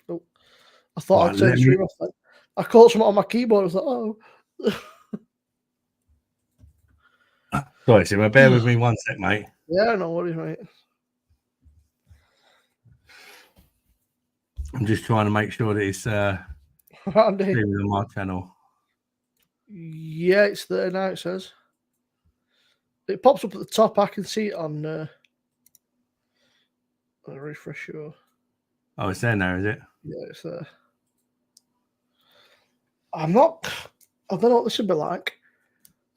Oh, I thought Right, I'd turn stream off. I caught something on my keyboard. I was like, oh. Sorry, Simmo, bear with me 1 sec, mate. Yeah, no worries, mate. I'm just trying to make sure that it's Randy. on my channel. Yeah, it's there now, it says. It pops up at the top. I can see it on... I'll refresh your... Oh, it's there now, is it? Yeah, it's there. I don't know what this would be like.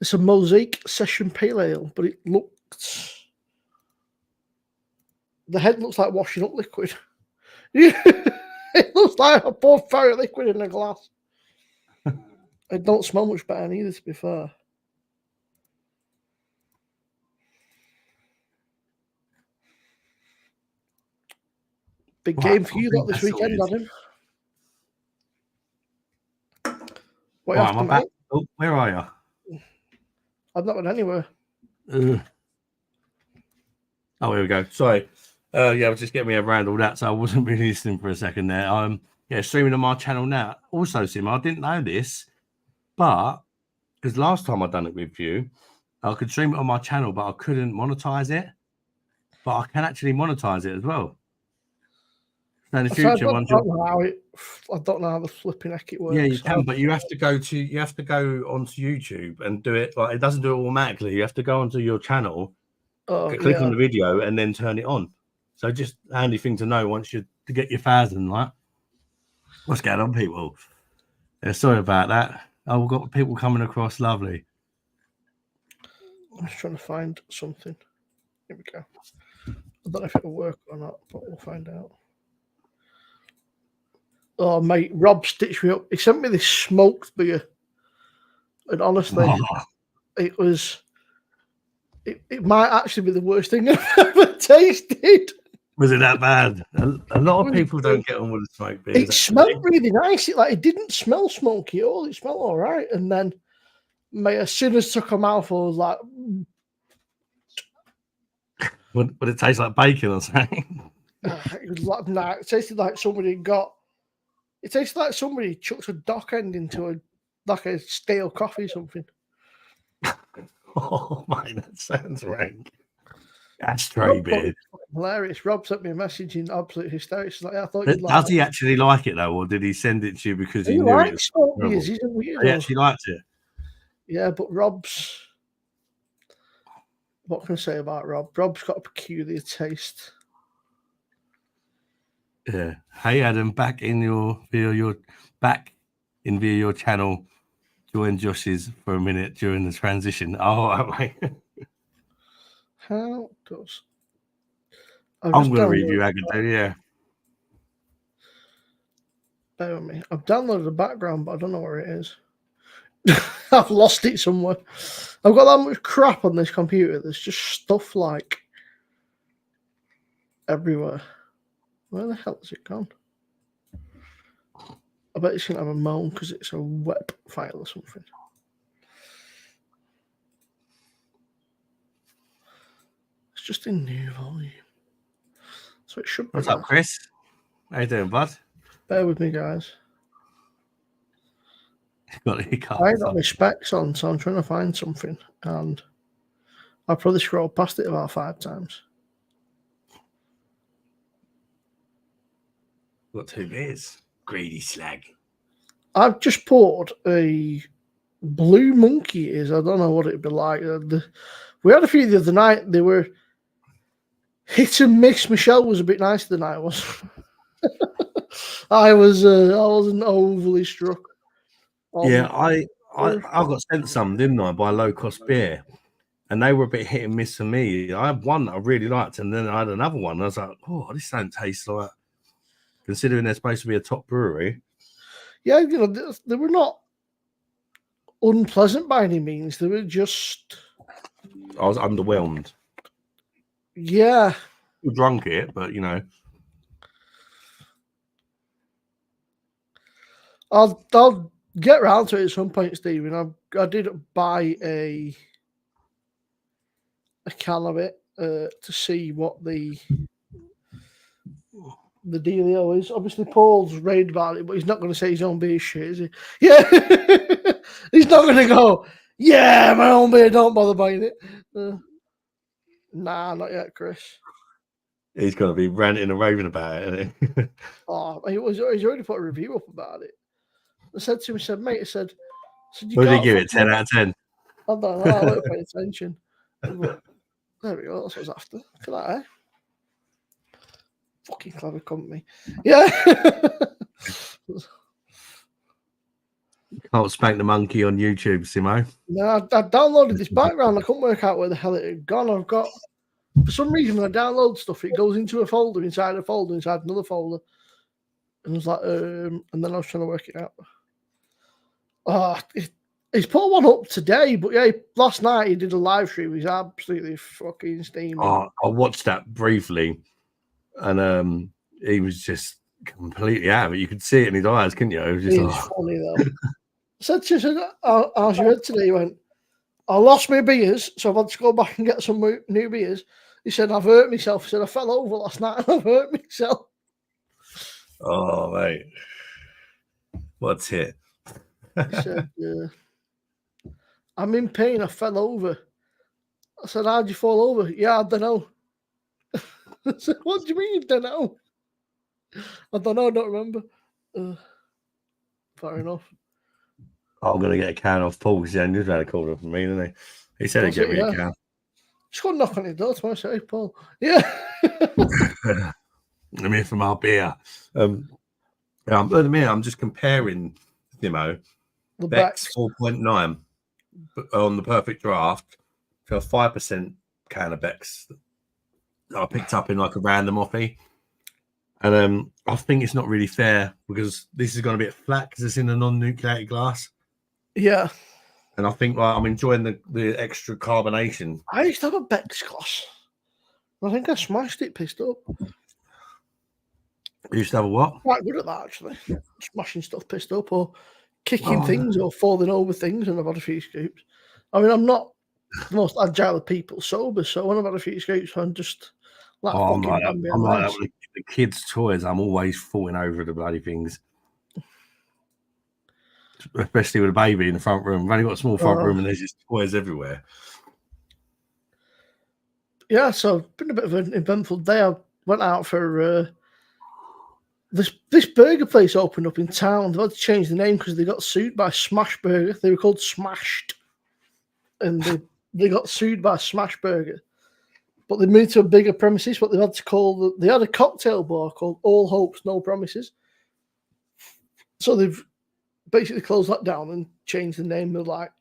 It's a Mosaic Session Pale Ale, but it looks... The head looks like washing up liquid. It looks like I poured fairy liquid in a glass. It don't smell much better either, to be fair. Big game for you this weekend, Adam. What you after, mate? Oh, where are you? I've not been anywhere. Oh, here we go. Sorry. Yeah, I was just getting me around all that, so I wasn't really listening for a second there. Yeah, streaming on my channel now. Also, Simmo, I didn't know this, but because last time I done it with you, I could stream it on my channel, but I couldn't monetize it. But I can actually monetize it as well. So in the future, I don't know how the flipping heck it works. Yeah, you can, but you have to go onto YouTube and do it. Like, it doesn't do it automatically. You have to go onto your channel, click on the video, and then turn it on. So just a handy thing to know once to get your 1,000. Like, what's going on, people? Yeah, sorry about that. Oh, we've got people coming across. Lovely. I'm just trying to find something. Here we go. I don't know if it'll work or not, but we'll find out. Oh, mate, Rob stitched me up. He sent me this smoked beer. And honestly, it might actually be the worst thing I've ever tasted. Was it that bad? A lot of people don't get on with the smoked beers. It smelled really nice. It didn't smell smoky at all. It smelled all right. And then, mate, as soon as I took a mouthful, I was like... Would it taste like bacon or something? It tasted like somebody It tastes like somebody chucks a dock end into a stale coffee or something. Oh, man, that sounds rank. Ashtray beer. Hilarious. Rob sent me a message in absolute hysterics. Like, I thought you'd like. Does he actually like it though, or did he send it to you because he knew it? He's a weirdo. He actually liked it. Yeah, but Rob's. What can I say about Rob? Rob's got a peculiar taste. Yeah. Hey Adam, back in your channel. Join Josh's for a minute during the transition. Oh, right. How does? I'm going to review Agadoo, yeah. Bear with me. I've downloaded the background, but I don't know where it is. I've lost it somewhere. I've got that much crap on this computer. There's just stuff like everywhere. Where the hell has it gone? I bet it's going to have a moan because it's a web file or something. It's just in new volume. So it should be. What's up, Chris? How you doing, bud? Bear with me, guys. Got a hiccup. I got my specs on, so I'm trying to find something. And I probably scrolled past it about 5 times. What 2 beers? Greedy slag. I've just poured a Blue Monkey. I don't know what it'd be like. We had a few the other night. They were hit and miss. Michelle was a bit nicer than I was. I wasn't overly struck. Yeah, I got sent some, didn't I, by low cost beer, and they were a bit hit and miss for me. I had one that I really liked, and then I had another one. I was like, oh, this don't taste like. Considering they're supposed to be a top brewery. Yeah, they were not unpleasant by any means. They were just. I was underwhelmed. Yeah. I drunk it, but you know. I'll get around to it at some point, Stephen. I did buy a can of it to see what the the dealio is. Obviously, Paul's raved about it, but he's not going to say his own beer shit, is he? Yeah, he's not going to go. Yeah, my own beer. Don't bother buying it. Nah, not yet, Chris. He's going to be ranting and raving about it, isn't he? Oh, he's already put a review up about it. I said to him, I said, mate, I said you What did he got give it? 10 out of 10. I don't know. I wasn't paying attention. But there we go. That's what I was after. Look at that, eh? Fucking clever company. Yeah. Can't spank the monkey on YouTube, Simo. No, I downloaded this background. I couldn't work out where the hell it had gone. I've got, for some reason, when I download stuff, it goes into a folder inside a folder inside another folder. And I was like, and then I was trying to work it out. Oh, he's put one up today, but yeah, last night he did a live stream. He's absolutely fucking steaming. Oh, I watched that briefly, and he was just completely out of it. You could see it in his eyes, couldn't you? It was just funny though. I said, how's your head today? He went, I lost my beers, so I've had to go back and get some new beers. He said, I've hurt myself. He said, I fell over last night and I've hurt myself. Oh, mate. What's it? He said, I'm in pain. I fell over. I said, how'd you fall over? Yeah, I don't know. I said, what do you mean you don't know? I don't know. I don't remember. Fair enough. I'm going to get a can off Paul because he only had a call from me, didn't he? He said he'd get me a can. Just go knock on his door tomorrow. Say, hey, Paul. Yeah. I'm here for my beer. I'm just comparing, Simo, the Beck's 4.9 on the perfect draft to a 5% can of Beck's that I picked up in like a random offie. And I think it's not really fair because this is going to be flat because it's in a non-nucleated glass. Yeah. And I think I'm enjoying the extra carbonation. I used to have a Beck's glass. I think I smashed it, pissed up. You used to have a what? Quite good at that, actually. Smashing stuff pissed up or kicking things or falling over things, and I've had a few scoops. I mean, I'm not the most agile of people sober, so when I've had a few scoops, I'm just like I'm like that with the kids' toys. I'm always falling over the bloody things. Especially with a baby in the front room. We've only got a small front room and there's just toys everywhere. Yeah, so it's been a bit of an eventful day. I went out for this burger place opened up in town. They had to change the name because they got sued by Smash Burger. They were called Smashed. And they got sued by Smash Burger. But they moved to a bigger premises, but they had to call they had a cocktail bar called All Hopes, No Promises. So they've basically closed that down and changed the name. They're like,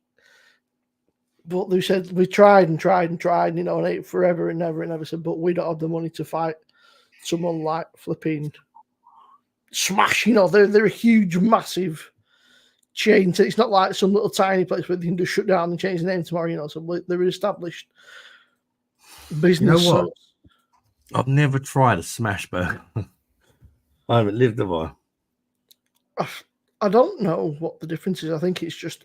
but they said we tried and tried and tried, and ate forever and never said, but we don't have the money to fight someone like flipping Smash. They're a huge, massive chain. So it's not like some little tiny place where they can just shut down and change the name tomorrow. So they're established business. You know what? I've never tried a smash burger. I haven't lived, have I? I don't know what the difference is. I think it's just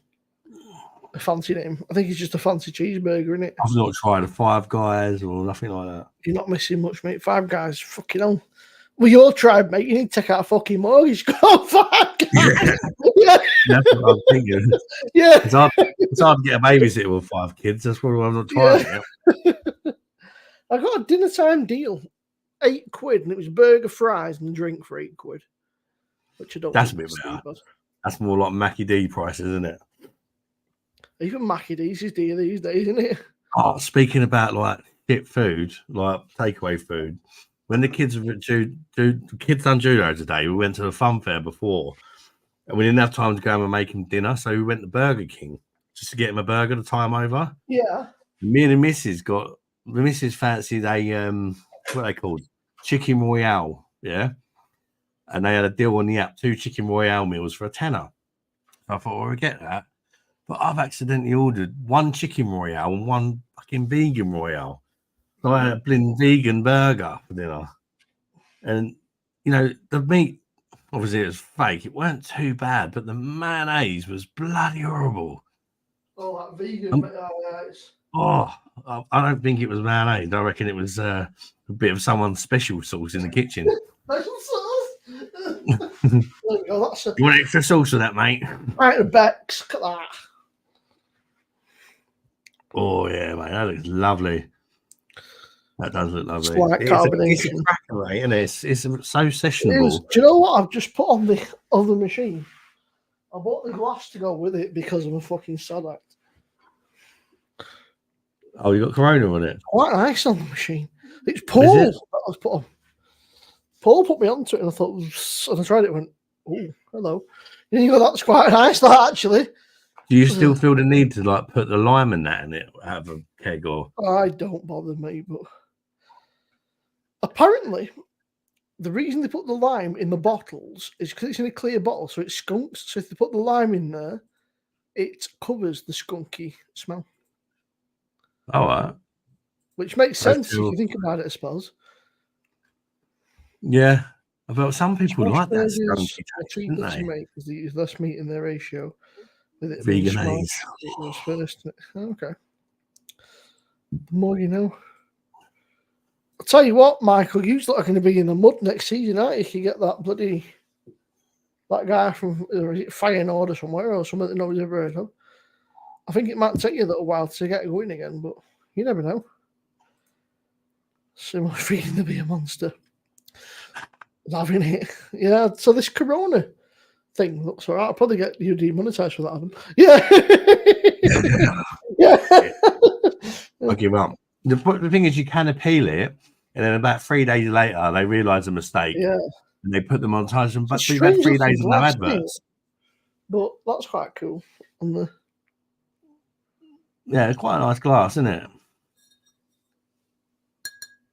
a fancy name. I think it's just a fancy cheeseburger, isn't it? I've not tried a Five Guys or nothing like that. You're not missing much, mate. Five Guys, fucking hell. Well, your tribe, mate. You need to take out a fucking mortgage. Go Five Guys. Yeah. That's what I'm thinking. Yeah. It's hard to get a babysitter with 5 kids. That's probably why I'm not trying it. I got a dinner time deal, £8, and it was burger, fries, and drink for £8, which I don't. That's a bit better. That's more like Mackie D prices, isn't it? Even Mackie D's is dear these days, isn't it? Oh, speaking about like shit food, like takeaway food. When the kids were kids done judo today, we went to the fun fair before, and we didn't have time to go and make him dinner, so we went to Burger King just to get him a burger to time over. Yeah. Me and the missus fancied a what are they called? Chicken Royale, yeah. And they had a deal on the app, 2 Chicken Royale meals for £10. I thought, well, we'll get that. But I've accidentally ordered 1 Chicken Royale and 1 fucking vegan Royale. So I had a blind vegan burger for dinner. And, the meat, obviously it was fake. It weren't too bad, but the mayonnaise was bloody horrible. Oh, that vegan mayonnaise. Oh, I don't think it was mayonnaise. I reckon it was a bit of someone's special sauce in the kitchen. Special sauce. There we go. That's a You want extra sauce for that, mate? right of Beck's. Look at that. Oh yeah, mate, that looks lovely. That does look lovely. Slight It's carbonation. a cracker, mate, and it's so It is. sessionable. Do you know what I've just put on the other machine? I bought the glass to go with it because I'm a fucking sadist. Oh, you got Corona on it? Quite nice on the machine. It's Paul that was put on. Paul put me onto it, and I thought, and I tried it. And went, oh, hello. You know, that's quite nice. That actually. Do you still feel the need to like put the lime and that in it out of a keg, or? I don't bother me, but apparently, the reason they put the lime in the bottles is because it's in a clear bottle, so it skunks. So if they put the lime in there, it covers the skunky smell. All right. Which makes sense if you think about it, I suppose. Yeah. But some people like that skunky taste, don't they? Make because they use less meat in their ratio. With it Veganese. It was first. Okay. The more you know. I'll tell you what, Michael, you look like going to be in the mud next season, aren't you? If you get that that guy from Feyenoord or somewhere or something that nobody's ever heard of. I think it might take you a little while to get going again, but you never know. So much feeding to be a monster. Loving it. Yeah, so this Corona thing looks all right. I'll probably get you demonetized for that, Adam. Yeah. Yeah. I'll give up. The thing is, you can appeal it, and then about 3 days later, they realise a mistake. Yeah. And they put them on time. But we've had 3 days of no adverts. But that's quite cool. Yeah, it's quite a nice glass, isn't it?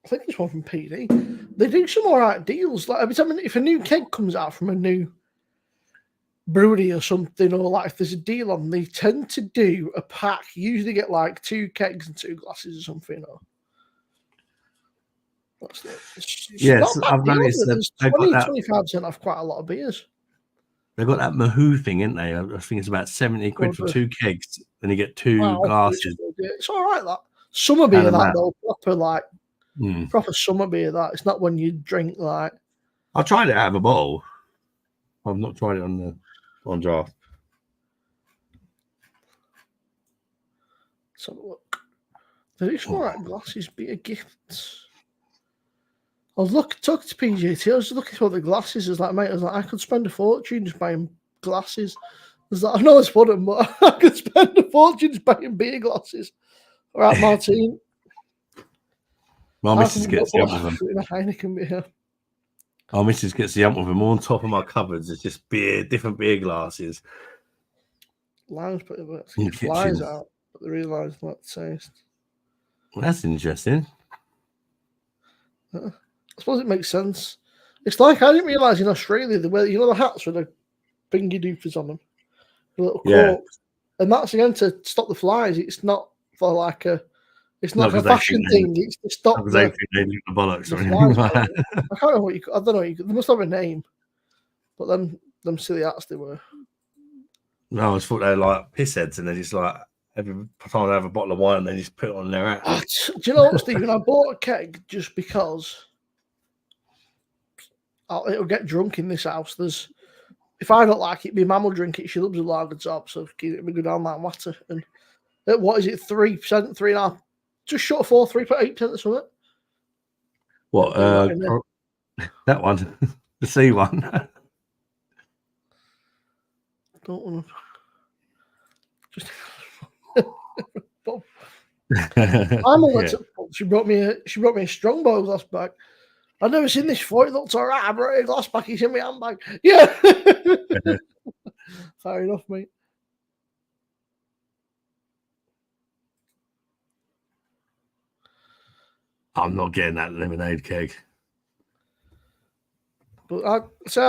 I think it's one from PD. They do some all right deals. Like every time, if a new keg comes out from a new brewery or something, or like if there's a deal on, they tend to do a pack. You usually get like 2 kegs and 2 glasses or something. Or yes, I've noticed that they've got 25% off quite a lot of beers. They've got that Mahoo thing, isn't they? I think it's about 70 quid for 2 kegs, and you get 2 glasses. It's all right, that. Summer beer, that though, proper summer beer, that. It's not when you drink like. I tried it out of a bottle. I've not tried it on draft. Let's have a look. There is all right glasses, beer gifts. I was talking to PJT. I was looking for the glasses. I was like, mate, I could spend a fortune just buying glasses. I was like, I know it's wouldn't, but I could spend a fortune just buying beer glasses. All right, Martin. My missus gets the ump with them. A Heineken beer. My missus gets the ump with them. On top of my cupboards, it's just different beer glasses. Lime's pretty much. It flies out, but they realise what taste. Well, that's interesting. I suppose it makes sense. It's like I didn't realise in Australia the way the hats with the bingy doofers on them, the little corks, and that's again to stop the flies. It's not for like a, it's not a fashion thing. It's to stop the bollocks. I can't know what you. I don't know. They must have a name, but them silly hats they were. No, I just thought they were like piss heads, and they just like every time they have a bottle of wine, they just put it on their hat. Do you know what, Stephen? I bought a keg just because. It'll get drunk in this house. If I don't like it, my mum will drink it. She loves a lager top, so it will go down that matter. And what is it? 3%, 3.5%, just short of 4, 3.8% or something. What? That one, the C one. Don't want to. She brought me a Strongbow glass bag. I've never seen this before. It looks all right. I brought a glass back. He's in my handbag. Yeah. Fair enough, mate. I'm not getting that lemonade keg. But I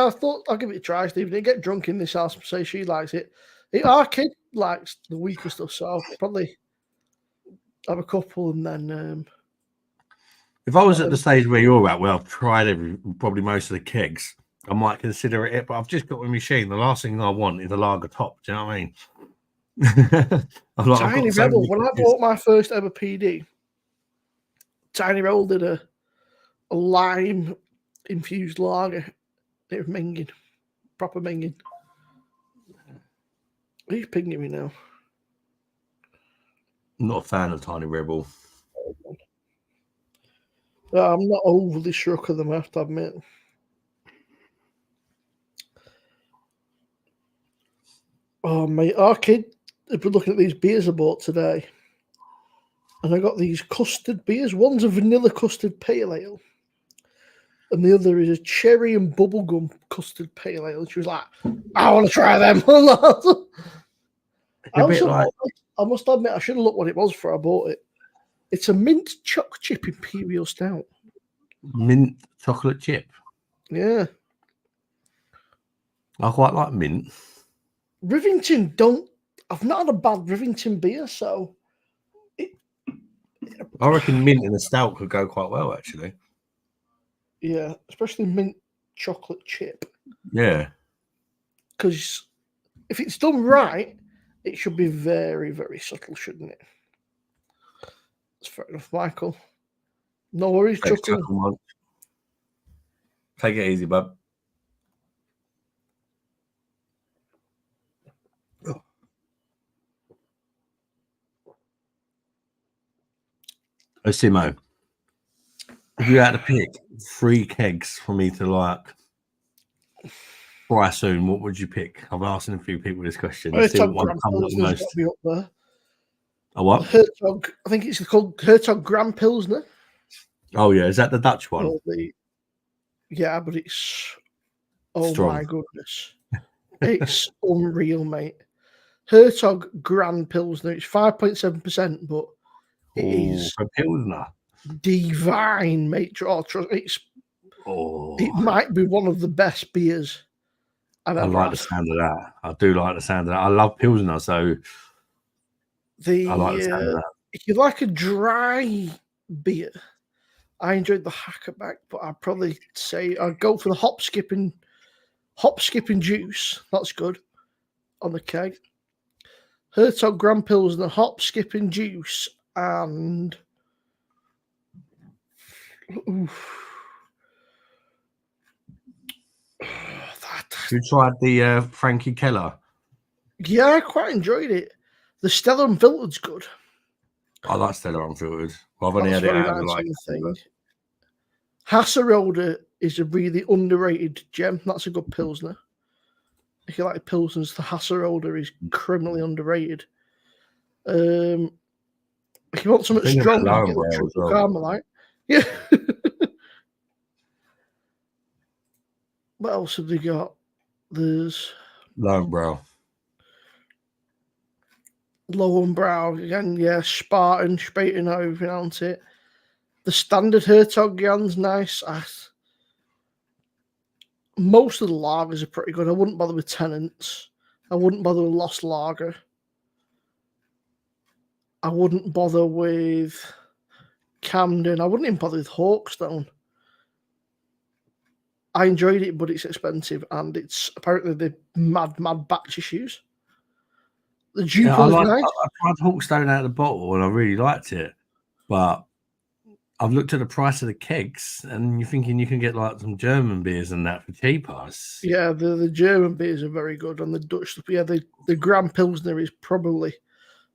thought I'll give it a try, Stephen. They get drunk in this house, say she likes it. Our kid likes the weaker stuff, so I'll probably have a couple and then. If I was at the stage where you're at, where I've tried probably most of the kegs, I might consider it. But I've just got a machine. The last thing I want is a lager top. Do you know what I mean? Tiny Rebel. When I bought my first ever PD, Tiny Rebel did a lime infused lager. It was minging, proper minging. He's pinging me now. I'm not a fan of Tiny Rebel. I'm not overly struck of them, I have to admit. Oh, mate, our kid have been looking at these beers I bought today. And I got these custard beers. One's a vanilla custard pale ale. And the other is a cherry and bubblegum custard pale ale. And she was like, I want to try them. I must admit, I should have looked what it was before I bought it. It's a mint choc chip imperial stout. Mint chocolate chip? Yeah. I quite like mint. Rivington I've not had a bad Rivington beer, so... I reckon mint in a stout could go quite well, actually. Yeah, especially mint chocolate chip. Yeah. Because if it's done right, it should be very, very subtle, shouldn't it? That's fair enough, Michael. No worries, Chuckle. Take it easy, bub. Oh, Simmo, if you had to pick 3 kegs for me to like try soon, what would you pick? I've asked a few people this question. Hertog Grand Pilsner's got to be up there. A what? Hertog, I think it's called Hertog Grand Pilsner. Oh yeah, is that the Dutch one? Yeah, but it's strong. My goodness, it's unreal, mate. Hertog Grand Pilsner. It's 5.7%, but it is a Pilsner. Divine, mate. It might be one of the best beers I've ever had. The sound of that. I do like the sound of that. I love Pilsner, so I like the sound of that. If you like a dry beer, I enjoyed the Hackerback, but I'd probably say I'd go for the hop skipping juice. That's good on the keg. Hertog Grand Pilsner, hop skipping juice, and you tried the Frankie Keller? Yeah, I quite enjoyed it. The Stellar Unfiltered's good. I like Stellar Unfiltered. Well, I've only had it out like thing. Hasseröder is a really underrated gem. That's a good Pilsner. If you like Pilsners, the Hasseröder is criminally underrated. If you want something strong, you get the triple Carmelite. Yeah. What else have they got? There's Lowenbrow. Lowenbrow again, yeah. Spaten, how you pronounce it. The standard Hertog Jan's nice. Most of the lagers are pretty good. I wouldn't bother with Tenants. I wouldn't bother with Lost Lager. I wouldn't bother with Camden. I wouldn't even bother with Hawkstone. I enjoyed it, but it's expensive, and it's apparently the mad batch issues. The Jupiter's nice. I tried Hawkstone out of the bottle, and I really liked it, but I've looked at the price of the kegs, and you're thinking you can get like some German beers and that for cheaper. Yeah, the German beers are very good, and the Dutch stuff. Yeah, the Grand Pilsner is probably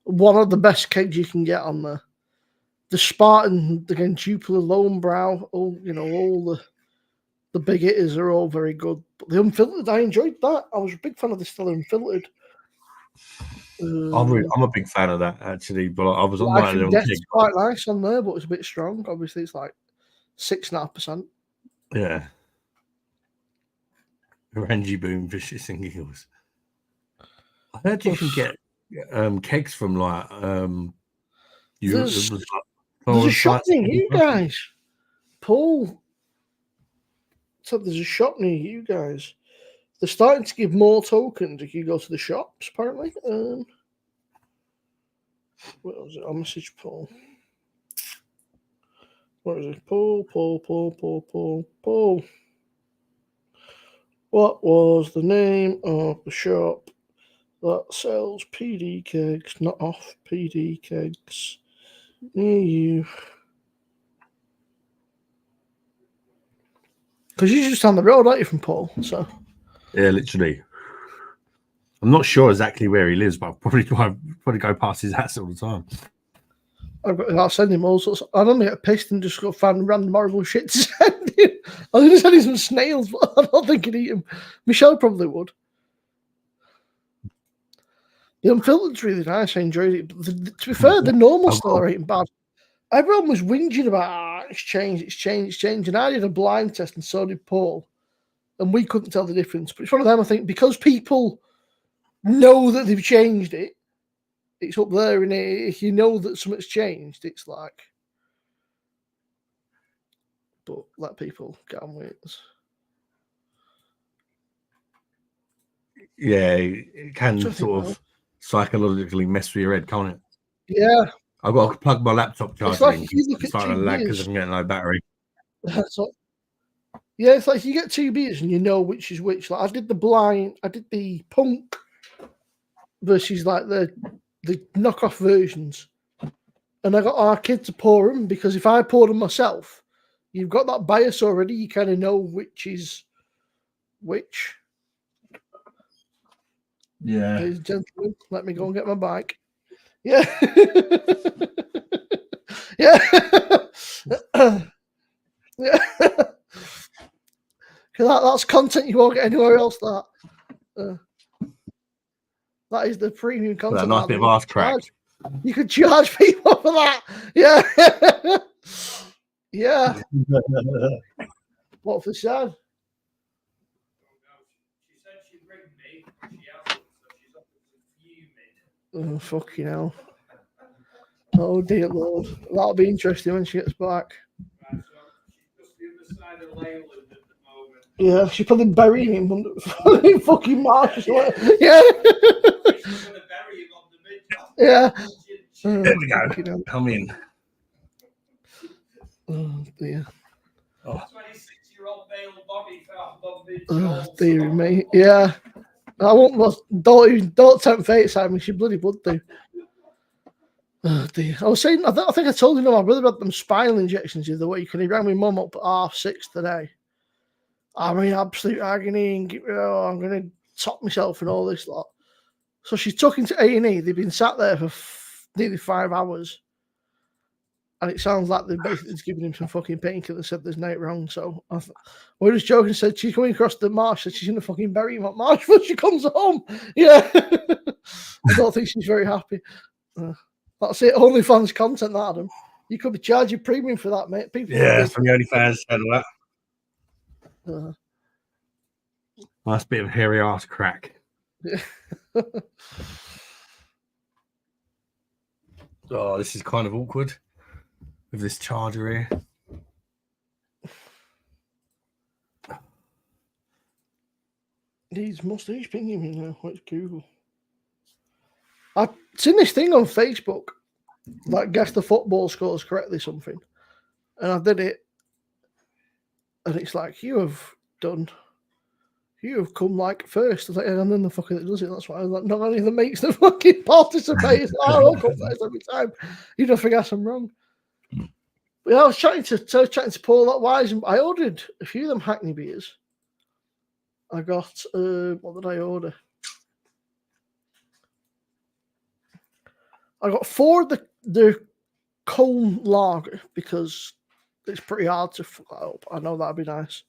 one of the best kegs you can get on there. The Spartan, again, Jupiler, Lowenbrow, all the big hitters are all very good. But the Unfiltered, I enjoyed that. I was a big fan of the Stellar Unfiltered. I'm a big fan of that actually, but I was on Life and Death's quite nice on there, but it's a bit strong. Obviously, it's like 6.5%. Yeah. Rangy Boom, Vicious and Giggles. I heard you can get kegs from like there's a shop near you guys, Paul. So there's a shop near you guys. They're starting to give more tokens if you go to the shops, apparently. What was it? I'll message Paul. What is it? Paul. What was the name of the shop that sells PD kegs, not off PD kegs near you. Because you're just down the road, aren't you, from Paul? So Yeah, literally. I'm not sure exactly where he lives, but I'll probably go past his house all the time. I'll send him all sorts. I don't get pissed and just go find random horrible shit to send him. I was going to send him some snails, but I don't think he'd eat them. Michelle probably would. The unfiltered's really nice. I enjoyed it. But to be fair, the normal still ain't bad. Everyone was whinging about it's changed. And I did a blind test, and so did Paul, and we couldn't tell the difference. But it's one of them, I think, because people know that they've changed it. It's up there, and if you know that something's changed, it's like. But let people get on with it. Yeah, it can sort of psychologically mess with your head, can't it? Yeah. I've got to plug my laptop charger in. It's starting to lag because I'm getting no battery. Yeah, it's like you get 2 beers and you know which is which. Like I did the punk versus like the knockoff versions, and I got our kid to pour them because if I poured them myself, you've got that bias already. You kind of know which is which. Yeah. Ladies and gentlemen, let me go and get my bike. Yeah. Yeah. Yeah. That's content you won't get anywhere else. That is the premium content. That nice bit of ass crack. You could charge people for that. Yeah. Yeah. What for sad? She said she'd ring me. She hasn't, so she's obviously fuming. Oh, fucking hell. Oh, dear Lord. That'll be interesting when she gets back. Right, so she's just the other side of Leyland at the moment. Yeah, she's probably burying him under fucking marsh. Yeah. She's going to bury him on the mid. Yeah. There we go. Come in. Oh, dear. Oh. 26-year-old male body fat above mid. Oh, dear me. Yeah. I won't. Don't tempt fate, Simon. She bloody would do. Oh dear. I was saying. I think I told you. My brother had them spinal injections the other week, and he rang my mum up at 6:30 today. I'm in absolute agony, and I'm going to top myself and all this lot. So she took him to A&E. They've been sat there for nearly 5 hours, and it sounds like they're basically just giving him some fucking painkiller. Said there's nothing wrong. So we were just joking. Said she's coming across the marsh. Said she's going to fucking bury him at marsh when she comes home. Yeah. I don't think she's very happy. That's it. OnlyFans content, that Adam. You could be charging premium for that, mate. People from the OnlyFans said that. Nice bit of hairy ass crack. Yeah. Oh, this is kind of awkward with this charger here. He's pinging me now. What's Google? I've seen this thing on Facebook, like guess the football scores correctly something, and I did it, and it's like you have come like first. I was like, and then the fucker that does it. That's why I was like, not only that makes the fucking participate. I'll come first every time. You don't forget I'm wrong. But yeah, I was chatting to Paul that wise, and I ordered a few of them Hackney beers. I got what did I order? I got 4 of the Colne Lager because it's pretty hard to fuck that up. I know that'd be nice.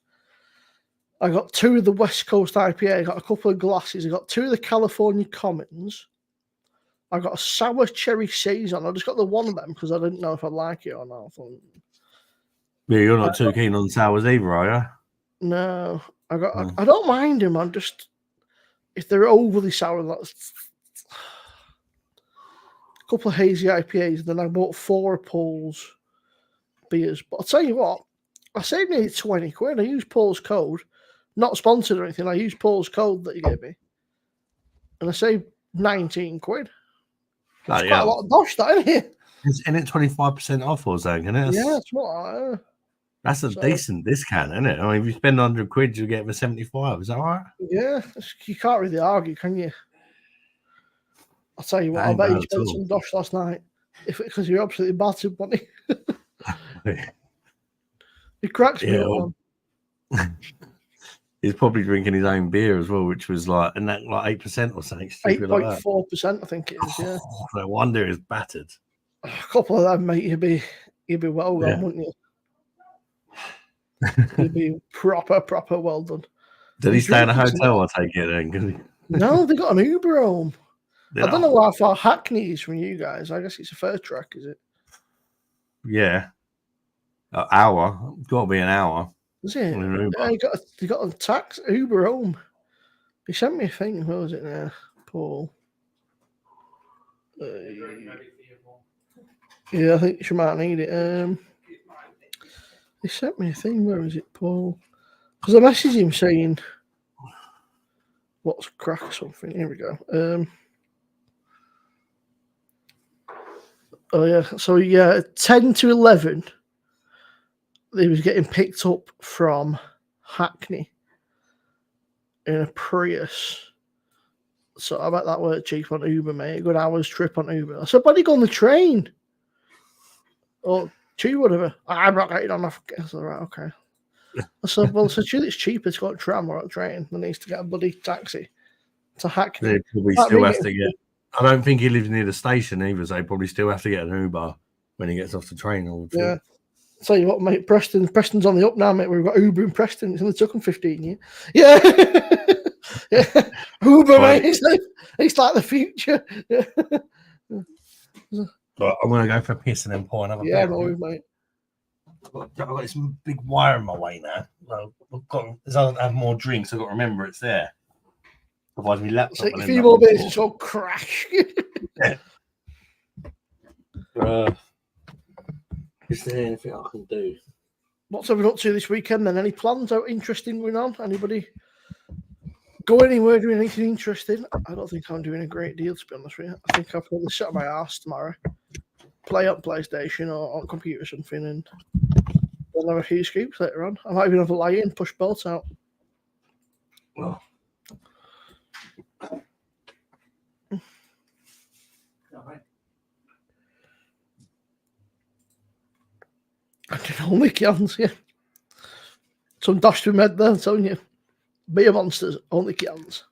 I got 2 of the West Coast IPA. I got a couple of glasses. I got 2 of the California Commons. I got a sour cherry saison. I just got the one of them because I didn't know if I'd like it or not. Yeah, you're not too keen on sours either, are you? No, I don't mind them. I'm just if they're overly sour, that's a couple of hazy IPAs. And then I bought 4 of Paul's beers. But I'll tell you what, I saved nearly 20 quid. I used Paul's code, not sponsored or anything. I used Paul's code that he gave me, and I saved 19 quid. That's quite a lot of dosh, that, isn't it? Isn't it 25% off or something? Yeah, it's not. That's a decent discount, isn't it? I mean, if you spend 100 quid, you get for 75. Is that all right? Yeah, you can't really argue, can you? I'll tell you what, That I ain't bet bad he at spent all. some dosh last night. Because you're absolutely battered, wasn't he? He cracks me Yeah, up, man. he's probably drinking his own beer as well, which was like 8% or something stupid like that. 8.4%, I think it is, yeah. Oh, no wonder it's battered. A couple of them, mate, you'd be well gone, Yeah. wouldn't you? You'd be proper well done. Did he He's stay in a drinking some- hotel? I take it then. 'Cause No, they got an Uber home. they- I don't know how far Hackney is from you guys. I guess it's a fair track, is it? Yeah, an hour. Got to be an hour. Is it? On an Uber. Yeah, he got a tax Uber home. He sent me a thing. Where was it now, Paul? Yeah, I think she might need it. He sent me a thing. Where is it, Paul? Because I messaged him saying, "What's crack or something?" Here we go. Oh yeah. So yeah, 10 to 11. He was getting picked up from Hackney in a Prius. So I bet that worked cheap on Uber, mate. A good hour's trip on Uber. I said, "Buddy, go on the train." Or tube, whatever. I'm not getting on. I said, "Right, okay." I said, "Well, so it's cheaper to go on tram or a train than needs to get a bloody taxi to Hackney." They probably Like still me have to get. I don't think he lives near the station either, so he probably still have to get an Uber when he gets off the train. I would Yeah. think. Tell you what, mate, Preston's on the up now, mate. We've got Uber in Preston. It's only took him 15 years. Yeah. Yeah. Uber, Right. mate. It's like the future. Yeah, But I'm gonna go for a piss and then pour another yeah, beer. no, mate. I've got this big wire in my way now. I've got, as I have more drinks, I've got to remember it's there. Otherwise, my laptop. Take will a end few up more on the beers floor. and so crash. Is there anything I can do? What's everyone up to this weekend then? Any plans out interesting going on? Anybody go anywhere doing anything interesting? I don't think I'm doing a great deal, to be honest with you. I think I'll probably sit on my ass tomorrow, play on PlayStation or on computer or something, and then have a few scoops later on. I might even have a lie in, push bolts out. Well, I can only cans, yeah. Some dash to med there, I'm telling you. Beer monsters, only cans.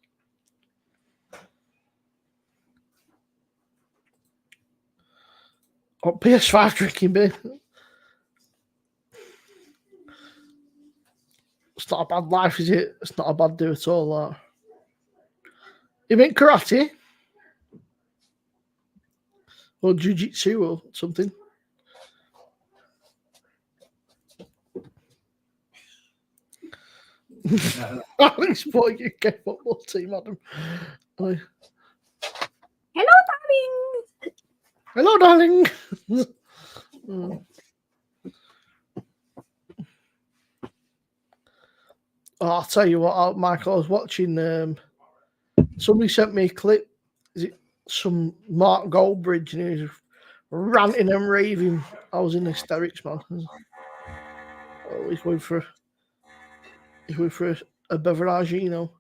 Oh, PS5 drinking beer. It's not a bad life, is it? It's not a bad do at all, that. You mean karate? Or jiu-jitsu or something? Alex, boy, UK football team, Adam. Oh. Hello, darling. Oh, I'll tell you what, Michael, I was watching. Somebody sent me a clip. Is it some Mark Goldbridge, and he was ranting and raving. I was in hysterics, man. Oh, he's going for a beverage, you know.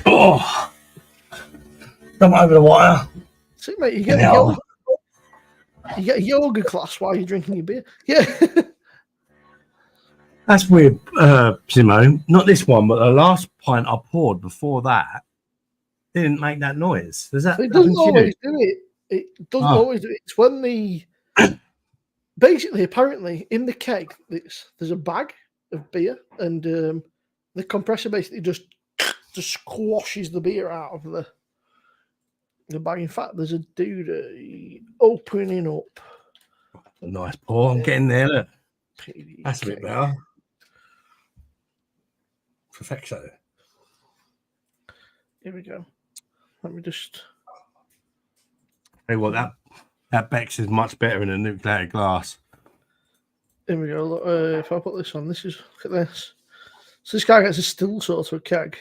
oh, come over the wire. See, mate, you get a yoga class while you're drinking your beer. Yeah. That's weird, Simmo. Not this one, but the last pint I poured before that didn't make that noise. Does that It happen doesn't to you? always do it. It doesn't always do it. It's when basically, apparently, in the keg, there's a bag of beer, and the compressor basically just squashes the beer out of the bag. In fact, there's a dude opening up. A nice pour. I'm getting there. Look. PDK. That's a bit better. Perfecto. Here we go. Let me just. Hey, well, that Bex is much better in a nuclear glass. Here we go. Look, if I put this on, look at this. So this guy gets a still sort of keg.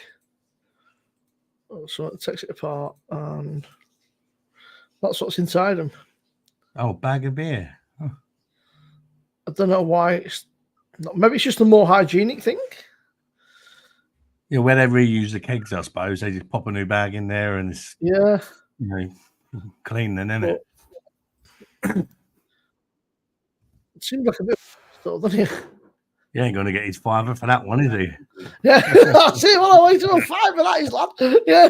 So it takes it apart, and that's what's inside them. Oh, bag of beer. I don't know why it's Maybe it's just a more hygienic thing. Yeah, where they reuse the kegs, I suppose they just pop a new bag in there and it's Yeah. clean then, isn't it? It seems like a bit of doesn't it? He ain't gonna get his fiver for that one, is he? Yeah. That's it. Well, I wait till 5 for that is, lad. Yeah.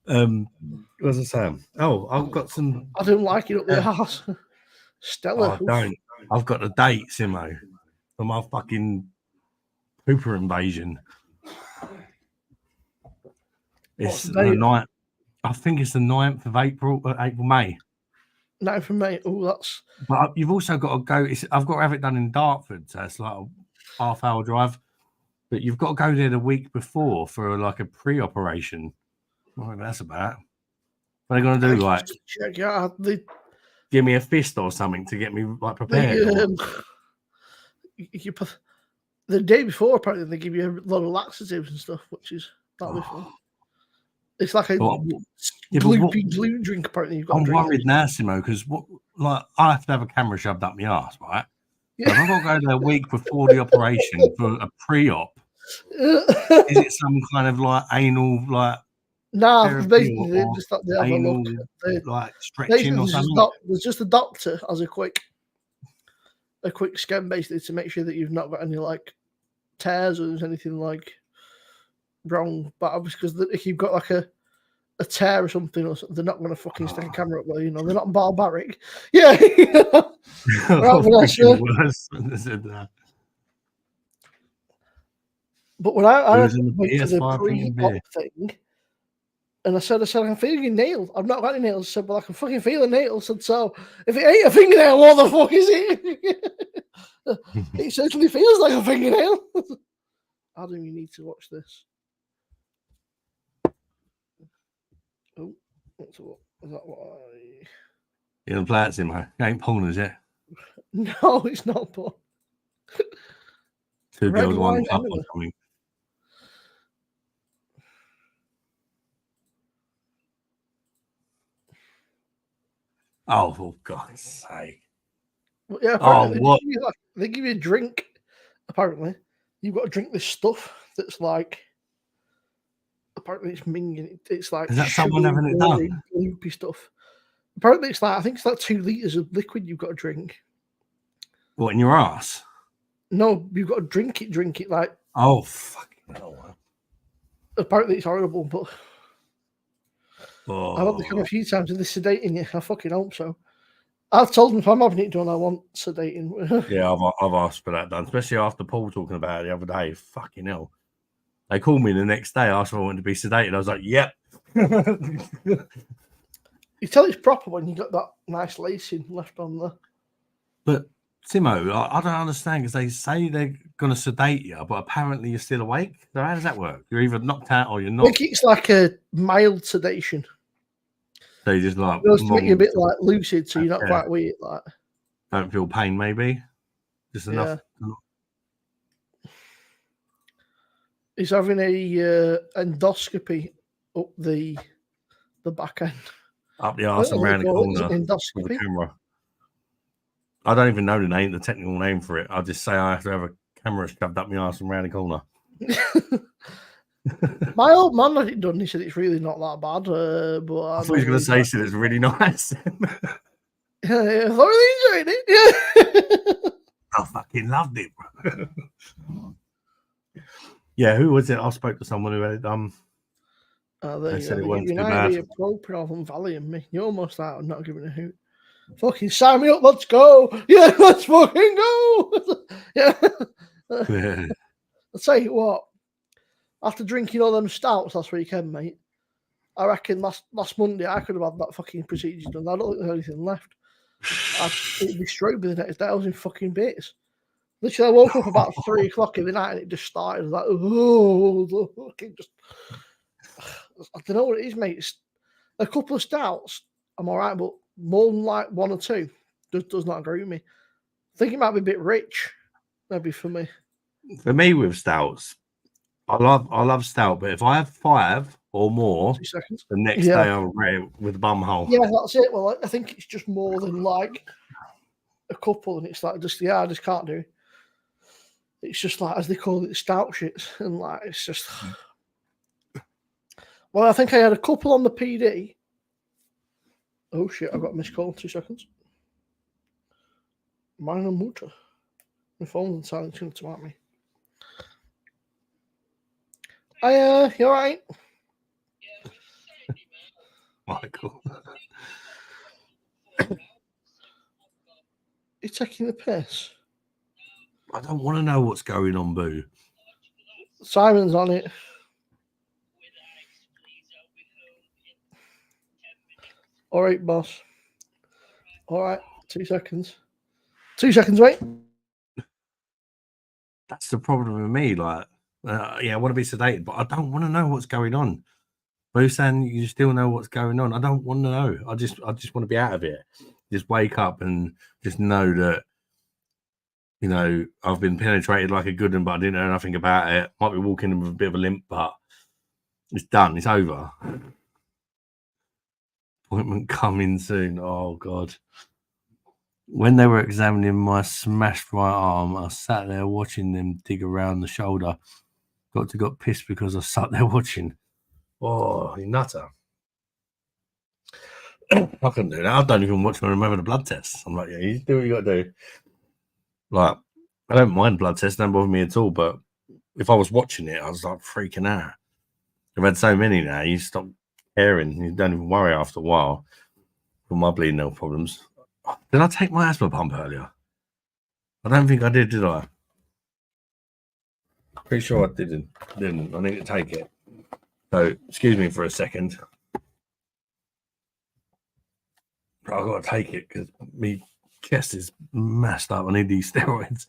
What was I saying? Oh, I've got some. I don't like it up the house. Stella. Oh, don't. I've got a date, Simo, for my fucking pooper invasion. It's the 9th. I think it's the 9th of April, May. 9th of May. Oh, that's. But you've also got to go. I've got to have it done in Dartford, so it's like a half-hour drive. But you've got to go there the week before for like a pre-operation. What that's about? What are they going to do? Like, check out give me a fist or something to get me like prepared. The day before, apparently, they give you a lot of laxatives and stuff, which is not fun. It's like a gloopy glue drink. Apparently, you've got. I'm worried now, Simo, because like I have to have a camera shoved up my ass, right? Yeah. So if I've got to go there a week before the operation for a pre-op, is it some kind of like anal like? No, basically they just have a anal, look. Like stretching or something. There's just a doctor as a quick scan basically to make sure that you've not got any like tears or there's anything like wrong. But obviously, because if you've got like a tear or something, they're not going to fucking stick a camera up there. You know, they're not barbaric. Yeah. But when I went to the pre-op thing, and I said, I can feel your nail. I've not got any nails. I said, well, I can fucking feel a nail. I said, so if it ain't a fingernail, what the fuck is it? It certainly feels like a fingernail. Adam, you need to watch this. Oh, is that what I... You don't play it, Simo? It ain't porn, is it? No, it's not porn. Two girls, one cup or something. Oh, for God's sake. Well, yeah, they give you a drink, apparently. You've got to drink this stuff that's like, apparently it's minging. It's like, is that someone having it done? Loopy stuff. Apparently it's like, I think it's like 2 liters of liquid you've got to drink. What, in your ass? No, you've got to drink it like. Oh, fucking hell. Apparently it's horrible, but. I've had to come a few times with this sedating you. I fucking hope so. I've told them if I'm having it done, I want sedating. Yeah, I've asked for that done, especially after Paul talking about it the other day. Fucking hell. They called me the next day, asked if I wanted to be sedated. I was like, yep. You tell it's proper when you got that nice lacing left on there. But, Simo, I don't understand because they say they're going to sedate you, but apparently you're still awake. So how does that work? You're either knocked out or you're not. I think it's like a mild sedation. So you just like... It does make you a bit like lucid, so you're not quite weird. Like. Don't feel pain, maybe? Just enough... He's having a endoscopy up the back end. Up the arse and round the corner. Endoscopy. With the camera. I don't even know the technical name for it. I'll just say I have to have a camera shoved up my arse and round the corner. My old man had it done. He said it's really not that bad. But I thought he was going to say it's really nice. I thoroughly enjoyed it. Yeah. I fucking loved it, bro. Yeah, who was it? I spoke to someone who had it done. They said it wasn't too bad. Ibuprofen and Valium, me. You're almost out of not giving a hoot. Fucking sign me up, let's go. Yeah, let's fucking go. Yeah. I'll tell you what. After drinking all them stouts last weekend, mate, I reckon last Monday I could have had that fucking procedure done. I don't think there's anything left. It'd be straight the next day. I was in fucking bits. Literally, I woke up about 3 o'clock in the night and it just started. I was like, oh, fucking just. I don't know what it is, mate. It's a couple of stouts, I'm all right, but more than like 1 or 2 does not agree with me. I think it might be a bit rich, maybe for me. For me, with stouts, I love stout, but if I have 5 or more, 2 seconds. the next day I'll regret it with a bum hole. Yeah, that's it. Well, I think it's just more than like a couple, and it's like just I just can't do it. It's just like, as they call it, stout shits, and like it's just. Well, I think I had a couple on the PD. Oh shit! I got a missed call. 2 seconds. Minor mutter. My phone's on silent. Trying to at me. You all right? Michael. You're taking the piss. I don't want to know what's going on, Boo. Simon's on it. All right, boss. All right, 2 seconds. 2 seconds, wait. That's the problem with me. Like, I want to be sedated, but I don't want to know what's going on. Boo's saying you still know what's going on. I don't want to know. I just want to be out of it. Just wake up and just know that, I've been penetrated like a good one, but I didn't know nothing about it. Might be walking with a bit of a limp, but it's done. It's over. Appointment coming soon. Oh, God. When they were examining my smashed right arm, I sat there watching them dig around the shoulder. Doctor got pissed because I sat there watching. Oh, you nutter. I couldn't do that. I don't even watch when I remember the blood tests. I'm like, yeah, you do what you got to do. Like, I don't mind blood tests, don't bother me at all. But if I was watching it, I was like freaking out. I've had so many now, you stop caring. You don't even worry after a while. For my bleeding nail problems. Did I take my asthma pump earlier? I don't think I did I? Pretty sure I didn't. I need to take it. So, excuse me for a second. But I've got to take it because my chest is messed up. I need these steroids.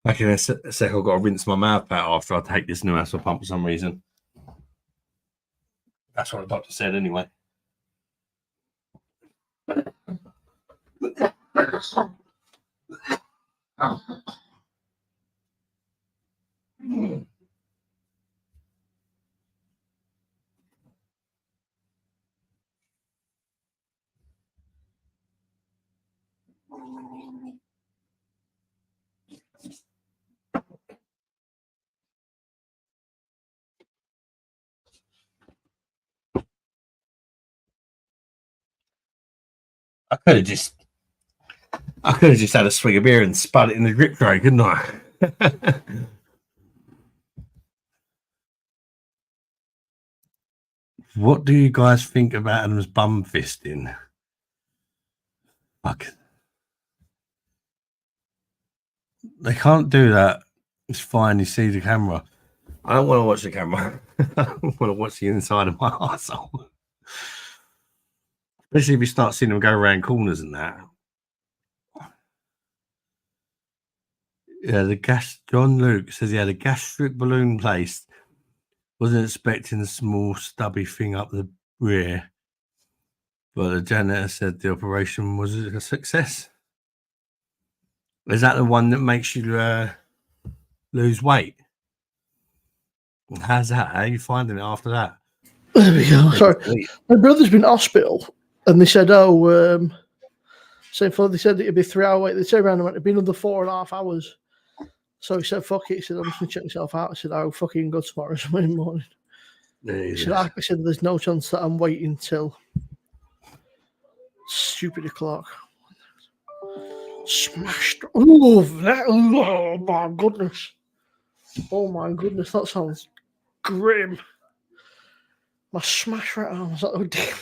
Back in a sec, I've got to rinse my mouth out after I take this new asthma pump for some reason. That's what the doctor said anyway. I could have just had a swig of beer and spud it in the grip tray, couldn't I? What do you guys think of Adam's bum fisting? Fuck. They can't do that. It's fine. You see the camera. I don't want to watch the camera. I want to watch the inside of my arsehole. Especially if you start seeing them go around corners and that. Yeah, John Luke says he had a gastric balloon placed. Wasn't expecting a small stubby thing up the rear. But the janitor said the operation was a success. Is that the one that makes you lose weight? How's that? How are you finding it after that? There we go. Sorry. My brother's been in hospital, and they said, same for they said it'd be 3 hour wait. They turned around and went, it'd be another 4.5 hours. So he said, fuck it. He said, I'm just going to check myself out. I said, I'll fucking go tomorrow, Monday morning. He said, I said, there's no chance that I'm waiting till stupid o'clock. Smashed. Oh my goodness. Oh my goodness, that sounds grim. My smash right arm was like, oh dear.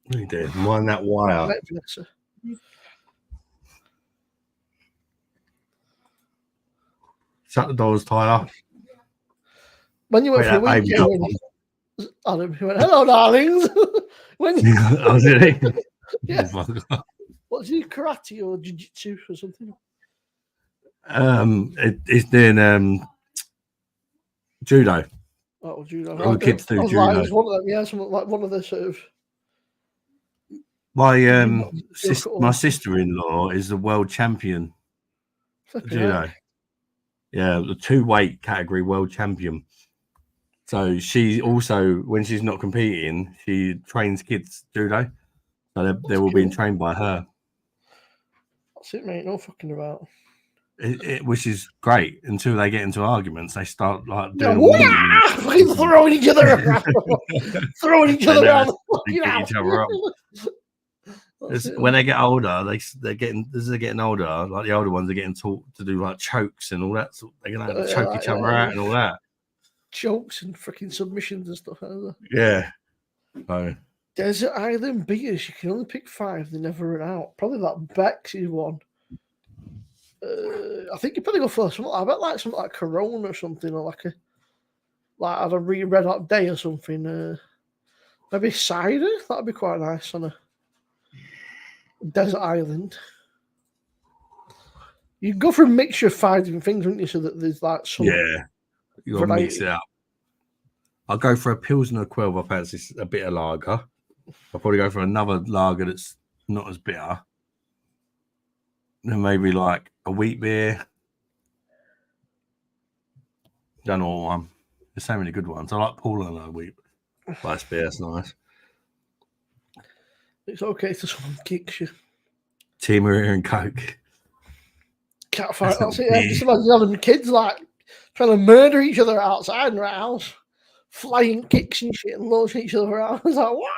You did. Mind that wire. Shut the doors, Tyler. When you went for the weekend, Adam, he went, hello, darlings. When you... Oh, did he? Yeah. What's he, karate or jiu-jitsu or something? He's doing judo. Oh, judo. All the kids do I was like, judo. it's one of them. Yeah, something like one of the sort of. My Joke at my all. sister-in-law is the world champion Flipping judo. heck. Yeah, the 2-weight category world champion. So she also, when she's not competing, she trains kids judo. So they're all being cool. trained by her, That's it, mate. No fucking about. which is great. Until they get into arguments, they start like Yeah, doing all fucking throwing each other around. Throwing each other around the they fucking get house. each other up. When they get older, they're getting as they're getting older, like the older ones are getting taught to do like chokes and all that. So they're gonna have to choke each other out and all that. Chokes and freaking submissions and stuff. Yeah. So, Desert Island beers, you can only pick 5, they never run out. Probably that Bex is one. I think you probably go for something. I bet like something like Corona or something, or like a red hot day or something. Maybe cider. That'd be quite nice on a desert island. You can go for a mixture of 5 different things, wouldn't you? So that there's like some. yeah, you gotta mix it up. I'll go for a Pilsner 12. I fancy a bit of lager. I'll probably go for another lager that's not as bitter. Then maybe like a wheat beer. Don't know what one. There's so many good ones. I like Paula wheat. Spice beer, that's nice. It's okay if someone kicks you. Teamer and Coke. Can't fight. That's it. Yeah. Just imagine having kids like trying to murder each other outside in our house, flying kicks and shit, and launching each other around. It's like what?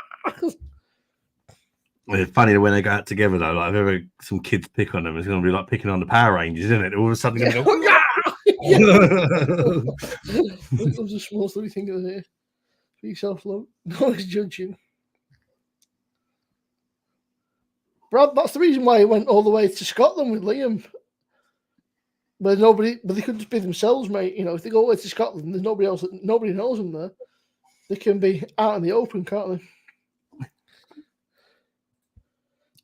It's funny when they go out together though. Like if ever some kids pick on them, it's going to be like picking on the Power Rangers, isn't it? All of a sudden, going to go. That's the smallest little thing of here. Be self-love. No one's judging. Brad, that's the reason why he went all the way to Scotland with Liam. But they could just be themselves, mate. You know, if they go all the way to Scotland, there's nobody else. Nobody knows them there. They can be out in the open, can't they?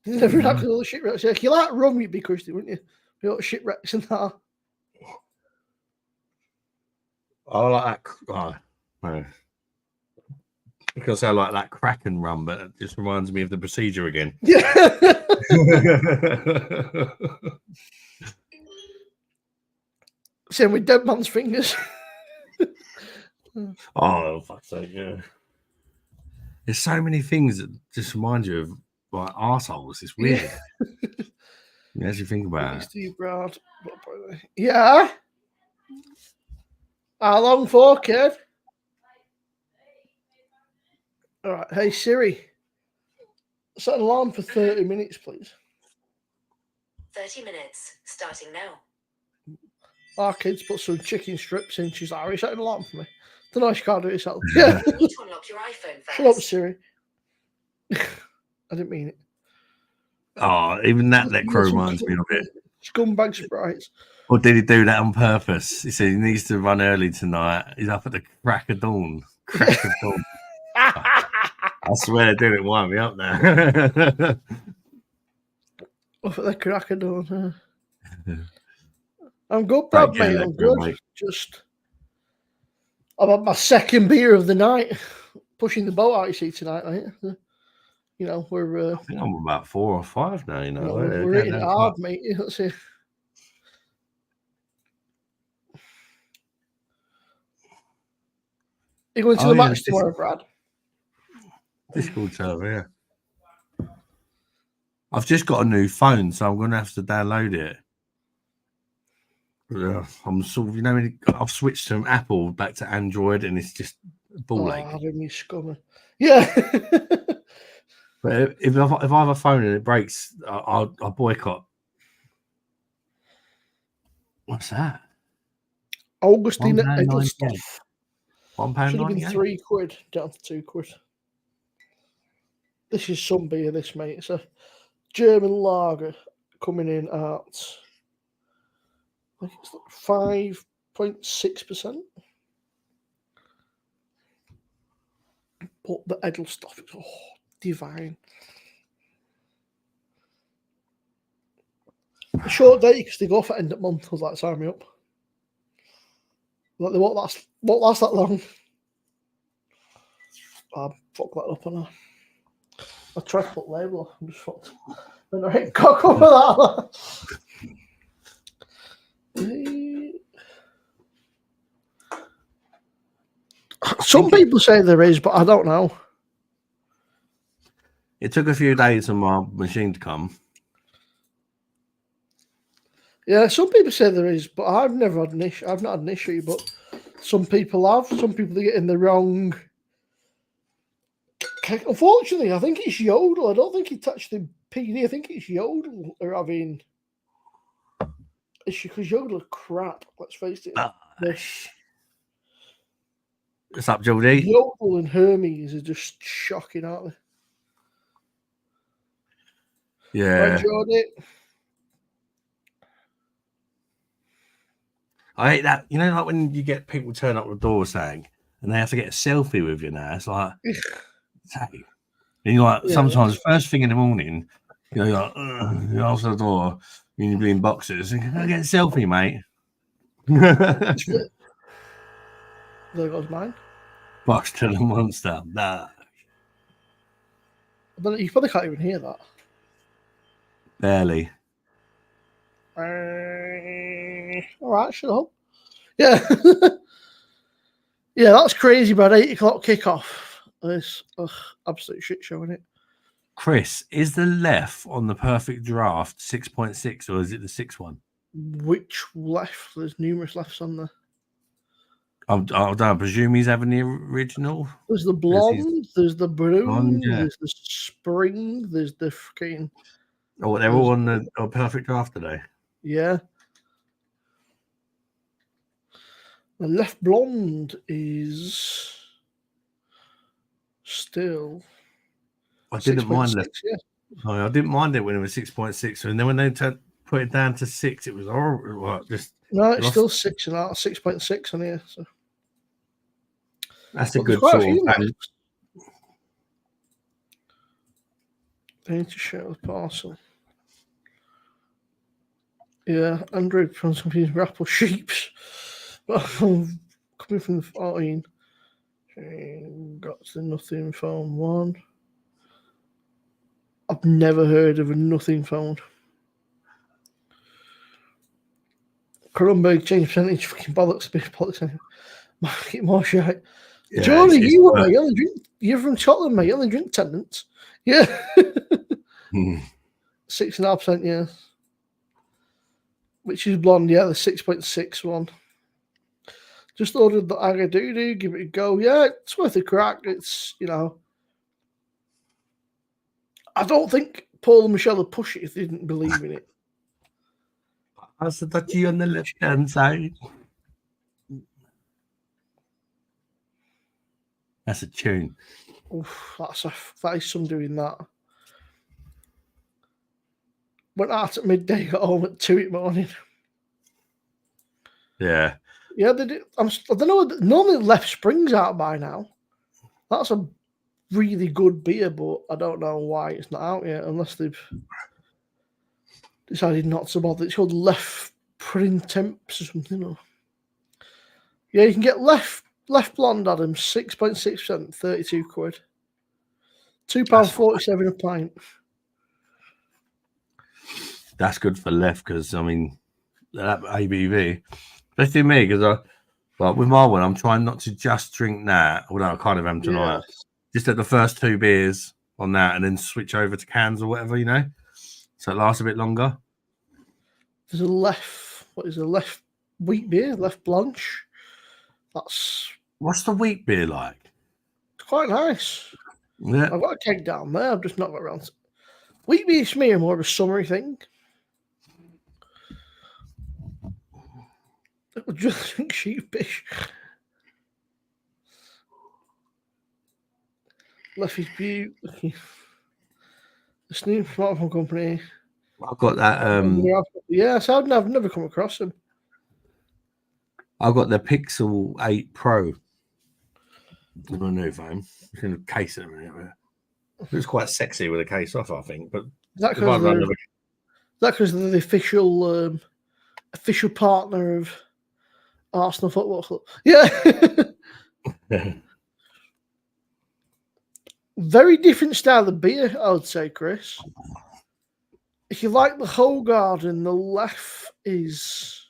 You never had all the shipwrecks. If you like rum, you'd be Christy, wouldn't you? You know, shipwrecks and that. I like that. Oh, no. Because I like that Kraken rum, but it just reminds me of the procedure again. Yeah. Same with Dead Man's Fingers. Oh, fuck's sake, yeah. There's so many things that just remind you of like arseholes. It's weird. As you think about it. Steve Brad. Yeah. How long for, kid? All right. Hey, Siri. Set an alarm for 30 minutes, please. 30 minutes, starting now. Our kids put some chicken strips in. She's like, are you setting an alarm for me? Don't know, she can't do it herself. Yeah. You need to unlock your iPhone first. Shut up, Siri. I didn't mean it. Oh, even that crow reminds me of it. Scumbag sprites. Or did he do that on purpose? He said he needs to run early tonight. He's up at the crack of dawn. Crack of dawn. I swear they did it. Wind me up now. Up at the crack of dawn. I'm good, Brad, mate. I'm good. Mate. Just, I've had my second beer of the night. Pushing the boat out, you see, tonight, mate. You know, we're. I think I'm about 4 or 5 now. You know, we're hitting it hard, mate. Let's see. You're going to the match tomorrow, Brad? Discord server, yeah. I've just got a new phone, so I'm going to have to download it. I'm sort of, you know, I've switched from Apple back to Android, and it's just a ball ache. Having me scummer. Yeah. But if I have a phone and it breaks, I'll boycott. What's that? Augustine Edelstoff. £1.98. Should have been £3, down to £2. This is some beer, this, mate. It's a German lager coming in at, I think it's like 5.6%. But the Edelstoff is divine. A short day because they go for end of month. I was like, sign me up. Like they won't last that long. I fucked that up on I tried to put label off and just fucked. And I hit cock over that. Some people say there is, but I don't know. It took a few days for my machine to come. Yeah, some people say there is, but I've never had an issue. I've not had an issue, but some people have. Some people are getting the wrong. Unfortunately, I think it's Yodel. I don't think he touched the PD. I think it's Yodel are having issue because Yodel are crap. Let's face it. What's up, Geordie? Yodel and Hermes are just shocking, aren't they? Yeah. Right, Geordie? I hate that. You know, like when you get people turn up the door saying, and they have to get a selfie with you now. It's like, and you're like, sometimes first thing in the morning, you're like, you answer the door, you're in boxes. Can I get a selfie, mate? There goes mine. Box to the monster. Nah. But you probably can't even hear that. Barely. All right, shut up. Yeah. Yeah, that's crazy, about 8 o'clock kickoff. It's absolute shit show, isn't it? Chris, is the left on the perfect draft 6.6 or is it the 6 one? Which left? There's numerous lefts on there. I don't presume he's having the original. There's the blonde, there's the brune, yeah. there's the spring, there's the fucking. Oh, they're all on the perfect draft today. Yeah. The left blonde is still. I didn't mind it. Yeah. I didn't mind it when it was 6.6, and then when they put it down to 6, it was horrible. Well, no, it's still 6 and 6.6 on here. So that's a good sort of. I need to show the parcel. Yeah, Android from some people Apple sheeps. Coming from the 14. Got the nothing phone one. I've never heard of a nothing phone. Cronenberg change percentage, fucking bollocks, big bollocks anyway. Market more shit. Yeah, Johnny, you're from Scotland, mate. You only drink Tennants. Yeah. 6.5%, yeah. Which is blonde, yeah, the 6.6 one. Just ordered the Agadoodoo, give it a go. Yeah, it's worth a crack. It's, I don't think Paul and Michelle would push it if they didn't believe in it. I said that you on the left hand side. That's a tune. Oof, that is some doing that. Went out at midday, got home at 2 in the morning. Yeah. Yeah, they do. I don't know. Normally, left springs out by now. That's a really good beer, but I don't know why it's not out yet, unless they've decided not to bother. It's called Left Printemps or something. Or... Yeah, you can get Left Blonde Adams, 6.6%, 32 quid. £2.47 a pint. That's good for left because, I mean, that ABV, especially me, because with my one, I'm trying not to just drink that, although I kind of am tonight. Yeah. Just at the first 2 beers on that and then switch over to cans or whatever, so it lasts a bit longer. There's a left wheat beer, Left Blanche. What's the wheat beer like? It's quite nice. Yeah. I've got a keg down there. I've just not got around to it. Wheat beer to me are more of a summery thing. I would just drink sheepfish. Leffy's Butte. This new smartphone company. I've got that. Yeah, so I've never come across them. I've got the Pixel 8 Pro. It's my new phone. It's in a case at the minute. It's quite sexy with a case off, I think. But is that because they're the official partner of Arsenal Football Club? Yeah. Very different style of beer, I would say, Chris. If you like the Hoegaarden, the Lef is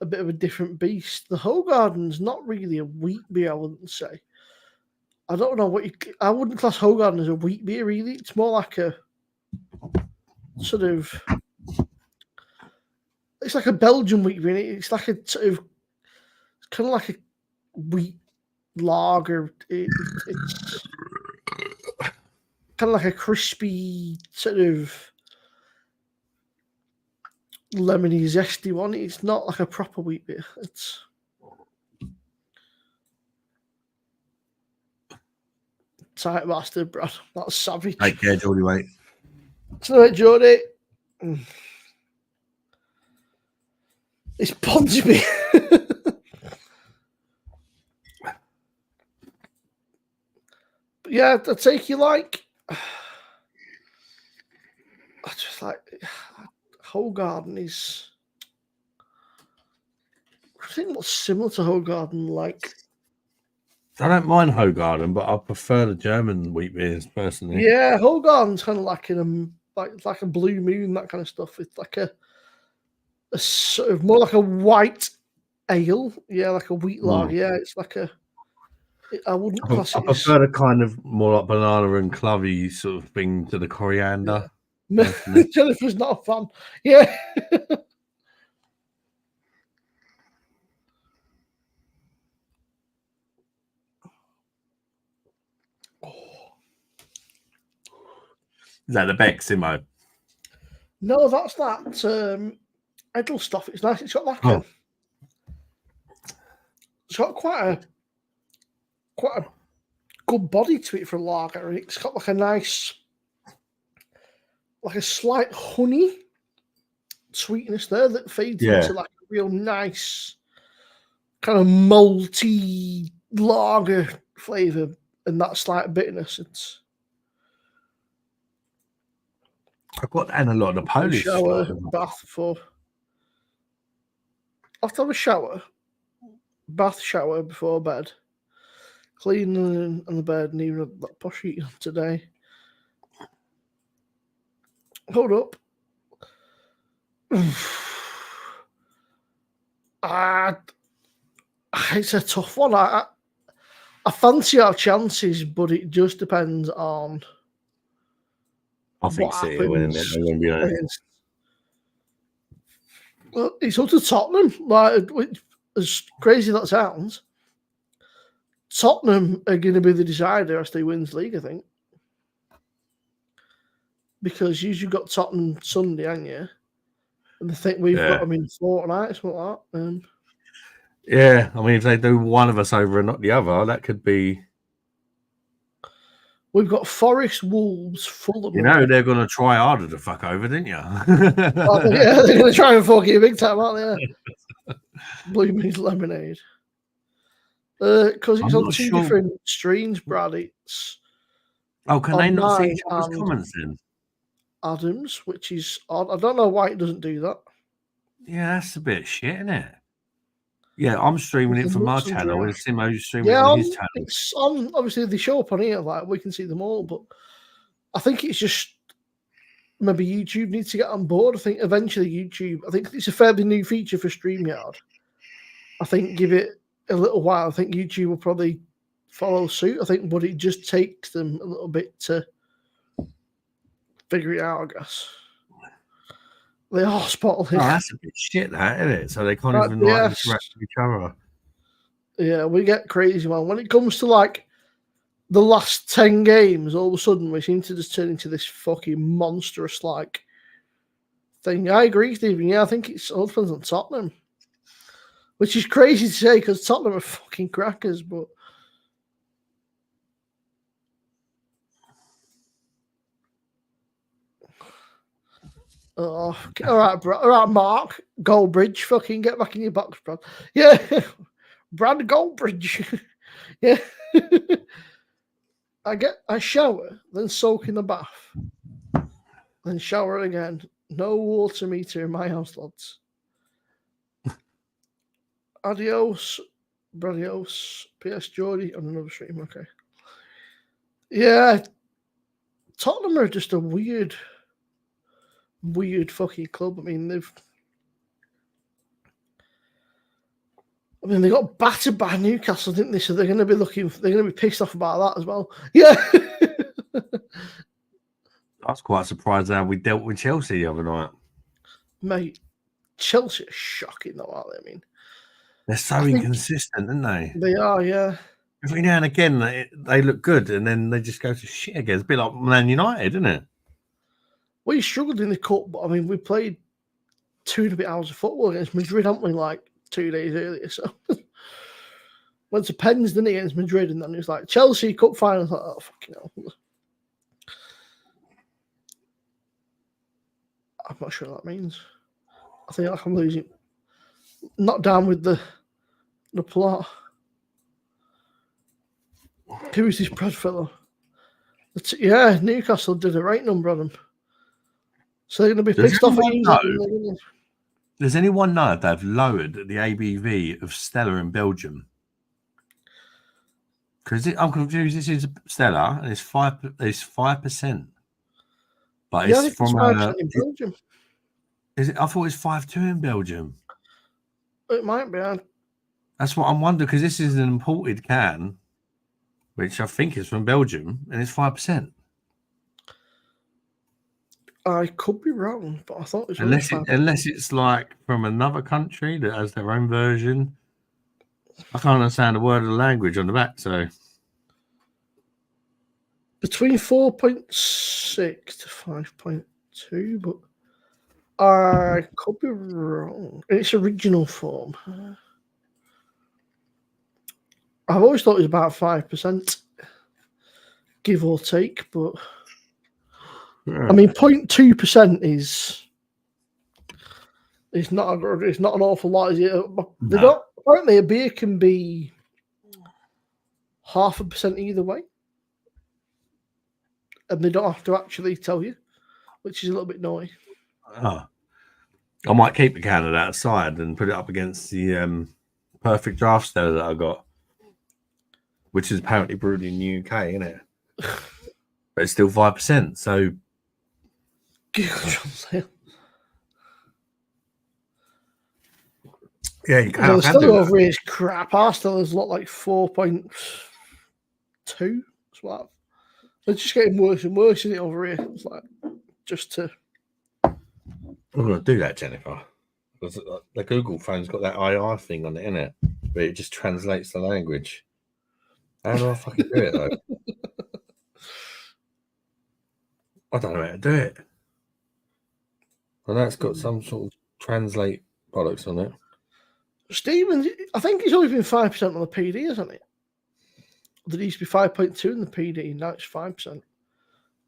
a bit of a different beast. The Hoegaarden's not really a wheat beer, I wouldn't say. I don't know what I wouldn't class Hoegaarden as a wheat beer, really. It's more like a sort of. It's like a Belgian wheat beer. It's like a sort of. It's kind of like a wheat lager. It's kind of like a crispy sort of lemony, zesty one. It's not like a proper wheat beer. It's tight bastard, Brad. That's savage. Take care, Geordie, mate. So, right, Jordy. It's Ponsby. Yeah, I take you like. I just like Hoegaarden is. I think what's similar to Hoegaarden, like. I don't mind Hoegaarden, but I prefer the German wheat beers personally. Yeah, Hoegaarden's kind of like in like a Blue Moon, that kind of stuff. It's like a sort of more like a white ale. Yeah, like a wheat lager. Yeah, it's like a. I wouldn't class I it as. prefer the kind of more like banana and clovey sort of thing to the coriander. Jennifer's not a fan. Yeah. Is that the Beck, Simo? No, that's that Edel stuff. It's nice. It's got like Oh. it's got quite a good body to it for a lager. It's got like a nice, like a slight honey sweetness there that fades into like a real nice kind of malty lager flavour and that slight bitterness. It's I've got that in a lot of the Polish shower, stuff. bath for. After have a shower, bath, shower before bed, clean on the bed, and even that posh heat on today. Hold up. It's a tough one. I fancy our chances, but it just depends on I think what City happens. winning it. They're going to be honest. Well, it's up to Tottenham. Like, as crazy as that sounds, Tottenham are going to be the decider as they wins league, I think. Because you've got Tottenham Sunday, haven't you? And I think we've got them in fortnight, something like that. Yeah, I mean, if they do one of us over and not the other, that could be. We've got Forest, Wolves, Fulham. You know, they're going to try harder to fuck over, didn't you? Yeah, they're going to try and fuck you big time, aren't they? Blue Moon's Lemonade. Because it's on two different streams, Brad. It's can they not see each other's comments then? Adams, which is odd. I don't know why it doesn't do that. Yeah, that's a bit shit, isn't it? Yeah, I'm streaming it from my channel, and Simo's streaming it on his channel. It's on, obviously, they show up on here, like we can see them all, but I think it's just maybe YouTube needs to get on board. I think eventually YouTube, I think it's a fairly new feature for StreamYard. I think give it a little while. I think YouTube will probably follow suit. I think, but it just takes them a little bit to figure it out, I guess. They are spotted. Oh, that's a bit shit, that, isn't it? So they can't even interact with each other. Yeah, we get crazy, man. When it comes to like the last 10 games, all of a sudden we seem to just turn into this fucking monstrous like thing. I agree, Stephen. Yeah, I think it's all depends on Tottenham, which is crazy to say because Tottenham are fucking crackers, but. Oh, all right, bro. All right, Mark Goldbridge. Fucking get back in your box, bro. Yeah, Brad Goldbridge. Yeah. I shower, then soak in the bath, then shower again. No water meter in my house, lads. Adios, Bradios, PS Geordie on another stream. Okay. Yeah, Tottenham are just a weird fucking club. I mean, they got battered by Newcastle, didn't they? So they're going to be pissed off about that as well. Yeah. I was quite surprised how we dealt with Chelsea the other night. Mate, Chelsea are shocking, though, aren't they? I mean, They're so inconsistent, aren't they? They are, yeah. Every now and again, they look good, and then they just go to shit again. It's a bit like Man United, isn't it? We struggled in the cup, but I mean, we played 2.5 hours of football against Madrid, haven't we? Like 2 days earlier. So went to Pens, didn't he, against Madrid, and then it was like Chelsea Cup final. Like, oh fucking hell! I'm not sure what that means. I think like I'm losing. Not down with the plot. Who is this Brad fellow? Yeah, Newcastle did a right number on them. So they're going to be pissed off at you. Does anyone know if they've lowered the ABV of Stella in Belgium? Because I'm confused. This is Stella, and it's 5%. But yeah, it's from 5% in Belgium. Is it? I thought it's 5.2 in Belgium. It might be. That's what I'm wondering, because this is an imported can, which I think is from Belgium, and it's 5%. I could be wrong, but I thought it was unless it's like from another country that has their own version. I can't understand a word of the language on the back, so between 4.6 to 5.2, but I could be wrong. In its original form, I've always thought it was about 5%, give or take, but yeah. I mean, 0.2% is not an awful lot, is it? They don't. Apparently, a beer can be 0.5% either way, and they don't have to actually tell you, which is a little bit naughty. Oh. I might keep the can of that aside and put it up against the perfect draft Stella that I got, which is apparently brewed in the UK, isn't it? But it's still 5%. So, yeah, you can't. The Stella over here is crap. Our Stella's look like 4.2. That's what. It's just getting worse and worse, isn't it, over here? It's like just to. I'm going to do that, Jennifer. Because the Google phone's got that AI thing on it, isn't it? But it just translates the language. How do I fucking do it, though? I don't know how to do it. I know it's got some sort of translate products on it. Stephen, I think it's always been 5% on the PD, hasn't it? There used to be 5.2 in the PD, now it's 5%.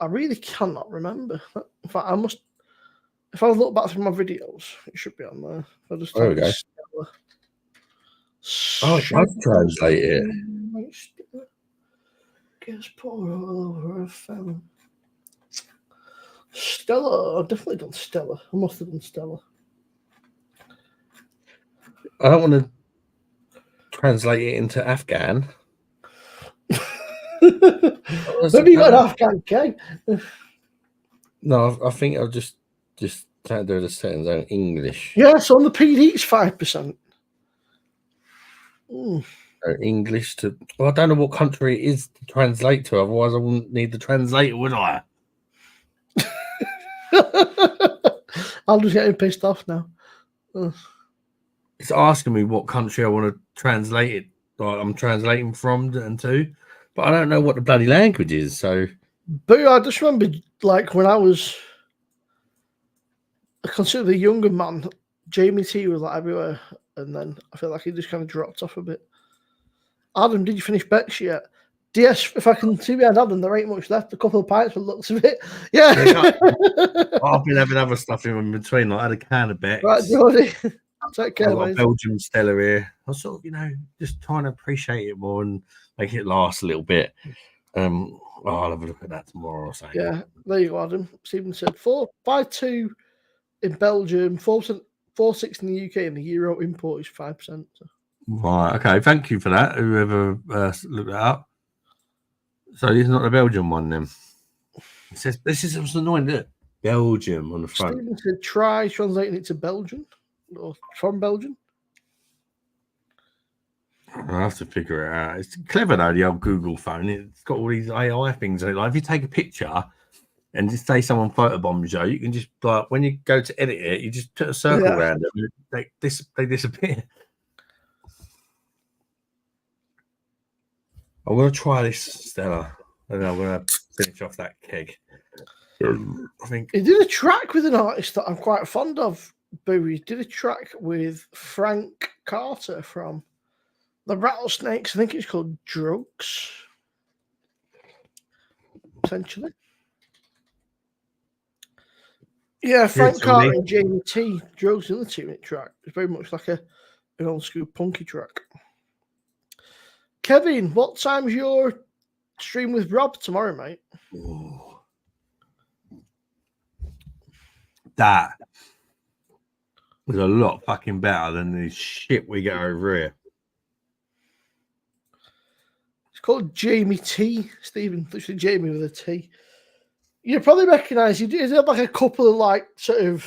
I really cannot remember. In fact, I must. If I look back through my videos, it should be on there. I'll just there we go. Oh, it does translate it. Guess pour all over a felon. Stella, I've definitely done Stella. I must have done Stella. I don't want to translate it into Afghan. Maybe you got an Afghan keg. No, I think I'll just try to do the settings on English. Yeah, so on the PD it's 5%. English to. Well, I don't know what country it is to translate to. Otherwise, I wouldn't need the translator, would I? I'm just getting pissed off now. It's asking me what country I want to translate it. Like I'm translating from and to, but I don't know what the bloody language is. So, but I just remember, like when I was considered a younger man, Jamie T was like everywhere, and then I feel like he just kind of dropped off a bit. Adam, did you finish Bex yet? Yes, if I can see behind Adam, there ain't much left. A couple of pints, but looks of it. Yeah. I've been having other stuff in between. Like I had a can of Bex. Right, Jordy. Take care, mate. Belgium Stella here. I was sort of, just trying to appreciate it more and make it last a little bit. I'll have a look at that tomorrow or something. Yeah, there you go, Adam. Stephen said 5.2 in Belgium, 4%, 4.6 in the UK, and the euro import is 5%. So. Right. Okay. Thank you for that. Whoever looked that up. So this is not the Belgian one then. It says this is what's annoying, isn't it? Belgium on the front. Stephen said try translating it to Belgian or from Belgium. I'll have to figure it out. It's clever though, the old Google phone. It's got all these AI things on it. Like if you take a picture and just say someone photobombs you, you can just like when you go to edit it, you just put a circle around them. They disappear. I'm gonna try this Stella, and then I'm gonna finish off that keg. I think He did a track with an artist that I'm quite fond of. Boo. He did a track with Frank Carter from the Rattlesnakes. I think it's called Drugs. Essentially. Yeah, Frank Carter and Jamie T. Drugs in the 2-minute track. It's very much like an old school punky track. Kevin, what time's your stream with Rob tomorrow, mate? ooh, that was a lot fucking better than the shit we get over here. It's called Jamie T. Stephen, literally Jamie with a T. You probably recognise he did have like a couple of like sort of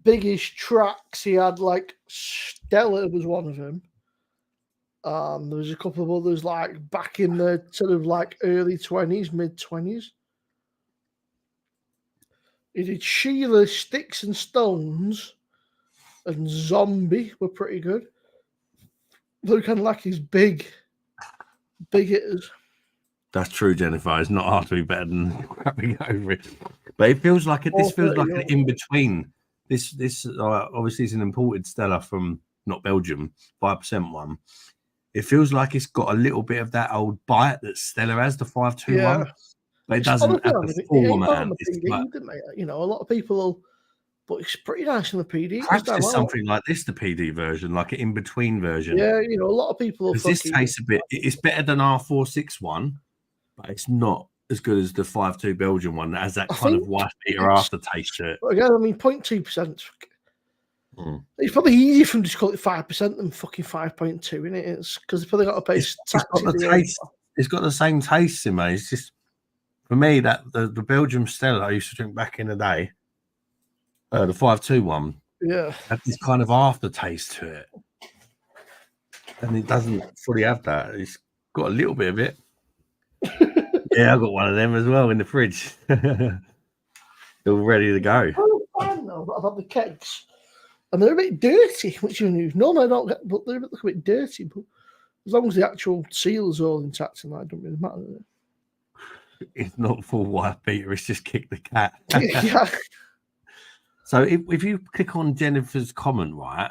biggish tracks. He had like Stella was one of them. There was a couple of others like back in the sort of like early 20s, mid 20s. He did Sheila, Sticks and Stones, and Zombie were pretty good. They're kind of like his big hitters. That's true, Jennifer. It's not hard to be better than crapping over it. But it feels like this feels like an in between. This obviously is an imported Stella from not Belgium, 5% one. It feels like it's got a little bit of that old bite that Stella has, the 521. But it doesn't have the full amount. You know, a lot of people but it's pretty nice in the PD. Perhaps it's something like this, the PD version, like an in-between version. Yeah, you know, a lot of people because this tastes a bit. It's better than our 461, but it's not as good as the 5.2 Belgian one that has that kind of wife beater aftertaste to it. But again, I mean, 0.2%. It's probably easier for them to call it 5% than fucking 5.2, isn't it? It's because they've probably got to pay tax. It's got the same taste in me. It's just for me that the Belgian Stella I used to drink back in the day, the 5.2 one, had this kind of aftertaste to it, and it doesn't fully have that. It's got a little bit of it. Yeah, I've got one of them as well in the fridge, all ready to go. I'm fine though. I've had the kegs, and they're a bit dirty, which you knew. Normally I don't get, but they're a bit dirty. But as long as the actual seal is all intact, and that don't really matter. It's not full wife beater. It's just kick the cat. Yeah. So if you click on Jennifer's comment, right,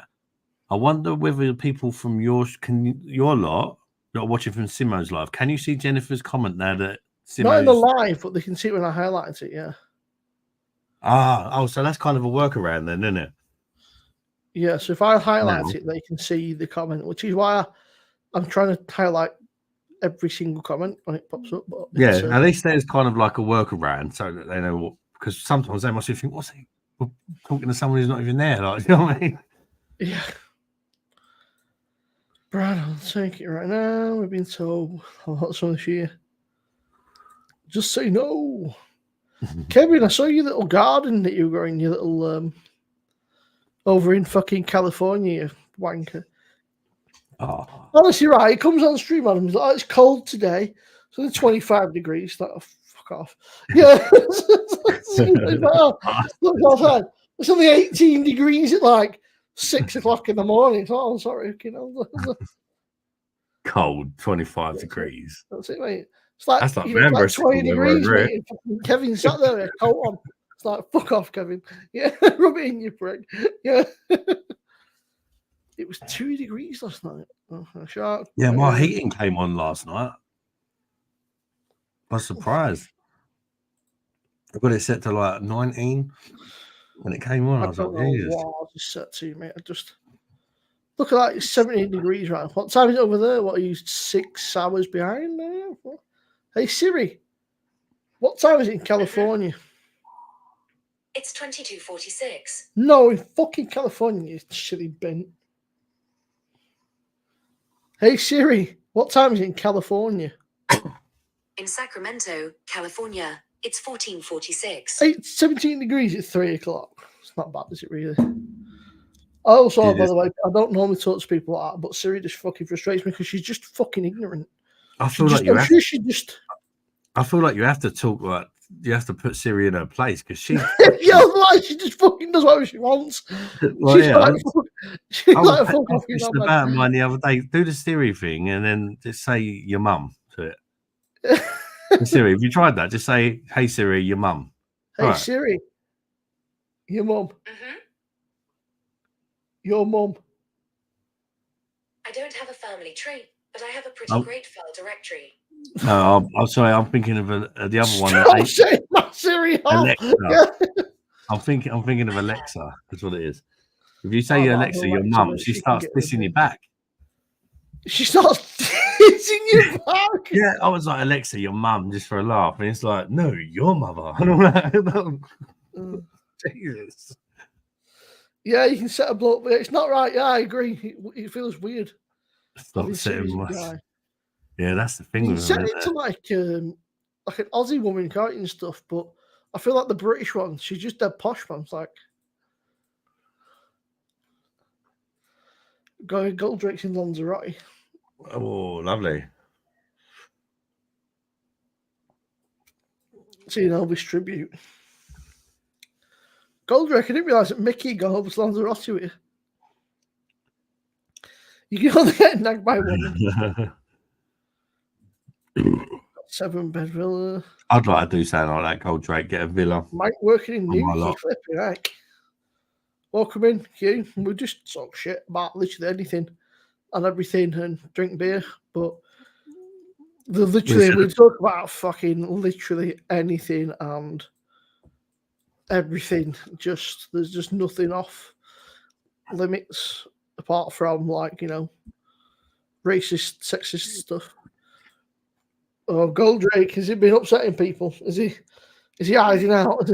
I wonder whether people from your lot that are watching from Simmo's live, can you see Jennifer's comment there that Simmo's... Not in the live, but they can see it when I highlight it, yeah. So that's kind of a workaround then, isn't it? Yeah, so if I highlight it, they can see the comment, which is why I'm trying to highlight every single comment when it pops up. But yeah, at least there's kind of like a workaround so that they know what, because sometimes they must think, what's he talking to someone who's not even there? Like, you know what I mean? Yeah. Brad, I'll take it right now. We've been told a lot of this year. Just say no. Kevin, I saw your little garden that you were growing, your little over in fucking California, you wanker. Oh. Honestly, right, it comes on stream, Adam. He's like, it's cold today. So it's 25 degrees. Like, oh, fuck off. Yeah. Look outside. It's only 18 degrees at like 6 o'clock in the morning. Oh, I'm sorry. You know. Cold, 25 degrees. That's it, mate. It's like, that's like, like 20 degrees, mate. Kevin sat there with a coat on. It's like, fuck off, Kevin. Yeah, rub it in, you prick. Yeah. It was 2 degrees last night. Oh, yeah, my heating came on last night. I was surprised. I got it set to like 19 when it came on. I was like, what I just set to, mate. I just look at that. It's 17 degrees right now. What time is it over there? What are you 6 hours behind now? Hey Siri, what time is it in California? It's 22:46. No, in fucking California, you silly bent. Hey Siri, what time is it in California? In Sacramento, California, it's 14:46. It's 17 degrees at 3 o'clock. It's not bad, is it really? Also, by the way, I don't normally talk to people like that, but Siri just fucking frustrates me because she's just fucking ignorant. I feel like you have. She just. I feel like you have to talk like you have to put Siri in her place because she. Yeah, like she just fucking does whatever she wants. Well, She's yeah, like, I was just man. about mine the other day. Do the Siri thing and then just say your mum to it. Siri, if you tried that, just say, "Hey Siri, your mum." Hey Right. Siri, your mum. Mm-hmm. Your mum. I don't have a family tree, but I have a pretty Oh. great file directory. No, I'm sorry. I'm thinking of the other one. Stop saying my Siri off. Alexa. Yeah. I'm thinking of Alexa. That's what it is. If you say Oh, Alexa, your Alexa, mum, mate, she she can starts get rid dissing of you it. back. She starts teasing you back. Yeah, I was like, Alexa, your mum, just for a laugh. And it's like, no, your mother. And I'm like, Jesus. Yeah, you can set a block, but it's not right. Yeah, I agree. It feels weird. Stop setting my... Guy. Yeah, that's the thing You can with set them, it to like an Aussie woman, can't you, and stuff, but I feel like the British one, she's just dead posh, man. It's like Goldrake's in Lanzarote. Oh, lovely. Seeing Elvis tribute. Goldrake, I didn't realise that Mickey got Elvis Lanzarote with you. You can only get nagged by women. 7-bed villa. I'd like to do something like that, Goldrake, get a villa. Mike working in my Newquay, lot. flipping heck. Welcome in, Hugh. We just talk shit about literally anything and everything and drink beer, but we talk about fucking literally anything and everything. There's just nothing off limits apart from like, you know, racist, sexist stuff. Oh, Goldrake, has he been upsetting people? Is he hiding out?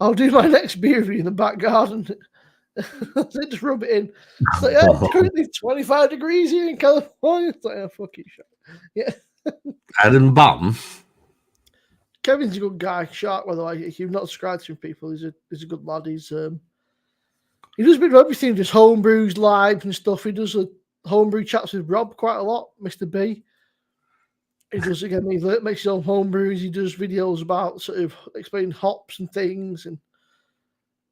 I'll do my next beer review in the back garden. Just rub it in. It's like, yeah, it's currently 25 degrees here in California. It's like, oh, fucking shit. Yeah. Adam Bum. Kevin's a good guy. Shark, by the way. If you've not subscribed to him, people, he's a good lad. He does a bit of everything, just homebrews, lives and stuff. He does a homebrew chats with Rob quite a lot, Mr. B. He does again. He makes his own homebrews. He does videos about sort of explaining hops and things. And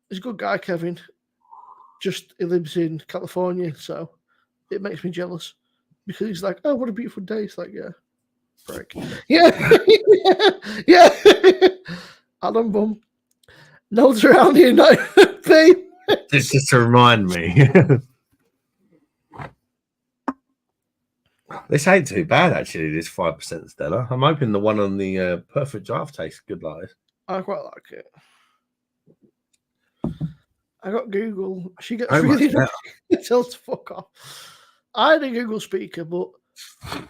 he's a good guy, Kevin. Just he lives in California, so it makes me jealous because he's like, "Oh, what a beautiful day!" It's like, yeah, break, yeah, yeah. Adam Bum, notes around here, no, babe. Just to remind me. This ain't too bad, actually, this 5% Stella. I'm hoping the one on the Perfect Draft tastes good like this. I quite like it. I got Google. She gets really tells to fuck off. I had a Google speaker, but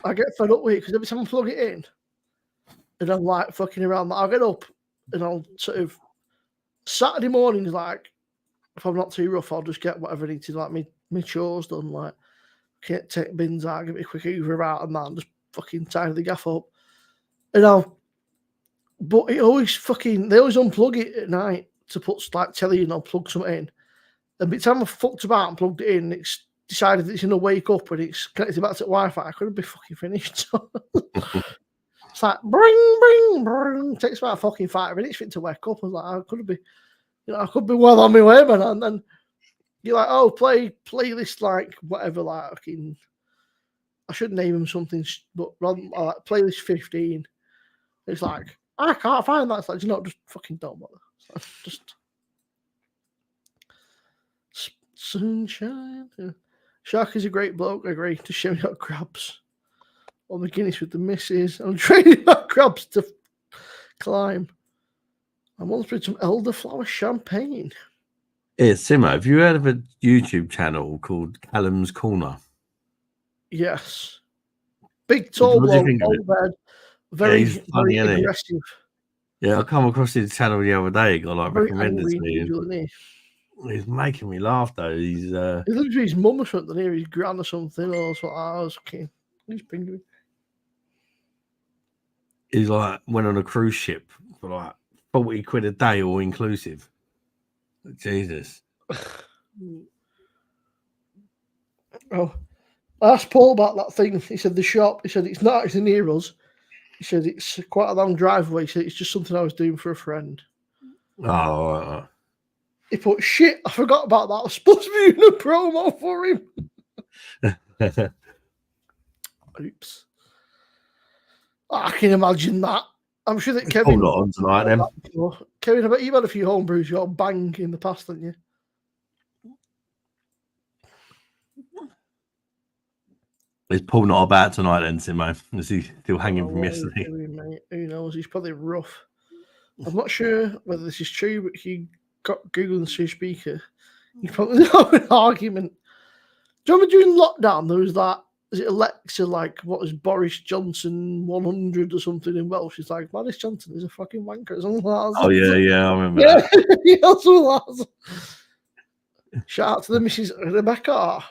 I get fed up with it because every time I plug it in and I'm like fucking around, I'll get up and I'll sort of Saturday mornings, like if I'm not too rough, I'll just get whatever I need to, like my chores done, like take bins out, give it a quick hoover out and that, and just fucking tidy the gaff up. But it always they always unplug it at night to put like telly and I'll plug something in. And by the time I fucked about and plugged it in, it's decided that it's going to wake up and it's connected back to Wi-Fi. I couldn't be fucking finished. It's like bring. It takes about fucking 5 minutes for it to wake up. I was like, I could be well on my way, man. And then you're like, oh, play playlist like whatever, like I should name them something, but rather like playlist 15. It's like I can't find that. It's like, just fucking don't bother. So just sunshine. Yeah. Shark is a great bloke. I agree. To show me out crabs on the Guinness with the missus. I'm training my crabs to climb. I once put some elderflower champagne. Yeah, Simmo, have you heard of a YouTube channel called Callum's Corner? Yes. Big, tall bloke, old bed, very aggressive. Yeah, I come across his channel the other day. It got like recommended to me. He's making me laugh though. He lives with his mum or something here, his gran or something, or something. I was okay. He's bringing me. He's like went on a cruise ship for like 40 quid a day, all inclusive. Jesus. Oh, I asked Paul about that thing. He said the shop. He said it's not actually near us. He said it's quite a long driveway. He said it's just something I was doing for a friend. Oh, He put shit. I forgot about that. I was supposed to be doing a promo for him. Oops. I can imagine that. I'm sure that Kevin. not on tonight, then. Kevin, I bet you've had a few homebrews you're bang in the past, haven't you? Is Paul not about tonight, then, Simmo? Is he still hanging from What yesterday? he's doing, mate. Who knows? He's probably rough. I'm not sure whether this is true, but he got Google and Sue Speaker. You probably know an argument. Do you remember during lockdown there was that? Is it Alexa, like, what was Boris Johnson 100 or something in Welsh? She's like, Boris Johnson is a fucking wanker or something like that. Oh, yeah, I remember that. Yeah, also that. Shout out to the Mrs. Rebecca.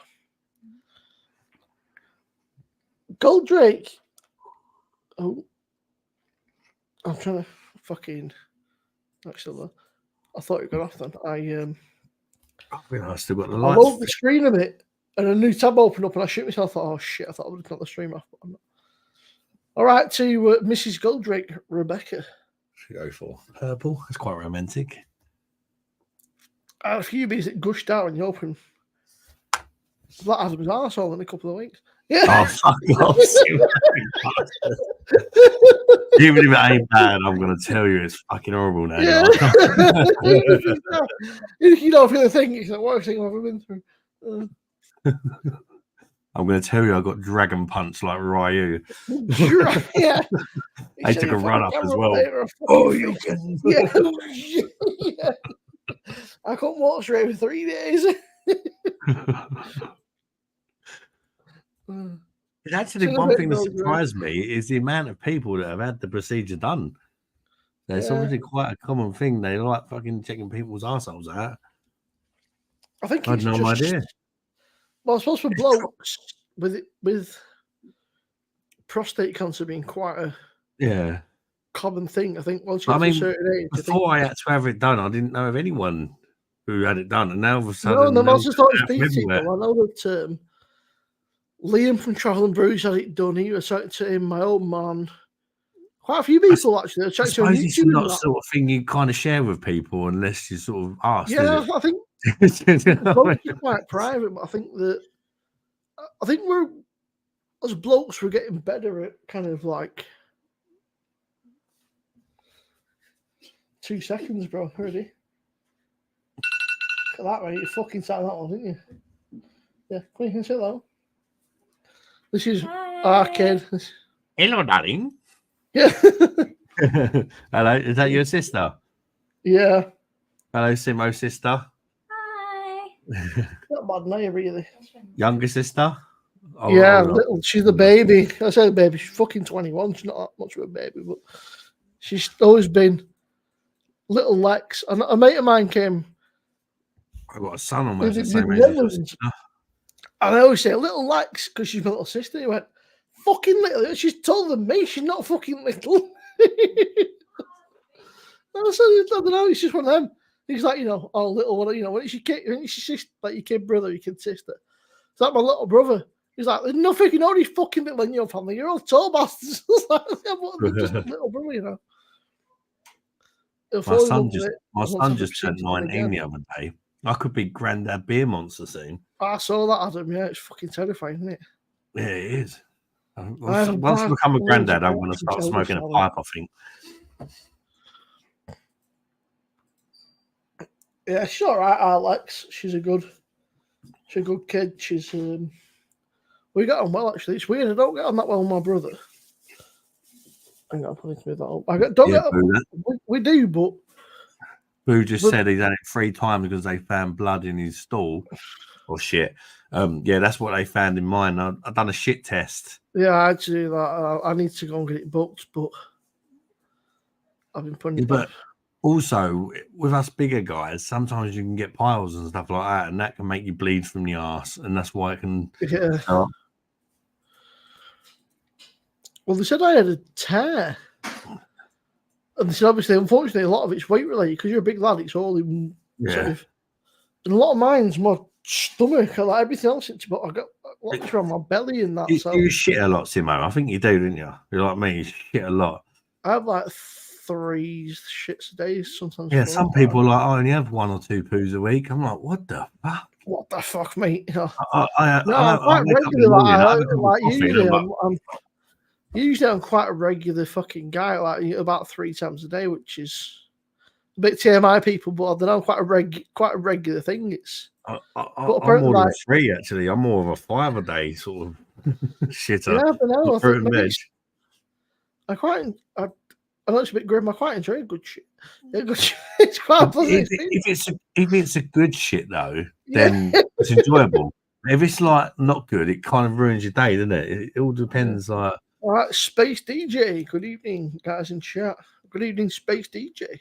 Goldrake. Oh, I'm trying to fucking. Actually, I thought it got off then. I still got the I lights. rolled the screen a bit and a new tab opened up and I shoot myself. I thought, oh shit, I thought I would have got the stream off. But I'm not. All right, to Mrs. Goldrake, Rebecca. Go for purple. It's quite romantic. I had a few beers that gushed out and you open. That Adam's arsehole in a couple of weeks. Yeah. Oh, fuck off. Even if it ain't bad, I'm going to tell you it's fucking horrible now. Yeah. You know, for the thing, it's the worst thing I've ever been through. I'm going to tell you I got dragon punch like Ryu. Yeah. They took a run up as well. Oh, you can. Yeah. Yeah. I couldn't walk straight for 3 days. It's actually one thing that surprised me is the amount of people that have had the procedure done. It's obviously quite a common thing. They like fucking checking people's assholes out. I think I had no idea. Well, I suppose for blokes with prostate cancer being quite a common thing. I think once you get to a certain age, before I had to have it done, I didn't know of anyone who had it done, and now all of a sudden, no, I just thought it was people. I know that Liam from Travel and Brews had it done. He was talking to him, my old man. Quite a few people actually. I suppose it's not the sort of thing you kind of share with people unless you sort of ask. Yeah, I think blokes are quite private, but I think we're as blokes we're getting better at kind of like 2 seconds, bro. Ready? Look at that, right? You fucking sat that one, didn't you? Yeah, come here, sit down. This is our kid. Hello, darling. Yeah. Hello, is that your sister? Yeah. Hello, Simmo's sister. Hi. Not bad now, really. Younger sister? Oh, yeah, little. She's the baby. I say the baby. She's fucking 21. She's not that much of a baby, but she's always been little Lex. And a mate of mine came. I got a son almost the same age as your sister. And I always say little Lex because she's my little sister. He went, fucking little. She's taller than me. She's not fucking little. I said, I don't know. He's just one of them. He's like, oh, little one. When it's your kid, when it's your sister, like your kid brother, your kid sister. It's like my little brother. He's like, there's nothing, he's fucking little in your family. You're all tall bastards. Like, just a little brother, My son just turned 19 the other day. I could be Grandad Beer Monster soon. I saw that, Adam. Yeah, it's fucking terrifying, isn't it? Yeah, it is. Once I become a granddad, I want to start smoking a pipe, I think. Yeah, she's all right, Alex. She's a good kid. She's we got on well, actually. It's weird. I don't get on that well with my brother. Hang on, I need to move that up. We do, but Boo just said he's had it 3 times because they found blood in his stool or shit. Yeah, that's what they found in mine. I've done a shit test. Yeah, I had to do that. I need to go and get it booked, but I've been putting it back. Also, with us bigger guys, sometimes you can get piles and stuff like that, and that can make you bleed from the arse, and that's why it can. Yeah. Well, they said I had a tear. And they said, obviously, unfortunately, a lot of it's weight related because you're a big lad. It's all in sort Yeah. of. And a lot of mine's my stomach, like everything else. It's but I got lots around my belly and that. So You shit a lot, Simo. I think you do, didn't you? You're like me. You shit a lot. I have like 3 shits a day, sometimes. Yeah, 4. some people are like, I only have 1 or 2 poos a week. I'm like, what the fuck? What the fuck, mate? You know? I No, I'm quite wake up in regular. the morning, I have a cup of Like coffee, and usually, I'm like, usually I'm quite a regular fucking guy. Like about 3 times a day, which is a bit TMI people, but I don't know, quite a regular thing. It's but I'm apparently, more than like 3 actually. I'm more of a 5 a day sort of shitter. yeah, I don't know. I Fruit think and maybe veg. I know it's a bit grim. I quite enjoy good shit. Yeah, good shit. It's quite a pleasant experience. If it's a good shit though, Yeah. then it's enjoyable. If it's like not good, it kind of ruins your day, doesn't it? It all depends. Like, All right, Space DJ. Good evening, guys in chat. Good evening, Space DJ.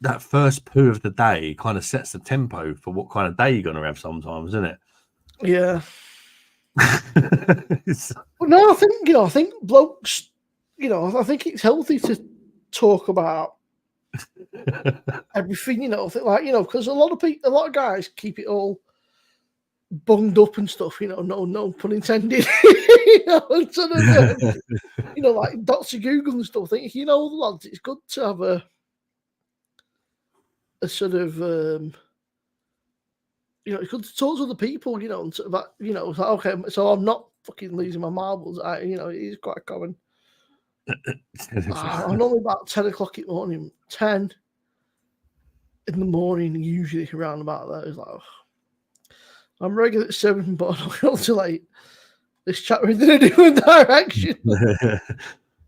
that first poo of the day kind of sets the tempo for what kind of day you're going to have sometimes, isn't it? Yeah. Well, no, I think blokes, I think it's healthy to talk about everything, because a lot of guys keep it all bunged up and stuff, no pun intended, and sort of, like Dr. Google and stuff. I think, lads, it's good to have a sort of, it's good to talk to other people, and sort of that, it's like, okay, so I'm not fucking losing my marbles. It is quite common. I'm normally about 10 o'clock in the morning, 10 in the morning, usually around about that. It's like, I'm regular at 7, but I'm not too late. This chat we're in a different direction.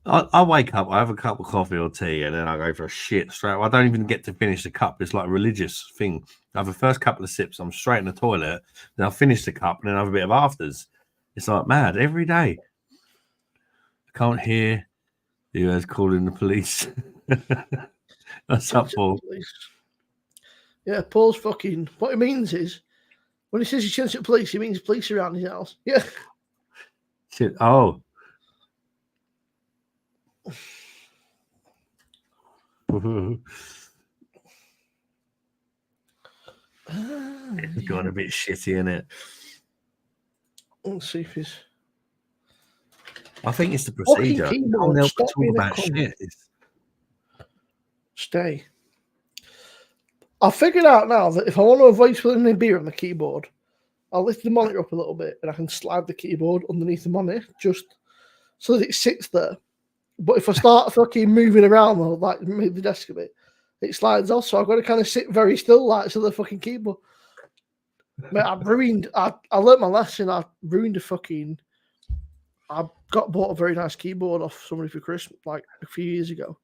I wake up, I have a cup of coffee or tea, and then I go for a shit straight away. I don't even get to finish the cup. It's like a religious thing. I have the first couple of sips, I'm straight in the toilet, then I'll finish the cup, and then I have a bit of afters. It's like mad every day. I can't hear you guys calling the police. That's up, Paul. Yeah, Paul's fucking. What it means is, when he says he sends it to police, he means police around his house. Yeah. Shit. Oh. It's gone a bit shitty, isn't it? Let's see if he's. I think it's the procedure. You can't help but talk about shit. Stay. I figured out now that if I want to avoid spilling any beer on the keyboard, I'll lift the monitor up a little bit and I can slide the keyboard underneath the monitor just so that it sits there. But if I start fucking moving around, or like move the desk a bit, it slides off. So I've got to kind of sit very still, like so the fucking keyboard. Mate, I learned my lesson. I ruined I bought a very nice keyboard off somebody for Christmas, like a few years ago.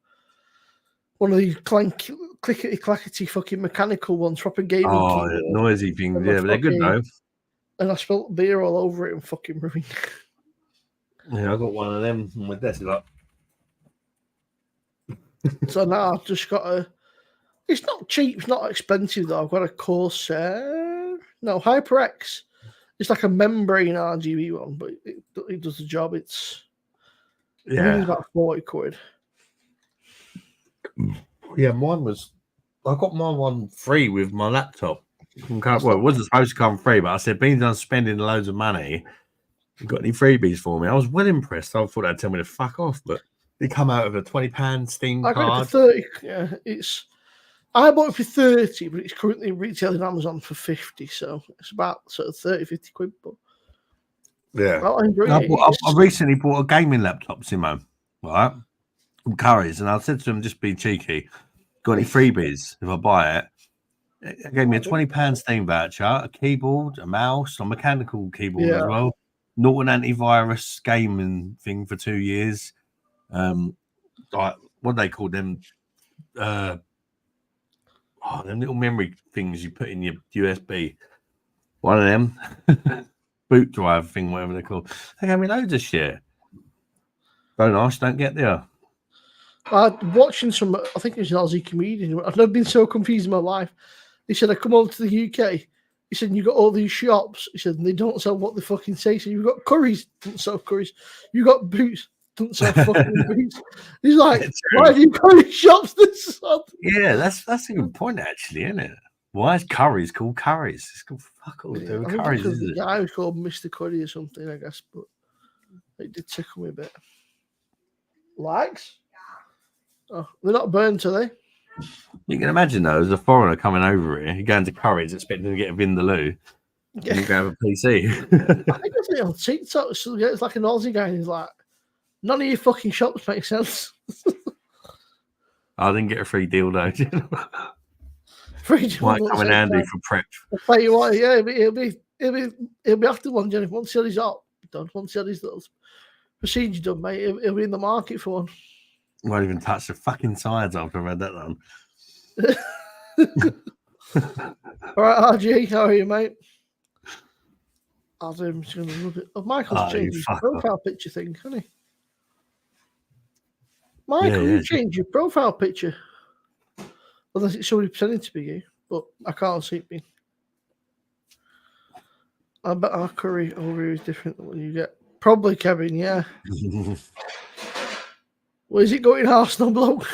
One of these clickety clackety fucking mechanical ones, proper gaming keyboard. Yeah, noisy things, yeah, but they're good though. And I spilled beer all over it and fucking ruined. Yeah, I got one of them on my desk. Like. So now I've just got a. It's not cheap, it's not expensive though. I've got a Corsair. No, HyperX. It's like a membrane RGB one, but it does the job. It's I think it's about 40 quid. Yeah, I got my one free with my laptop. Well, it wasn't supposed to come free, but I said, being done spending loads of money, you got any freebies for me? I was well impressed. I thought they'd tell me to fuck off, but they come out with a £20 Steam card. I got it for 30. Yeah, I bought it for 30, but it's currently retailing on Amazon for 50, so it's about sort of 30, 50 quid. But yeah, I recently bought a gaming laptop, Simmo, right, from Curry's, and I said to them, just be cheeky, got any freebies if I buy it? It gave me a £20 Steam voucher, a keyboard, a mouse, a mechanical keyboard as well, not an antivirus gaming thing for 2 years. Like what they call them, them little memory things you put in your USB. One of them, boot drive thing, whatever they're called. They gave me loads of shit. Don't ask, don't get there. Watching some, I think it was an Aussie comedian. I've never been so confused in my life. He said, I come over to the UK. He said, you got all these shops. He said, and they don't sell what they fucking say. So you've got Curry's, don't sell Curry's. You got Boots, Doesn't sell fucking beans. He's like, True. why have you got any shops this sod? Yeah, that's a good point, actually, isn't it? Why is curries called curries? It's called fuck all to do Yeah, with I think curries, because is the it? guy was called Mr. Curry or something, I guess, but it did tickle me a bit. Likes? Oh, they're not burned today. You can imagine though, as a foreigner coming over here, you go into curries expecting to get a vindaloo, and you grab a PC. I think I've seen it on TikTok. So it's like an Aussie guy, and he's like, none of your fucking shops make sense. I didn't get a free deal though. Free Might deal, come in handy for prep. I'll tell you what, yeah, it'll be after one, Jenny. Once Jenny's up, done. Once Jenny's little procedure done, mate, he'll be in the market for one. Won't even touch the fucking sides after I've had that done. All right, RG, how are you, mate? I'm just going to love it. Oh, Michael's changed his profile picture thing, hasn't he? Michael, you changed your profile picture. Unless it's somebody pretending to be you, but I can't see it being. I bet our curry over here is different than what you get. Probably, Kevin, yeah. Well, is it going Arsenal bloke?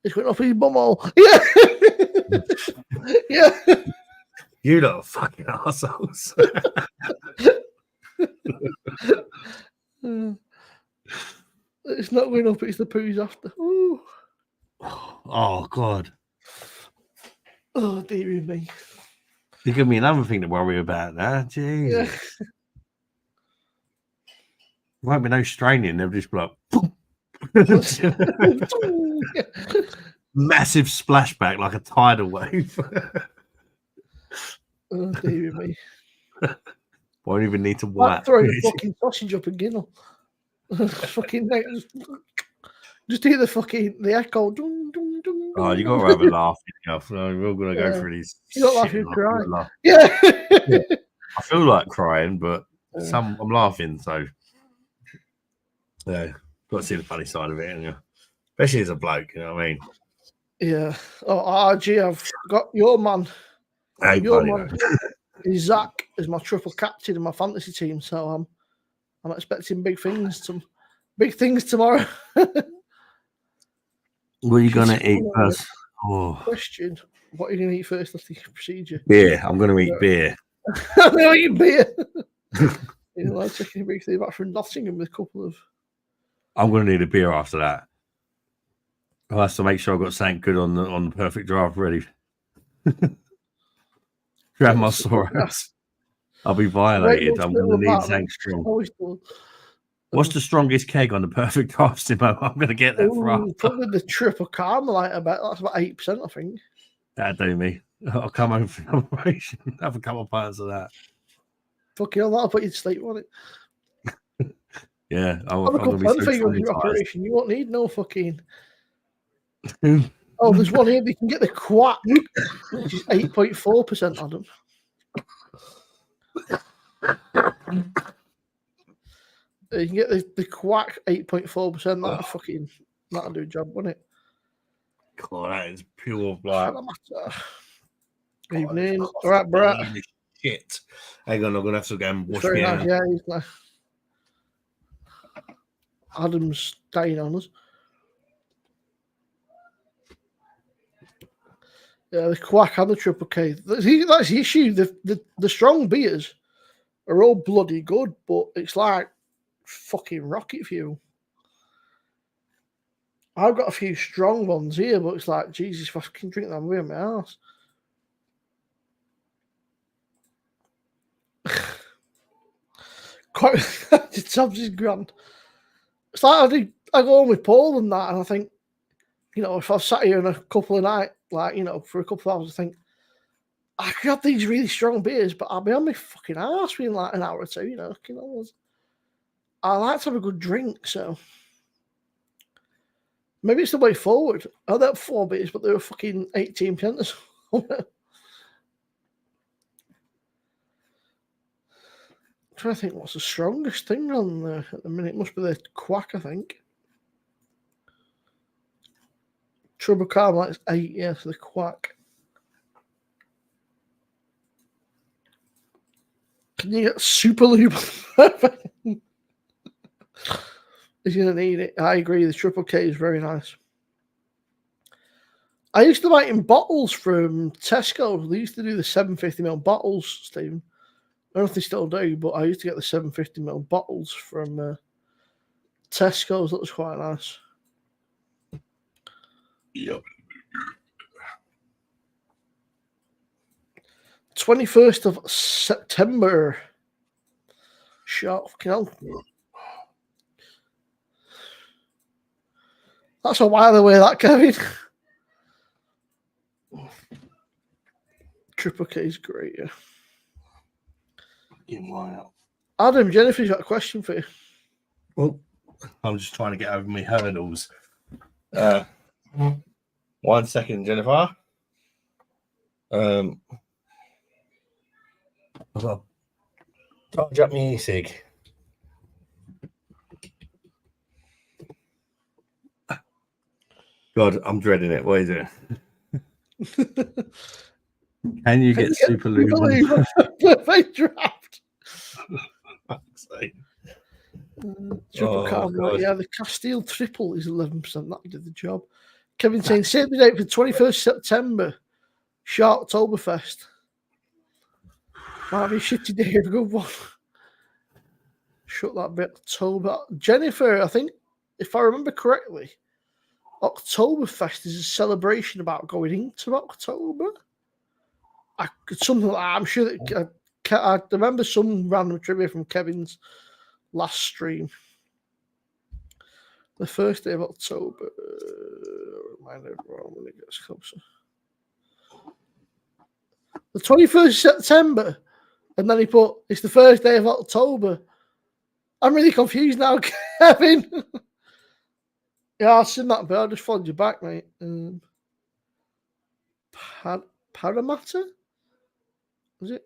It's going off his bumhole. Yeah. Yeah. You lot are fucking assholes. It's not going up, it's the poos after. Ooh. Oh, God. Oh, dear me. You give me another thing to worry about now. Jesus. Yeah. Won't be no straining. They'll just be like, massive splashback like a tidal wave. Oh, dear me. Won't even need to wipe. Throwing a fucking sausage up a ginnel. Fucking just hear the echo. Dum, dum, dum, Oh, you dum. got to have a laugh. We're all going to go through these. You don't laugh, shit you and cry. laugh. Yeah. I feel like crying, but I'm laughing. So, yeah, got to see the funny side of it, and especially as a bloke. You know what I mean? Yeah. Oh, RG, I've got your man. Hey, Your buddy, man is Zach is my triple captain in my fantasy team, so I'm expecting big things tomorrow. what are you gonna eat first? Oh, Question: what are you gonna eat first after the procedure? beer. I'm gonna eat beer. I'm gonna eat beer. You know, I'm taking a big thing back from Nottingham with a couple of. I'm gonna need a beer after that. I'll have to make sure I've got something good on the perfect draft ready. Grab my Soros. I'll be violated. I'm gonna need something strong. What's the strongest keg on the perfect draft, Simmo? I'm gonna get that for after. Probably the triple Carmelite. I bet that's about 8%, I think. That'd do me. I'll come home for an operation. Have a couple of pints of that. Fucking hell, that'll put you to sleep, won't it? Yeah, I'm gonna be so for your operation. You won't need no fucking. Oh, there's one here. They can get the quack, which is 8.4%, Adam. You can get the quack 8.4%. That'll do a job, won't it? God, that is pure black. Evening. All right, Brett. Shit. Hang on, I'm gonna have to go and wash Very my nice. hands. Yeah, he's nice. Adam's staying on us. Yeah, the quack and the triple K. That's the issue. The strong beers are all bloody good, but it's like fucking rocket fuel. I've got a few strong ones here, but it's like, Jesus, if I can drink them with my ass. Quite, Tom's is grand. It's like I go on with Paul and that, and I think, you know, if I've sat here in a couple of nights, like, you know, for a couple of hours, I think, I could have these really strong beers, but I'll be on my fucking ass in like an hour or two, you know. I like to have a good drink, so maybe it's the way forward. I had that 4 beers, but they were fucking 18%. I'm trying to think what's the strongest thing on there at the minute. It must be the quack, I think. Trouble Carmelite is 8, yes, the quack. Can you get super lube? He's going to need it. I agree. The Triple K is very nice. I used to buy it in bottles from Tesco. They used to do the 750ml bottles, Stephen. I don't know if they still do, but I used to get the 750ml bottles from Tesco's. That was quite nice. Yep. 21st of September. Shot. That's a while away, that, Kevin. Triple K is great, yeah. Adam, Jennifer's got a question for you. Well, I'm just trying to get over my hurdles. 1 second, Jennifer. I've got to charge up my e-cig. God, I'm dreading it. What is it? Can you get super lube? Perfect draft. Triple Oh, right? Yeah, the Castile triple is 11%. That did the job. Kevin saying, save the date for 21st September. Sharktoberfest. Might be a shitty day of a good one. Shut that bit. October. Jennifer, I think, if I remember correctly, Oktoberfest is a celebration about going into October. Something like that. I'm sure that I remember some random trivia from Kevin's last stream. The first day of October. Remind everyone when it gets closer. The 21st September. And then he put, it's the first day of October. I'm really confused now, Kevin. Yeah, I've seen that, but I just followed you back, mate. Parramatta? Was it?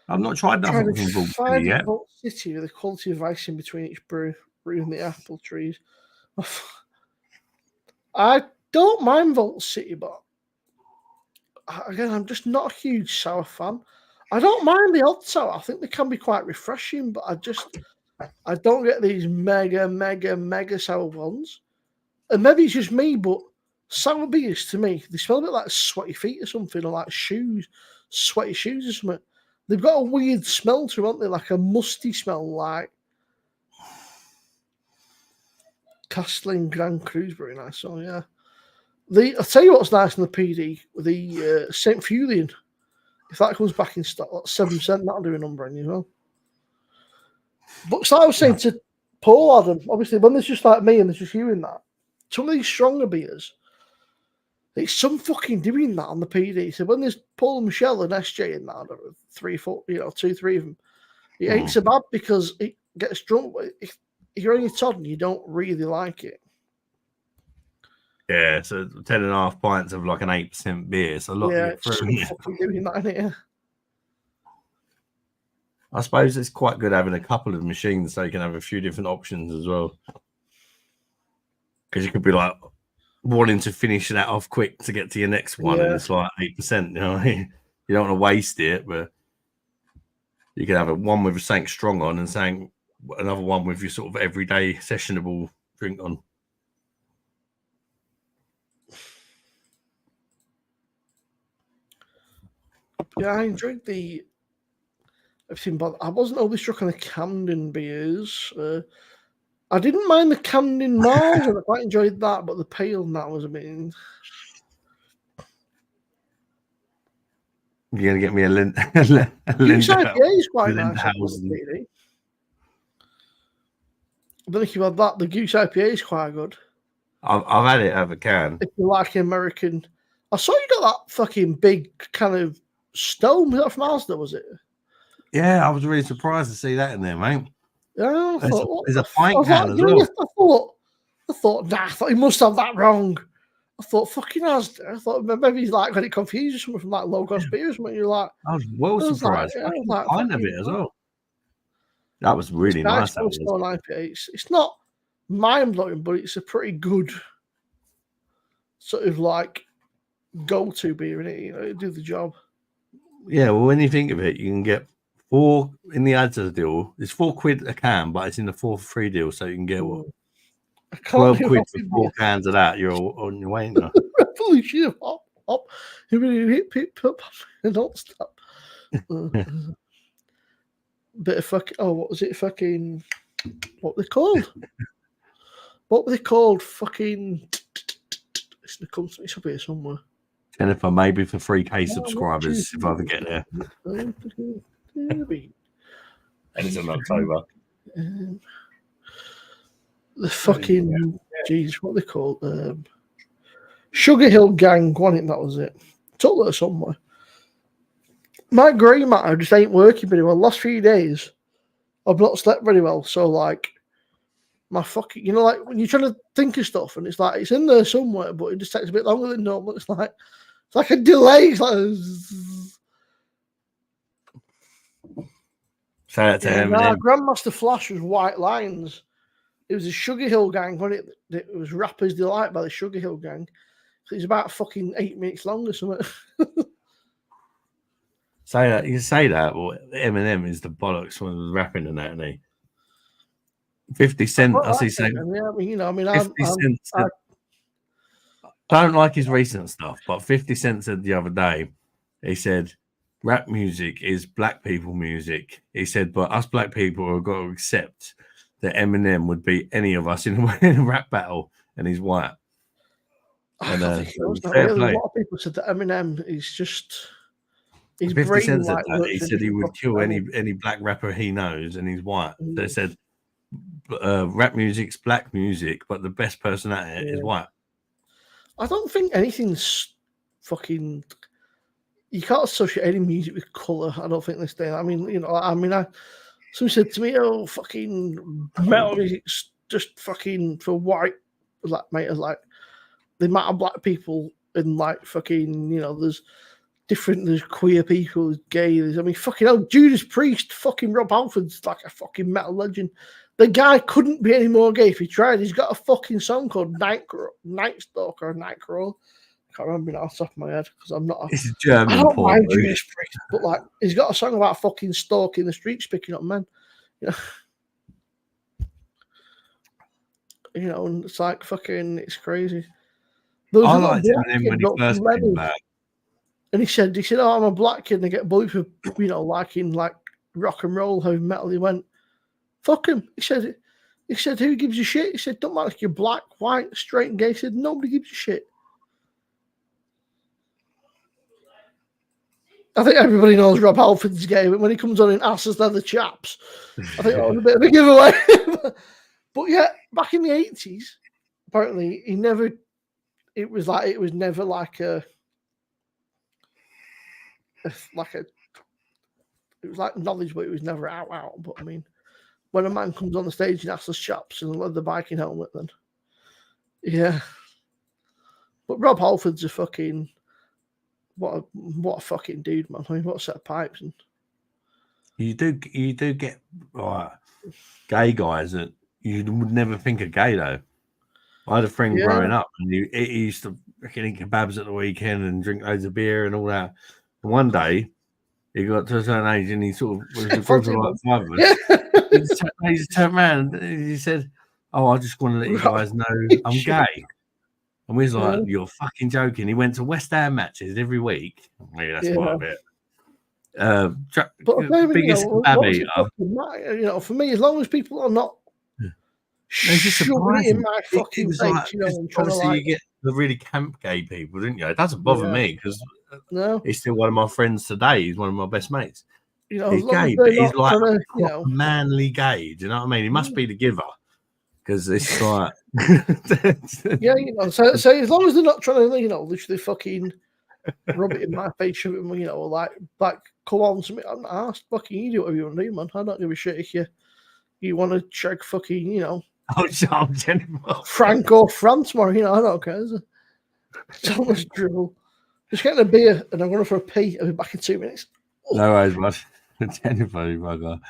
I've not tried nothing from Vault City yet. Vault City with the quality of ice in between each brew and the apple trees. I don't mind Vault City, but again, I'm just not a huge sour fan. I don't mind the odd sour. I think they can be quite refreshing, but I don't get these mega sour ones. And maybe it's just me, but sour beers to me, they smell a bit like sweaty feet or something, or like sweaty shoes or something. They've got a weird smell to them, aren't they? Like a musty smell, like Castling Grand Cru's very nice. So yeah, I'll tell you what's nice in the PD, the St. Fulian. If that comes back in stock, that's 7%. That'll do a number on you, well. But so I was saying to Paul, Adam, obviously when there's just like me and there's just you in that, some of these stronger beers, it's some fucking doing that on the PD. So when there's Paul and Michelle and SJ in that, 3, 4, 2, 3 of them, it ain't so bad because it gets drunk. If you're only Todd and you don't really like it. Yeah, so 10.5 pints of like an 8% beer. So a lot yeah, of it through. It's fucking doing that in it. I suppose it's quite good having a couple of machines so you can have a few different options as well. Because you could be like wanting to finish that off quick to get to your next one, and it's like 8%. You know what I mean? You don't want to waste it, but you can have one with something strong on and another one with your sort of everyday sessionable drink on. Yeah, I enjoyed everything, but I wasn't always struck on the Camden beers. I didn't mind the Camden Mars, and I quite enjoyed that, but the pale and that was a bit. You're gonna get me a Linda. Goose IPA is quite nice. I don't know if you've had that. The Goose IPA is quite good. I've had it over can. If you like American, I saw you got that fucking big kind of stone. Was that from Asda? Was it? Yeah, I was really surprised to see that in there, mate. Yeah, there's a pint can as well. I thought he must have that wrong. I thought fucking Asda. I thought maybe he's like got it confused or something from like Logos beer or something. You're like, I was well surprised. Like, pint of it as well. That was really nice. That was. IPA. It's not mind blowing, but it's a pretty good sort of like go to beer in it. You know, it do the job. Yeah, well, when you think of it, you can get 4 in the Asda deal. It's £4 a can, but it's in the 4 for 3 deal, so you can get what, I can't 12 hear quid off for in 4 cans of that. You're on your way, ain't you? Revolution of hop. Hip, and don't stop. Bit of fucking. Oh, what was it? Fucking. What were they called? What were they called? Fucking. It's going to come to me. It's up here somewhere. Jennifer, maybe for 3K subscribers if I ever get there. And it's in October. The fucking. Jeez, what are they called? Sugar Hill Gang. One, that was it. Took there somewhere. My grey matter just ain't working very well. Last few days, I've not slept very well. So, like, my fucking, like when you're trying to think of stuff and it's like it's in there somewhere, but it just takes a bit longer than normal. It's like a delay. It's like Shout out to him. Grandmaster Flash was White Lines. It was a Sugar Hill Gang, wasn't it? It was Rapper's Delight by the Sugar Hill Gang. So it's about fucking 8 minutes long or something. Say that, you can say that, but Eminem is the bollocks when he was rapping and that, and he 50 Cent, I see saying, yeah, I mean, 50 Cent said, don't like his recent stuff, but 50 Cent said the other day, he said, rap music is black people music. He said, but us black people have got to accept that Eminem would beat any of us in a rap battle, and he's white. And fair play. A lot of people said that Eminem is just. He's 50 Cent said like that. He said he would kill any black rapper he knows, and he's white. They said rap music's black music, but the best person at it is white. I don't think anything's fucking. You can't associate any music with color. I don't think this day. I mean, someone said to me, "Oh, fucking metal music's just fucking for white." Like, mate, like the amount of black people in like fucking, there's queer people, there's gay, fucking hell, Judas Priest, fucking Rob Halford's like a fucking metal legend. The guy couldn't be any more gay if he tried. He's got a fucking song called Night Stalker or Nightcrawler. I can't remember it off the top of my head because I'm not. It's a German. I don't mind Judas Priest, but like he's got a song about fucking stalking the streets, picking up men. And it's like fucking, it's crazy. I liked him when he first came back. And he said, "Oh, I'm a black kid and I get bullied for, liking like rock and roll, heavy metal." He went, "Fuck him." He said, "Who gives a shit?" He said, "Don't matter if you're black, white, straight, and gay." He said, "Nobody gives a shit." I think everybody knows Rob Halford's gay, but when he comes on in Asses, they're the chaps. I think that was a bit of a giveaway. But yeah, back in the 80s, apparently it was never like it was like knowledge, but it was never out. But I mean, when a man comes on the stage and asks us chaps and leather biking helmet, then yeah. But Rob Halford's a fucking what a fucking dude, man. I mean, what a set of pipes. And you do get gay guys that you would never think are gay though. I had a friend growing up, and he used to eat kebabs at the weekend and drink loads of beer and all that. And one day, he got to a certain age, and he sort of was a group of like 5 of us. He just turned around and he said, "Oh, I just want to let you guys know I'm gay." And we was like, "You're fucking joking." He went to West Ham matches every week. Maybe that's quite a bit. But biggest kebab eater. For me, as long as people are not shoving it in my fucking face, like, obviously you get the really camp gay people, didn't you? It doesn't bother me because he's still one of my friends today. He's one of my best mates. He's gay, but he's like manly gay. Do you know what I mean? He must be the giver because it's like So as long as they're not trying to, literally fucking rub it in my face, shove it in, like come on to me. I'm not asked. Fucking you do whatever you want to do, man. I don't give a shit if you want to check fucking, Frank or France more, I don't care. So much dribble. Just getting a beer and I'm going for a pee. I'll be back in 2 minutes. No worries, bud. Jennifer, bugger.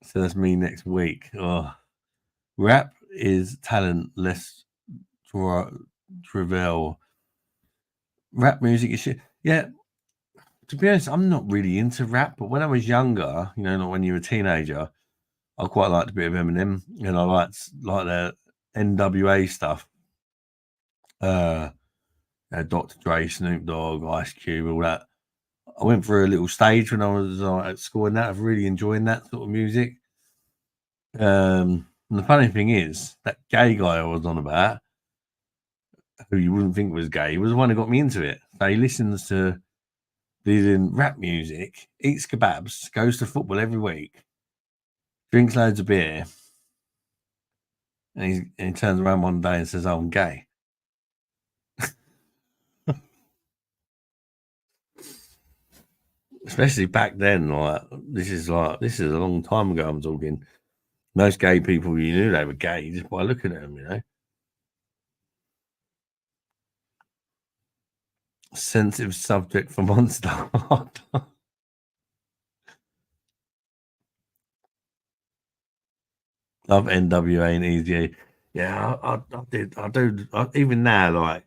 So that's me next week. Rap is talent, less trivial. Rap music is shit. Yeah. to be honest, I'm not really into rap, but when I was younger, you know, like when you were a teenager, I quite liked a bit of Eminem, and I liked like the NWA stuff. Dr. Dre, Snoop Dogg, Ice Cube, all that. I went through a little stage when I was at school and that of really enjoying that sort of music. And the funny thing is, that gay guy I was on about, who you wouldn't think was gay, was the one who got me into it. So he listens to these rap music, eats kebabs, goes to football every week, drinks loads of beer, and he turns around one day and says, "Oh, I'm gay." Especially back then, like this is a long time ago. I'm talking. Most gay people, you knew they were gay just by looking at them, you know. Sensitive subject for Monster. Love NWA and Easy. Yeah, I do. Even now, like,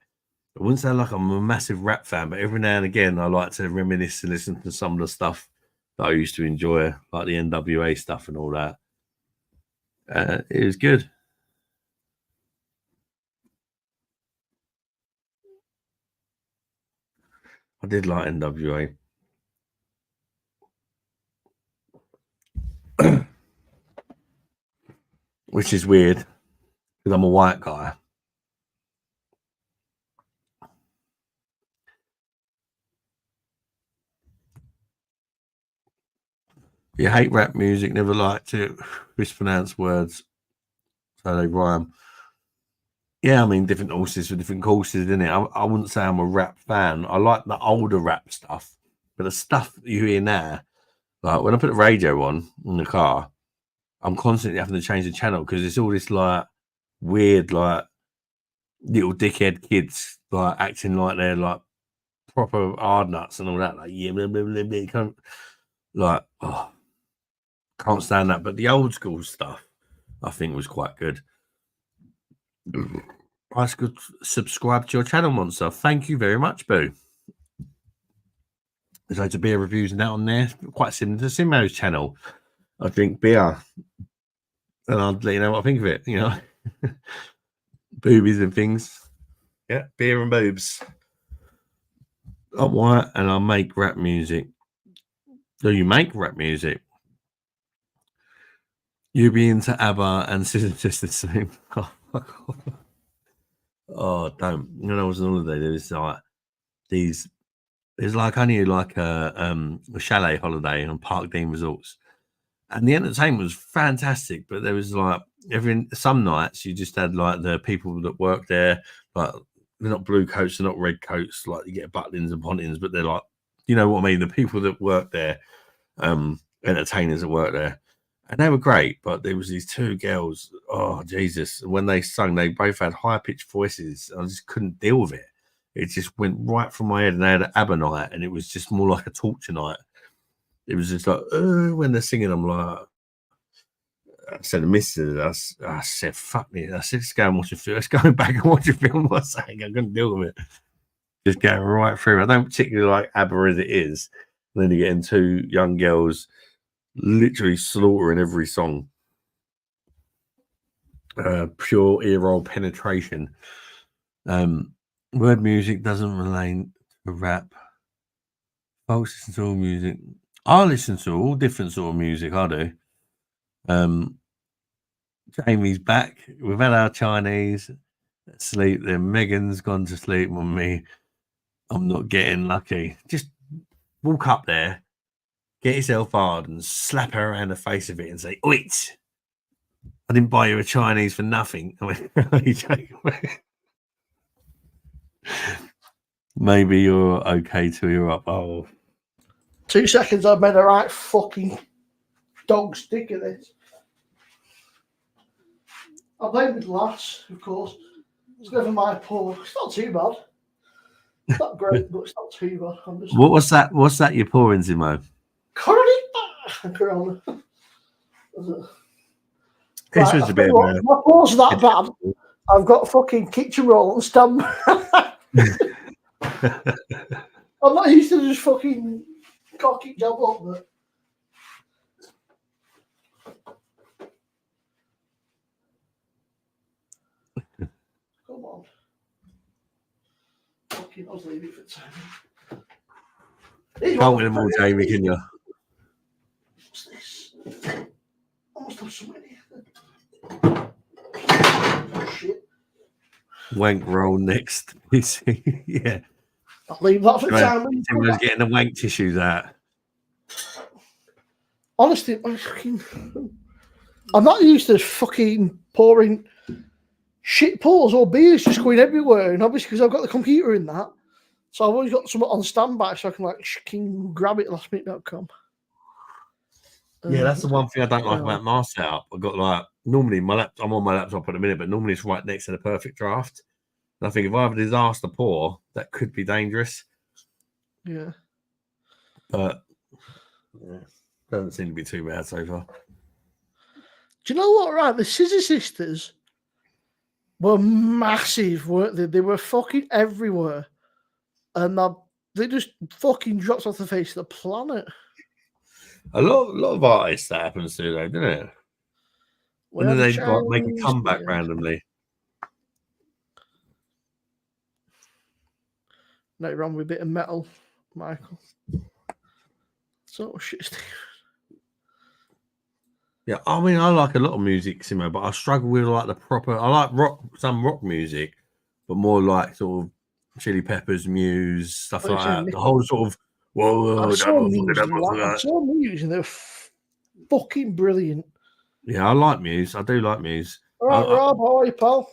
I wouldn't say like I'm a massive rap fan, but every now and again, I like to reminisce and listen to some of the stuff that I used to enjoy, like the NWA stuff and all that. It was good. I did like NWA. Which is weird because I'm a white guy. You hate rap music, never liked it, mispronounce words, so they rhyme. Yeah, I mean, different horses for different courses, isn't it? I wouldn't say I'm a rap fan. I like the older rap stuff, but the stuff that you hear now, like when I put the radio on in the car, I'm constantly having to change the channel because it's all this like weird, like little dickhead kids, like acting like they're like proper hard nuts and all that. Like, yeah, blah, blah, blah, blah. Like, oh, can't stand that. But the old school stuff, I think, was quite good. I could subscribe to your channel, Monster. Thank you very much, Boo. There's loads of beer reviews and that on there, quite similar to Simmo's channel. I drink beer, and I'll let you know what I think of it. You know, boobies and things. Yeah, beer and boobs. I'm white, and I make rap music. Do you make rap music? You be into ABBA and Sister Slim. Oh, don't. When I was on holiday, there was like these. It's like only like a chalet holiday on Park Dean Resorts, and the entertainment was fantastic. But there was like some nights you just had like the people that work there, like they're not blue coats, they're not red coats, like you get butlins and pontins, but they're like, you know what I mean, the people that work there, entertainers that work there. And they were great, but there was these two girls. Oh Jesus! When they sung, they both had high pitched voices. I just couldn't deal with it. It just went right from my head. And they had an ABBA night, and it was just more like a torture night. It was just like when they're singing, I'm like, I said to Mrs. I said, "Fuck me!" I said, "Let's go and watch a film. Let's go back and watch a film." I was saying, I couldn't deal with it. Just going right through. I don't particularly like ABBA as it is. And then you get in two young girls literally slaughtering every song. Pure ear-roll penetration. Word music doesn't relate to rap. Folks listen to all music. I listen to all different sort of music. I do. Jamie's back. We've had our Chinese sleep. Then Megan's gone to sleep on me. I'm not getting lucky. Just walk up there, get yourself hard, and slap her around the face of it and say, "Wait, I didn't buy you a Chinese for nothing." I mean, are you joking me? Maybe you're okay to hear up. Oh, 2 seconds, I've made a right fucking dog stick of this. I played with glass, of course. It's never my pour. It's not too bad. It's not great, but it's not too bad. I'm just what's that? What's that you're pouring, Simmo? Corona. This Right, was a bit of a... my pour's that bad. I've got fucking kitchen roll and stand. I'm not used to just fucking cocky job up there. Come on. Fucking, I'll leave it for time. Can't win them all, Jamie, can you? What's this? I must have some in here. Shit. Wank roll next. Yeah. I'll leave that for time. Tim was getting the wank tissues out. Honestly, I'm not used to fucking pouring shit pours or beers just going everywhere. And obviously, because I've got the computer in that, so I've always got something on standby so I can like can grab it at lastminute.com. Yeah, that's the one thing I don't like about my setup. I've got like normally I'm on my laptop at the minute, but normally it's right next to the perfect draft. And I think if I have a disaster pour, that could be dangerous. Yeah. But yeah, doesn't seem to be too bad so far. Do you know what, right? The Scissor Sisters were massive, weren't they? They were fucking everywhere. And they just fucking dropped off the face of the planet. A lot of artists that happens to, though, doesn't it? And then they like make a comeback randomly. No, wrong with a bit of metal, Michael. So shit. Yeah, I mean, I like a lot of music, Simo, but I struggle with like the proper. I like some rock music, but more like sort of Chili Peppers, Muse, stuff like that. The whole sort of I saw Muse and they're fucking brilliant. Yeah, I like Muse. I do like Muse. All right, Rob, how are you, pal?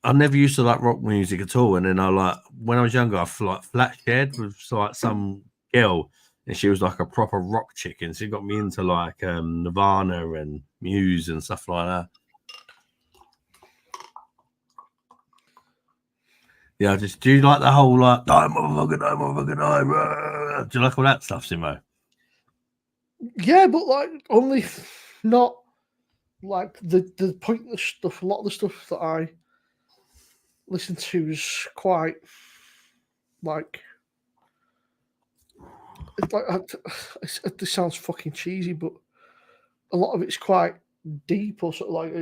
I never used to like rock music at all, and then when I was younger, I flat shared with like some girl, and she was like a proper rock chick, and she got me into like Nirvana and Muse and stuff like that. Yeah, do you like the whole like die motherfucker, die motherfucker, die? Do you like all that stuff, Simo? Yeah, but like only not like the pointless stuff. A lot of the stuff that I listen to is quite like it's like this sounds fucking cheesy, but a lot of it's quite deep or sort of like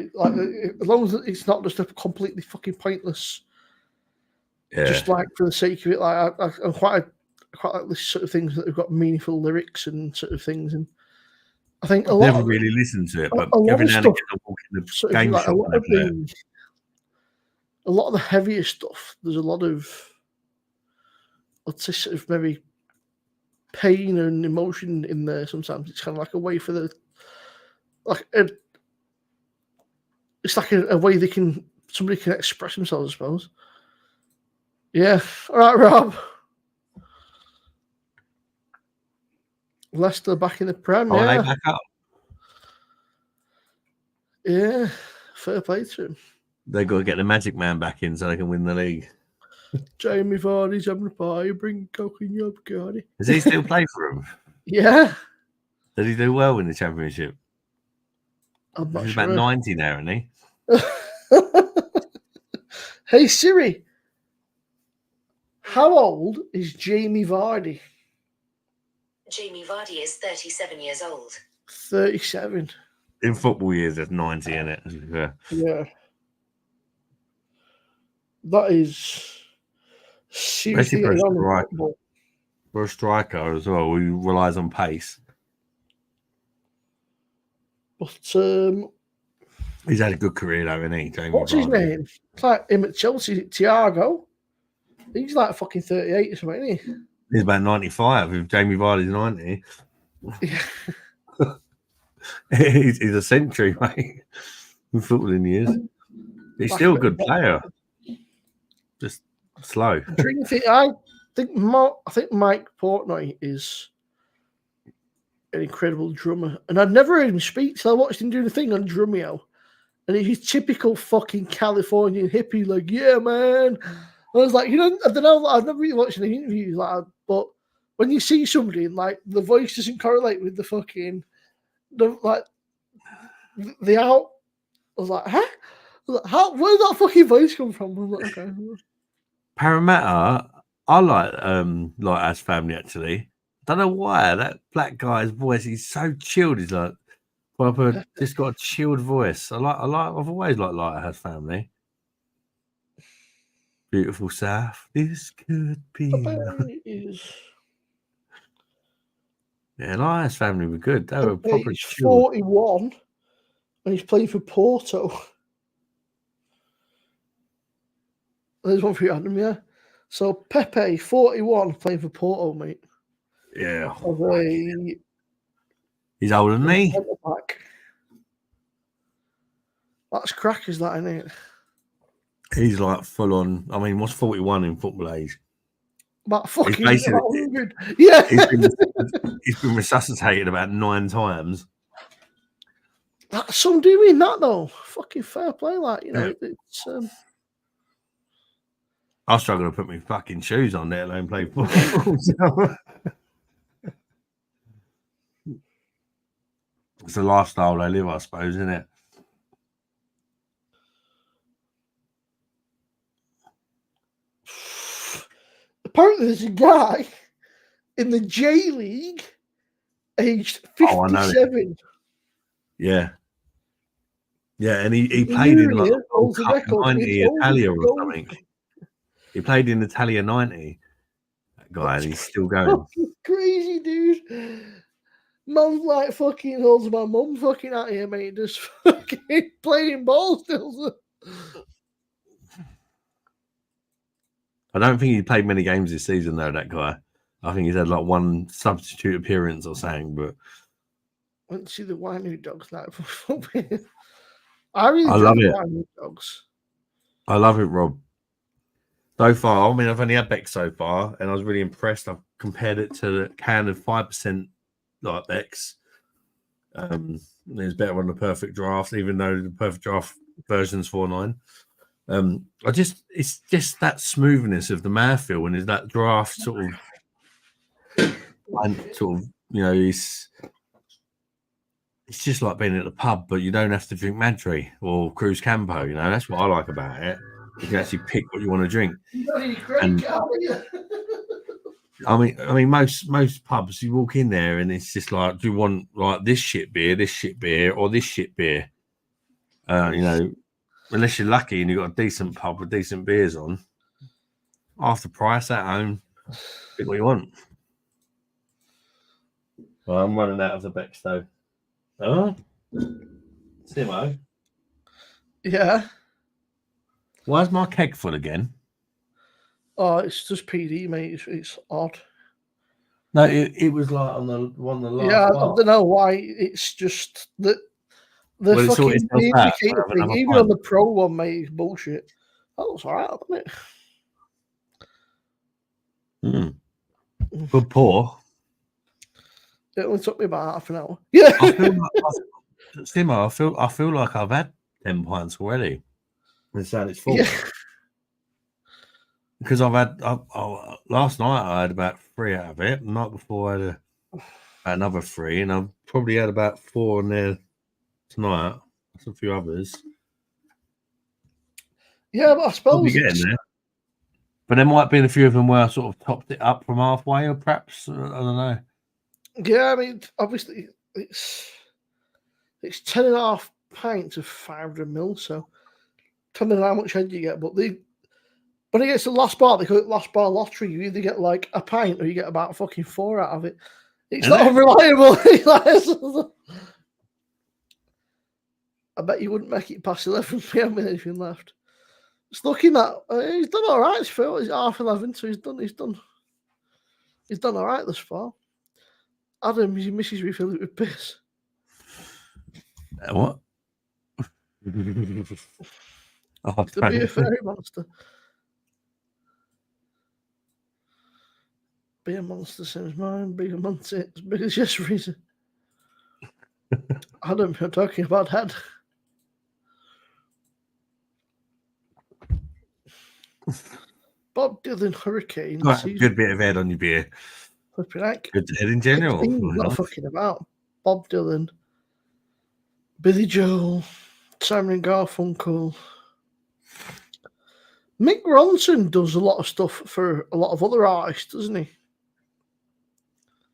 as long as it's not just a completely fucking pointless. Yeah. Just like for the sake of it, like I'm quite like this sort of things that have got meaningful lyrics and sort of things, and I think I've never really listened to it, but every now and again I walk in the sort of game like shop a lot of the heavier stuff. There's a lot of, I'd say, sort of maybe pain and emotion in there. Sometimes it's kind of like a way for it's like a way somebody can express themselves, I suppose. Yeah. All right, Rob. Leicester back in the Prem. Oh, yeah. they back up. Yeah. Fair play to him. They've got to get the Magic Man back in so they can win the league. Jamie Vardy's having a party. Bring coke in your Bacardi. Does he still play for him? Yeah. Did he do well in the championship? I'm not He's sure. about 90 now, isn't he? Hey Siri, how old is Jamie Vardy? Jamie Vardy is 37 years old. 37. In football years, that's 90, isn't it? Yeah. That is seriously for a striker as well, who relies on pace. But he's had a good career though, hasn't he? Jamie what's Vardy. his name? It's like him at Chelsea, Thiago. He's like fucking 38 or something, isn't he? He's about 95. If Jamie Vardy's 90, he's a century, mate. In footballing years, he's still a good player. Just slow. I think Mike Portnoy is an incredible drummer, and I'd never heard him speak till I watched him do the thing on Drumeo, and he's typical fucking Californian hippie, like, yeah, man. I was like, I don't know, I've never really watched any interviews like that, but when you see somebody and like the voice doesn't correlate with the fucking the out, I was like, huh? Where did that fucking voice come from? I was like, okay. Parramatta, I like As Family actually. Don't know why that black guy's voice. He's so chilled. He's like proper, just got a chilled voice. I've always liked As Family. Beautiful South. This could be. Yeah, like As Family were good. They were proper He's chilled. 41 and he's playing for Porto. There's one for you, Adam, yeah. So Pepe, 41, playing for Porto, mate. Yeah. He's older than me. That's crackers, that, isn't it? He's like full on. I mean, what's 41 in football age? About fucking 100. Yeah. He's been resuscitated about 9 times. That's some doing that though. Fucking fair play, like, you know. Yeah. It's I struggle to put my fucking shoes on, let alone play football. So. It's a lifestyle they live, I suppose, isn't it? Apparently, there's a guy in the J League, aged 57. Yeah, and he played in like World Cup 90 Italia or something. He played in Italia 90. That guy, and he's still going. Crazy, dude. Man's like fucking holds my mum fucking out here, mate. Just fucking playing ball still. I don't think he played many games this season, though, that guy. I think he's had like one substitute appearance or something, but I went to see the Wine Dogs night for football. I love it. Wine Dogs. I love it, Rob. So far, I mean, I've only had Beck so far, and I was really impressed. I've compared it to the can of 5% like Beck's. It's better on the Perfect Draft, even though the Perfect Draft version's 4.9. It's just that smoothness of the mouthfeel, and is that draft sort of, you know, it's just like being at the pub, but you don't have to drink Madri or Cruz Campo. You know, that's what I like about it. You can actually pick what you want to drink. And, I mean, most pubs you walk in there and it's just like, do you want like this shit beer, or this shit beer? You know. Unless you're lucky and you've got a decent pub with decent beers on, half the price at home, pick what you want. Well, I'm running out of the Beck stove. Oh, Simmo. Yeah. Why's my keg full again? Oh, it's just PD, mate. It's odd. No, it was like on the last. Yeah, I don't know why. It's just that. The fucking indicator thing, even on the Pro one, mate, is bullshit. That looks alright, doesn't it? Good pour. It only took me about half an hour. Yeah. Simmo, I feel like I've had 10 pints already. It's full. Yeah. Because last night I had about 3 out of it. The night before I had another 3, and I've probably had about 4 in there tonight. That's a few others. Yeah, but I suppose getting there. But there might have been a few of them where I sort of topped it up from halfway, or perhaps I don't know. Yeah, I mean, obviously it's 10.5 pints of 500 ml, so depending on how much head you get. But when it gets to the last bar, they call it last bar lottery. You either get like a pint or you get about fucking 4 out of it. It's not unreliable. I bet you wouldn't make it past 11 p.m. with anything left. Just looking at, he's done all right. He's 11:30, so he's done all right thus far. Adam, his missus refilled it with piss. What? The beer fairy monster. Beer monster seems mine. Bigger monster, as big as yes reason. Adam, you're talking about head. Bob Dylan Hurricane. Good bit of head on your beer. Flipping heck. Good head in general. Not fucking about. Bob Dylan, Billy Joel, Simon and Garfunkel, Mick Ronson does a lot of stuff for a lot of other artists, doesn't he?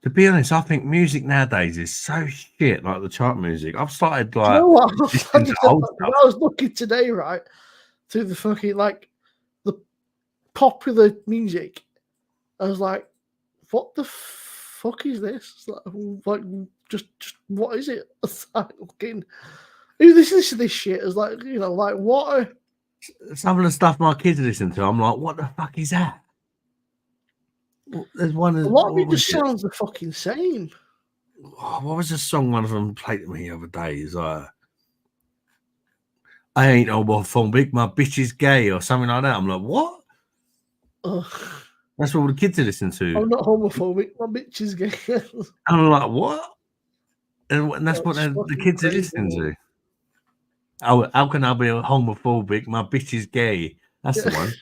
To be honest, I think music nowadays is so shit, like the chart music. I've started Do you like know what? I listening to old stuff. was looking today, right, through the fucking like the popular music. I was like, what the fuck is this? It's like just what is it? It's like, fucking, who listens to this shit? It's like, you know, like what are, Some of the stuff my kids listen to, I'm like, what the fuck is that? There's one. a lot of What it just was it? sounds the fucking same. Oh, what was the song one of them played to me the other day? It's like, I ain't homophobic, my bitch is gay, or something like that. I'm like, what? Ugh. That's what all the kids are listening to. I'm not homophobic. My bitch is gay. And I'm like, what? And that's what It's the fucking kids are crazy, listening man. to. How can I be homophobic? My bitch is gay. That's the Yeah. one.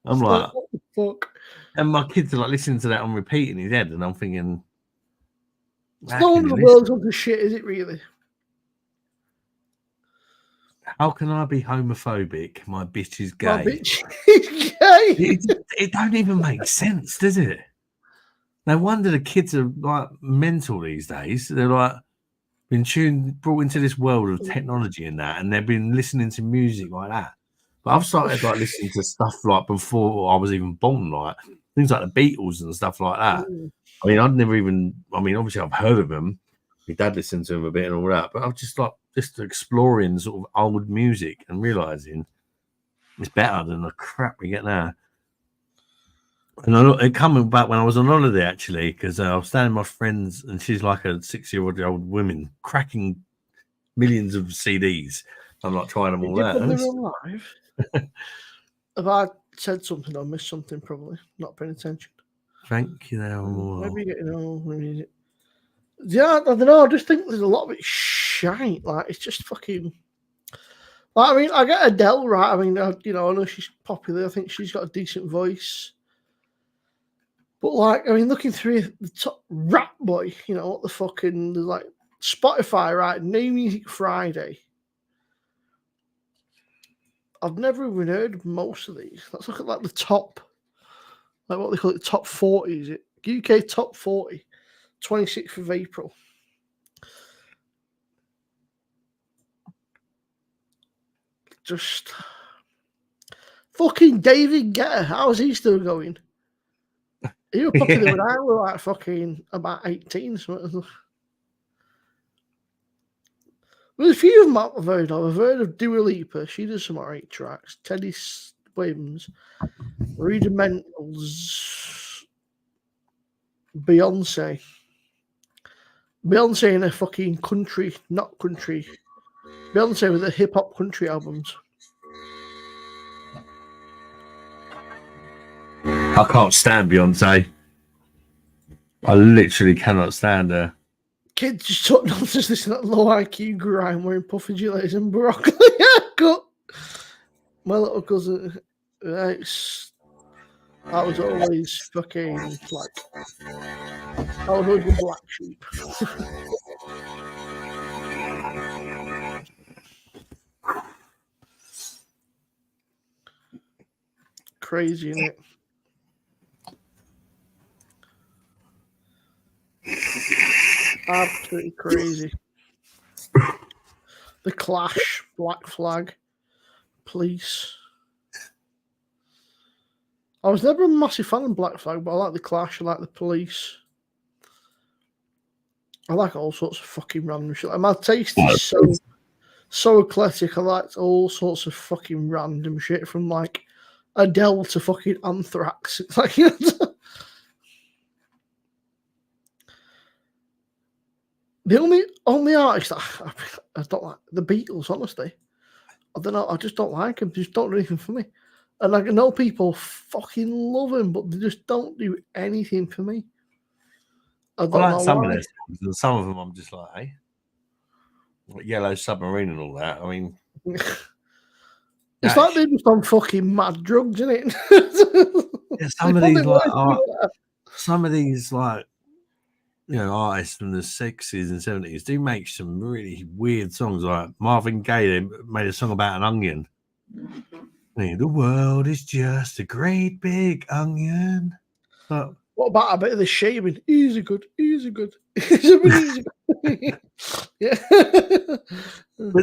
I'm It's like, what the fuck? and my kids are like listening to that on repeat in his head, and I'm thinking, It's how no can wonder you the listen? world's under shit, is it really? How can I be homophobic? My bitch is My gay. bitch is gay. It don't even make sense, does it? No wonder the kids are like mental these days. They're like brought into this world of technology and that, and they've been listening to music like that. But I've started like listening to stuff like before I was even born, like things like the Beatles and stuff like that. I mean, I'd never even. I mean, obviously I've heard of them. My dad listened to them a bit and all that, but I was just like exploring sort of old music and realizing it's better than the crap we get now. And it coming back when I was on holiday actually, because I was staying with my friends, and she's like a 6-year-old woman cracking millions of CDs. I'm like trying them Did all you out. put them on live? Have I said something or missed something? Probably not paying attention. Thank you, there more. Maybe getting on. Maybe. Yeah, I don't know. I just think there's a lot of it shite. Like it's just fucking. Like, I mean, I get Adele right. I mean, I know she's popular. I think she's got a decent voice. But like, I mean, looking through the top rap boy, you know what the fucking there's like Spotify, right? New Music Friday. I've never even heard of most of these. Let's look at like the top, like what they call it, top 40. Is it UK top 40, 26th of April? Just fucking David Guetta. How is he still going? He was popular when I was like fucking about 18. So there's a few of them I've heard of. I've heard of Dua Lipa. She does some alright tracks. Teddy Swims, Rudimentals, Beyonce. Beyonce in a fucking country, not country. Beyonce with the hip hop country albums. I can't stand Beyonce. I literally cannot stand her. Kids just talk nonsense, listening to low IQ grime, wearing puffy gilets and broccoli haircut. My little cousin, that was always fucking like, I was always the black sheep. Crazy, isn't it? Absolutely crazy. The Clash, Black Flag, Police. I was never a massive fan of Black Flag, but I like the Clash, I like the Police. I like all sorts of fucking random shit. Like, my taste is so eclectic. I like all sorts of fucking random shit, from like Adele to fucking Anthrax. It's like, you know, the only artist that I don't like, the Beatles, honestly. I don't know. I just don't like them. They just don't do anything for me. And like, I know people fucking love them, but they just don't do anything for me. I I don't like know some why. of their songs, and some of them I'm just like, hey, like Yellow Submarine and all that. I mean, It's like they're just on fucking mad drugs, isn't it? yeah, some of these like artists from the 60s and 70s do make some really weird songs. Like Marvin Gaye, they made a song about an onion. Hey, the world is just a great big onion. But What about a bit of the shaming? Easy good, easy good. Easy good. Yeah.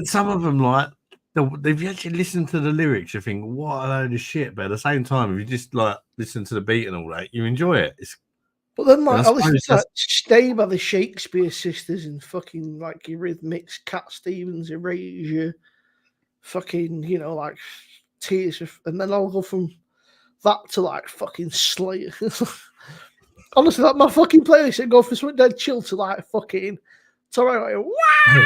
some of them, like, if you actually listen to the lyrics, you think, what a load of shit. But at the same time, if you just like listen to the beat and all that, you enjoy it. It's, But then, and like, I I listened suppose to like, that's Stay by the Shakespeare Sisters and fucking like Eurythmics, Cat Stevens, Erasure, fucking, you know, like Tears of, and then I'll go from that to like fucking Slayer. Honestly, like my fucking playlist, it go from something dead chill to like fucking. So I go, wow!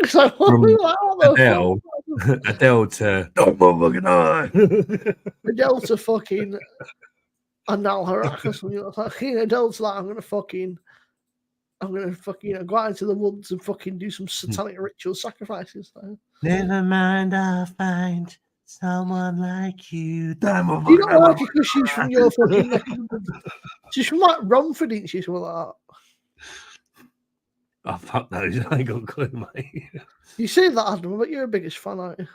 So from like, what the fuck? Adele to oh my fucking eye. Adele to fucking Anal Harak or something like that. Adele's like, I'm gonna fucking, you know, go out into the woods and fucking do some satanic ritual sacrifices. Never mind, I'll find someone like you. Do you not like it because she's from your fucking neck of the woods? She's from like Romford, isn't she? Something like that. Oh, fuck those. I ain't got a clue, mate. You say that, Adam, but you're a biggest fan, aren't you?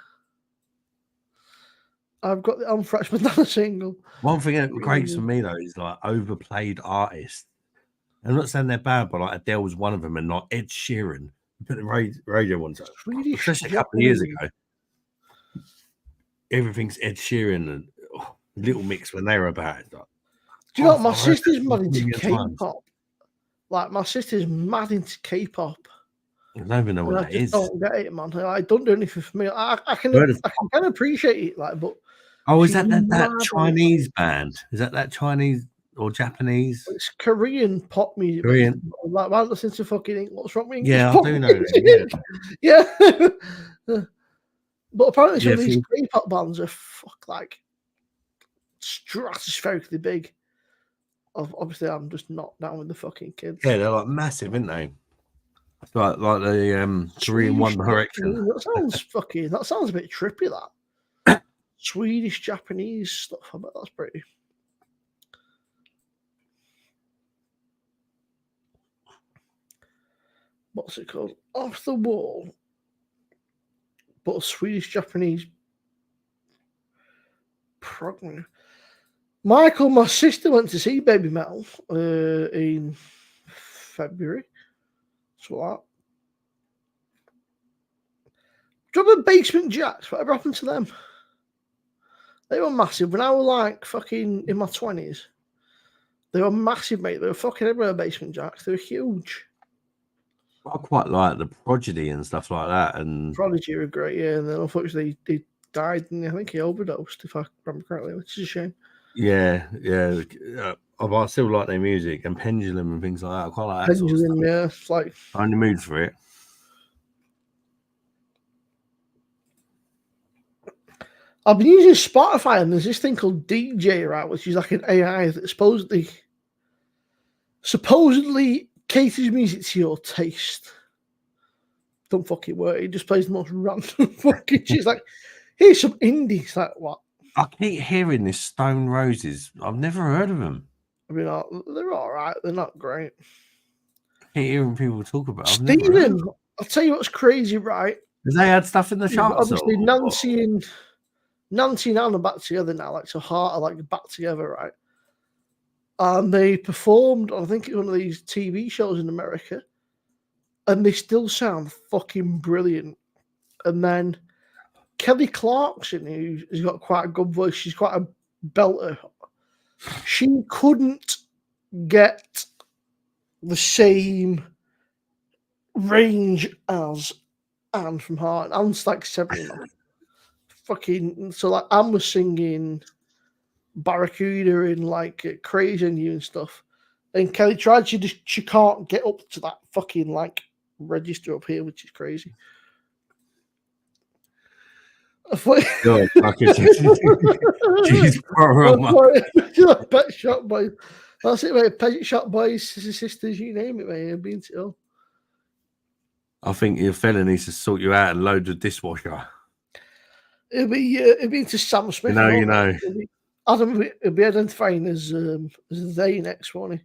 I've got the Fresh Banana single. One thing that breaks for me, though, is like overplayed artists. I'm not saying they're bad, but like Adele was one of them, and not Ed Sheeran. Put the radio ones up, Swedish, especially a couple of years ago. Everything's Ed Sheeran and Little Mix when they were about it. Like, do you know I've my heard sister's that mad a into million times. K-pop? Like my sister's mad into K-pop. I don't even know And what I that just is. don't get it, man. I don't do anything for me. I can Heard of- kind of appreciate it, like, but Oh, is she's that mad on it. Chinese band? Is that Chinese or Japanese? It's Korean pop music. Korean. Like, I listen to fucking what's wrong with English Yeah, I pop do know that. music. Yeah. But apparently some Yeah, of these K-pop bands are like stratospherically big. Obviously, I'm just not down with the fucking kids. Yeah, they're like massive, aren't they? Like the Korean One Direction. That sounds a bit trippy, that. Swedish, Japanese stuff. I bet that's pretty. What's it called? Off the Wall. But a Swedish, Japanese program. Michael, my sister went to see Baby Metal in February. So that. Do you remember Basement Jacks? Whatever happened to them? They were massive. When I was like fucking in my 20s, they were massive, mate. They were fucking everywhere, Basement Jacks. They were huge. I quite like the Prodigy and stuff like that. And Prodigy were great, yeah. And then unfortunately, they died, and I think he overdosed, if I remember correctly, which is a shame. yeah. I still like their music and Pendulum and things like that. I quite like that Pendulum, sort of stuff. yeah. It's like I'm in the mood for it. I've been using Spotify, and there's this thing called DJ, right, which is like an AI that supposedly caters music to your taste. Don't fucking work. It just plays the most random fucking shit. It's like, here's some indie. It's like, what? I keep hearing this Stone Roses. I've never heard of them. I mean, they're all right. They're not great. I keep hearing people talk about it. Stephen, I'll tell you what's crazy, right? Because they had stuff in the charts. Obviously, Nancy and Anne are back together now. Like, so Heart are like back together, right? And they performed on, I think, one of these TV shows in America, and they still sound fucking brilliant. And then Kelly Clarkson, who's got quite a good voice, she's quite a belter. She couldn't get the same range as Anne from Heart. Anne's like 70 now. Fucking, so like Anne was singing Barracuda and like Crazy on You and stuff. And Kelly tried, she can't get up to that fucking like register up here, which is crazy. God, she's Pet Shop Boys. That's it, mate. Pet Shop Boys, sisters, you name it, mate. I've been to all. I think your fella needs to sort you out and load the dishwasher. It'll be into Sam Smith. You know. Adam will be identifying as they next, won't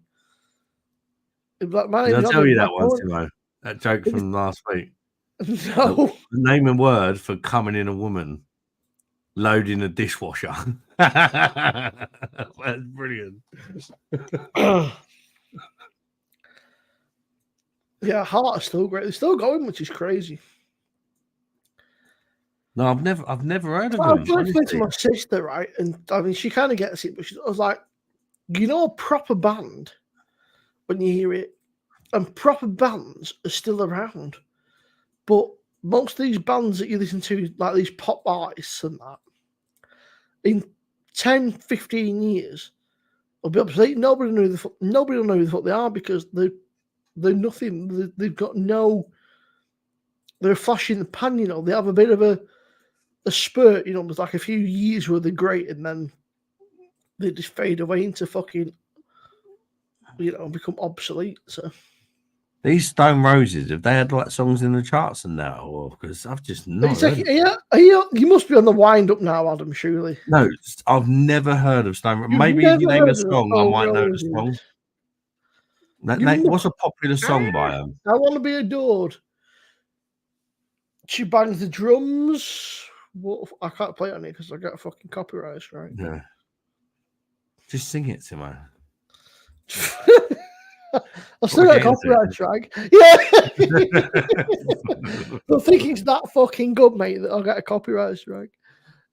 he? Like, my Did name's I tell Adam, you that once, Timo? That joke from last week. No. The name and word for coming in a woman. loading a dishwasher. That's brilliant. Yeah, Heart is still great. They're still going, which is crazy. No, I've never heard of I was them. trying to explain to honestly. my sister, right? And I mean, she kind of gets it, but I was like, you know, a proper band when you hear it, and proper bands are still around. But most of these bands that you listen to, like these pop artists and that, in 10, 15 years, will be obsolete. Nobody will know who the fuck they are because they're nothing. They've got no. They're a flash in the pan, you know. They have a bit of a spurt, you know. There's like a few years where they're great, and then they just fade away into fucking, you know, become obsolete. So These Stone Roses, have they had like songs in the charts and that, or because I've just not it's heard like, of you must be on the wind up now, Adam. Surely No, I've never heard of Stone. you've Maybe if you never name a heard of the song, I Stone might know the Roses. song. You What's a popular song by them? I Want to Be Adored. She bangs the drums. What? I can't play it on it because I got a fucking copyright strike. Yeah. Just sing it, Simmo. I still got a copyright strike. Yeah. I think it's that fucking good, mate, that I'll get a copyright strike.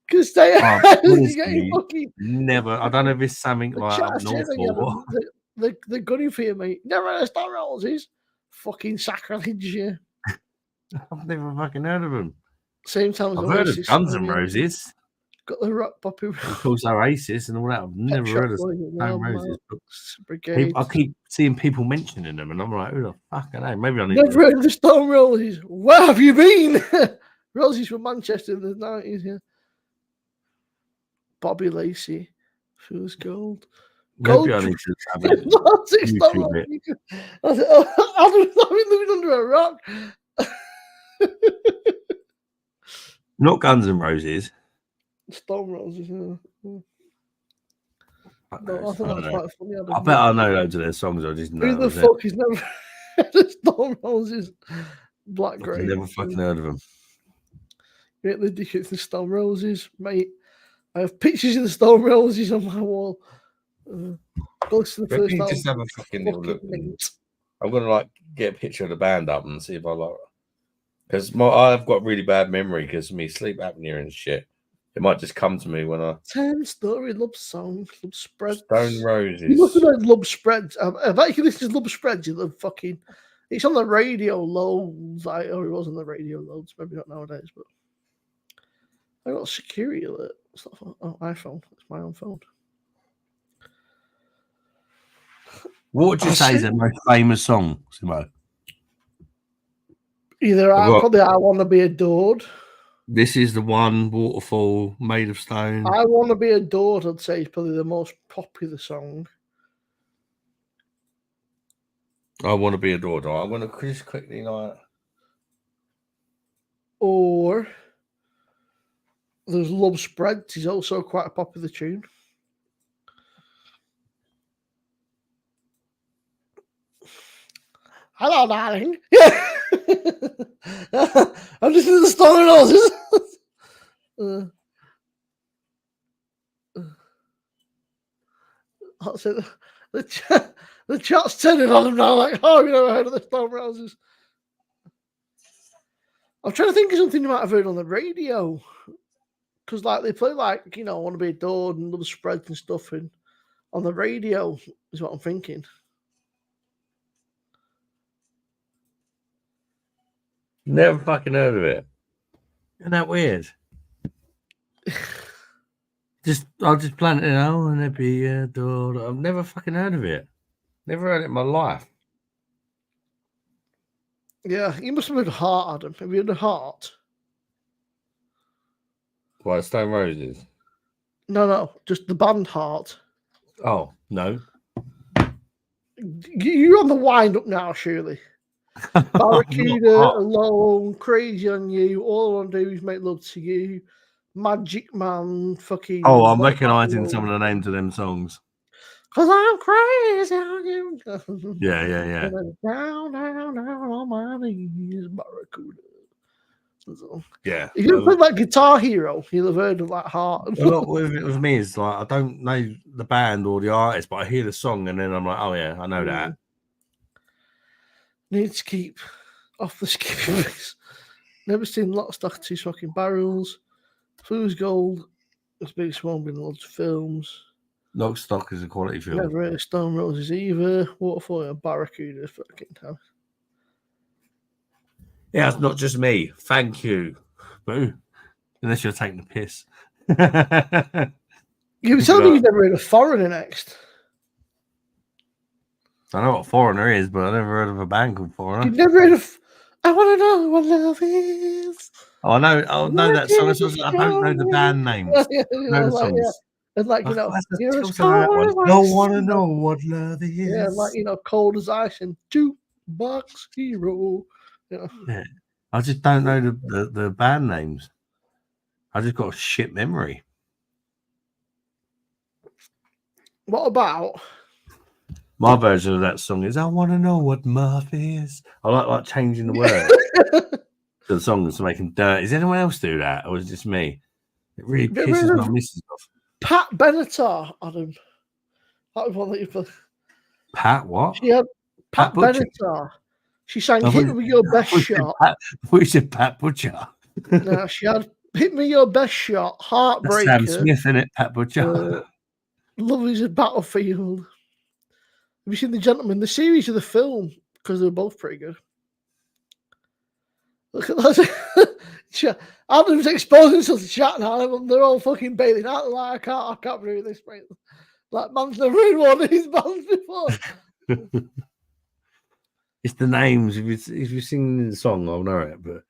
Because they Honestly, getting fucking never. I don't know if it's something the like chat up said north again, or what. they're gunning for you, mate. Never heard of Stone Roses. Fucking sacrilege, yeah. I've never fucking heard of them. Same time as I've heard of Oasis. Guns N' Roses. Got the rock poppy. Of course, Oasis and all that. I've never heard of Stone Roses. Brigade. I keep seeing people mentioning them, and I'm like, who the fuck are they? Maybe I need Never to. heard of the Stone Roses. Where have you been? Roses from Manchester in the 90s, yeah. Bobby Lacey. Fool's Gold. Maybe I need to have a YouTube it. I said, I've been living under a rock. Not Guns N' Roses. Stone Roses, yeah. Fuck No, I knows. thought I that was don't know. quite funny. I bet I know loads of their songs. I just know. Who the fuck is never heard of Stone Roses? Black Grey. Never fucking heard of them. Get the tickets to Stone Roses, mate. I have pictures of the Stone Roses on my wall. Go to the Maybe first album. just have a fucking little look. Mate. I'm gonna like get a picture of the band up and see if I like. Because I've got really bad memory because of me sleep apnea and shit. It might just come to me when I 10-story love song, love spreads. Stone Roses. You must have heard love spreads. I bet you can listen to love spreads. You love fucking. It's on the radio loads. It was on the radio loads. Maybe not nowadays, but I got security alert. iPhone. It's my own phone. What would you say is their most famous song, Simo? Either probably I Want to Be Adored. This is the one, Waterfall, Made of Stone. I Want to Be Adored, I'd say, is probably the most popular song. I Want to Be Adored. I'm going to just quickly like. Or there's Love Spreads, is also quite a popular tune. Hello, darling. Yeah. I'm listening to the Stone Roses. The chat's turning on them now, like, oh, you never heard of the Stone Roses. I'm trying to think of something you might have heard on the radio. Because, like, they play, like, you know, Want to Be Adored and Love Spreads and stuff. And on the radio is what I'm thinking. Never fucking heard of it. Isn't that weird? I'll just plan it out and it'd be adored. I've never fucking heard of it. Never heard it in my life. Yeah, you must have heard Heart, Adam. Have you heard Heart? Why, Stone Roses? No, just the band Heart. Oh, no. You're on the wind up now, surely. Barracuda, Alone, Crazy on You, All I Want to Do is Make Love to You, Magic Man, fucking. Oh, I'm recognising some of the names of them songs. Because I'm crazy on you. Yeah. Down on my knees, Barracuda. So, Yeah. if you played like Guitar Hero, you'll have heard of like Heart. A lot with me is like I don't know the band or the artist, but I hear the song and then I'm like, oh yeah, I know that. Need to keep off the skipping race. Never seen Lock, Stock, Two Smoking Barrels. Fool's Gold. It's biggest one, been in lots of films. Lock, Stock is a quality film. Never heard of Stone Roses either. Waterfall and Barracuda. Fucking hell. Yeah, it's not just me. Thank you. Boo. Unless you're taking the piss. You were telling me you've never heard of Foreigner next. I know what Foreigner is, but I never heard of a band called Foreigner. You've never heard of I Want to Know What Love Is. Oh, I know that song. I don't know the band names. Yeah, I know the like, songs. yeah. And like, you know, you're as Don't cold want to as know ice. what love is. Yeah, like, you know, Cold as Ice and Jukebox Hero. You know. Yeah. I just don't know the band names. I just got a shit memory. What about My version of that song is I want to know what muff is. I like changing the words to the songs to make them dirty. Does anyone else do that? Or is it just me? It really Have you ever pisses heard my of missus off. Pat Benatar, Adam? That was one that you put. Pat what? She had Pat Butcher. Benatar. She sang I Hit thought- Me With Your Best I thought you said Shot. Pat- I thought you said Pat Butcher. No, she had Hit Me Your Best Shot, That's Sam Heartbreaker, Smith, isn't it? Pat Butcher. Love Is a Battlefield. Have you seen The Gentleman? The series of the film, because they're both pretty good. Look at that. Adam's exposing himself to chat now. They're all fucking bailing out. They're like, I can't believe this. Mate. Like, man's never heard one of his bands before. It's the names. If you're singing the song, I'll know it. But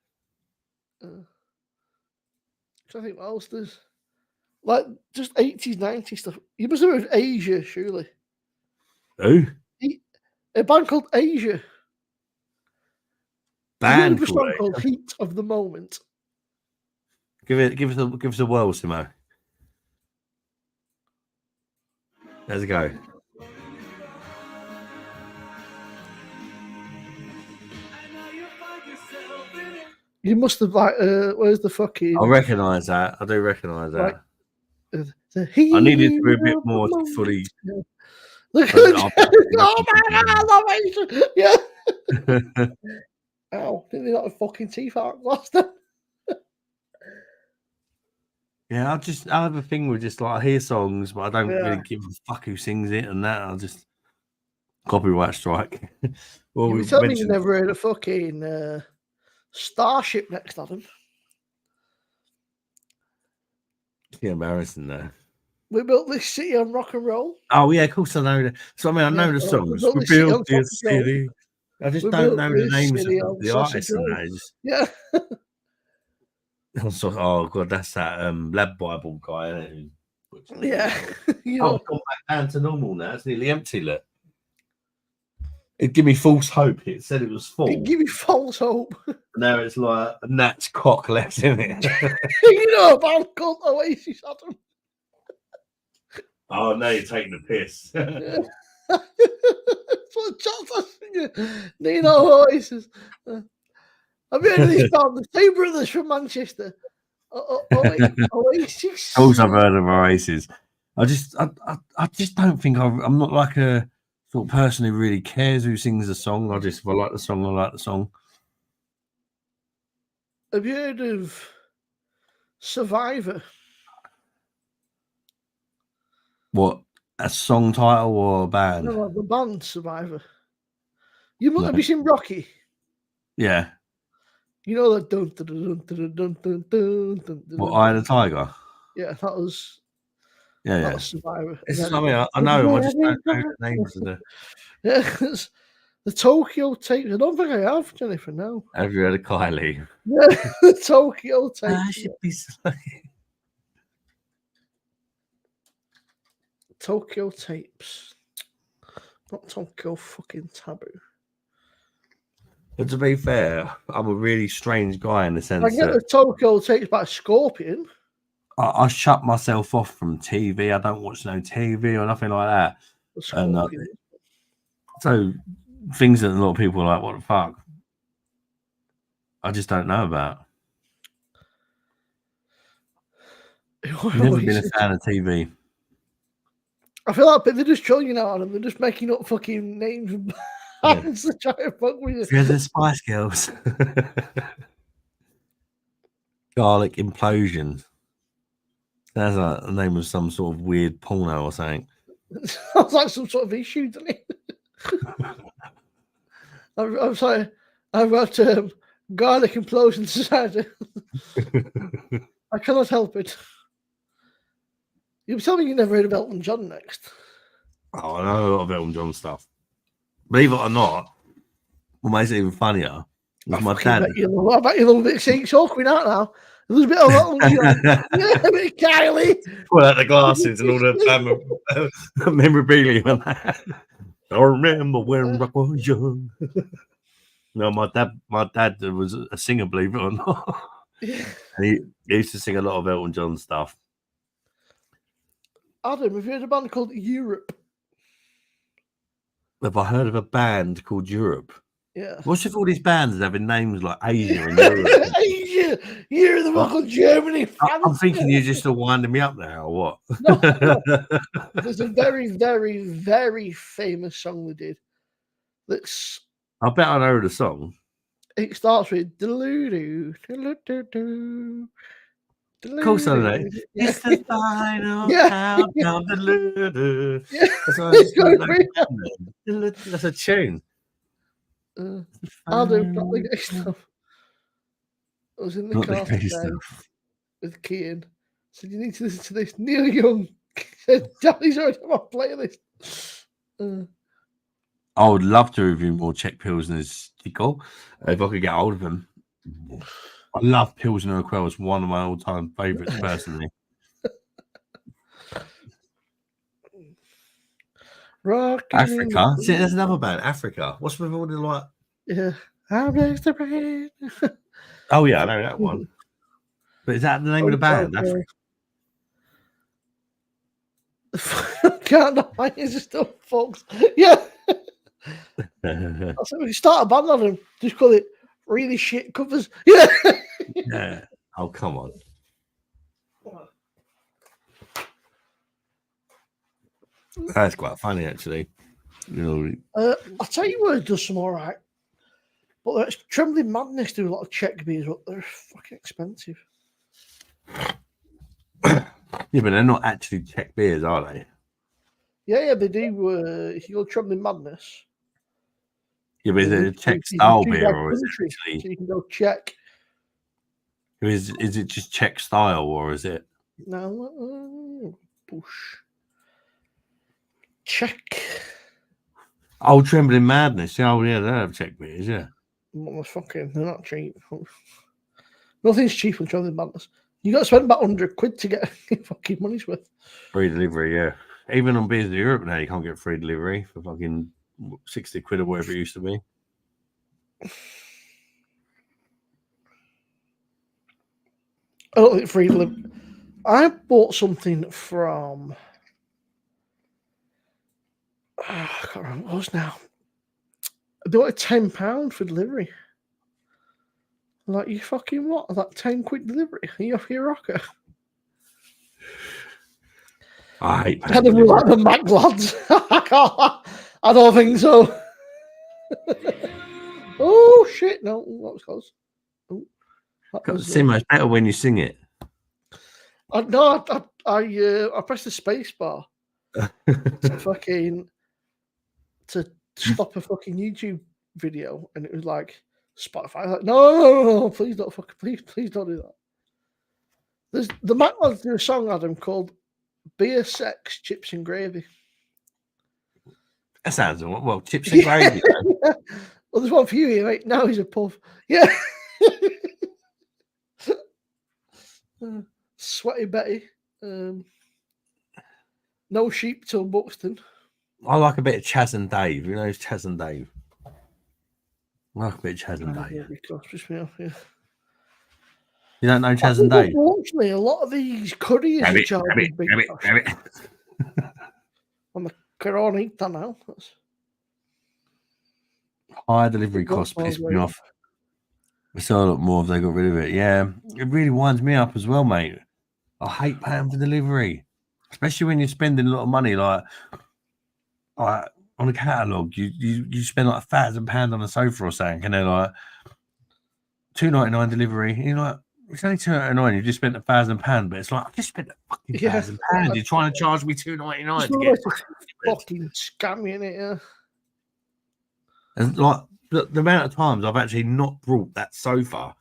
I think what else there's like just 80s, 90s stuff. You must have heard of Asia, surely. who? A band called Asia. Band There's a song called called Heat of the Moment. Give us a whirl, Simo. Let's go. You must have like where's the fucking I recognise that. I do recognise that. Like, the heat. I needed to be a bit of the more to moment. fully. Look at oh my god, I love Asia. Yeah. Ow, didn't they got the fucking teeth out last time? Yeah, I have a thing with just like I hear songs, but I don't Yeah. really give a fuck who sings it and that. I'll just copyright strike. Well, You we tell me you mentioned never heard of fucking Starship next, Adam. yeah, embarrassing there. We built this city on rock and roll. Oh yeah, of course I know that. So I mean, I know the well, we songs. built We this city on built this sausage roll. city. I just We don't built know the this names city of on the sausage artists and roll. that. Just, Yeah. I'm oh god, that's that Lab Bible guy. Isn't it? Yeah. You Oh, know, it's gone back down to normal now. It's nearly empty. Look, it gave me false hope. It said it was full. it give you false hope. Now it's like a gnat's cock left in it. You know a band called Oasis, Adam. Oh, now you're taking the piss. Yeah. That's what Charles was singing. Nino Oasis. Have you heard of this band? The two brothers from Manchester. Oasis. Of course, I've heard of Oasis. I just don't think I'm not like a sort of person who really cares who sings the song. If I like the song, I like the song. Have you heard of Survivor? What, a song title or a band? No, the band Survivor. You must No. have you seen Rocky? Yeah. You know that dun dun dun dun dun dun dun dun. What, Eye of the Tiger? Yeah, that was Yeah. Survivor. It's And something I know. I just don't know the names of the. yeah, it's the Tokyo tapes. I don't think I have, Jennifer. No. Have you heard of Kylie? Yeah, the Tokyo I tapes. should be slow. Tokyo tapes. Not Tokyo fucking taboo. But to be fair, I'm a really strange guy in the sense I get that the Tokyo tapes by Scorpion. I shut myself off from TV. I don't watch no TV or nothing like that. The And Scorpion. so things that a lot of people are like, what the fuck? I just don't know about. Never been a fan of TV. I feel like they're just trolling you now, Adam. They're just making up fucking names and bands to try to fuck with you. They're the Spice Girls. Garlic Implosion. That's like the name of some sort of weird porno or something. Sounds like some sort of issue, doesn't it? I'm sorry. I've got garlic implosion society. I cannot help it. You tell me you never heard of Elton John next. Oh, I know a lot of Elton John stuff. Believe it or not, what makes it even funnier was my dad. I bet you a little bit it's awkward out now. There's a bit of Elton John. Yeah, a bit of Kylie. Pull out the glasses and all the memorabilia. I remember when Rock was young. No, my dad was a singer, believe it or not. Yeah. And he used to sing a lot of Elton John stuff. Adam, have you heard of a band called Europe? Have I heard of a band called Europe? Yeah. What's with all these bands having names like Asia and Europe? Asia, you're the one called Germany. I'm thinking you're just all winding me up now, or what? No. There's a very, very, very famous song they did. That's. I bet I know the song. It starts with doo-doo, doo-doo-doo-doo, Of course I know. doo-doo-doo. Yeah. It's the final countdown. Doo-doo-doo. Yeah. That's what I just know. That's a tune. I'll do not the gay stuff. I was in the Not car the gay today stuff. with Kean. Said, you need to listen to this. Neil Young said, Daddy's already on my playlist. I would love to review more Czech Pilsners, Chico, if I could get hold of them. I love Pilsner and Quell. It's one of my all-time favourites, personally. Africa. See, there's another band, Africa. What's with all the like? Yeah. How makes the rain? Oh yeah, I know that one. But is that the name of the band? Can't know. It's just still folks. Yeah. So we start a band on them. Just call it really shit covers. Yeah. Yeah. Oh come on. That's quite funny, actually. You know, I'll tell you what, it does some all right. But it's Trembling Madness do a lot of Czech beers, but they're fucking expensive. yeah, but they're not actually Czech beers, are they? Yeah, they do. If you go Trembling Madness. Yeah, but is it a Czech style beer, or is it actually? So you can go Czech. Is it just Czech style, or is it? No, push. Czech. Oh, Trembling Madness. Oh, yeah, they have Czech beers, yeah. Motherfucking, they're not cheap. Nothing's cheap on Trembling Madness. You got to spend about £100 to get your fucking money's worth. Free delivery, yeah. Even on Beers in Europe now, you can't get free delivery for fucking £60 or whatever it used to be. I don't think free delivery. I bought something from. I can't remember what it was now. They wanted £10 for delivery. I'm like, you fucking what? Like £10 delivery? Are you off your rocker? I hate I don't like the Mac lads. I don't think so. Oh shit! No, that was close. Oh, Simmo, it's better when you sing it. I pressed the space bar to stop a fucking YouTube video, and it was like Spotify. I was like, no, please don't please don't do that. There's the Mac lads do a song, Adam, called "Beer, Sex, Chips and Gravy." That sounds well, chips and gravy. Yeah. Well, there's one for you here, mate. Now he's a puff. Yeah. Sweaty Betty. No sheep till Buxton. I like a bit of Chaz and Dave. You know, it's Chaz and Dave. I like a bit of Chaz and Dave. You don't know Chaz and Dave? Unfortunately, a lot of these couriers are charging big cash. On the Coronita now. Higher delivery costs piss me off. We saw a lot more if they got rid of it. Yeah, it really winds me up as well, mate. I hate paying for delivery, especially when you're spending a lot of money. Like on a catalogue, you spend like £1,000 on a sofa or something, and they're like £2.99 delivery. And you're like, it's only £2.99. You just spent £1,000, but it's like I just spent a fucking £1,000. You're trying to charge me £2.99 to get fucking scam you in it. Yeah. And like the amount of times I've actually not brought that sofa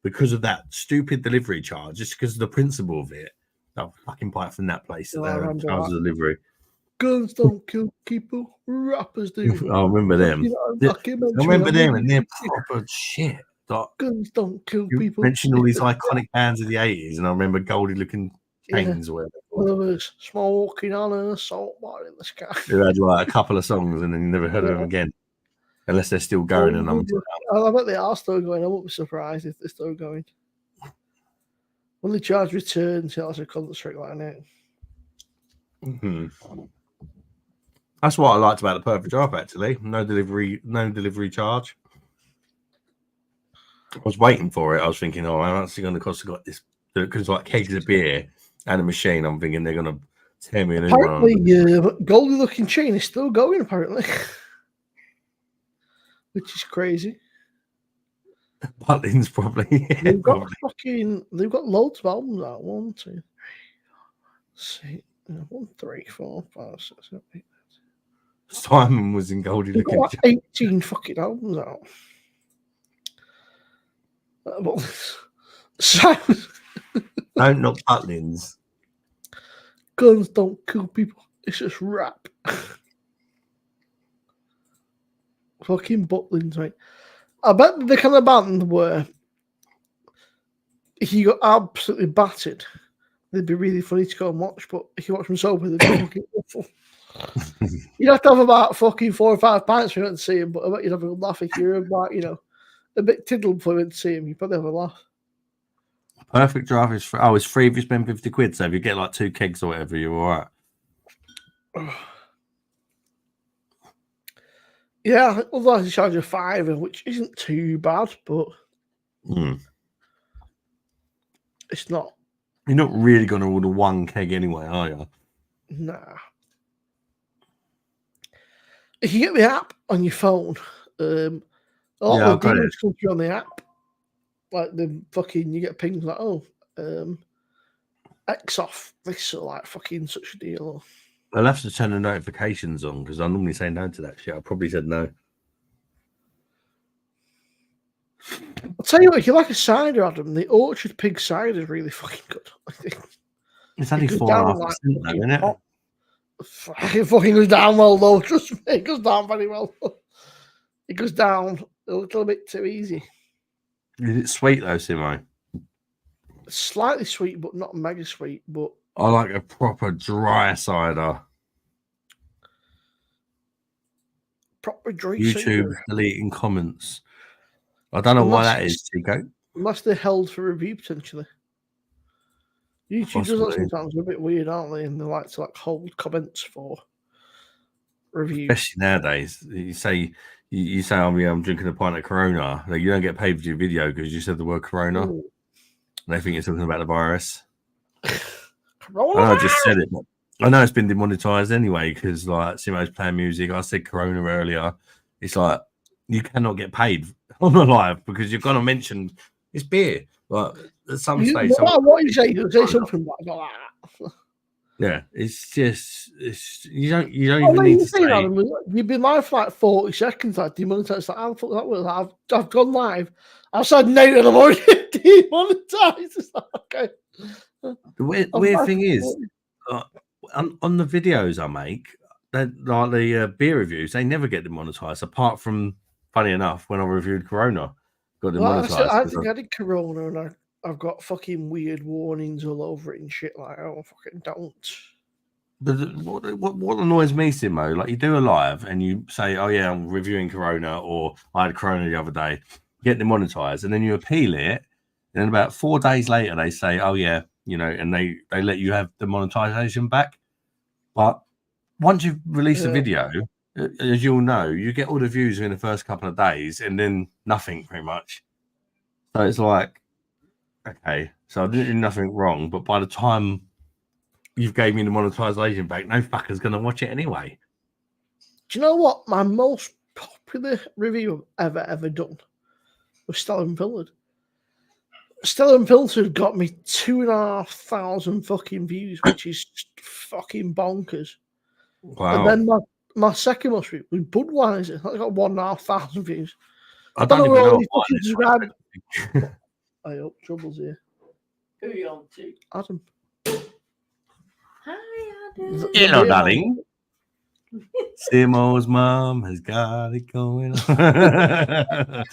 because of that stupid delivery charge, just because of the principle of it. I'll fucking buy it from that place that they're in charge of delivery. Guns don't kill people, rappers do. I remember them. I remember them, and they're proper shit. Like, guns don't kill you people. mentioned all these iconic bands of the 80s, and I remember Goldie looking chains or whatever. One of us smoking on an assault bar in the sky. They had like a couple of songs, and then you never heard of them again, unless they're still going. And I bet they are still going. I won't be surprised if they're still going. When they charge returns, that's a concert like that. Mm-hmm. That's what I liked about the Perfect Draft. Actually, no delivery charge. I was waiting for it. I was thinking, oh, how much is it going to cost to got this? Because like kegs of beer and a machine, I'm thinking they're going to tear me a new one. Apparently, Goldie looking chain is still going. Apparently, which is crazy. Butlins probably. Yeah, they've got loads of albums out. 1, 2, 3, 6, 1, 3, 4, 5, 6, 7, 8. Simon was in Goldie They've looking. got like 18 fucking albums out. Don't knock Butlins. Guns don't kill people. It's just rap. Fucking Butlins, right? I bet the kind of band where if you got absolutely battered, they'd be really funny to go and watch. But if you watch them sober, they'd be fucking awful. You'd have to have about fucking 4 or 5 pints for you to see him, but I bet you'd have a laugh if you're about, a bit tiddled for him to see him. You'd probably have a laugh. Perfect Draft is free. Oh, it's free if you spend £50. So if you get like 2 kegs or whatever, you're all right. Yeah, otherwise they charge you £5, which isn't too bad, but it's not. You're not really going to order 1 keg anyway, are you? Nah. If you get the app on your phone, a lot of the deals come through on the app. Like you get pings like, X off this or like fucking such a deal. I'll have to turn the notifications on because I normally say no to that shit. I probably said no. I'll tell you what, if you like a cider, Adam, the Orchard Pig cider is really fucking good. I think it's only 4.5%, isn't it? It fucking goes down well, though. Trust me, it goes down very well. It goes down a little bit too easy. Is it sweet though, Simo? Slightly sweet, but not mega sweet. But I like a proper dry cider. Proper dry YouTube cider. Deleting comments. I don't know why that is, Chico. Unless they're held for review potentially. YouTube does that sometimes. They're a bit weird, aren't they? And they like to hold comments for review. Especially nowadays, you say, I'm drinking a pint of Corona. Like, you don't get paid for your video because you said the word Corona. Ooh. And they think you're talking about the virus. Corona. I know I just said it. But I know it's been demonetized anyway because like Simo's playing music. I said Corona earlier. It's like you cannot get paid on the live because you're gonna mention it's beer. Like at some stage, what you say something like that. Yeah, it's just you don't even need to say. You've been live for like 40 seconds. Like demonetized. Like, how the fuck that was? I've gone live. I've said no, and I'm already demonetized. It's like, okay. The weird thing is, on the videos I make, like the beer reviews, they never get demonetized. Apart from, funny enough, when I reviewed Corona, got demonetized. I think I did Corona, and I've got fucking weird warnings all over it and shit. Like, oh, fucking don't. But what annoys me, Simo, like you do a live and you say, oh yeah, I'm reviewing Corona, or I had Corona the other day, get demonetized, and then you appeal it, and then about 4 days later they say, oh yeah, and they let you have the monetization back. But once you've released a video, as you'll know, you get all the views in the first couple of days and then nothing pretty much. So it's like, okay, so I didn't do nothing wrong, but by the time you've gave me the monetization back, no fucker's going to watch it anyway. Do you know what my most popular review I've ever done was Stellar Unfiltered? Stellar Unfiltered got me 2,500 fucking views, which is fucking bonkers. Wow. And then my second most view was Budweiser. I got 1,500 views. I don't even where know all these what fucking it is. subscribers. I hope Trouble's here. Who are you on to? Adam. Hi, Adam. The Hello, beer darling. Simmo's mum has got it going on. man.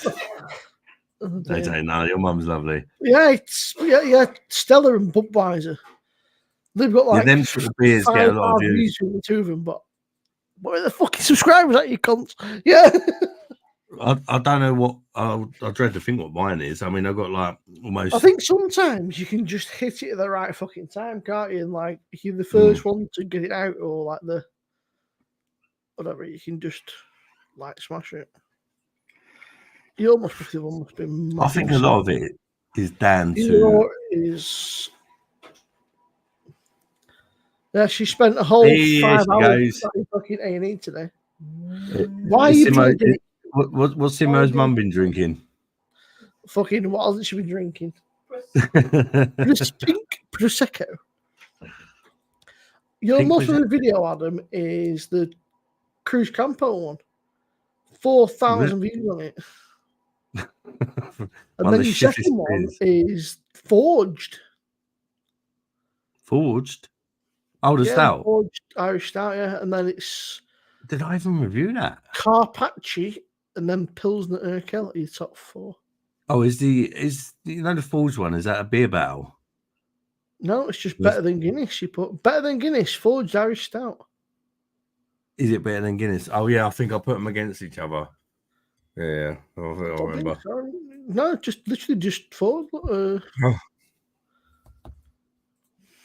Oh, I dear. don't know. Your mum's lovely. Yeah, Stella and Budweiser. They've got like them sort of beers get a lot of 5,000 views. views between the two of them, but where are the fucking subscribers at, you cunts? Yeah. I don't know what I dread to think what mine is. I mean, I've got like almost. I think sometimes you can just hit it at the right fucking time, can't you? And like, if you're the first one to get it out, or like the whatever, you can just like smash it. You almost must be. I think a lot of it is down to. Your is. Yeah, she spent a whole Here 5 she hours goes. at fucking A&E today. Why are you Simo, drinking? what's Simo's mum been drinking? Fucking what hasn't she been drinking? Pink Prosecco. Your Pink most of the video, Adam, is the Cruz Campo one. 4,000 views on it. And then your second one is Forged. Forged? Oh, the stout. Forged Irish Stout, yeah. And then it's Did I even review that? Carpaccio and then Pilsner Urquell are your top 4. Oh, is the Forged one? Is that a beer battle? No, it's just better than Guinness. She put better than Guinness, Forged Irish Stout. Is it better than Guinness? Oh yeah, I think I put them against each other. Yeah, I remember. No, literally just Forged. I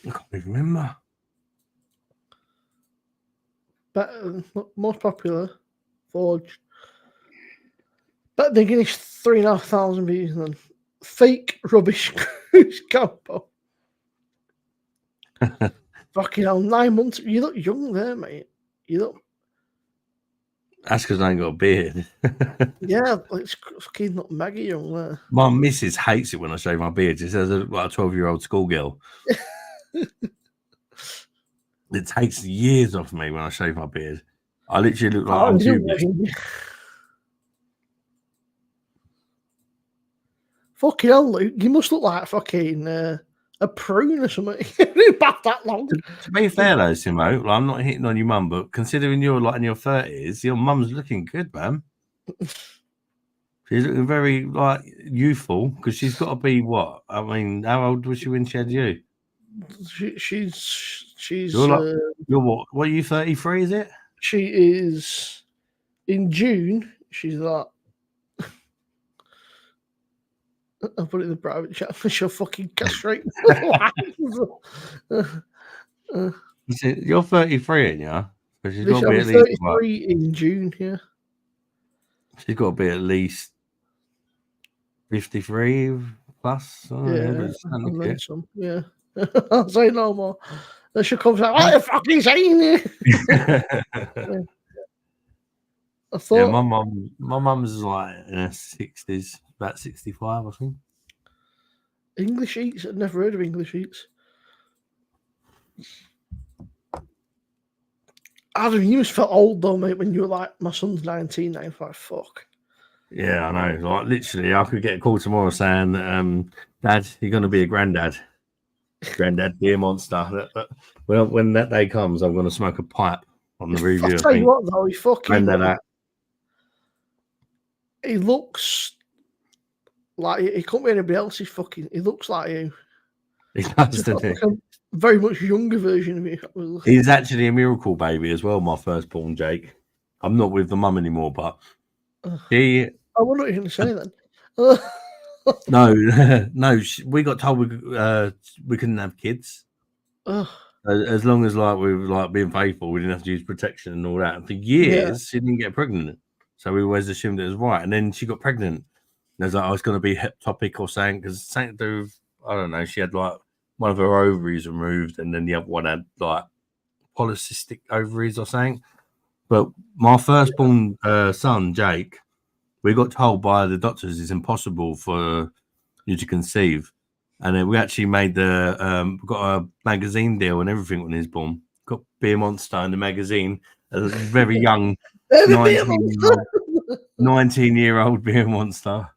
can't even remember. Better, most popular, Forged. Better than Guinness, 3,500 views. And then fake rubbish Cruz Campo. Fucking hell, 9 months. You look young there, mate. You look. That's because I ain't got a beard. Yeah, it's fucking not mega young there. My missus hates it when I shave my beard. She says I'm like a 12-year-old schoolgirl. It takes years off me when I shave my beard. I literally look like I'm tubeless. Fucking hell, Luke. You must look like fucking a prune or something. Back that long. To be fair though, Simo, like, I'm not hitting on your mum, but considering you're like in your 30s, your mum's looking good, man. She's looking very like youthful because she's got to be what? I mean, how old was she when she had you? She's you're what? What are you, 33? Is it? She is in June. She's like. I'll put it in the private chat. She'll fucking castrate. You're 33, ain't you? But she's got to be at least 33 in June. Yeah. She's got to be at least 53 plus. Yeah. Yeah. I'll say no more. Then she'll come out. What the fuck are you saying? I thought. Yeah, my mum's like in her 60s, about 65, I think. English Eats. I've never heard of English Eats. Adam, you must felt old though, mate, when you were like, my son's 19 now. Like, fuck. Yeah, I know. Like, literally, I could get a call tomorrow saying, Dad, you're going to be a granddad. Granddad beer monster. Well, when that day comes, I'm going to smoke a pipe on the review. I'll tell you what, though, he fucking. He looks like he couldn't be anybody else. He looks like you. He does, doesn't he? Like a very much younger version of you. He's actually a miracle baby as well, my firstborn, Jake. I'm not with the mum anymore, but he. I wonder what you're going to say then. No, we got told we couldn't have kids. As long as like we were like being faithful, we didn't have to use protection and all that. And for years, she didn't get pregnant, so we always assumed it was right. And then she got pregnant. And I was like, I was going to be hip topic or something because something to do with I don't know, she had like one of her ovaries removed, and then the other one had like polycystic ovaries or something. But my firstborn son, Jake, we got told by the doctors it's impossible for you to conceive. And then we actually made got a magazine deal and everything when he was born. Got Beer Monster in the magazine as a very young 19-year-old Beer Monster.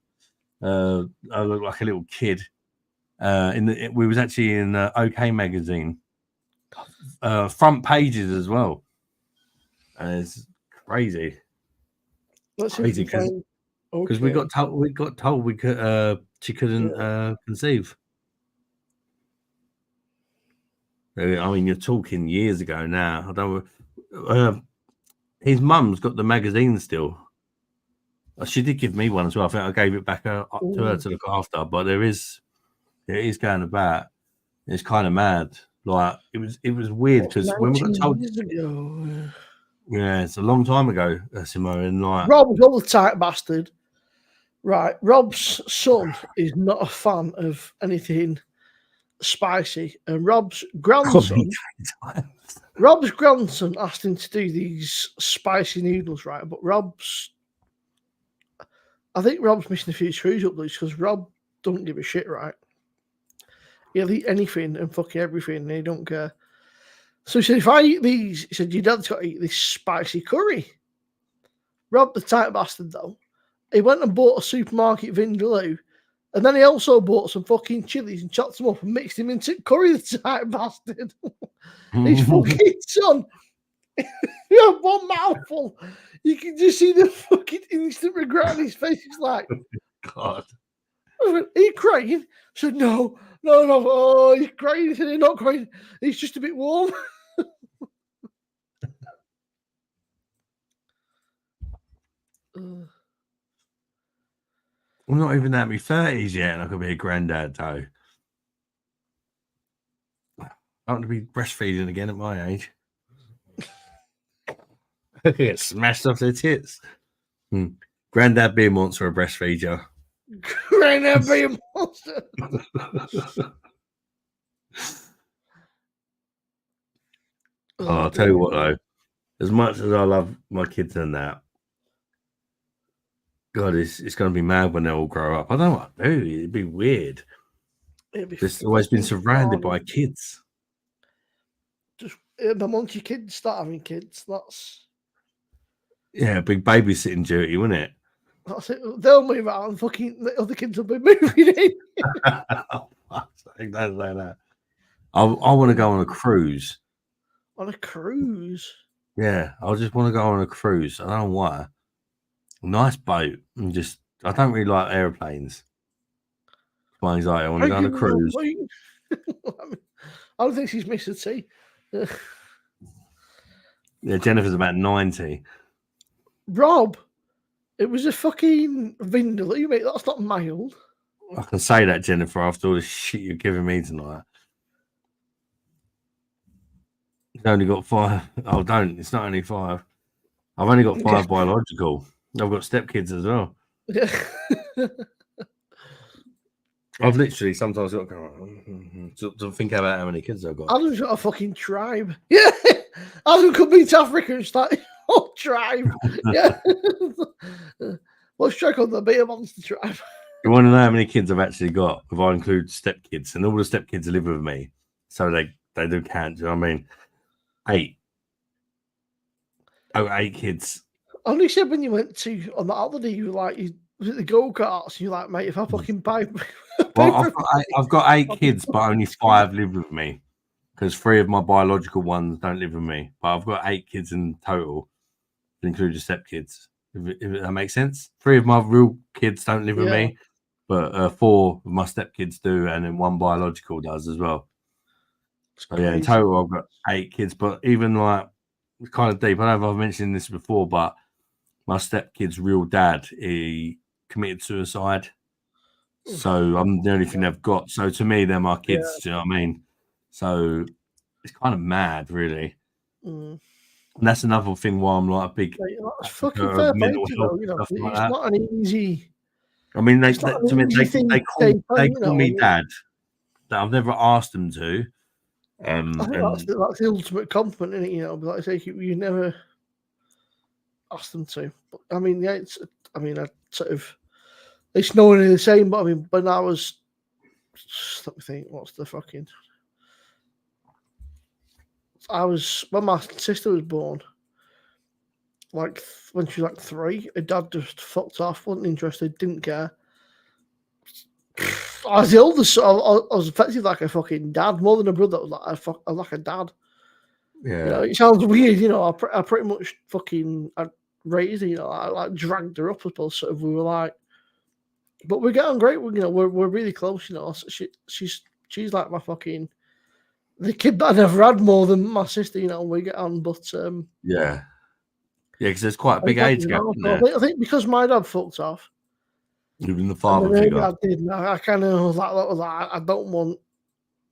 I looked like a little kid. We was actually in OK magazine, front pages as well. And it's crazy. Let's see Crazy if we can find. because we got told we could she couldn't conceive. I mean, you're talking years ago now. I don't. His mum's got the magazine still. She did give me one as well. I think I gave it back up to her to look after. But it is going about. It's kind of mad. Like it was weird because when we got told, years ago. yeah, it's a long time ago, Simmo, and like Rob was all the tight bastard. Right, Rob's son is not a fan of anything spicy, and Rob's grandson asked him to do these spicy noodles, right? But I think Rob's missing a few screws up loose because Rob don't give a shit, right? He'll eat anything and fucking everything, and he don't care. So he said, if I eat these, he said, your dad's got to eat this spicy curry. Rob, the tight bastard, though, he went and bought a supermarket vindaloo, and then he also bought some fucking chilies and chopped them up and mixed them into curry, the tight bastard. His fucking son, he had one mouthful. You can just see the fucking instant regret on his face. He's like, God. I went, are you crying? I said, no. Oh, he's crying. He said, he's not crying. He's just a bit warm. I'm not even at my 30s yet, and I could be a granddad, though. I want to be breastfeeding again at my age. Get smashed off their tits. Granddad Beer Monster, a breastfeeder. Granddad Beer Monster. I'll tell you what, though. As much as I love my kids and that, God, it's going to be mad when they all grow up. I don't know what to do. It'd be weird. Just always been surrounded by kids. Just the monkey kids start having kids. That's big babysitting duty, wouldn't it? That's it. They'll move out and fucking the other kids will be moving in. Don't say that. I want to go on a cruise. On a cruise? Yeah, I just want to go on a cruise. I don't know why. A nice boat and just. I don't really like airplanes. My anxiety. I want to go on a cruise. I don't think she's missed a tea. Yeah, Jennifer's about 90. Rob, it was a fucking vindaloo, mate. That's not mild. I can say that, Jennifer, after all the shit you're giving me tonight. You've only got 5. Oh, don't. It's not only 5. I've only got 5 biological. I've got stepkids as well. Yeah. I've literally sometimes got to think about how many kids I've got. Adam's got a fucking tribe. Yeah. Adam could be to Africa and start a whole tribe. Yeah. What's track on the Beer Monster tribe? You want to know how many kids I've actually got if I include stepkids, and all the stepkids live with me, so they do count. Do you know what I mean? 8. Oh, 8 kids. I only said when you went on that holiday, you were like, was it the go-karts? You're like, mate, if I fucking buy... Well, I've got 8 kids, but only 5 live with me, because 3 of my biological ones don't live with me. But I've got 8 kids in total, including stepkids, if that makes sense. 3 of my real kids don't live with me, but 4 of my stepkids do, and then 1 biological does as well. So yeah, in total I've got 8 kids, but even like, it's kind of deep. I don't know if I've mentioned this before, but my stepkid's real dad, he committed suicide. So I'm the only thing they've got. So to me, they're my kids. Do you know what I mean? So it's kind of mad, really. And that's another thing why I'm like a big that's fucking fair play, it's not an easy. I mean, they call me dad. I've never asked them to. I think that's the ultimate compliment, isn't it? You know, but like I say, you never ask them to. But I mean, yeah, I sort of, it's not really the same. But I mean, when I was, let me think, what's the fucking? When my sister was born, like when she was like 3, her dad just fucked off, wasn't interested, didn't care. I was the oldest, so I was effectively like a fucking dad, more than a brother. I was like a dad. Yeah. You know, it sounds weird. You know, I pretty much fucking raised her. You know, I like dragged her up, I suppose. Sort of, we were like, but we get on great. We're really close. You know, so she's like my fucking the kid that I never had more than my sister. You know, we get on, but yeah, because there's quite a big age gap in there. I think because my dad fucked off. Even the father figure. I did. I kind of was like, I don't want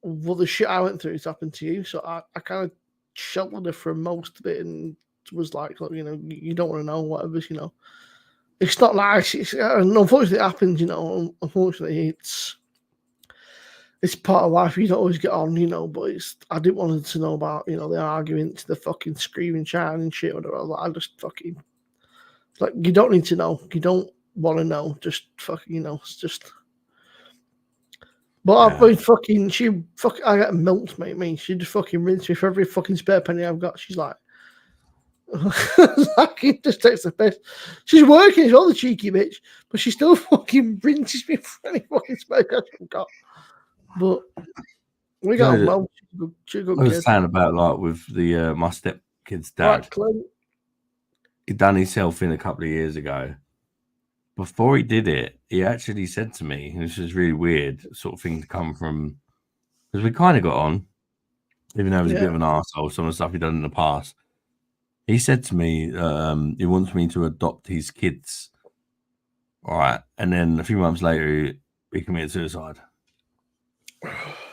the shit I went through to happen to you. So I kind of sheltered her from most of it and was like, look, you know, you don't want to know whatever, you know. It's not nice. And unfortunately, it happens, you know. Unfortunately, it's part of life. You don't always get on, you know. But I didn't want her to know about, you know, the arguments, the fucking screaming, shouting, and shit. Whatever. I just fucking like, you don't need to know. You don't want to know. Just fucking, you know. It's just. But I've been fucking. I get milked, mate. I mean, she just fucking rinsed me for every fucking spare penny I've got. She's like. Like, it just takes the piss. She's working as well, the cheeky bitch, but she still fucking rinses me for any fucking spare cash I've got. But we got on well. She's a good I was kid. saying about like with the my stepkid's dad. Right, he done himself in a couple of years ago. Before he did it, he actually said to me, and this is really weird sort of thing to come from, because we kind of got on, even though he was a bit of an arsehole, some of the stuff he'd done in the past. He said to me, he wants me to adopt his kids. All right. And then a few months later, he committed suicide.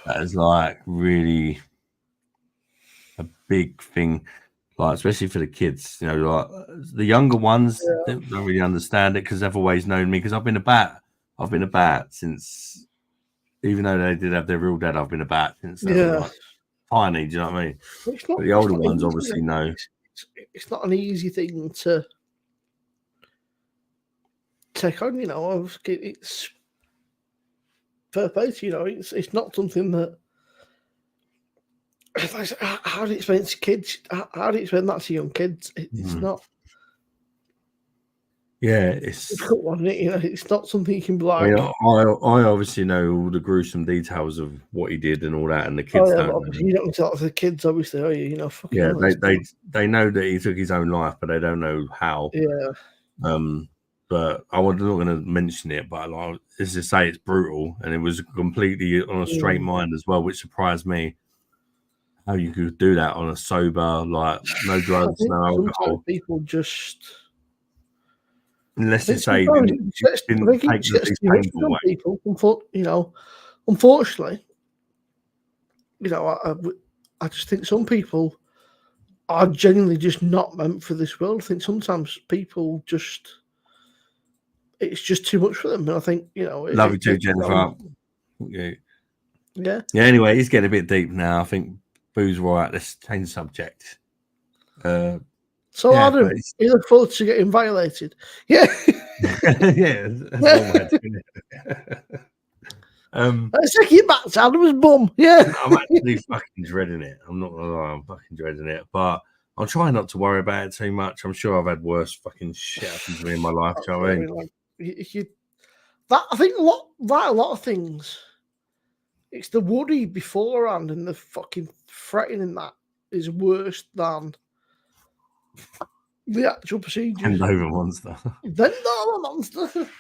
That is like really a big thing, like especially for the kids. You know, like the younger ones don't really understand it because they've always known me because I've been a bat. I've been a bat since, even though they did have their real dad, I've been a bat since they were like tiny. Do you know what I mean? But the older ones obviously know. It's not an easy thing to take on, you know. It's fair play to you, know. It's not something that. How do you explain it to kids? How do you explain that to young kids? It's not. Yeah, it's difficult one, isn't it? You know, it's not something you can be like. I mean, I obviously know all the gruesome details of what he did and all that, and the kids don't know. You don't talk to the kids, obviously, are you? You know, fucking they know that he took his own life, but they don't know how. Yeah. But I was not going to mention it, but like, let's just say it's brutal, and it was completely on a straight mind as well, which surprised me. How you could do that on a sober, like no drugs, no alcohol. People just. Unless you say didn't take these painful way. People, you know, unfortunately, you know, I just think some people are genuinely just not meant for this world. I think sometimes people just, it's just too much for them. And I think, you know, love you too, Jennifer. Yeah. Anyway, he's getting a bit deep now. I think Boo's right. Let's change the subject. So Adam, you look forward to getting violated. Yeah. Yeah. That's let's take it back to Adam's bum. Yeah. I'm actually fucking dreading it. I'm not gonna lie, I'm fucking dreading it. But I'll try not to worry about it too much. I'm sure I've had worse fucking shit happen to me in my life, Charlie. I think a lot of things. It's the worry beforehand and the fucking threatening that is worse than the actual procedure. Bend over monster. Bend over monster.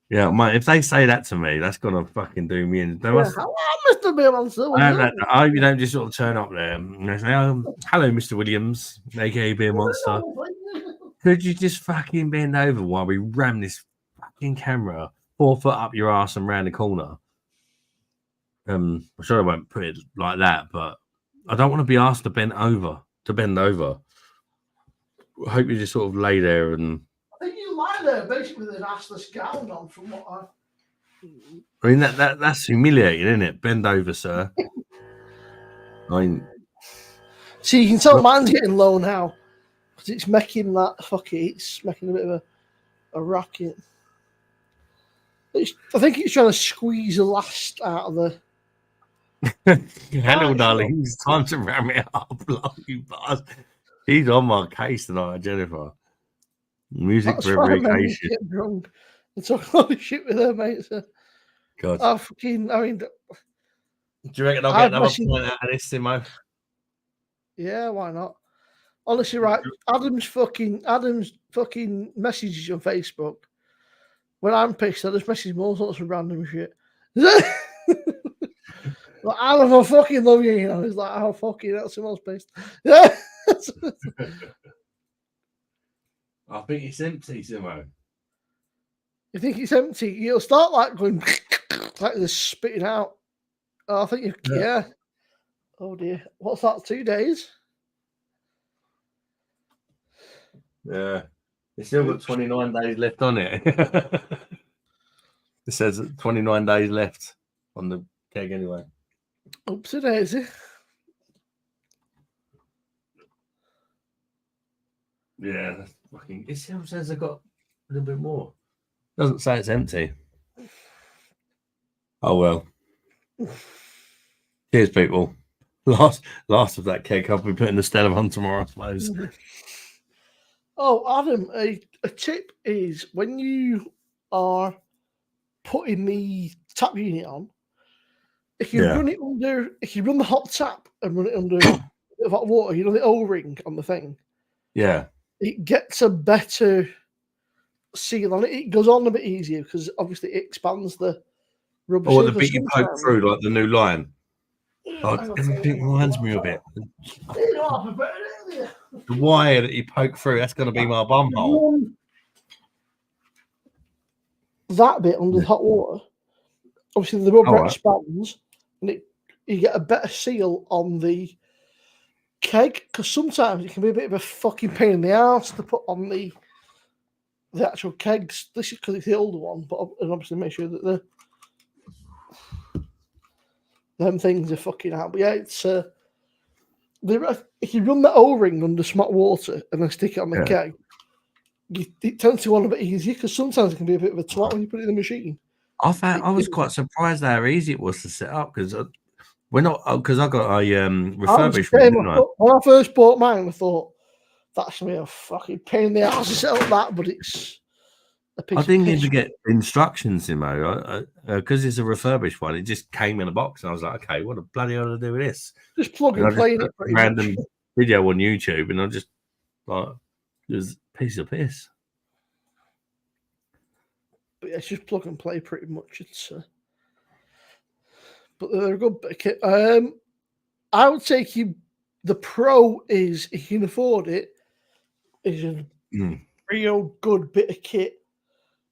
Yeah, mate, if they say that to me, that's gonna fucking do me in. Hello, Mr. Beer Monster. I hope you don't just sort of turn up there and say, hello, Mr. Williams, aka Beer Monster. Could you just fucking bend over while we ram this fucking camera 4 foot up your ass and round the corner? I'm sure I won't put it like that, but I don't want to be asked to bend over. I hope you just sort of lay there and. I think you lie there basically with an assless gown on, from what I. I mean, that's humiliating, isn't it? Bend over, sir. I mean, See, you can tell mine's getting low now because it's making that it's making a bit of a racket. I think it's trying to squeeze the last out of the. hello, Right, darling. It's time to ram it up, love you bastard. He's on my case tonight, Jennifer. Music That's for why every I meant to occasion. get drunk and talk a lot of shit with her, mate. So, God. I mean, Do you reckon I'll I've get another messaged- point out of this, Simo? yeah, why not? Honestly, right? Adam's fucking messages on Facebook. When I'm pissed, I just message him all sorts of random shit. Like, Adam, I fucking love you. You know, it's like, oh fucking, that's the most pissed. Yeah. I think it's empty, Simo. You think it's empty? You'll start like going like this, spitting out. Oh, I think yeah. Oh dear, what's that? 2 days? Yeah. It's still got 29 days left on it. It says 29 days left on the keg anyway. Oopsie daisy. Yeah, that's fucking. It still says I got a little bit more. Doesn't say it's empty. Oh well. Cheers, people. Last of that keg. I'll be putting the Stella on tomorrow, I suppose. Oh, Adam, a tip is when you are putting the tap unit on, if you Yeah. run it under, if you run the hot tap and run it under a bit of hot water, you know the O-ring on the thing, Yeah. it gets a better seal on it. It goes on a bit easier because obviously it expands the rubber. Oh, the surface bit you poke sometimes. through, like the new line. Oh, Hang on, everything reminds me of it. You know, I prepared it earlier. The wire that you poke through, that's going to be my bum hole. Run that bit under the hot water. Obviously, the rubber Alright. expands, and you get a better seal on the keg because sometimes it can be a bit of a fucking pain in the ass to put on the actual kegs. This is because it's the older one, but and obviously make sure that them things are fucking out. But yeah, it's if you run the O-ring under smart water and then stick it on the keg, it tends to go on a bit easier because sometimes it can be a bit of a twat when you put it in the machine. I was quite surprised how easy it was to set up because we're not because I got a refurbished one, didn't I? When I first bought mine, I thought that's gonna be a fucking pain in the ass to set up that, but it's a piece I of didn't piss. even get instructions, Simo, because it's a refurbished one. It just came in a box, and I was like, "Okay, what the bloody hell to do with this?" Just plug and play in it. Pretty random much. video on YouTube, and I just like it was a piece of piss. But yeah, it's just plug and play pretty much. It's but they're a good bit of kit. I would say the Pro is, if you can afford it, is a real good bit of kit.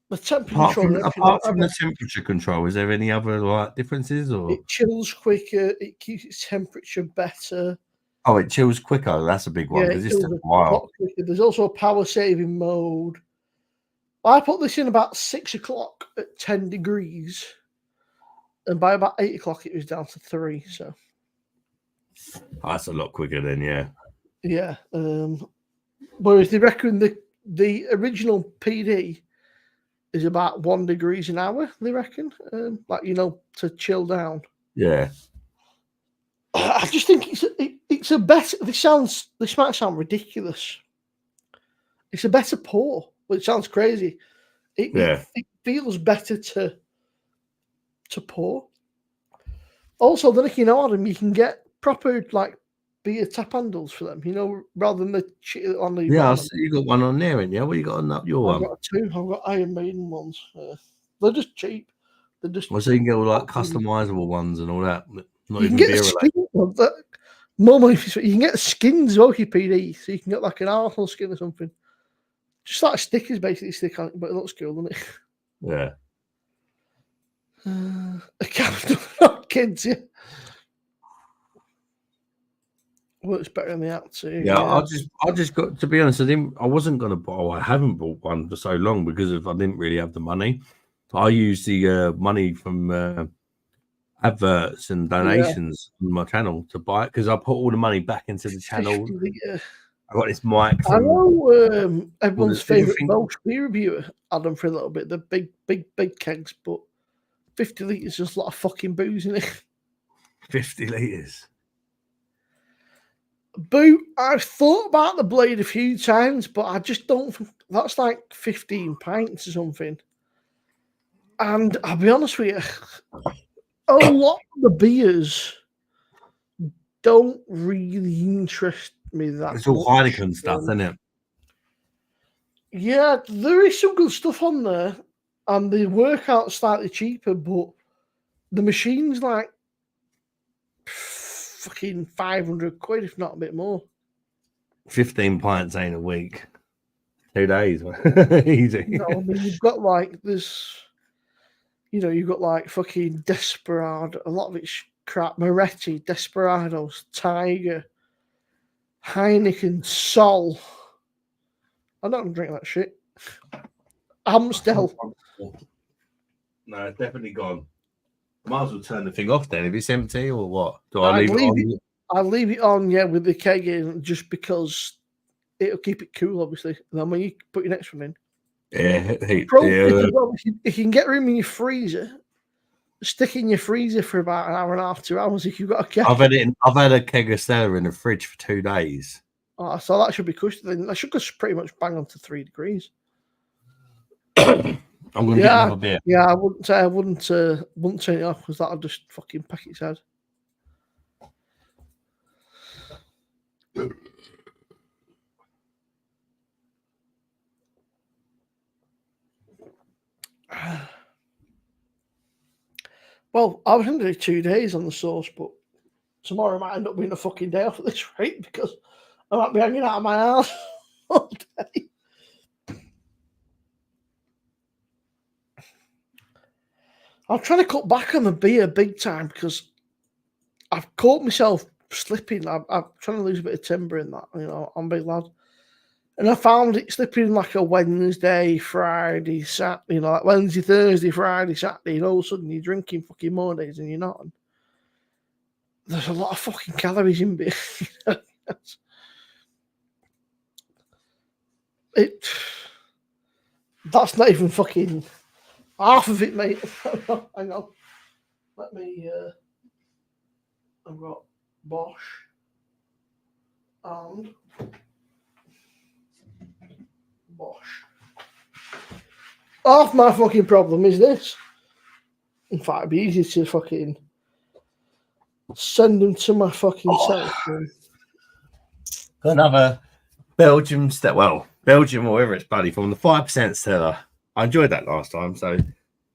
The temperature control. Apart from the temperature control, is there any other like differences or it chills quicker? It keeps its temperature better. Oh, it chills quicker. That's a big one because it's a while. There's also a power saving mode. I put this in about 6 o'clock at 10 degrees, and by about 8 o'clock it was down to 3. So that's a lot quicker then, yeah. Yeah. Whereas they reckon the original PD is about 1 degrees an hour. They reckon, to chill down. Yeah. I just think it's a better. This might sound ridiculous. It's a better pour, which sounds crazy. It feels better to pour. Also, then Adam, you can get proper beer tap handles for them, rather than the shit on the. Yeah, I see you got one on there, and yeah, what you got on your one? I've got 2. I've got Iron Maiden ones. They're just cheap. They're just. Well, so you can get all like customizable ones and all that. Not You even can get beer related. More money. You can get skins, PD, so you can get like an Arsenal skin or something. Just like stickers, basically stick on it, but it looks cool, doesn't it? Yeah. A couple kids, yeah. Works better than the app too. Yeah, I just got to be honest. I wasn't gonna buy. I haven't bought one for so long because I didn't really have the money. But I use the money from adverts and donations on my channel to buy it because I put all the money back into the channel. 50 litre. I got this mic I from. know everyone's Did you favourite think- Welsh beer reviewer had them for a little bit. The big kegs, but 50 litres is just a lot of fucking booze in it. 50 litres. Boo, I've thought about the blade a few times, but I just don't think that's like 15 pints or something. And I'll be honest with you, a lot of the beers don't really interest me that It's all much. Heineken stuff, isn't it? Yeah, there is some good stuff on there, and the workout's slightly cheaper, but the machine's like fucking 500 quid, if not a bit more. 15 pints ain't a week. 2 days. Easy. You know, I mean, you've got like this, you know, you've got like fucking Desperado, a lot of it's crap, Moretti, Desperados, Tiger, Heineken, Sol. I don't drink that shit. Amstel. No, it's definitely gone. I might as well turn the thing off then if it's empty or what? Do I leave it on? I'll leave it on, yeah, with the keg in, just because it'll keep it cool, obviously. And then when you put your next one in, Yeah, if you can get room in your freezer, stick in your freezer for about an hour and a half, 2 hours if you've got a keg. I've had a keg of Stella in the fridge for 2 days. Oh, so that should be cushioned. Then that should just pretty much bang on to 3 degrees. I'm gonna get another beer. Yeah, I wouldn't turn it off because that'll just fucking pack its head. Well, I was going to do 2 days on the sauce, but tomorrow might end up being a fucking day off at this rate because I might be hanging out of my house all day. I'm trying to cut back on the beer big time because I've caught myself slipping. I'm trying to lose a bit of timber in that, you know, I'm a big lad. And I found it slipping like a Wednesday, Friday, Saturday, you know, like Wednesday, Thursday, Friday, Saturday, and all of a sudden you're drinking fucking more days and you're not. And there's a lot of fucking calories in beer. That's not even fucking half of it, mate. Hang on. Let me, I've got Bosch and Bosch. Half my fucking problem is this. In fact, it'd be easy to fucking send them to my fucking self. Another Belgium Belgium or whatever it's bloody from the 5% Stella. I enjoyed that last time, so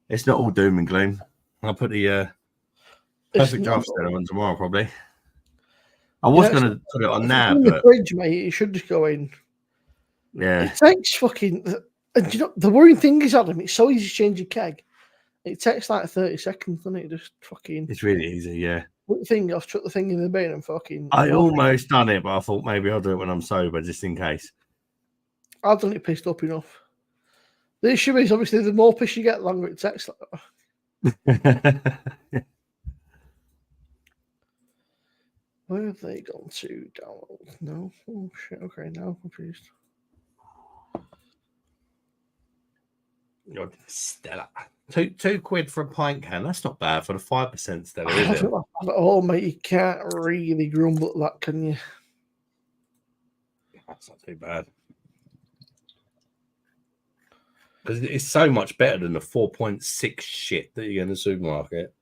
it's not all doom and gloom. I'll put the perfect draft Stella on tomorrow, probably. I was going to put it on now, in but the fridge, mate, it should just go in. Yeah. It takes fucking. And you know, the worrying thing is, Adam, it's so easy to change your keg. It takes like 30 seconds, doesn't it? Just fucking. It's really easy, yeah. Put the thing off, chuck the thing in the bin and fucking. I almost done it, but I thought maybe I'll do it when I'm sober, just in case. I've done it pissed up enough. The issue is, obviously, the more piss you get, the longer it takes. Where have they gone to? Download? No? Oh, shit. Okay, now I'm confused. Stella. Two quid for a pint can. That's not bad for the 5% Stella, is it? Oh, mate, you can't really grumble at that, can you? That's not too bad. Because it's so much better than the 4.6 shit that you get in the supermarket.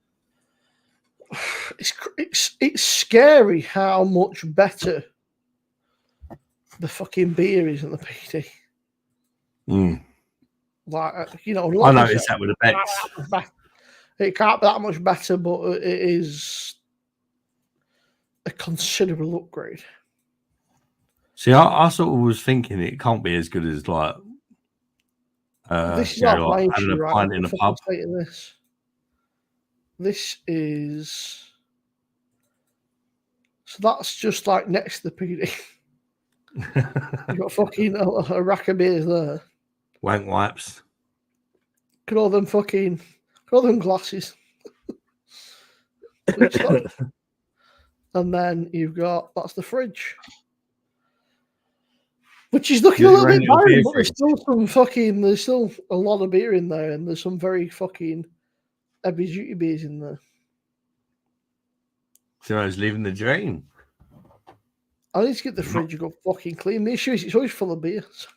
It's scary how much better the fucking beer is than the PD. Mm. Like, you know, I noticed that with the Becks. It can't be that much better, but it is a considerable upgrade. See, I sort of was thinking it can't be as good as like this is having my issue, a right? pint in a pub. This is so that's just like next to the PD. You've got fucking a rack of beers there. Wank wipes. Look at all them glasses. And then you've got that's the fridge. Which is looking a Your little own bit little beer barren, but there's still a lot of beer in there, and there's some very fucking heavy duty beers in there. So I was living the dream. I need to get the fridge go fucking clean. The issue is it's always full of beers.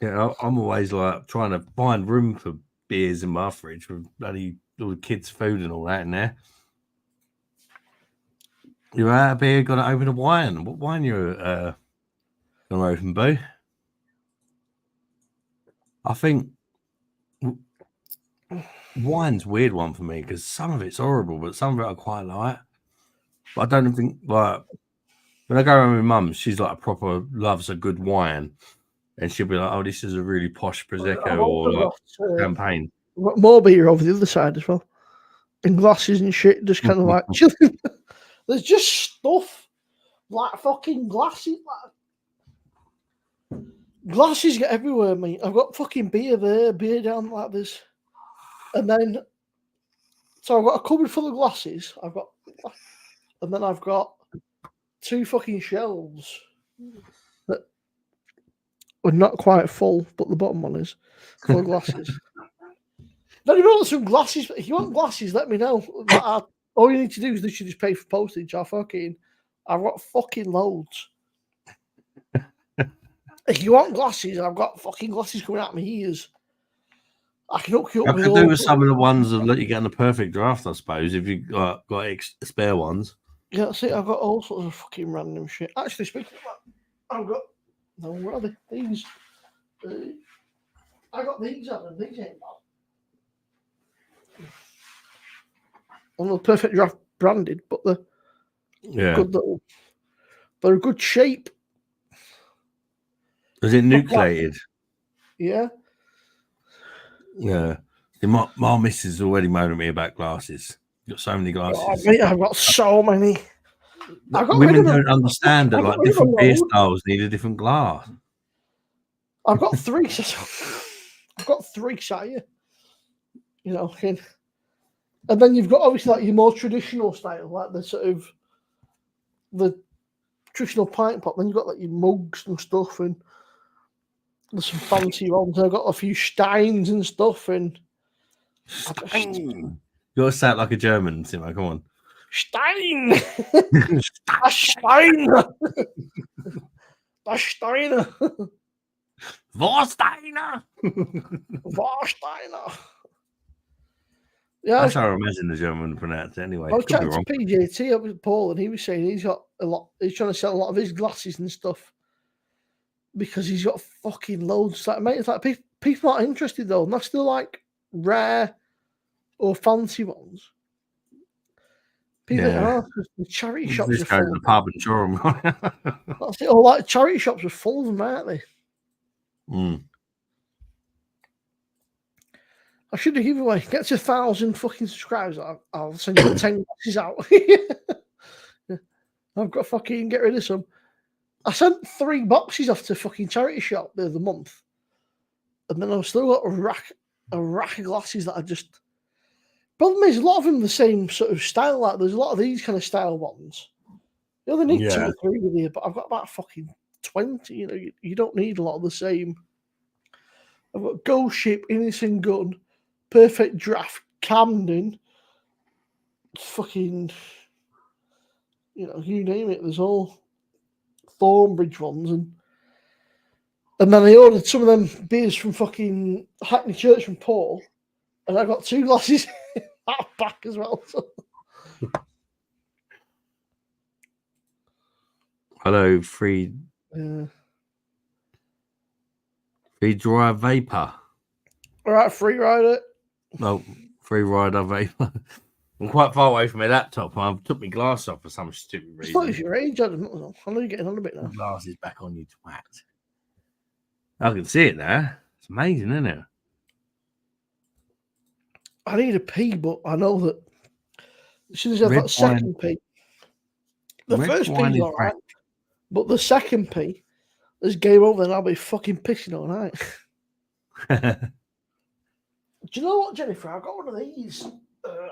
Yeah, I'm always like trying to find room for beers in my fridge with bloody all the kids' food and all that in there. You're out of beer, gonna open a wine. What wine you're gonna open, Boo? I think wine's a weird one for me because some of it's horrible, but some of it I quite like. But I don't think like when I go around with mum, she's like a proper loves a good wine, and she'll be like, "Oh, this is a really posh prosecco or like champagne." More beer over the other side as well, in glasses and shit. Just kind of like chilling. There's just stuff like fucking glasses. Like, glasses get everywhere, mate. I've got fucking beer there, beer down like this, and then so I've got a cupboard full of glasses. And then I've got 2 fucking shelves that are not quite full, but the bottom one is full of glasses. Then if you want some glasses, if you want glasses, let me know. All you need to do is literally just pay for postage. I've got fucking loads. If you want glasses, I've got fucking glasses coming out of my ears. I can hook you up I with could all. do with some of the ones that let you get in the perfect draft, I suppose, if you got spare ones. Yeah, that's it. I've got all sorts of fucking random shit. Actually, speaking of that, I've got where are they? These. I got these on and these ain't bad. Well, the perfect draft branded, but they're good little. They're a good shape. Is it nucleated? Yeah. Yeah. My missus is already moaning at me about glasses. You've got so many glasses. Oh, mate, I've got so many. Women don't understand that like different beer styles need a different glass. I've got 3. I've got 3 sat here. You know, and then you've got obviously like your more traditional style, like the sort of the traditional pint pot. Then you've got like your mugs and stuff, and there's some fancy ones. I've got a few Steins and stuff, and Stein. You gotta sound like a German, Simmo. Come on. Stein. A Stein. A Steiner. Warsteiner. Warsteiner. Yeah, That's how I imagine the German pronounce it anyway. I was chatting to PJT up with Paul, and he was saying he's got a lot. He's trying to sell a lot of his glasses and stuff because he's got fucking loads. Like, mate, it's like people aren't interested though, and that's still like rare or fancy ones. People are because the charity shops just are go full. to the pub and show them. That's it. All like charity shops are full of them, aren't they? Mm. I should have given away. Get to 1,000 fucking subscribers. I'll send you 10 glasses out. I've got fucking get rid of some. I sent 3 boxes off to fucking charity shop the other month, and then I've still got a rack of glasses that I just. Problem is, a lot of them the same sort of style. Like there's a lot of these kind of style ones. You only need 2 or 3 with you, but I've got about fucking 20. You know, you don't need a lot of the same. I've got Ghost Ship, Innocent Gun, Perfect Draft, Camden, fucking, you know, you name it. There's all Thornbridge ones, and then I ordered some of them beers from fucking Hackney Church from Paul, and I got 2 glasses back as well. So. Hello, free dry vapor. All right, free rider. No, free rider vapor. I'm quite far away from my laptop. I took my glass off for some stupid reason. It's not your age. I know you're getting on a bit now. The glasses back on, you twat. I can see it now. It's amazing, isn't it? I need a pee, but I know that as soon as I've got a second pee, the first pee's all right, but the second pee, there's game over, and I'll be fucking pissing all night. Do you know what, Jennifer? I got one of these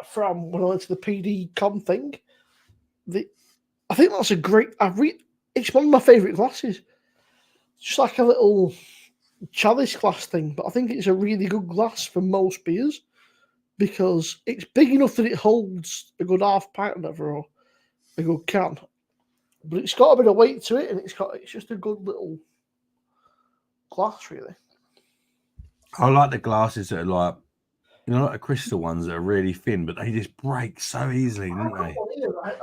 from when I went to the PD con thing. I think that's a great. It's one of my favourite glasses. Just like a little chalice glass thing, but I think it's a really good glass for most beers because it's big enough that it holds a good half pint or whatever, or a good can. But it's got a bit of weight to it, and it's just a good little glass, really. I like the glasses that are like, you know, like the crystal ones that are really thin, but they just break so easily, don't they? Here, right?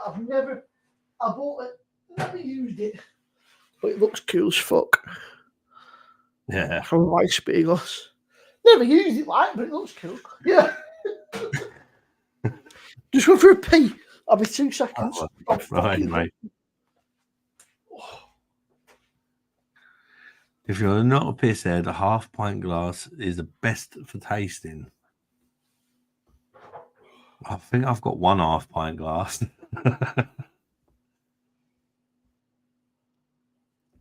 I bought it, never used it, but it looks cool as fuck. Yeah. From a white glass. Never used it, like, but it looks cool. Yeah. Just go for a pee. I'll be 2 seconds. Oh, right, mate. If you're not a pisshead, a half pint glass is the best for tasting. I think I've got one half pint glass.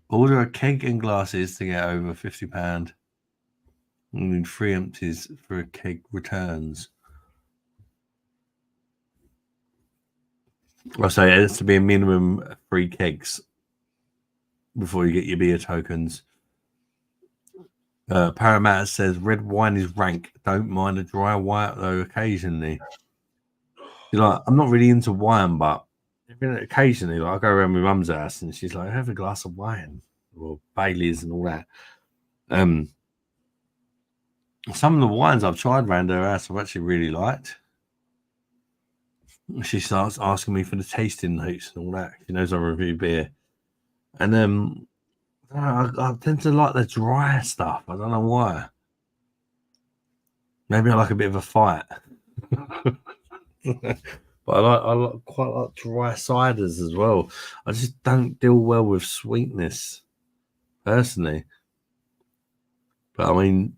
Order a keg and glasses to get over £50. I mean, 3 empties for a keg returns. I say it has to be a minimum of 3 kegs before you get your beer tokens. Parramatta says red wine is rank. Don't mind a dry white though. Occasionally, like I'm not really into wine, but occasionally, like I go around my mum's house and she's like, "Have a glass of wine or Bailey's and all that." Some of the wines I've tried around her house I've actually really liked. She starts asking me for the tasting notes and all that. She knows I review beer, and I tend to like the dry stuff. I don't know why. Maybe I like a bit of a fight. But I quite like dry ciders as well. I just don't deal well with sweetness, personally. But I mean,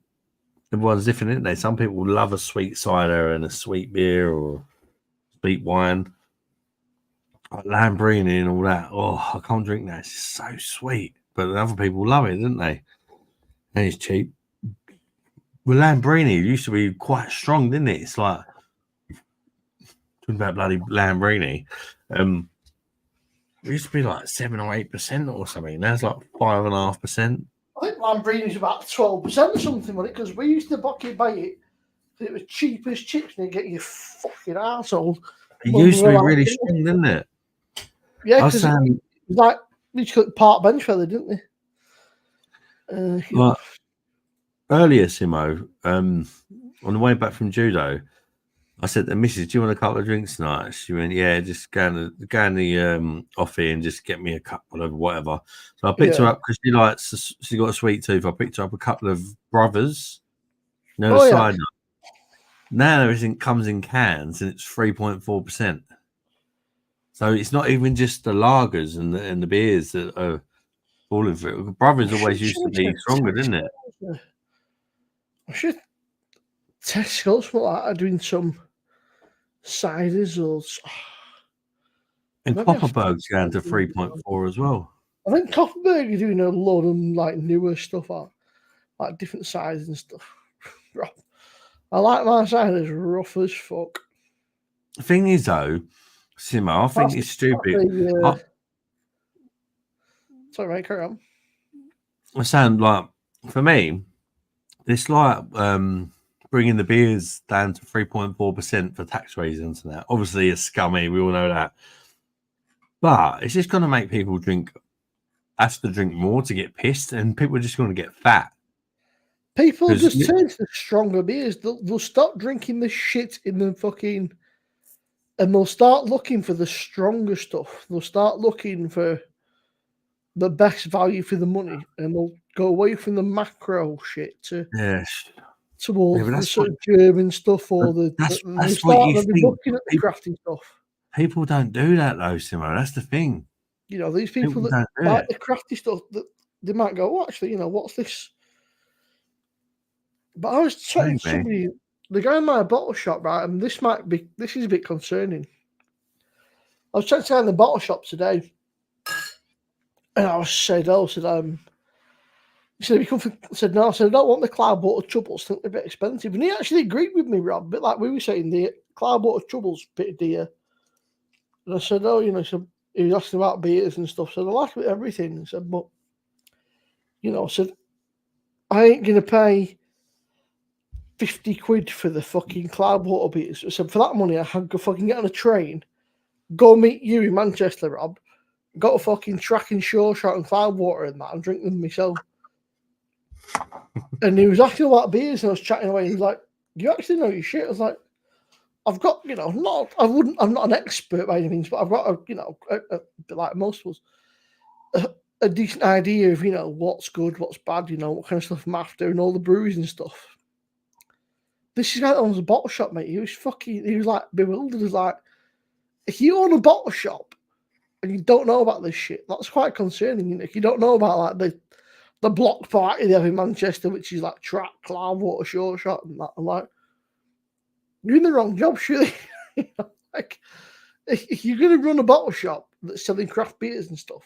everyone's different, isn't they? Some people love a sweet cider and a sweet beer or sweet wine, like Lambrini and all that. Oh, I can't drink that. It's just so sweet. But other people love it, don't they? And it's cheap. Well, Lambrini used to be quite strong, didn't it? It's like talking about bloody Lambrini. It used to be like 7 or 8% or something. Now it's like 5.5%. I think Lambrini's about 12% or something, wasn't it? Because we used to buy it. It was cheap as chips, and you get your fucking arsehole. It used to be really strong, didn't it? Yeah, because it was like we just got Park Bench fella, didn't they? Like, earlier, Simo, on the way back from judo, I said to Mrs, "Do you want a couple of drinks tonight?" She went, "Yeah, just go in the offie and just get me a couple of whatever." So I picked her up because she got a sweet tooth. I picked her up a couple of Brothers, cider. Now everything comes in cans and it's 3.4%. So it's not even just the lagers and the beers that are falling for it. Brothers always used to be stronger, didn't it? I should Tesco something like that, doing some ciders or. And Copperberg's going to 3.4 as well. I think Copperberg are doing a lot of like newer stuff, like different sizes and stuff. I like my ciders rough as fuck. The thing is, though, Simo, I think it's stupid. Sorry, mate, carry on. I sound like, for me, it's like bringing the beers down to 3.4% for tax reasons and that. Obviously, it's scummy. We all know that. But it's just going to make people have to drink more to get pissed, and people are just going to get fat. People just turn to the stronger beers. They'll stop drinking the shit in the fucking, and they'll start looking for the stronger stuff. They'll start looking for the best value for the money, and they'll go away from the macro shit towards the sort of German stuff or that's what you think. Looking at the crafty stuff. People don't do that though, Simo. That's the thing. You know, these people that like the crafty stuff, that they might go, "Oh, actually, what's this?" But I was chatting to somebody, the guy in my bottle shop, right, and this is a bit concerning. I was chatting to in the bottle shop today, and I said, He said, I said, no, I said, I don't want the cloud water troubles. I think they're a bit expensive. And he actually agreed with me, Rob, a bit like we were saying, the cloud water troubles a bit dear. And I said, oh, so he was asking about beers and stuff. So I like everything. I said, but, I said, I ain't going to pay 50 quid for the fucking cloud water beers. I said, for that money, I had to fucking get on a train, go meet you in Manchester, Rob, got a fucking track and shore shot and cloud water and that, and drink them myself. And he was asking about beers, and I was chatting away. And he was like, "You actually know your shit?" I was like, "I've got, I'm not an expert by any means, but I've got like most of us, a decent idea of, what's good, what's bad, what kind of stuff I'm after, and all the breweries and stuff." This guy that owns a bottle shop, mate. He was like bewildered. He was like, if you own a bottle shop and you don't know about this shit, that's quite concerning. If you don't know about like the block party they have in Manchester, which is like track, cloud water, short shot, and that, I'm like, you're in the wrong job, surely. Like, if you're going to run a bottle shop that's selling craft beers and stuff,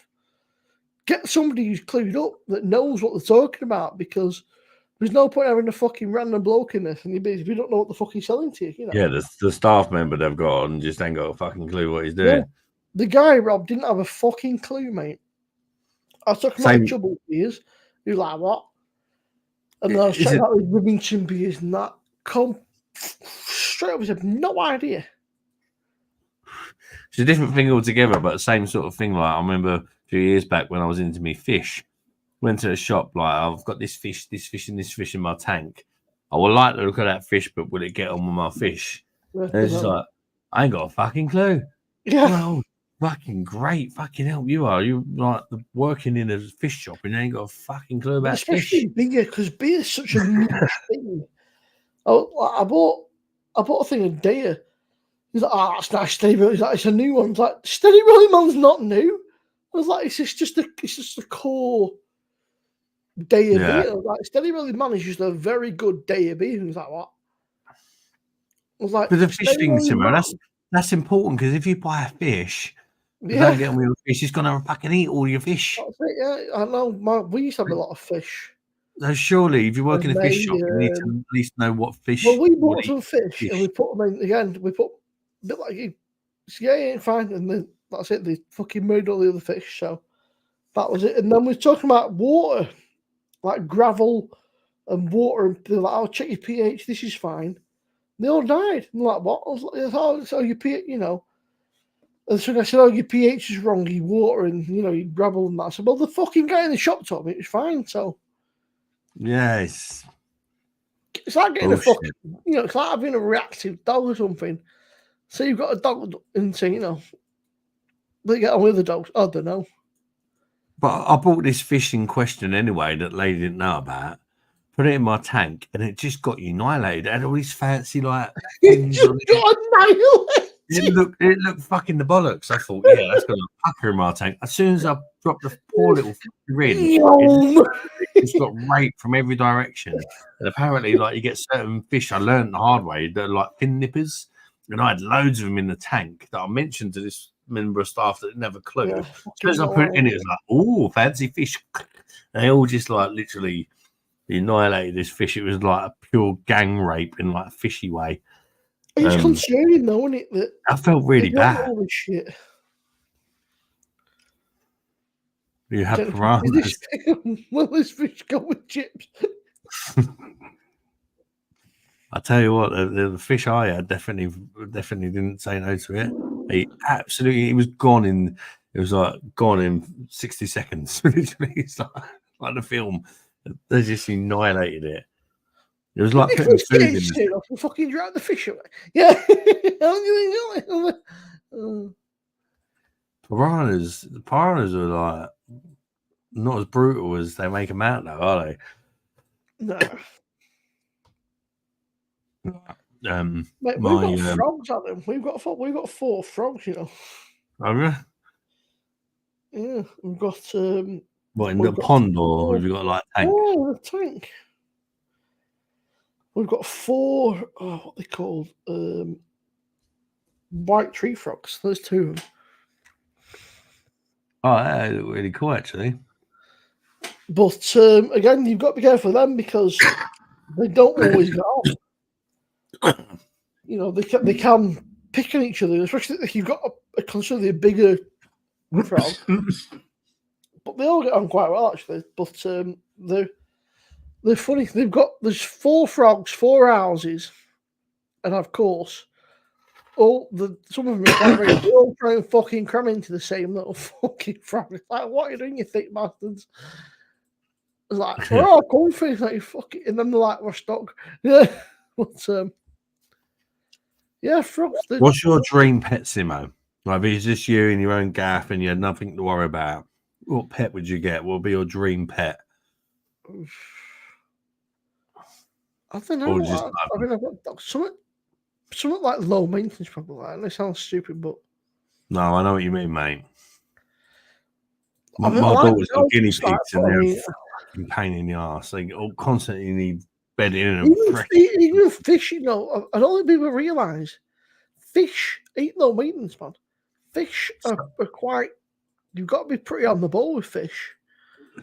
get somebody who's clued up that knows what they're talking about, because there's no point having a fucking random bloke in this, and if you don't know what the fuck he's selling to you, Yeah, the staff member they've got on just ain't got a fucking clue what he's doing. Yeah. The guy, Rob, didn't have a fucking clue, mate. I was talking about trouble beers. He was like, what? And then I was checking out the Rivington beers and that. Straight up, he said, no idea. It's a different thing altogether, but the same sort of thing. Like, I remember a few years back when I was into me fish, went to a shop, like, I've got this fish, and this fish in my tank. I would like to look at that fish, but will it get on with my fish? And it's just like, I ain't got a fucking clue. Yeah. Well, fucking great. Fucking help you are. You like working in a fish shop and you ain't got a fucking clue about especially fish. Beer, because beer is such a niche thing. I bought a thing of Deer. He's like, oh, that's nice, Steady Willie. He's like, it's a new one. I was like, Steady Willie man's not new. I was like, it's just a core day of beer. I was like, Steady Willie man is just a very good day of beer. And he was like, what? I was like, but the fish thing, Simmo, that's important, because if you buy a fish, you don't get on with your fish, it's gonna fucking eat all your fish. That's it, yeah, I know. We used to have a lot of fish. So surely, if you work in a fish shop, you need to at least know what fish. Well, we bought some fish and we put them in again. We put a bit like you. Yeah, fine, and then that's it. They fucking made all the other fish, so that was it. And then we're talking about water, like gravel and water, and they're like, "I'll check your pH. This is fine." They all died. I'm like, "What?" I was like, "Oh, so your pH, And so I said, "Oh, your pH is wrong. Your water and your gravel and that." I said, "Well, the fucking guy in the shop told me it was fine." So yes, it's like getting a fucking, it's like having a reactive dog or something. So you've got a dog and say, they get on with the dogs. I don't know. But I bought this fish in question anyway that lady didn't know about. Put it in my tank, and it just got annihilated. It had all these fancy like It just got annihilated. It looked fucking the bollocks. I thought, yeah, that's got a pucker in my tank. As soon as I dropped the poor little rin, it just got raped from every direction. And apparently, like, you get certain fish, I learned the hard way, that are like fin nippers. And I had loads of them in the tank that I mentioned to this member of staff that didn't have a clue. Yeah, as soon as I put it in, it was like, oh, fancy fish. And they all just like literally annihilated this fish. It was like a pure gang rape in like a fishy way. It's concerning, though, isn't it? That I felt really bad. All this shit. You had piranhas. Will this fish go with chips? I tell you what, the fish I had definitely didn't say no to it. He was gone in. It was like gone in 60 seconds. Literally, it's like the film. They just annihilated it. It was like putting food in the off and fucking drown the fish away. Yeah. The piranhas are like not as brutal as they make them out, though, are they? No. Mate, we've got frogs at them. We've got 4 frogs, Oh, yeah? Yeah, we've got what, in the pond, or have you got like a tank? Oh, a tank. We've got 4 what they called white tree frogs. There's 2 of them. Oh, they look really cool, actually. But again, you've got to be careful of them because they don't always get on. You know, they can pick on each other, especially if you've got a considerably bigger frog. But they all get on quite well actually. But they're funny. There's 4 frogs, 4 houses, and of course, some of them are quite regular. They all try and fucking cram into the same little fucking frog. It's like, what are you doing, you thick bastards? It's like, we're all comfy, like fucking, and then they're like, we're stuck. Yeah, but yeah, frogs. What's your dream pet, Simmo? Like, if it's just you in your own gaff and you had nothing to worry about, what pet would you get? What would be your dream pet? I don't know. Or just I mean, I've got something like low maintenance, probably. Like, it sounds stupid, but no, I know what you mean, mate. I mean, My I like daughter's got dogs, guinea pigs, like, and but I they're mean, a fucking pain in the ass. They all constantly need bedding and even fish, you know, I don't think people realise fish ain't low maintenance, man. Fish are quite. You've got to be pretty on the ball with fish.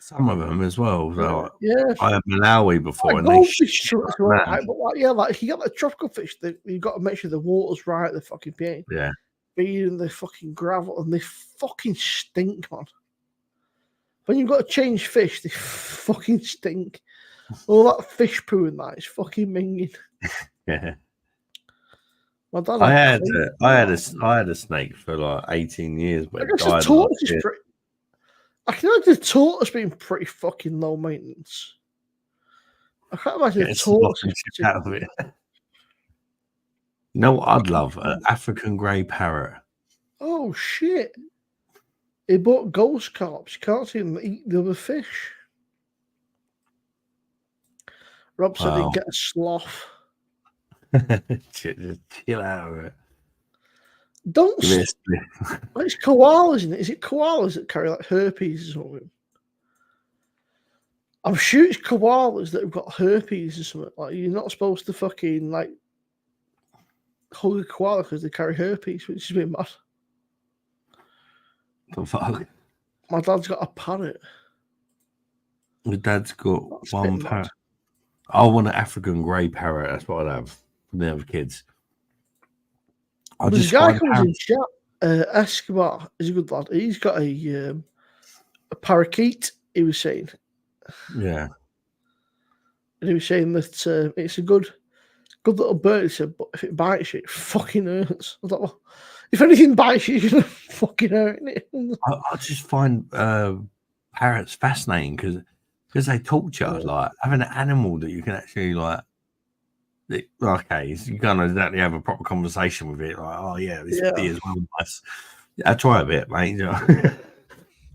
some of them as well. So Yeah, I had Malawi before, like and they goldfish to it as well. mad. Like, but like, yeah, like if you get like tropical fish, you've got to make sure the water's right. The fucking paying. Yeah. Being the fucking gravel and they fucking stink, man. When you've got to change fish, they fucking stink. All that fish poo and that is fucking minging. Yeah. My dad I had a snake for like 18 years, but I it guess the died tortoise last is year. pretty. I can imagine the tortoise being pretty fucking low maintenance. I can't imagine Get the a slop tortoise. and chip out of it. You know what I'd love? An African grey parrot. Oh shit! He bought ghost carps. You can't see them eat the other fish. Rob said he'd get a sloth. Just chill out of it. Don't. Give me a split. It's koalas, isn't it? Is it koalas that carry like herpes or something? I'm sure it's koalas that have got herpes or something. Like, you're not supposed to fucking like hug a koala because they carry herpes, which is a bit mad. The fuck? My dad's got a parrot. My dad's got That's a one bit mad. parrot. I want an African grey parrot. That's what I'd have when they have kids. I'll There's just a guy find comes in parrots. chat. Escobar is a good lad. He's got a parakeet. He was saying, Yeah. and he was saying that it's a good little bird. He said, but if it bites you, it fucking hurts. I thought, well, if anything bites you, you're gonna fucking hurt it. I just find parrots fascinating because they talk to you, like having an animal that you can actually like. Okay, you can't exactly have a proper conversation with it. Like, oh yeah, this is well nice. I try a bit, mate. You know?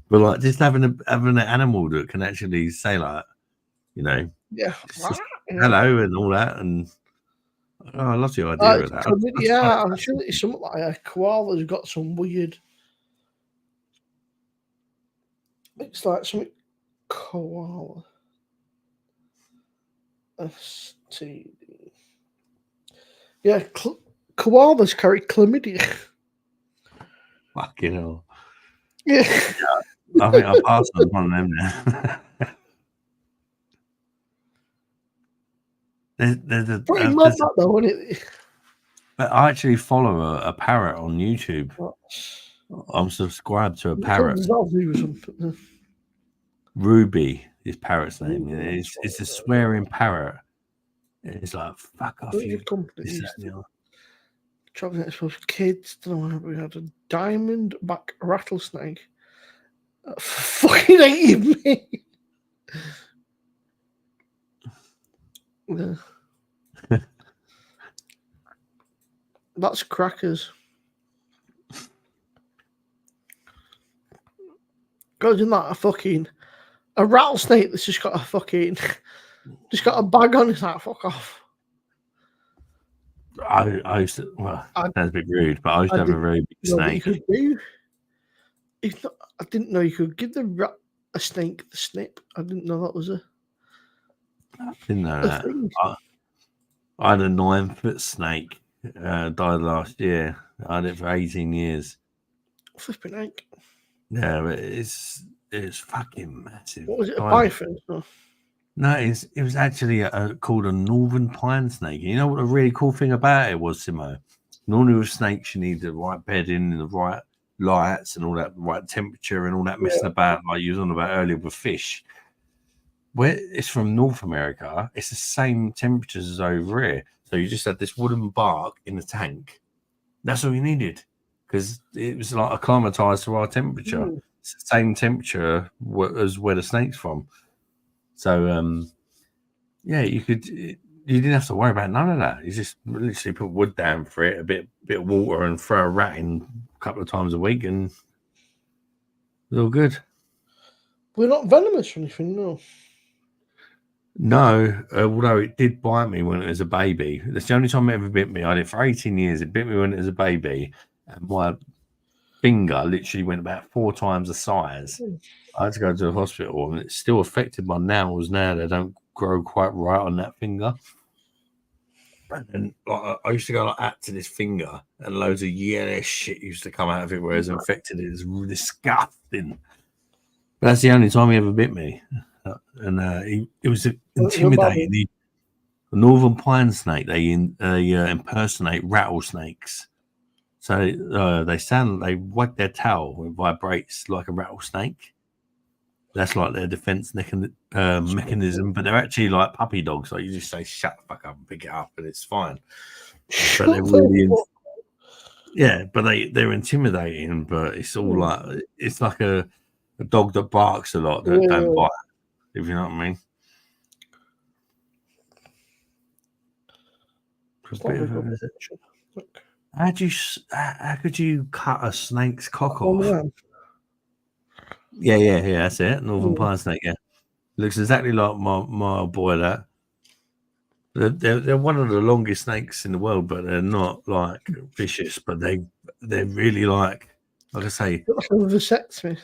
But like just having an animal that can actually say like, you know, just hello and all that, and I love the idea of that. Yeah, I'm sure it's something like a koala's got some weird. It's like something koala. STD. Yeah, koalas carry chlamydia. Fucking hell. Yeah. I think I'll pass on one of them now. there's Pretty mad that though, isn't it? But I actually follow a parrot on YouTube. I'm subscribed to a parrot. Ruby, his parrot's name. It's a swearing parrot. It's like, fuck off you. Traveling for kids. Don't know. We had a diamondback rattlesnake. Fucking hated me. Yeah. That's crackers. Imagine that a rattlesnake that's just got a bag on his hat. Fuck off. I used to. Well, that's a bit rude, but I used to have a very big snake. I didn't know you could give a snake the snip. I didn't know that was a. I didn't know that. I had a 9-foot snake. Died last year. I had it for 18 years. Flipping egg. Yeah, but it's It's fucking massive. What was it? A Tiny. python? Oh. No, it was actually called a northern pine snake. You know what the really cool thing about it was, Simo? Normally with snakes, you need the right bedding and the right lights and all that, right temperature and all that messing about, like you was on about earlier with fish. Where it's from North America, it's the same temperatures as over here. So you just had this wooden bark in the tank. That's all you needed because it was like acclimatized to our temperature. It's the same temperature as where the snake's from. So, yeah, you didn't have to worry about none of that. You just literally put wood down for it, a bit of water, and throw a rat in a couple of times a week, and it's all good. We're not venomous or anything, no. No, although it did bite me when it was a baby. That's the only time it ever bit me. I had it for 18 years. It bit me when it was a baby, and my finger literally went about 4 times the size. I had to go to the hospital, and it's still affected my nails now. They don't grow quite right on that finger. And like, I used to go like that to this finger, and loads of yellow shit used to come out of it where it was infected. It was disgusting. But that's the only time he ever bit me. And it was intimidating. The northern pine snake, they impersonate rattlesnakes. So they wag their tail, it vibrates like a rattlesnake. That's like their defense mechanism, but they're actually like puppy dogs. Like you just say, "Shut the fuck up" and pick it up, and it's fine. But they're really, but they're intimidating. But it's all like it's like a dog that barks a lot that don't bite. If you know what I mean. How could you cut a snake's cock off? Yeah, that's it. Northern pine snake, yeah. Looks exactly like my boy that. They're one of the longest snakes in the world, but they're not like vicious, but they're really like I say, intimidating,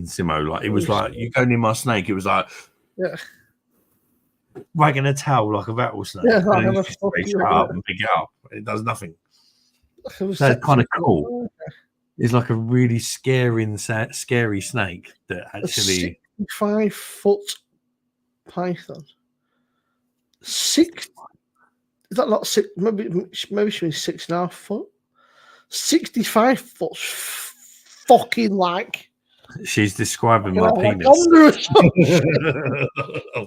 Simo. Like it was like you go near my snake, it was like wagging a tail like a rattlesnake. Yeah, and then you just shut up and pick it up. It does nothing. That's kind of cool. It's like a really scary snake that actually 65-foot python. Is that not six? Maybe she means 6.5 foot. 65 foot. Fucking like. She's describing my penis. I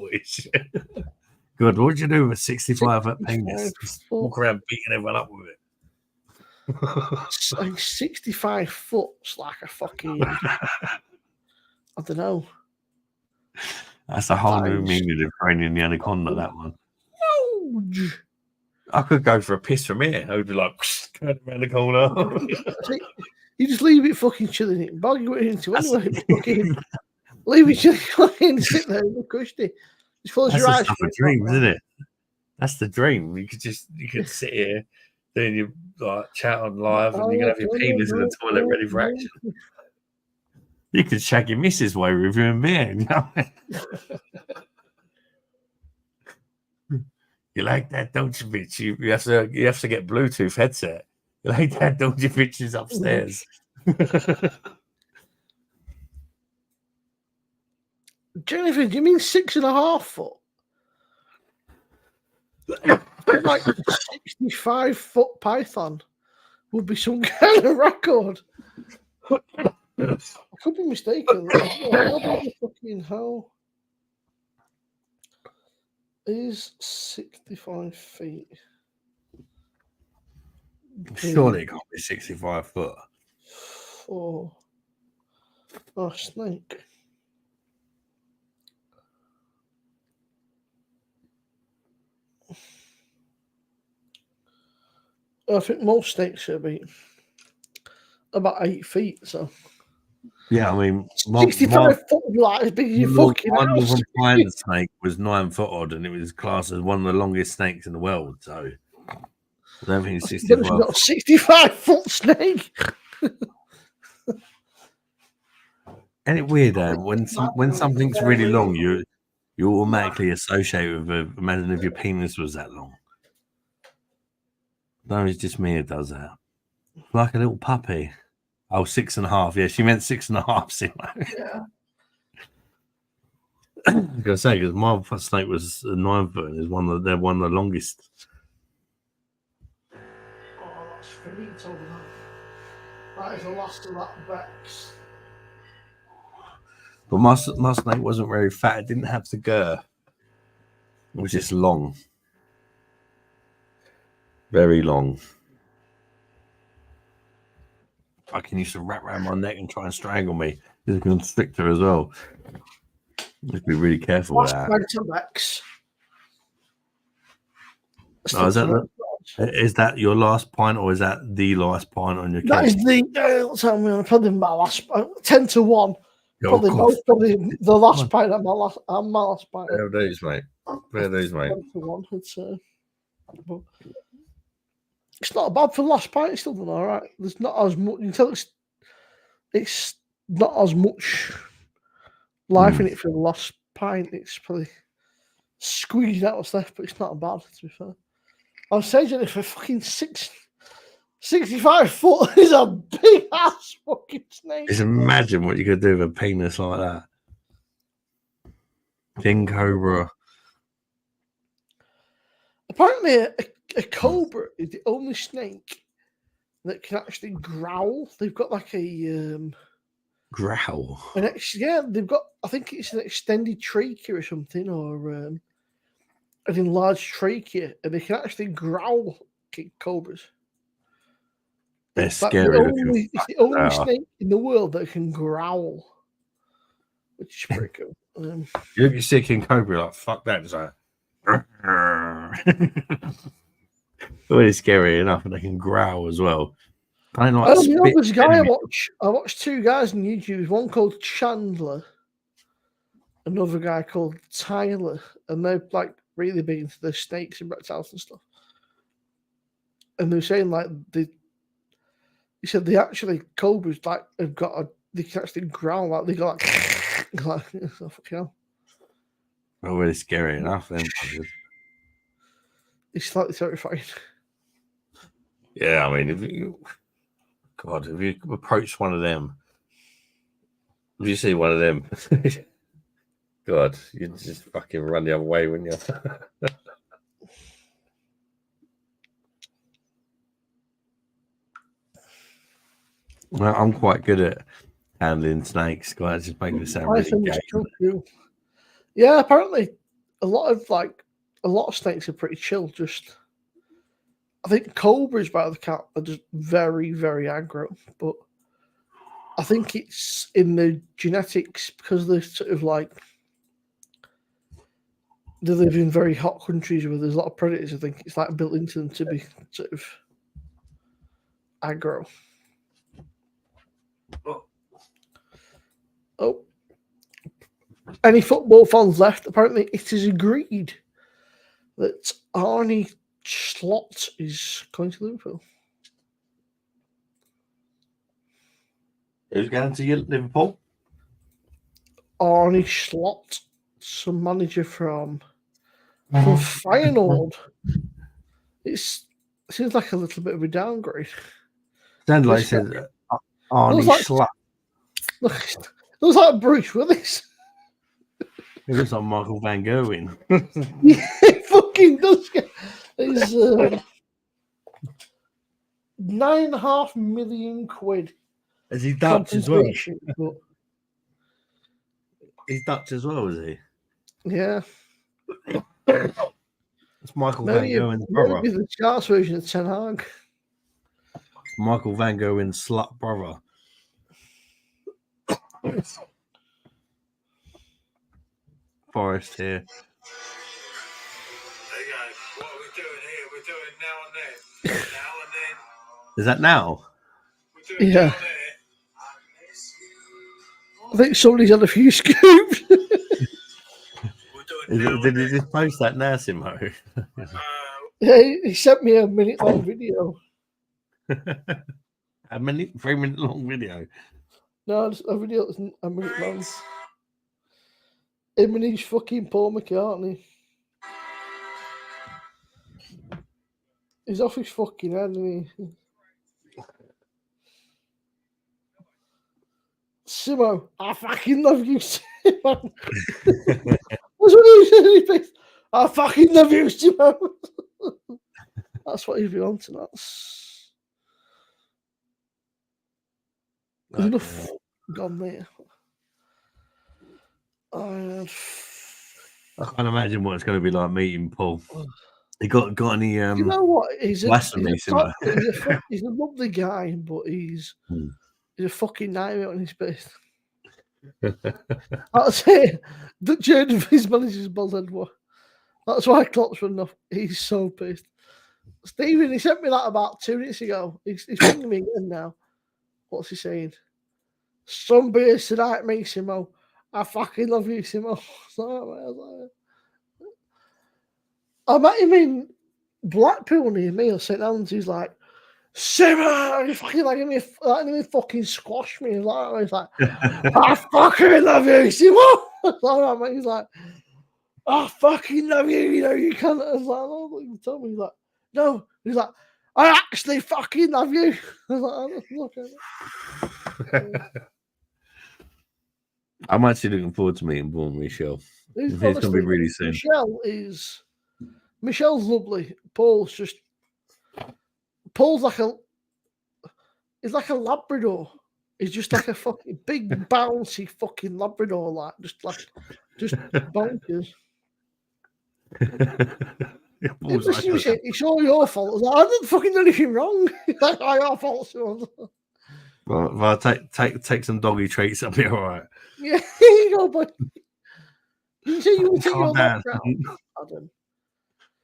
wish. Good. What would you do with a 65-foot penis? Just walk around beating everyone up with it. Like 65 foot's like a fucking. I don't know. That's a whole new meaning of training the anaconda. That one. Huge. I could go for a piss from here. I would be like going around the corner. You just leave it fucking chilling it. Bog you into anyway. Fucking leave it chilling. Sit there and look cushy. Just close your eyes. That's a dream, isn't it? That's the dream. You could sit here, doing your like chat on live, and you can have your penis in the toilet ready for action. You could shag your missus while reviewing beer. You know? You like that, don't you, bitch? You have to get Bluetooth headset. You like that, don't you, bitch? Is upstairs. Jennifer, do you mean 6.5 foot? Like 65-foot python would be some kind of record. I could be mistaken. How is 65 feet? Surely it can't be 65 foot. For a snake. I think most snakes should be about 8 feet. So yeah, I mean, 65 foot would be like as big as your fucking house. Northern pine snake was 9 foot odd, and it was classed as one of the longest snakes in the world. So I don't think it's 65. It's not a 65-foot snake. Ain't it weird, when something's really long, you automatically associate with imagine if your penis was that long. No, it's just me that does that. Like a little puppy. Oh, 6.5. Yeah, she meant 6.5. Simmo. Yeah. I was gonna say because my snake was a 9 foot and is they're one of the longest. Oh, that's finito now. That is the last of that Bex. But my snake wasn't very fat. It didn't have the girth. It was just long, very long. Fucking used to wrap around my neck and try and strangle me. He's a constrictor as well. Just be really careful with Last that. pint of Bex. Oh, is that your last pint, or is that the last pint on your cake? That is the tell me, probably my last 10-1. Oh, Probably God. both probably the last pint and my last pint. Fair dues, mate. Fair dues, mate. 10-1. But it's not bad for the last pint. It's still done all right. There's not as much. You can tell it's not as much life in it for the last pint. It's probably squeezed out what's left, but it's not bad, to be fair. I was saying if a fucking 65 foot is a big ass fucking snake. Just imagine what you could do with a penis like that. King cobra. Apparently, a cobra is the only snake that can actually growl. They've got like a Growl. they've got. I think it's an extended trachea or something, or an enlarged trachea, and they can actually growl. Cobras. They're It's scary. it's the only snake in the world that can growl, which is pretty cool. You look at see King Cobra, like, fuck that. It's like, really scary enough, and they can growl as well. I don't like you know, spit this guy enemy. I watched two guys on YouTube. One called Chandler, another guy called Tyler, and they're like really big into the snakes and reptiles and stuff. And they're saying like he said they actually cobras like have got they can actually growl like they got like oh, fucking hell. Well, really scary enough. Then, It's slightly terrifying. yeah, I mean, if you approach one of them, if you see one of them, God, you'd just fucking run the other way, wouldn't you? Well, I'm quite good at handling snakes. God, just making it sound really gay. Yeah, apparently a lot of snakes are pretty chill. Just I think cobras by the count are just very, very aggro. But I think it's in the genetics because they're sort of like they live in very hot countries where there's a lot of predators. I think it's like built into them to be sort of aggro. Oh. Any football fans left? Apparently, it is agreed that Arnie Slot is going to Liverpool. Who's going to Liverpool? Arnie Slot, some manager from Feyenoord. It seems like a little bit of a downgrade. Sounds like said Arnie Slot. Looks like Bruce Willis. It looks like Michael Van Gerwen. Yeah, it fucking does. It's £9.5 million. Is he Dutch as well? But he's Dutch as well, is he? Yeah. It's Michael Van Gerwen's brother. Maybe the Charles version of Ten Hag. Michael Van Gerwen's slut brother. Forest here. There you go. What are we doing here? We're doing now and then. Now and then. Is that now? We're doing now and then. I think somebody's had a few scoops. Did he just post that now, Simmo? Yeah, he sent me a minute-long video. A 3-minute long video. No, it's a video that's a minute long. Him and his fucking Paul McCartney. He's off his fucking head, isn't he? Simmo, I fucking love you, Simmo. That's what he said. He picked, I fucking love you, Simmo. That's what he's been on tonight. There's enough gone there. I can't imagine what it's going to be like meeting Paul. He got any you know what? He's a blasphemy, Simmo? he's a lovely guy, but he's a fucking nightmare on his best. That's it. The journey of his manager's buzzed. That's why Klopp's run off. He's so pissed. Stephen, he sent me that about 2 minutes ago. He's ringing me again now. What's he saying? Some beers tonight, me, Simmo. I fucking love you, Simmo. I met him in Blackpool near me or St. Helens. He's like, Simmo, you fucking like me, fucking squash me. He's like, I fucking love you, Simmo. He's like, I fucking love you. You know, you can't. I was like, oh, what you told me? He's like, no. He's like, I actually fucking love you. I was like, oh, okay. I'm actually looking forward to meeting Paul and Michelle. It's going to be really soon. Michelle's lovely. Paul's like a Labrador. He's just like a fucking big bouncy fucking Labrador, just bonkers. It's all your fault. I didn't fucking do anything wrong. That's all your fault. Well, if I take some doggy treats, I'll be all right. Yeah, here you go, bud. You said you would take your lab round, Adam.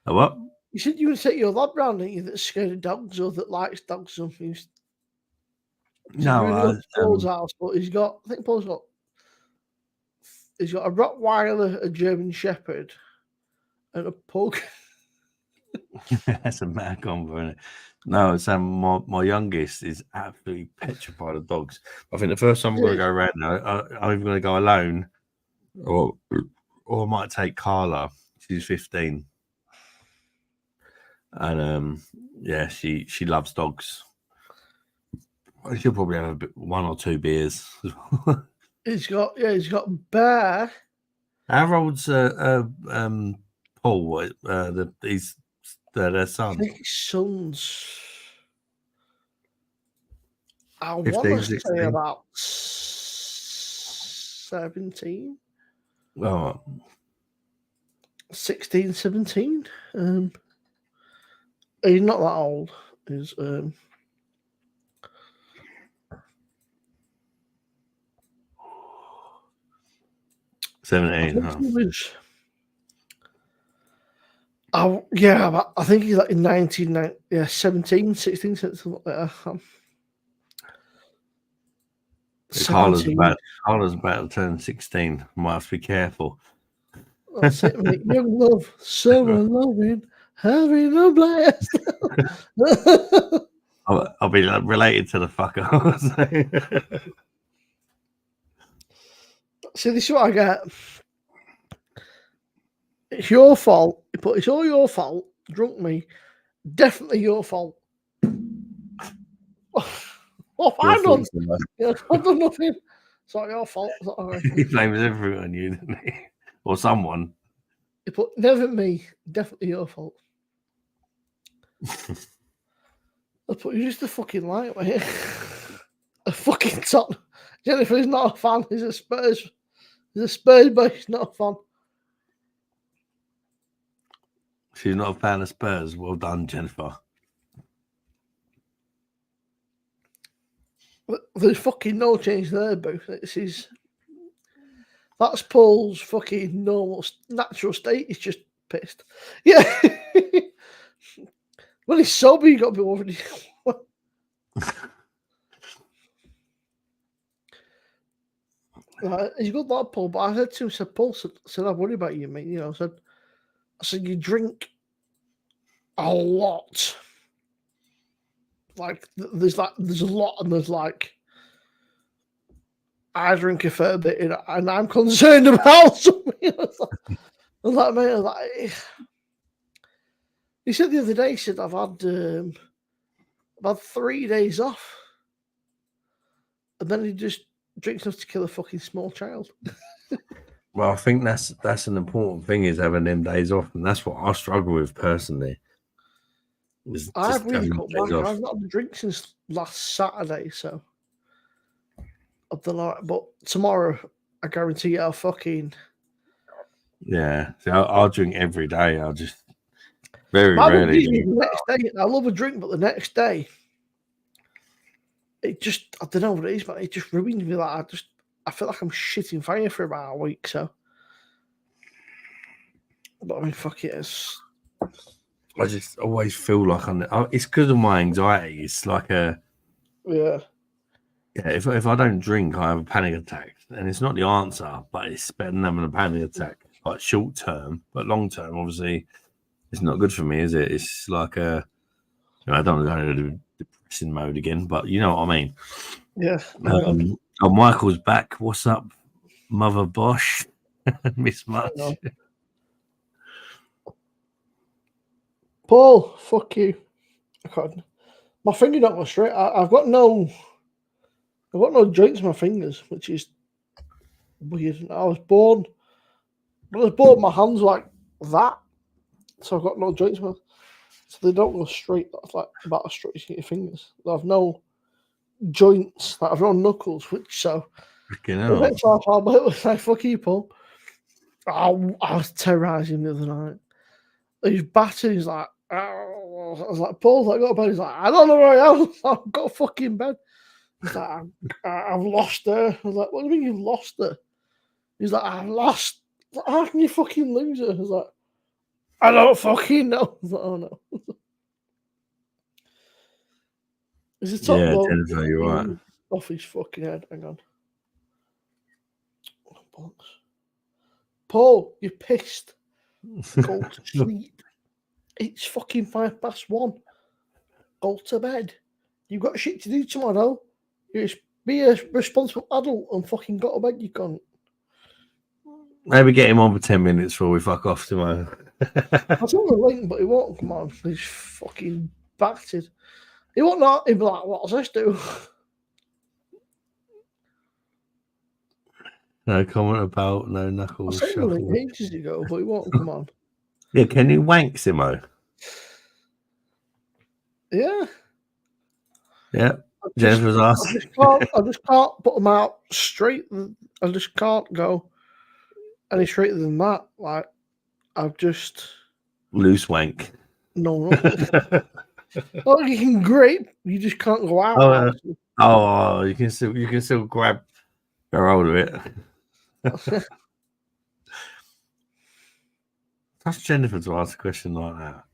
A what? You said you would take your lab round, didn't you? That's scared of dogs or that likes dogs or something. No, Paul's house, but I think Paul's got a Rottweiler, a German Shepherd, and a pug. That's a mad combo, isn't it? No, Sam, my youngest is absolutely petrified of dogs. I think the first time I'm going to go around now, I'm either going to go alone or I might take Carla. She's 15. And yeah, she loves dogs. She'll probably have one or two beers. He's got Bear. How old's Paul? He's their son. I think his son's. I 15, want to 16. say about 17. Oh, 16, 17. He's not that old. He's 17. I think he's like in 17, 16, something like that. Carla's about to turn 16. Might have to be careful. That's it, mate. Young love, summer loving, having a blast. I'll be related to the fucker. See, this is what I get. It's your fault, but it's all your fault. Drunk me. Definitely your fault. What have I done? Yeah, I've done nothing. It's not your fault. It's not right. He blames everything on you, doesn't he? Or someone. But never me. Definitely your fault. But you're just a fucking lightweight. A fucking top. Jennifer's not a fan. He's a Spurs boy. She's not a fan. She's not a fan of Spurs. Well done, Jennifer. There's fucking no change there, Boo. That's Paul's fucking normal, natural state. He's just pissed. Yeah. When he's sober, you got to be worried. He's a good lad, Paul. But I said to him, Paul said, I worry about you, mate. You know, I said, you drink a lot. Like, there's a lot, and there's like, I drink a fair bit, and I'm concerned about something. I was like, mate, he said the other day, he said, I've had 3 days off. And then he just drinks enough to kill a fucking small child. Well, I think that's an important thing is having them days off, and that's what I struggle with personally. Is I've just really having cut days back. off. I've not had a drink since last Saturday, so of the night. But tomorrow, I guarantee you, I'll fucking. Yeah, so I'll drink every day. I'll just very My rarely. usually the next day. I love a drink, but the next day, it just I don't know what it is, but it just ruins me. Like I feel like I'm shitting fire for about a week. So, but I mean, fuck it. I just always feel like it's because of my anxiety. It's like yeah. If I don't drink, I have a panic attack, and it's not the answer, but it's better than having a panic attack. Like short term, but long term, obviously, it's not good for me, is it? It's like I don't want to go into depressing mode again, but you know what I mean. Yeah. Michael's back. What's up, Mother Bosch? Miss Much. Paul, fuck you. I can't. My finger don't go straight. I've got no joints in my fingers, which is weird. I was born. My hands were like that, so I've got no joints. So they don't go straight. That's like about as straight as your fingers. I have no joints. I've no knuckles, which so. The next half hour, but it was like fuck you, Paul. I was terrorising the other night. He was battered. He's like, oh. I was like, Paul, I got a bed. He's like, I don't know where I am. I've got a fucking bed. He's like, I've lost her. I was like, what do you mean you've lost her? He's like, I've lost. Like, how can you fucking lose her? I was like, I don't fucking know. I was like, oh no. Is the top bloke Jennifer, you're right. off his fucking head? Hang on. Oh, Paul, you're pissed. Go to sleep. It's fucking 1:05. Go to bed. You've got shit to do tomorrow. You just be a responsible adult and fucking go to bed, you can't. Maybe get him on for 10 minutes before we fuck off tomorrow. I told him the link, but he won't come on. He's fucking battered. He won't not. He'll be like, what does this do? No comment about no I knuckles. sent him the link ages ago, but he won't come on. Yeah, can you wank, Simo? Yeah. Yeah. Jennifer's asking. I just can't put them out straight. I just can't go any straighter than that. Like, I've just Loose wank. no. Well, you can grape, you just can't go out. You can still grab hold of it. That's Jennifer to ask a question like that.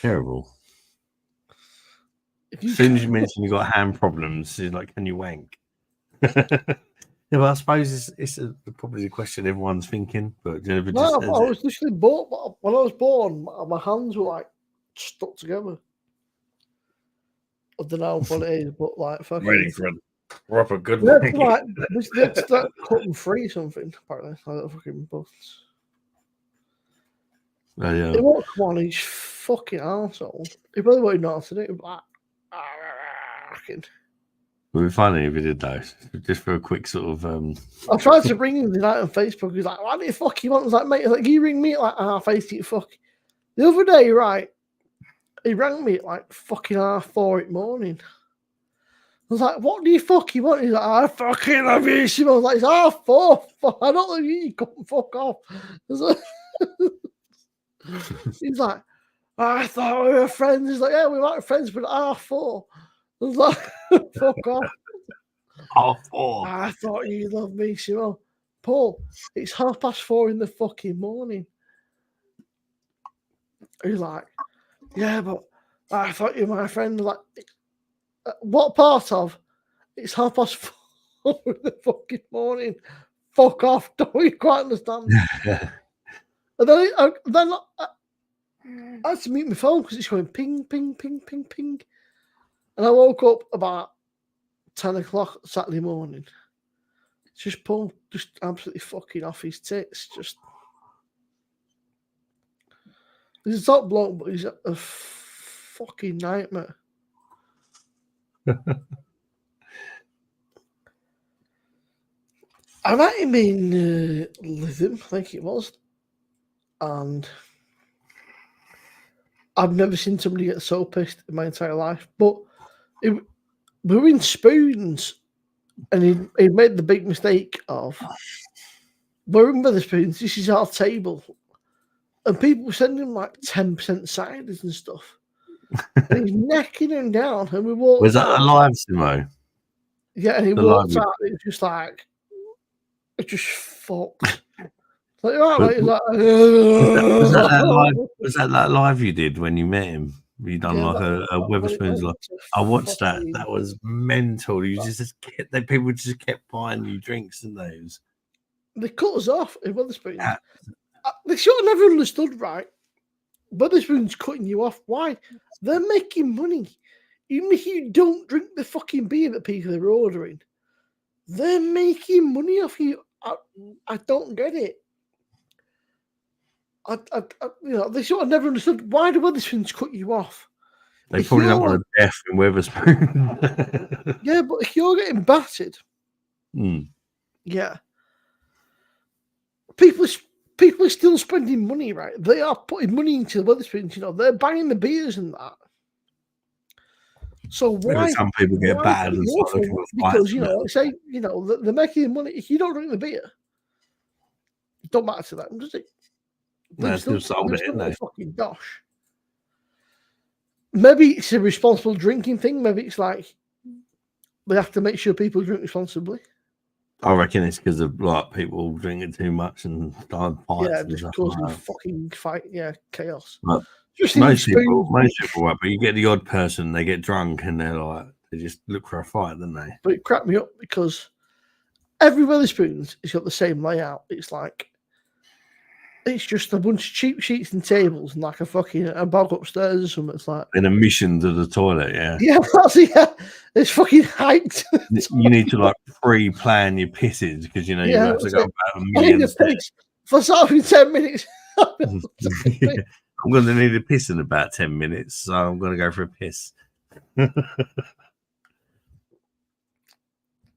Terrible. As soon as you mention you got hand problems, she's like, "Can you wank?" Yeah, but I suppose it's probably the question everyone's thinking. But Jennifer just I was literally born. When I was born, my hands were like stuck together. I don't know what it is, but like fucking. Ready for a proper good They one. had to start cutting free something. Apparently, like that fucking busts. Oh, yeah. It won't come on. He's fucking arsehole. He probably won't know how to do it. Like, It would be funny if he did though, just for a quick sort of. I tried to bring him the night on Facebook. He's like, "Why do you fuck you want?" I was like, "Mate, like, you ring me at like 8:30, you fuck." The other day, right, he rang me at like fucking 4:30 in the morning. I was like, "What do you fucking want?" He's like, "I fucking love you." I was like, "It's 4:30. I don't love you. You come fuck off." He's like, "I thought we were friends." He's like, "Yeah, we might be friends, but at 4:30. I was like, "Fuck off." 4:30. I thought you loved me, Simon. Paul, it's 4:30 in the fucking morning. He's like, "Yeah, but I thought you were my friend." Like, what part of? It's 4:30 in the fucking morning. Fuck off! Don't you quite understand? And then I had to mute my phone because it's going ping, ping, ping, ping, ping. And I woke up about 10 o'clock Saturday morning. Just Paul, just absolutely fucking off his tits. Just he's a top bloke, but he's a fucking nightmare. I met him in Lytham, I think it was, and I've never seen somebody get so pissed in my entire life. But we were in Spoons, and he made the big mistake of, we're in Wetherspoons, this is our table, and people were sending him like 10% ciders and stuff. And he's necking him down, and we walked Was that out. a live Simo? Yeah, and he the walked live- out, and it was just like, it's just fucked. Like, right, like, he's like, Was that that live? Was that live you did when you met him? You done Yeah, like that- a Wetherspoons live? I watched that. That was mental. You just kept, people just kept buying you drinks, didn't they? It was, They cut us off in Wetherspoons. Yeah. They sort of never understood, right? Wetherspoons cutting you off. Why? They're making money. Even if you don't drink the fucking beer that people are ordering, they're making money off you. I don't get it. They sort of never understood, why do Wetherspoons cut you off? they If probably don't you're- want to death in Wetherspoons. Yeah, but if you're getting battered, Mm. yeah, people are still spending money, right? They are putting money into the Wetherspoons. They're buying the beers and that. So why? Some people get why bad cut and you start off? looking for Because fights. say they're making money. If you don't drink the beer, it don't matter to them, does it? They still sold they've it, didn't got a they? fucking dosh. Maybe it's a responsible drinking thing. Maybe it's like they have to make sure people drink responsibly. I reckon it's because of like people drinking too much and starting fights. Yeah, and just stuff causing like that. fucking fight. Yeah, chaos. But Just most in people, Spoons, right? But you get the odd person, they get drunk and they're like, they just look for a fight, don't they? But it cracked me up because every Wetherspoons has got the same layout. It's like, it's just a bunch of cheap sheets and tables and like a bog upstairs or something. It's like, An admission to the toilet, yeah. yeah, it's fucking hyped. You need to like pre-plan your pisses because you Yeah, have to go that's about a I need million a steps. piss for something 10 minutes. Yeah. I'm going to need a piss in about 10 minutes, so I'm going to go for a piss.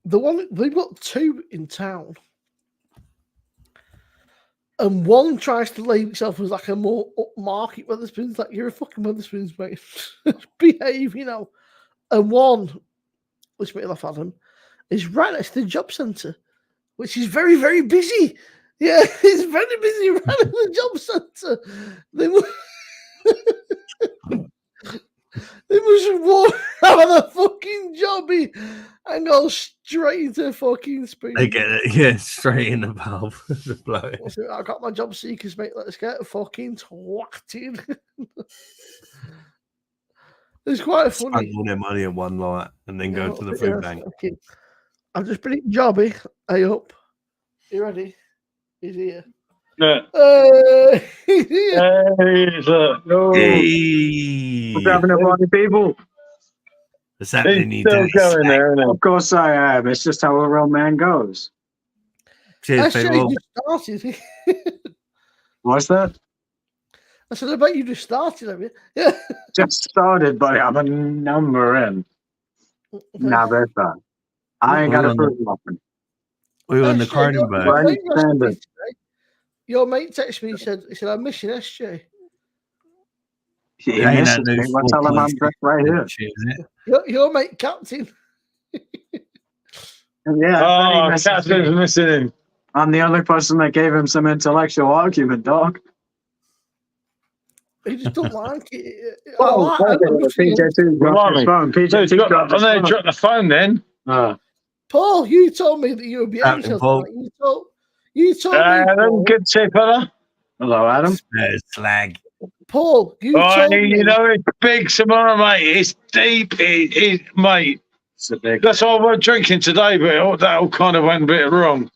They've got two in town, and one tries to label itself as like a more upmarket Wetherspoons. Like, you're a fucking Wetherspoons, mate. Behave, And one, which made me laugh, Adam, is right next to the job centre, which is very, very busy. Yeah, it's very busy right at the job centre. They must walk out of the fucking jobby and go straight into fucking Spoon. They get it, yeah, straight in the valve. The blow. I got my job seekers, mate. Let's get fucking twatted. It's quite Spend funny. all their money in one night and then go to the food bank. I've just been eating jobby. Hey up. You ready? He's here. Yeah. He's here. Hey, look. No. Hey, What's happening, party people? what's happening? He's You still dirty going slag? there, isn't Of course I am. It's just how a real man goes. Cheers, Actually, people. you started. What's that? I said, I bet you just started, have you? Yeah. Just started, buddy. I'm a number in. Now that's that. I ain't got to prove nothing. We were in the SJ, Cronenberg. your mate texted me. He said, I'm missing SJ. He Ain't misses that me. new Well, tell him I'm just right here. shit, is it? Your mate Captain. And yeah, Oh, he misses me. Captain's missing him. I'm the only person that gave him some intellectual argument, dog. He just don't like it. Oh, PJ2's got his phone. So he's PJ2 got, got and his they phone. dropped the phone then. Paul, you told me that you would be Captain anxious. Paul. You told me, Adam, Paul. good tea, fella. Hello, Adam. Slag. Paul, you Oh, told me. you know, it's big tomorrow, mate. It's deep, mate. It's a big. That's all we're drinking today, but that all kind of went a bit wrong.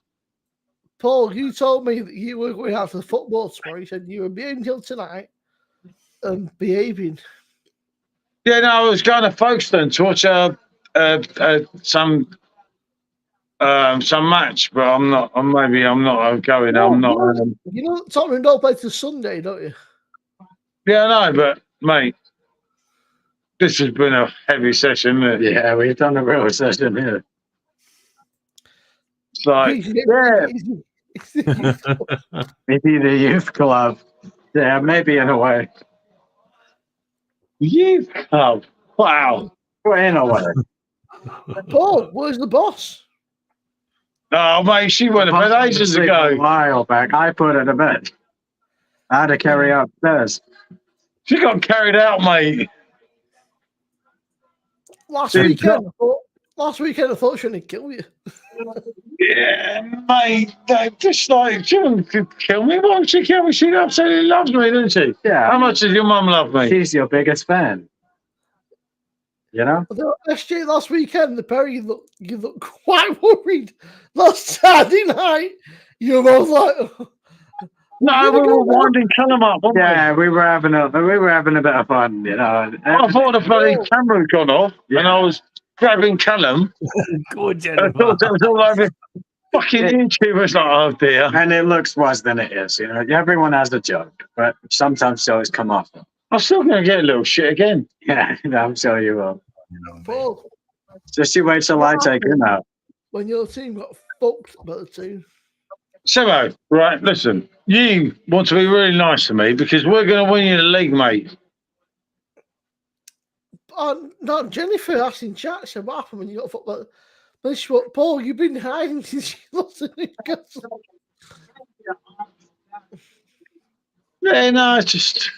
Paul, you told me that you were going out to the football tomorrow. You said you were behaving till tonight and behaving. Yeah, no, I was going to Folkestone to watch some match, but I'm not. I'm going. I'm not. You know, Tottenham don't play till Sunday, don't you? Yeah, I know, but mate, this has been a heavy session. Isn't it? Yeah, we've done a real session here. It's like, yeah, Maybe the youth club. Yeah, maybe in a way. youth club. Wow. Well, in a way. Paul, where's the boss? Oh, mate, she went to bed ages A ago. while back, I put her to bed. I had to carry her upstairs. She got carried out, mate. Last Dude, weekend, I thought she was going to kill you. Yeah, mate. Just like, she could kill me. Why would she kill me? She absolutely loves me, doesn't she? Yeah. How much does your mum love me? She's your biggest fan. You know? Although SJ, last weekend, the pair you look quite worried. Last Saturday night, you were both like, No, we were winding Callum up, weren't Yeah, we were having a bit of fun, you know. I thought the bloody camera had gone off, and I was grabbing Callum. Good, I Jennifer. thought it was all over fucking YouTube. Was like, oh dear. And it looks worse than it is, you know. Everyone has a joke, but sometimes shows come off. I'm still going to get a little shit again. Yeah, I'm sure you will. Paul, Just you wait till I take him out. when your team got fucked by the team. Simo, right, listen. You want to be really nice to me because we're going to win you the league, mate. No, Jennifer asked in chat, said, what happened when you got fucked by the Then she went, Paul, you've been hiding since you lost to Newcastle. Yeah, no, it's just...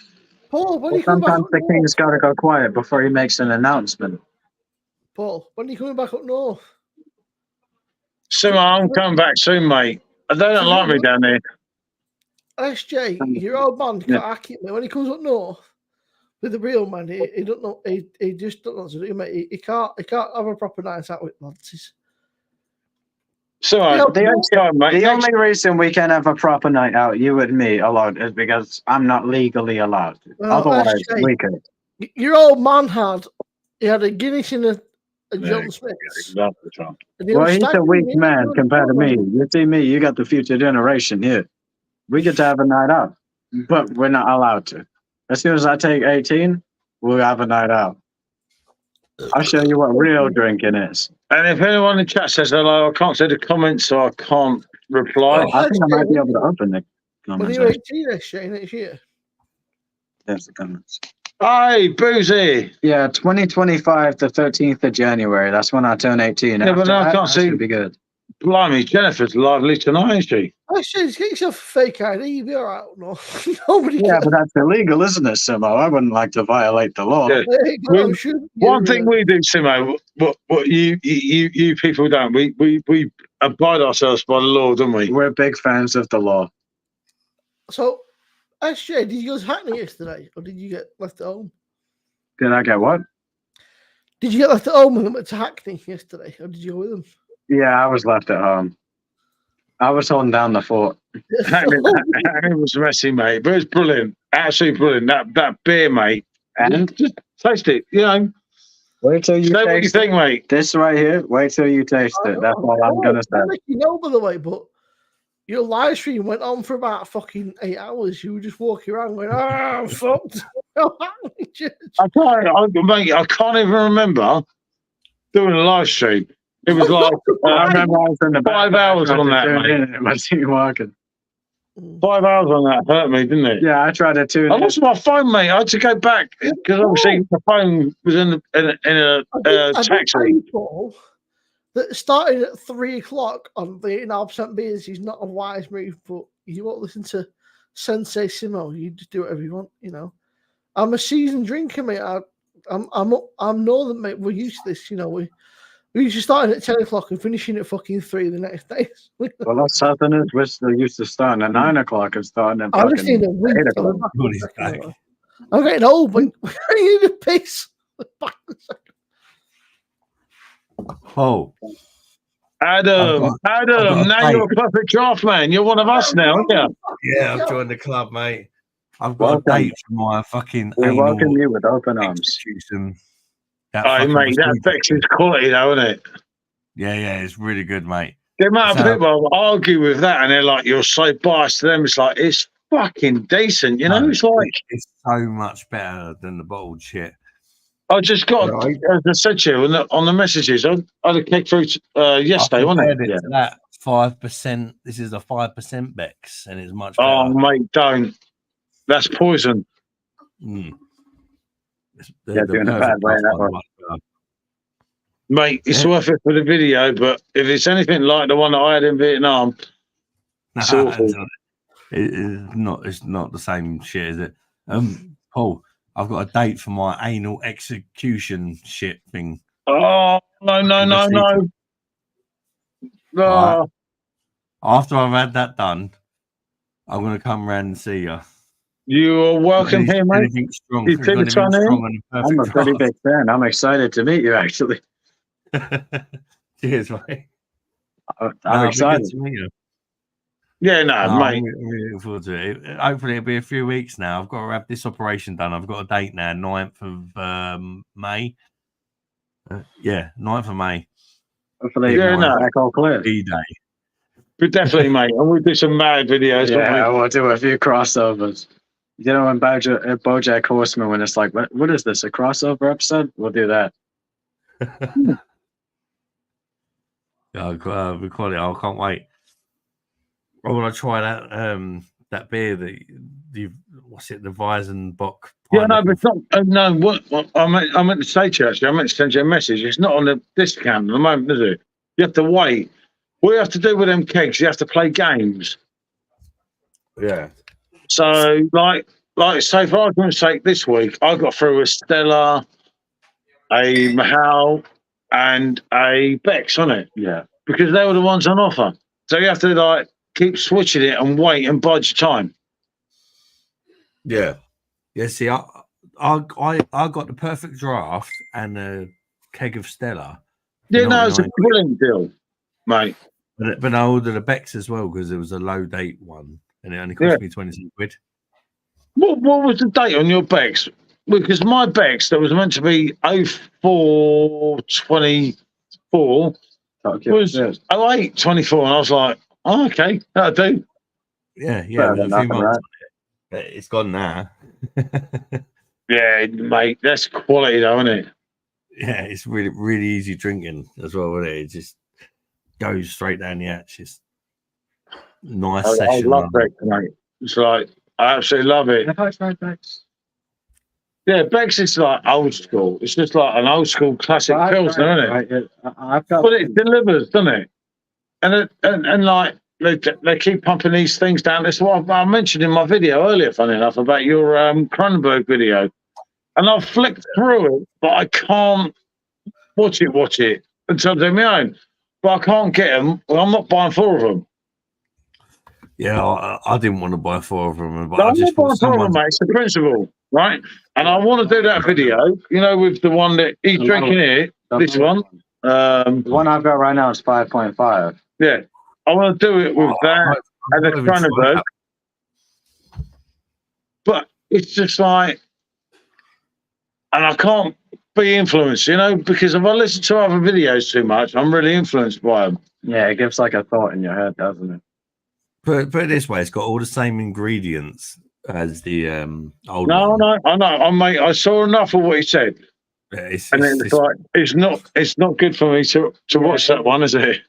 Paul, when are you coming back Sometimes up the north? king's got to go quiet before he makes an announcement. Paul, when are you coming back up north? Simo, I'm coming back soon, mate. They don't like me down there. SJ, your old man can't hack it, mate. When he comes up north with the real man, he don't know. He just don't know what to do, mate. He can't have a proper night out with lads. Simo, The only reason we can have a proper night out, you and me alone, is because I'm not legally allowed to. Well, Otherwise, SJ, we could. Your old man had a Guinness in a John Smith's. Well, He's a weak man compared to me. You see me, you got the future generation here. We get to have a night out, but we're not allowed to. As soon as I take 18, we'll have a night out. I'll show you what real drinking is. And if anyone in chat says hello, I can't see the comments, so I can't reply. I think I might be able to open the When comments. you're 18, SJ, next year. There's the comments. Hey, Boozy! Yeah, 2025 to 13th of January. That's when I turn 18. Yeah, but now I can't see. Should be good. Blimey, Jennifer's lively tonight, isn't she? SJ, get yourself a fake ID. You'll be all right. No, nobody Yeah, cares. but that's illegal, isn't it, Simo? I wouldn't like to violate the law. Yeah. There you go, We- shoot One your, thing we do, Simo, what you people don't, we abide ourselves by the law, don't we? We're big fans of the law. So, SJ, did you go to Hackney yesterday, or did you get left at home? Did I get what? Did you get left at home and went to Hackney yesterday, or did you go with them? Yeah, I was left at home. I was holding down the fort. It was messy, mate, but it's brilliant, absolutely brilliant. That beer, mate, And just taste it. You know, wait till you say what you taste think, mate. this right here. Wait till you taste it. That's all I'm gonna say. You know, by the way, but your live stream went on for about fucking 8 hours. You were just walking around going, "Ah, I'm fucked." Mate, I can't even remember doing a live stream. It was like I remember I was in the 5 hours on that, mate. I see you walking. 5 hours on that hurt me, didn't it? Yeah, I tried to tune I in. lost my phone, mate. I had to go back because obviously the phone was in a taxi. People that starting at 3 o'clock on the 8.5% beers is not a wise move, but you won't listen to Sensei Simmo. You just do whatever you want, you know. I'm a seasoned drinker, mate. I'm northern, mate. We're used to this, you know. We used to starting at 10 o'clock and finishing at fucking 3 the next day. Well, us Southerners, we're still used to starting at 9 o'clock and starting at I just need a week. 8 o'clock. I'm getting old, but I need a piss. Oh, Adam, I've got now a you're a perfect draft man. You're one of us now, aren't you? yeah, I've joined the club, mate. I've got a date for my fucking We annual welcome you with open arms. execution. That Oh, fucking mate, that procedure. affects his quality, though, isn't it? Yeah, it's really good, mate. The amount of So- people argue with that, and they're like, "You're so biased to them." It's like it's fucking decent, you know. No, It's like it's so much better than the bottled shit. I just got, Right. as I said to you on the messages, I had a kick through yesterday, I wasn't compared it? it to that 5%. This is a 5% Bex, and it's much Oh, better. mate, don't. That's poison. Mm. Yeah, doing a bad perfect way, draft that one's one. much better. Mate, it's Yeah. worth it for the video, but if it's anything like the one that I had in Vietnam, it's awful. It's not the same shit, is it? Paul, I've got a date for my anal execution shit thing. Oh, no. Right. Oh, After I've had that done, I'm gonna come round and see you. you are welcome here, mate. Anything strong? You see the sun here? I'm a pretty big fan. I'm excited to meet you, actually. Cheers, mate. I'm excited. Good to meet you. Yeah, no, mate. I'm really looking forward to it. Hopefully, it'll be a few weeks now. I've got to have this operation done. I've got a date now, 9th of May. 9th of May. Hopefully, Yeah, no. back all clear. D-Day. But definitely, mate. And we'll do some mad videos. Yeah, we'll do a few crossovers. You know, when BoJack Horseman, when it's like, what is this, a crossover episode? We'll do that. We call it. I can't wait. I want to try that beer that what's it, the Weizenbock. Yeah, no, but it's not. No, what I meant to say to you, actually, I meant to send you a message. It's not on the discount at the moment, is it? You have to wait. What you have to do with them kegs, you have to play games. Yeah. So, like, say for argument's sake, this week I got through a Stella, a Mahal, and a Bex on it. Yeah, because they were the ones on offer. So you have to keep switching it and wait and bide your time. Yeah. Yeah. See, I got the perfect draft and a keg of Stella. Yeah, no, it's a brilliant deal, mate. But I ordered a Bex as well because it was a low date one, and it only cost me 27 quid. What was the date on your Bex? Because my Bex that was meant to be 04/24 was 08/24, and I was like, oh, okay, that'll do. Yeah, it was a few months. Right? It's gone now. Yeah, mate, that's quality though, isn't it? Yeah, it's really, really easy drinking as well, isn't it? It just goes straight down the hatch. It's nice session. I love Bex, mate. It's like, I absolutely love it. Have I tried Bex? Yeah, Bex is like old school. It's just like an old school classic Pilsner, isn't it? Right. But it delivers, doesn't it? And like they keep pumping these things down. This is what I mentioned in my video earlier, funny enough, about your Cronenberg video. And I've flicked through it, but I can't watch it until I'm doing my own. But I can't get them. Well, I'm not buying 4 of them. Yeah, I didn't want to buy 4 of them, but No, I I'm just not buying 4 of them, mate. It's the principle, right? And I want to do that video, with the one that he's drinking here, this one. The one I've got right now is 5.5. Yeah, I want to do it with that and the Cronenberg. But it's just like, and I can't be influenced, because if I listen to other videos too much, I'm really influenced by them. Yeah, it gives like a thought in your head, doesn't it? Put it this way, it's got all the same ingredients as the old No, one. I know. I saw enough of what he said. Yeah, it's not good for me to watch that one, is it?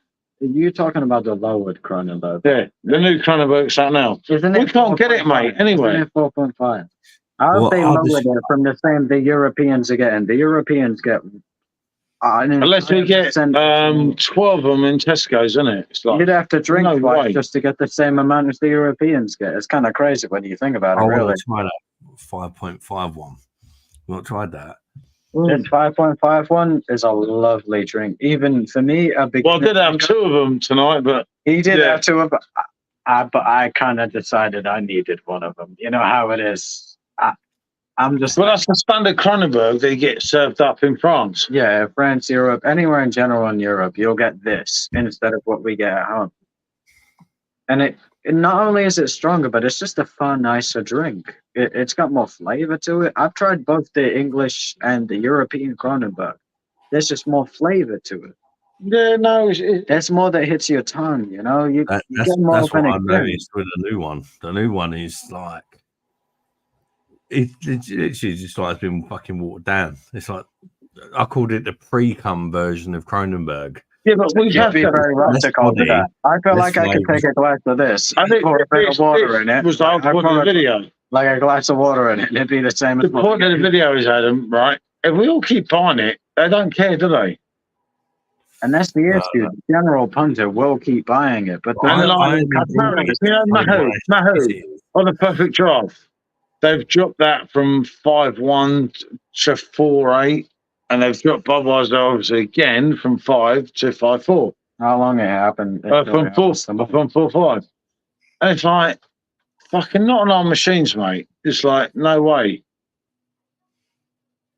Are you talking about the lowered Cronenberg? Yeah, the new Cronenberg's out now. Isn't it? We can't get it, mate. Anyway, Isn't it 4.5? How they lowered it from the same the Europeans are getting? The Europeans get. Unless we get 12 of them in Tesco's, isn't it? It's like, you'd have to drink twice just to get the same amount as the Europeans get. It's kind of crazy when you think about it, really. I want to try that 5.5 one. Not tried that. This 5.5 one is a lovely drink. Even for me, a big. Well, I did have 2 of them tonight, but he did have 2 of them. But I kind of decided I needed one of them. You know how it is. I'm just. Well, that's the standard Cronenberg they get served up in France. Yeah, France, Europe, anywhere in general in Europe, you'll get this instead of what we get at home. And it not only is it stronger, but it's just a far nicer drink. It's got more flavor to it. I've tried both the English and the European Cronenberg. There's just more flavor to it. Yeah, no, there's more that hits your tongue. You that's get more what I noticed with the new one. The new one is like. It literally just like it's been fucking watered down. It's like I called it the pre-cum version of Cronenberg. Yeah, but we've You'd had be that very before. rough to call This with that. I feel this like I could flavour's- take a glass of this, I think pour a bit of water in it, was the whole point of the video. like a glass of water in it. It'd be the same The as what point of the video is, Adam, right? If we all keep buying it, they don't care, do they? And that's the No, issue. The general punter will keep buying it, but the And I like, only bought it you know, to Mahu my- on the perfect draft, they've dropped that from 5-1 to 4-8, and they've dropped Budweiser obviously again from 5 to 5-4. how long it happened? From 4-5. And it's like, fucking not on our machines, mate. It's like, no way.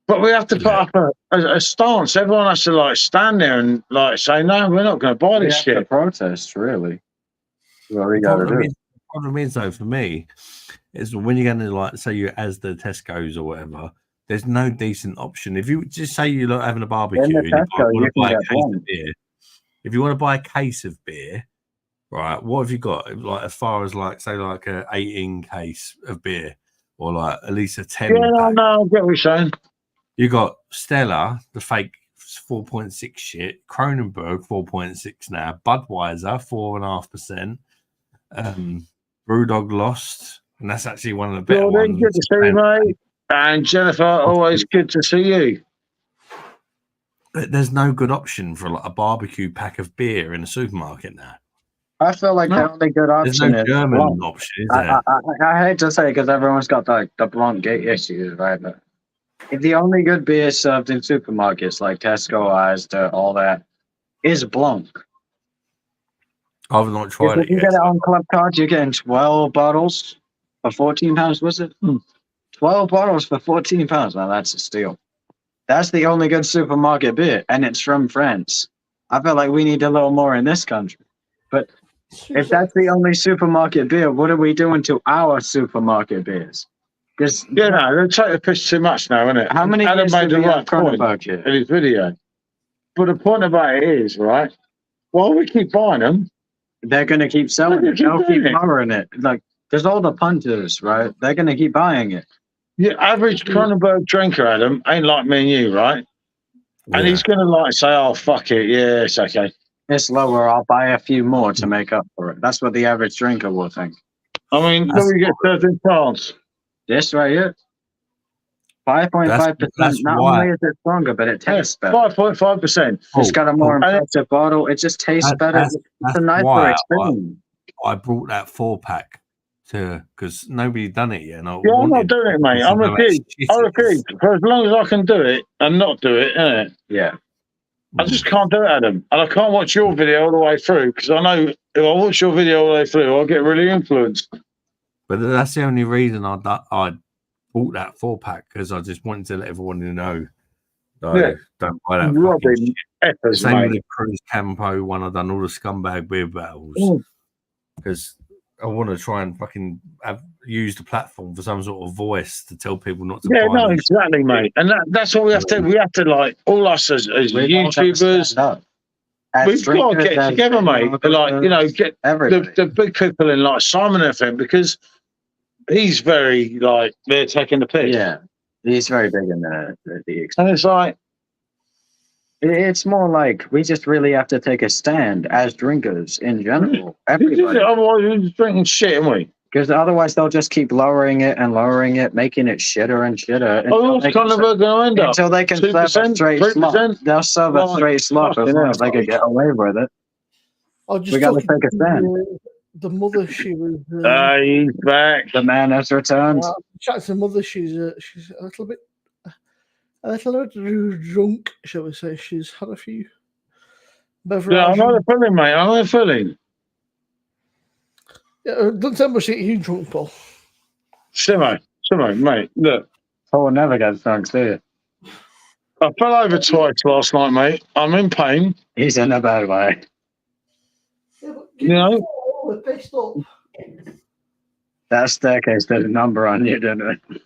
But we have to put up a stance. Everyone has to like stand there and like say, no, we're not going to buy We this have to shit. protest, really. What we The got to problem do. is, the problem is, though, for me, is when you're going to like say you're as the Tesco's or whatever, there's no decent option. If you just say you're like having a barbecue In the and Tesco, want you to can buy a get case one. of beer, if you want to buy a case of beer, right, what have you got? Like as far as like say like a 18 case of beer or like at least a 10 Yeah, pack. no, I get what you're saying. You got Stella, the fake 4.6 shit, Kronenberg 4.6 now, Budweiser 4.5%, Brewdog Lost, and that's actually one of the better Jordan, ones. good to see you, mate. And Jennifer, always good to see you. But there's no good option for like a barbecue pack of beer in a supermarket now. I feel like the only good There's option no is German Blanc. option, is there? I hate to say because everyone's got like the Blanc gate issues, right? But if the only good beer served in supermarkets like Tesco, Asda, all that is Blanc. I've not If tried you it can yet. get it on Club Card, you're getting 12 bottles for £14, was it? 12 bottles for £14. Now that's a steal. That's the only good supermarket beer, and it's from France. I feel like we need a little more in this country. But if that's the only supermarket beer, what are we doing to our supermarket beers? Because Yeah, no, they take the piss too much now, isn't it? how many Adam years made did the we have right point Kronenberg here? in his video. But the point about it is, right, while we keep buying them, They're going to keep selling They're it. gonna They'll keep keep doing it. lowering it. Like, there's all the punters, right? They're going to keep buying it. your average Kronenberg drinker, Adam, ain't like me and you, right? And Yeah. he's going to like say, oh, fuck it. Yeah, it's okay. It's lower. I'll buy a few more to make up for it. That's what the average drinker will think. I mean, That's- look, we get served in France. This right here, 5.5%. That's Not why- only is it stronger, but it tastes better. 5.5%. It's got a more And it- impressive bottle. It just tastes better. That's It's a nicer why experience. I brought that 4-pack to because nobody done it yet. And I Yeah, I'm not wanted doing it, mate. to I know how refuse. shit I it refuse. is. For as long as I can do it and not do it, innit? Yeah. I just can't do it, Adam. And I can't watch your video all the way through because I know if I watch your video all the way through, I'll get really influenced. But that's the only reason I bought that 4-pack because I just wanted to let everyone know. Yeah. Don't buy that. Robbing fucking shit. effers, Same with mate. the Cruise Campo one. I've done all the scumbag beer battles Mm. because I want to try and fucking use the platform for some sort of voice to tell people not to Yeah, buy no, this. exactly, mate. And that's what we have to. We have to like all us as We all have to YouTubers. stand up. As We've got to drinkers, get as together, mate. Like get everybody. the big people in like Simon FM because he's very like they're taking the piss. Yeah, he's very big in the And it's like, It's more like we just really have to take a stand as drinkers in general. Everybody. otherwise we're just drinking shit, aren't we? Because otherwise they'll just keep lowering it, making it shitter and shitter. Oh, what's Kronenberg going to end up? Until they can serve a 2%, straight 3%? slop. They'll serve a Right. straight slop as Fucking long hell, as they can get away with it. I just We gotta talking take a to stand. The mother, she was. He's back. The man has returned. Chatting to the mother, she's a little bit drunk, shall we say? She's had a few beverages. Yeah, I know the feeling, mate. I know the feeling. Yeah, don't tell me you drunk, Paul. Simmo, mate, look. Oh, never gets drunk, do you? I fell over twice last night, mate. I'm in pain. He's in a bad way. Yeah, but You know? we're pissed up. That staircase did a number on you, didn't it?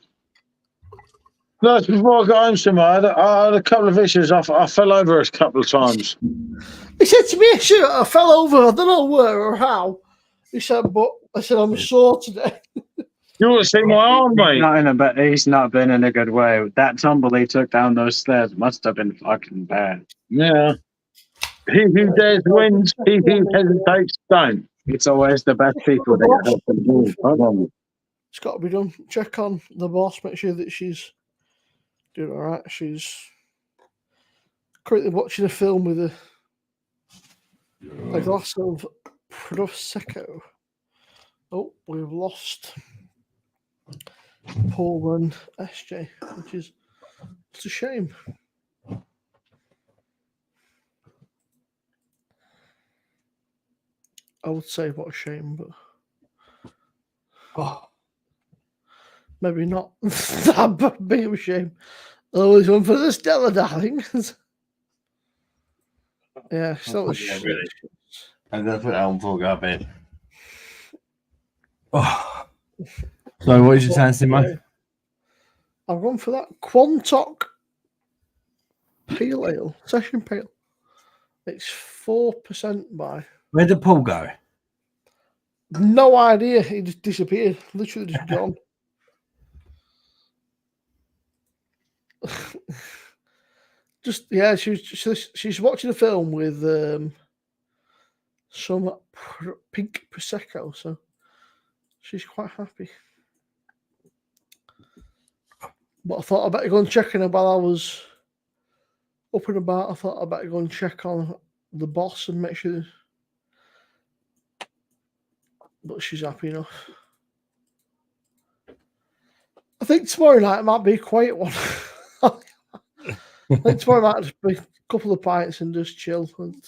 No, it's before I got home, Simmo. I had a couple of issues. I fell over a couple of times. He said to me, "Shoot, I fell over. I don't know where or how." He said, "But I said I'm sore today." You want to see my arm, mate? He's not been in a good way. That tumble he took down those stairs must have been fucking bad. Yeah. He who dares wins. He who hesitates don't. It's always the best people that you help them do. Hold on. It's got to be done. Check on the boss, make sure that she's doing all right. She's currently watching a film with a glass of prosecco. Oh, we've lost Paul and SJ, which is it's a shame. I would say what a shame, but maybe not that big of a shame. Always one for the Stella, darling. Yeah, so really. I'm gonna put that on before I go to bed. Oh. So what is your saying, Simmo? I've gone for that Quantock Pale Ale, Session Pale. It's 4% by. Where did Paul go? No idea. He just disappeared. Literally just gone. Just yeah, she's watching a film with some pink prosecco, so she's quite happy. But I thought I better go and check on her while I was up and about. I thought I better go and check on the boss and make sure. But she's happy enough. I think tomorrow night might be a quiet one. I think tomorrow might just be a couple of pints and just chill. And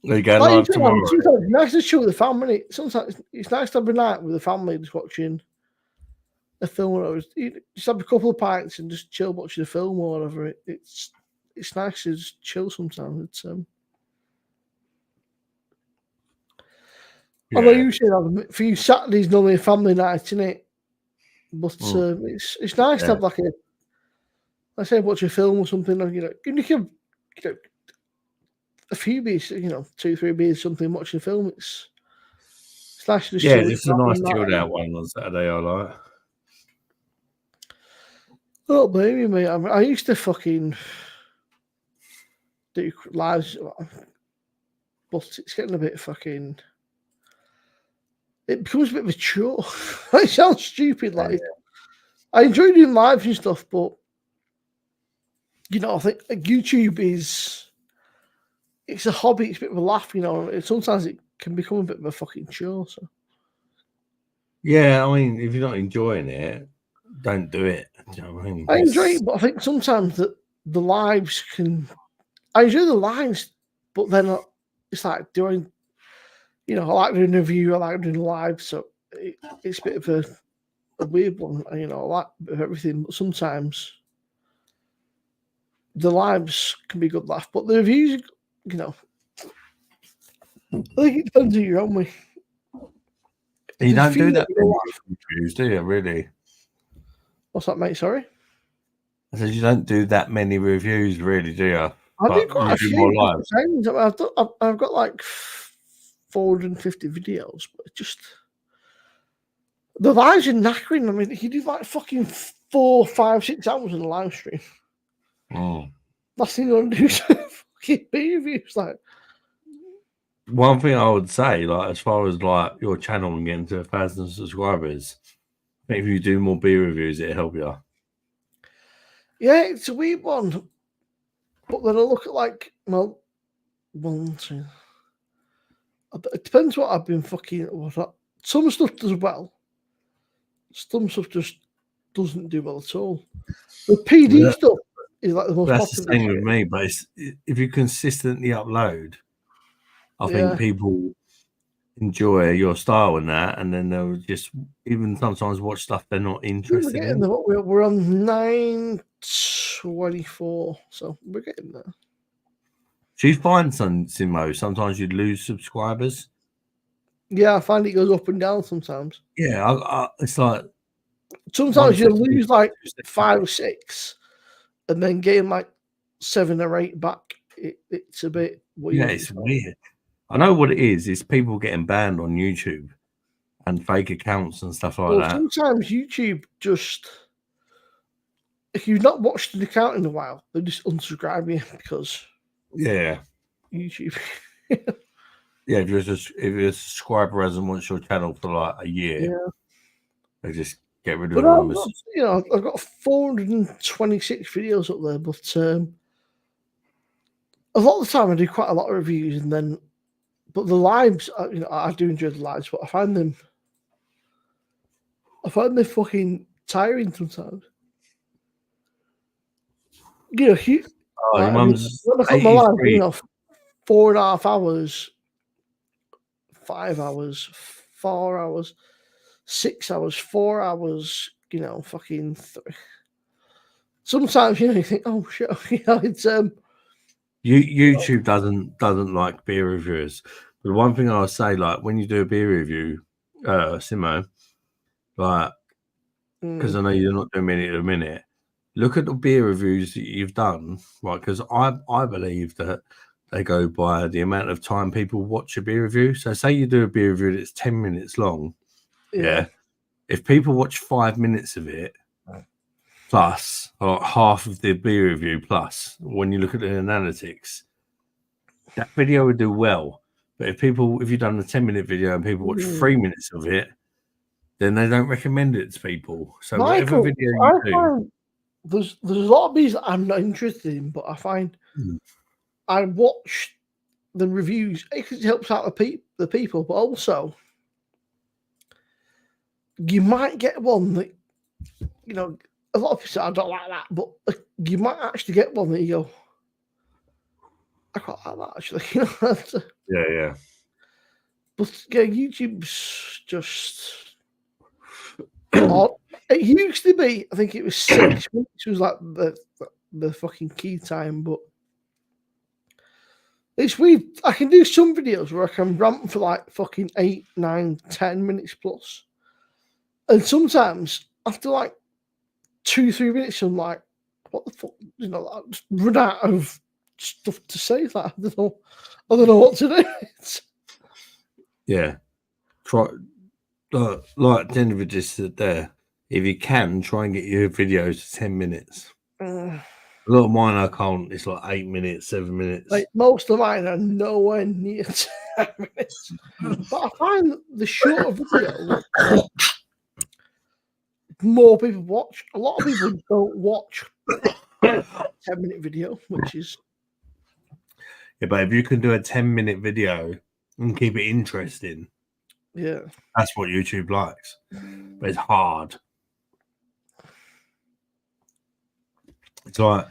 There you go. Live tomorrow. Sometimes it's nice to chill with the family. Sometimes it's nice to have a night with the family just watching a film or just have a couple of pints and just chill watching a film or whatever. It's nice to just chill sometimes. It's although usually for you Saturday's normally a family night, isn't it? But it's nice to have like let's say watch a film or something, or you can a few beers, 2-3 beers, something, watching a film. It's nice to just it's a nice chilled out one on Saturday. I like. Oh, baby, mate. I used to fucking do lives, but it's getting a bit fucking. It becomes a bit of a chore. It sounds stupid. Like I enjoy doing lives and stuff, but I think YouTube it's a hobby. It's a bit of a laugh, Sometimes it can become a bit of a fucking chore. So. Yeah, I mean, if you're not enjoying it, don't do it. Do you know what I mean? I enjoy it, but I think sometimes that the lives can. I enjoy the lives, but then it's like doing. I like doing a review. I like doing a live, so it's a bit of a weird one. I like a bit of everything, but sometimes the lives can be good laugh, but the reviews, I think it depends who you're on with. You don't do that reviews, do you? Really? What's that, mate? Sorry. I said you don't do that many reviews, really, do you? I do quite a few. I've got like 450 videos, but just the lives are knackering. I mean, you do like fucking 4, 5, 6 hours in a live stream. Last thing you want to do is fucking B reviews. Like, one thing I would say, like as far as like your channel and getting to 1,000 subscribers, I think if you do more B reviews, it'll help you. Yeah, it's a weird one. But then I look at like, well, 1, 2. It depends what I've been fucking. Some stuff does well. Some stuff just doesn't do well at all. The PD stuff is like the most That's popular. the thing with me, but if you consistently upload, I think people enjoy your style and that, and then they'll just even sometimes watch stuff they're not interested in. We're on 924, so we're getting there. Do you find Simmo, sometimes you lose subscribers? Yeah, I find it goes up and down sometimes. Yeah, it's like sometimes you lose like 5 or 6, and then gain like 7 or 8 back. It's a bit weird. Yeah, it's weird. I know what it is. It's people getting banned on YouTube and fake accounts and stuff like that. Sometimes YouTube just, if you've not watched an account in a while, they just unsubscribe you because. Yeah. YouTube. Yeah, if you're a subscriber hasn't watched your channel for like a year, Yeah. they just get rid of But them. I've got 426 videos up there, but a lot of the time I do quite a lot of reviews, and then, but the lives, I do enjoy the lives, but I find them fucking tiring sometimes. You know, Oh, your mum's when I cut my life, 83. 4.5 hours, 5 hours, 4 hours, 6 hours, 4 hours, fucking sometimes, you think, oh shit, it's YouTube doesn't like beer reviewers. But the one thing I'll say, like when you do a beer review, Simmo, like because I know you're not doing minute to minute, look at the beer reviews that you've done, right? Because I believe that they go by the amount of time people watch a beer review. So say you do a beer review that's 10 minutes long. Yeah. If people watch 5 minutes of it plus, or half of the beer review plus, when you look at the analytics, that video would do well. But if you've done a 10-minute video and people watch 3 minutes of it, then they don't recommend it to people. So whatever Michael, video you do, find there's a lot of beers that I'm not interested in, but I find I watch the reviews because it helps out the people, but also you might get one that a lot of people say I don't like that, but you might actually get one that you go, I quite like that actually. yeah. But yeah, YouTube's just odd. It used to be, I think it was 6 minutes was like the fucking key time, but it's weird. I can do some videos where I can rant for like fucking 8, 9, 10 minutes plus. And sometimes after like 2, 3 minutes, I'm like, what the fuck? I just run out of stuff to say. That I don't know what to do. Yeah. Try like Denver just said there. If you can, try and get your videos to 10 minutes. A lot of mine I can't. It's like 8 minutes, 7 minutes. Like most of mine are nowhere near 10 minutes. But I find the shorter video, more people watch. A lot of people don't watch 10-minute video, which is but if you can do a 10-minute video and keep it interesting, that's what YouTube likes. But it's hard. It's like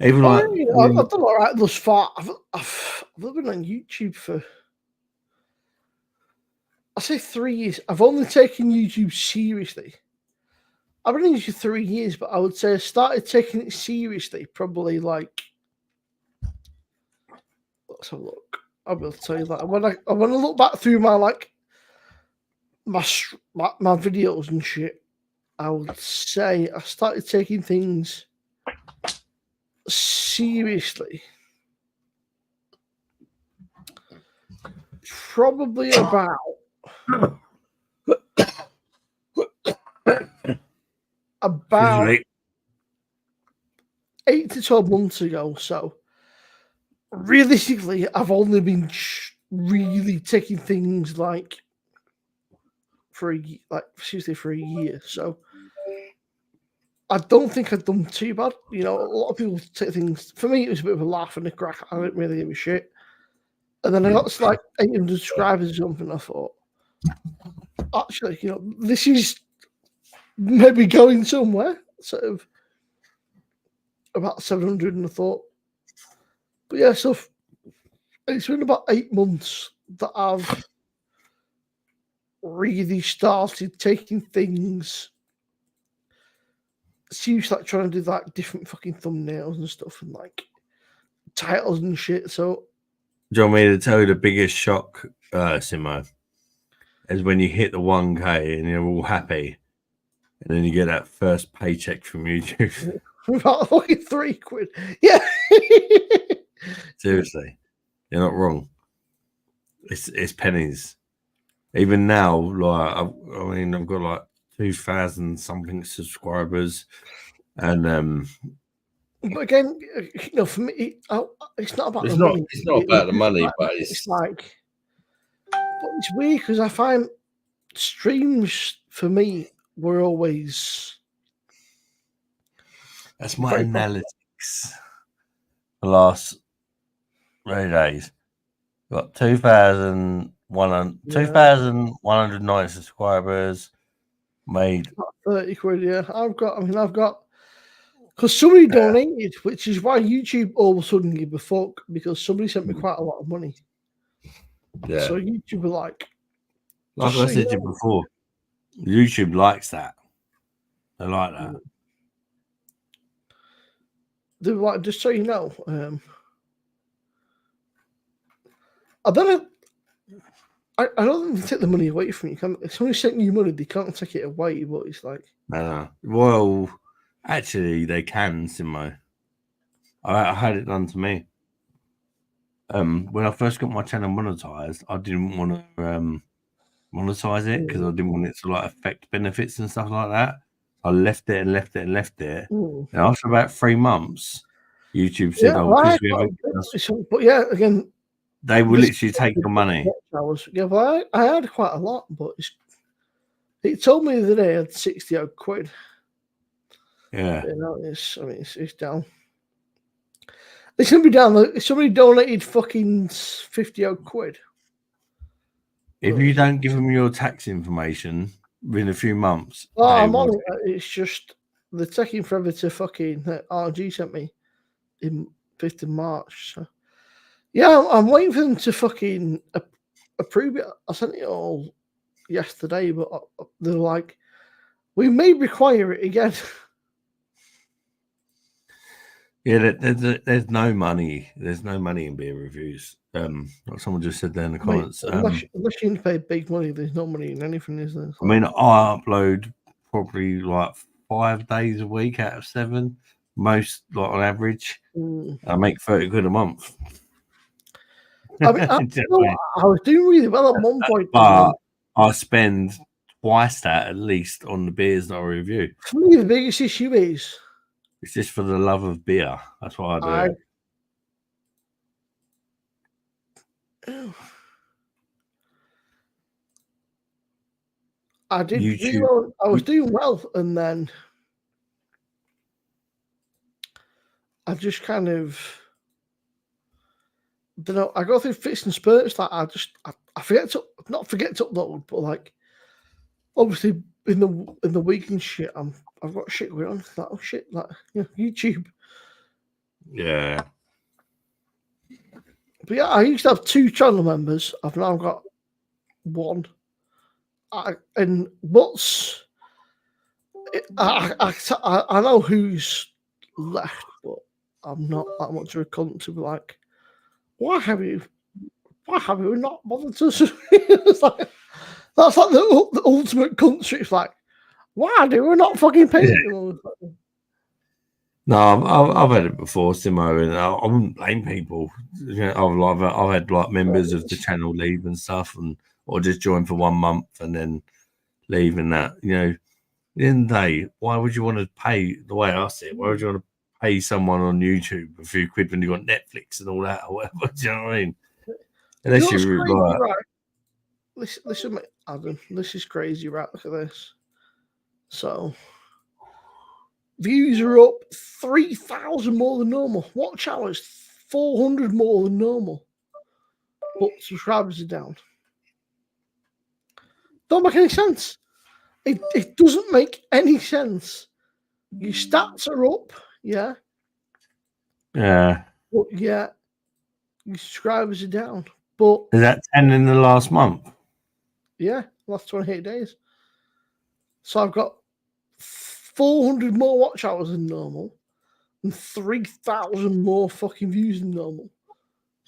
even like I've done all right thus far. I've been on YouTube for I say 3 years. I've only taken YouTube seriously. I've been on YouTube 3 years, but I would say I started taking it seriously probably like. Let's have a look. I will tell you that when I look back through my my videos and shit, I would say I started taking things seriously probably about 8 to 12 months ago. So realistically, I've only been really taking things like for a year. So I don't think I've done too bad. A lot of people take things. For me, it was a bit of a laugh and a crack. I didn't really give a shit. And then I got to like 800 subscribers or something. I thought, actually, this is maybe going somewhere. Sort of about 700, and I thought, but yeah, so it's been about 8 months that I've really started taking things seriously, like trying to do like different fucking thumbnails and stuff and like titles and shit. So, do you want me to tell you the biggest shock, Simo, is when you hit the 1K and you're all happy, and then you get that first paycheck from YouTube. About fucking £3. Yeah. Seriously, you're not wrong. It's pennies. Even now, like I've got like 2,000 something subscribers, and But again, for me, it's not about It's the not. money. It's not about the money, but It's like, but it's weird because I find streams for me were always that's my very analytics. The last 3 days, got 2,190 subscribers. Made about 30 quid. Yeah, I've got because somebody donated, which is why YouTube all of a sudden gave a fuck because somebody sent me quite a lot of money. yeah. So YouTube were like Like just I so said you to you know. before, YouTube likes that. They like that. They were like, just so you know, I don't know. I don't think they take the money away from you. If somebody sent you money, they can't take it away. But it's like, No. Well, actually, they can, Simmo. I had it done to me. When I first got my channel monetized, I didn't want to monetize it because I didn't want it to like affect benefits and stuff like that. I left it. And after about 3 months, YouTube said, yeah, "Oh, right. because we haven't." But yeah, again, They will literally take your money. Yeah, but I had quite a lot, but it told me the other day I had 60 odd quid. Yeah. You know, it's down. It's gonna be down. Somebody donated fucking 50 odd quid. If you don't give them your tax information within a few months, Oh, they I'm will. on it. It's just they're taking forever to fucking RG sent me in 5th of March. So. Yeah, I'm waiting for them to fucking approve it. I sent it all yesterday, but they're like, we may require it again. Yeah, there's no money. There's no money in beer reviews. Like someone just said there in the comments. Unless you need to pay big money, there's no money in anything, is there? I mean, I upload probably like 5 days a week out of 7, most like on average. I make 30 quid a month. I mean, I was doing really well at one point, but I spend twice that at least on the beers that I review. For me, the biggest issue is it's just for the love of beer. That's why I do it. I did really well. I was doing well, and then I just kind of don't know. I go through fits and spurts. Like I forget to not forget to upload, but like obviously in the week and shit, I've got shit going on. Like oh shit, like YouTube. Yeah. But yeah, I used to have 2 channel members. I've now got 1. And what's I know who's left, but I'm not that much of a cunt to be like, why have you not bothered to? It's like, that's like the ultimate country. It's like, why do we not fucking pay you? No, I've had it before, Simo, and I wouldn't blame people. I've had like members of the channel leave and stuff, or just join for 1 month and then leave and that. At the end of the day, why would you want to pay the way I see it? Why would you want to pay someone on YouTube a few quid when you got Netflix and all that or whatever? Do you know what I mean? Unless you're like, right. Listen, Adam, this is crazy, right? Look at this. So views are up 3,000 more than normal. Watch hours 400 more than normal. But subscribers are down. Don't make any sense. It doesn't make any sense. Your stats are up, yeah. yeah. But yeah, your subscribers are down. But Is that 10 in the last month? Yeah, last 28 days. So I've got 400 more watch hours than normal and 3,000 more fucking views than normal.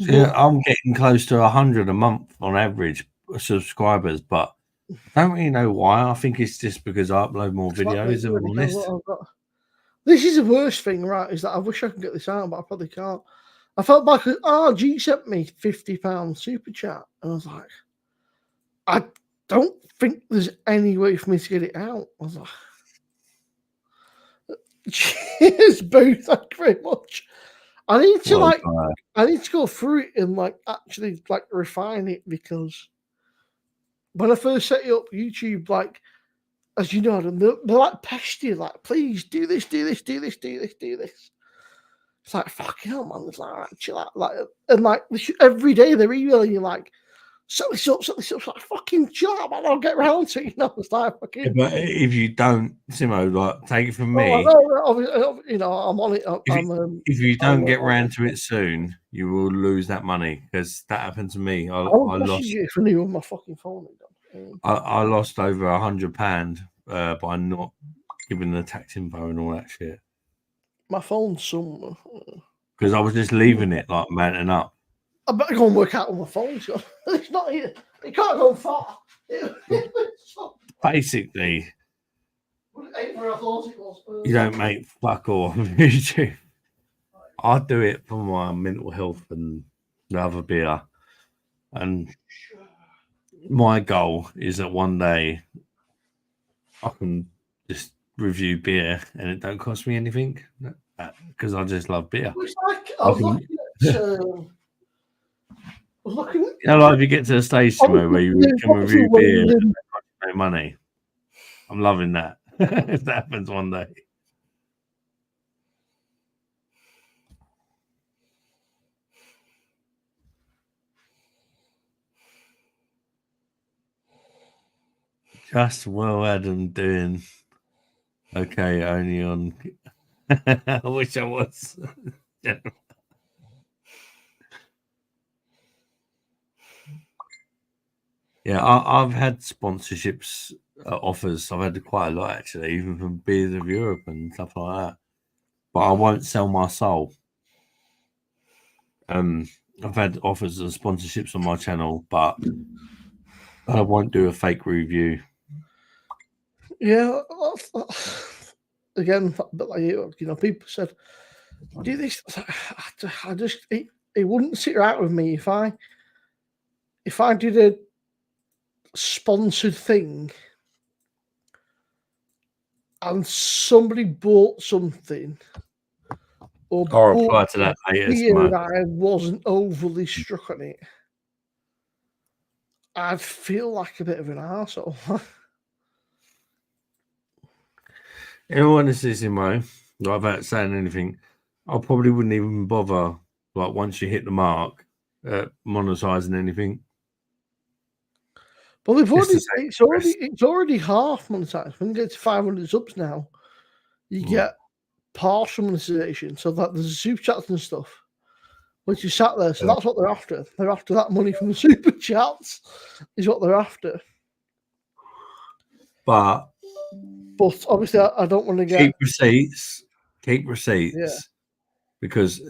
So yeah, I'm getting close to 100 a month on average subscribers, but I don't really know why. I think it's just because I upload more videos, if I'm honest. This is the worst thing, right? Is that I wish I could get this out, but I probably can't. I felt like RG sent me £50 super chat, and I was like, I don't think there's any way for me to get it out. I was like, Cheers, Boo. Thank you very much. I need to Well, I need to go through it and actually refine it, because when I first set it up, YouTube, as you know, they're like pesty, please do this, do this, do this, do this, do this. It's like, fucking hell, man. It's like, all right, chill out. Every day they're emailing you set this up. It's like, fucking chill out, man. I'll get around to it. It's like, fucking. but if you don't, Simo, take it from me. I'm on it. If you don't get round to it soon, you will lose that money, because that happened to me. I lost. If I knew on my fucking phone. I lost over £100 by not giving the tax info and all that shit. My phone's somewhere. Because I was just leaving it mounting up. I better go and work out on my phone. So it's not here. It can't go far. Basically, it ain't where I thought it was. you don't make fuck all on YouTube. I do it for my mental health and have a beer. And my goal is that one day I can just review beer and it don't cost me anything, because I just love beer. It's like I was looking at. If you get to the stage, Simo, where you can review beer and no money, I'm loving that. If that happens one day. Just well, Adam doing okay. Only on. I wish I was. Yeah, I've had sponsorships offers. I've had quite a lot, actually, even from Beers of Europe and stuff like that. But I won't sell my soul. I've had offers of sponsorships on my channel, but I won't do a fake review. Yeah, again, but people said, do this. I just it wouldn't sit right with me if I did a sponsored thing and somebody bought something I'll reply to that later. I wasn't overly struck on it, I'd feel like a bit of an arsehole. In all honesty, Simo, without saying anything, I probably wouldn't even bother, once you hit the mark, monetizing anything. Well, it's already half monetized. When you get to 500 subs now, you get partial monetization. So that there's super chats and stuff, which you sat there. So that's what they're after. They're after that money from the super chats, is what they're after. But obviously, I don't want to get keep receipts. Yeah. Because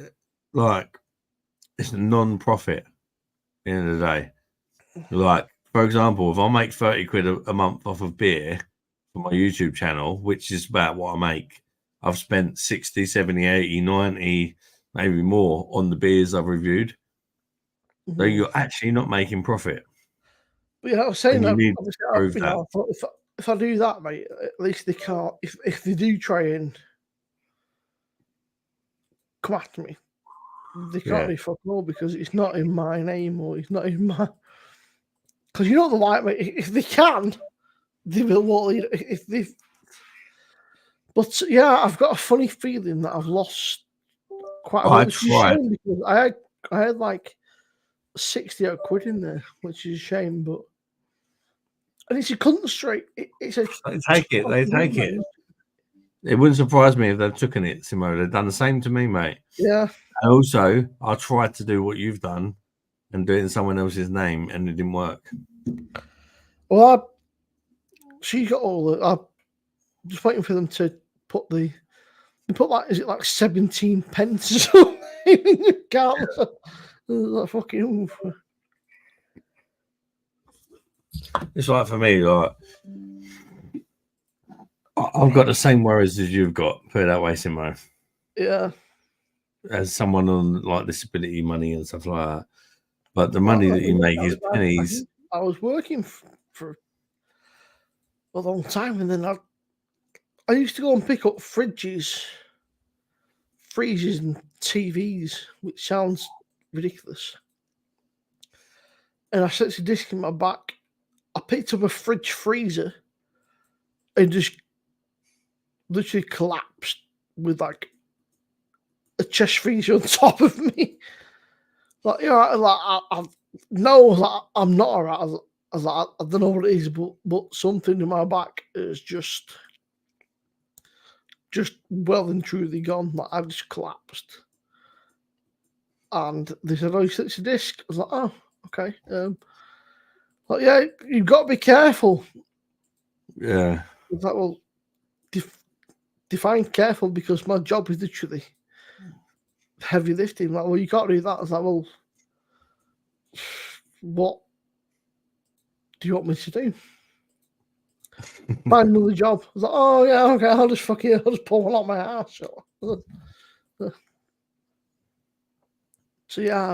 it's a non-profit at the end of the day. For example, if I make 30 quid a month off of beer for my YouTube channel, which is about what I make, I've spent 60, 70, 80, 90, maybe more on the beers I've reviewed. So you're actually not making profit. But I was saying that, obviously, I thought if I do that, mate, at least they can't. If they do try and come after me, they can't be fuck all, because it's not in my name, or it's not in my. Because you know the white, mate. If they can, they will. If they. But yeah, I've got a funny feeling that I've lost quite a bit. Because I had 60 odd quid in there, which is a shame. But and it's a cunt straight. They take it. It wouldn't surprise me if they've taken it, Simo. They've done the same to me, mate. Yeah. And also, I tried to do what you've done and do it in someone else's name, and it didn't work. Well, she got all the. I'm just waiting for them to put is it 17 pence or something in your account? Fucking oof. It's for me, I've got the same worries as you've got, put it that way, Simo. Yeah. As someone on disability money and stuff like that. But the money that you make is pennies. I was working for a long time, and then I I used to go and pick up fridges, freezers, and TVs, which sounds ridiculous. And I set a disc in my back. I picked up a fridge freezer and just literally collapsed with like a chest freezer on top of me. Like, you know, like I no, like, I'm not alright. I was like, I don't know what it is, but something in my back is just well and truly gone. Like I just collapsed. And they said, "Oh, it's a disc." I was like, "Oh, okay." Like, yeah, you've got to be careful. Yeah. I was like, well, define careful, because my job is literally heavy lifting. Like, well, you can't do that. I was like, well, what do you want me to do? Find another job. I was like, oh yeah, okay, I'll just pull one out my ass. So yeah,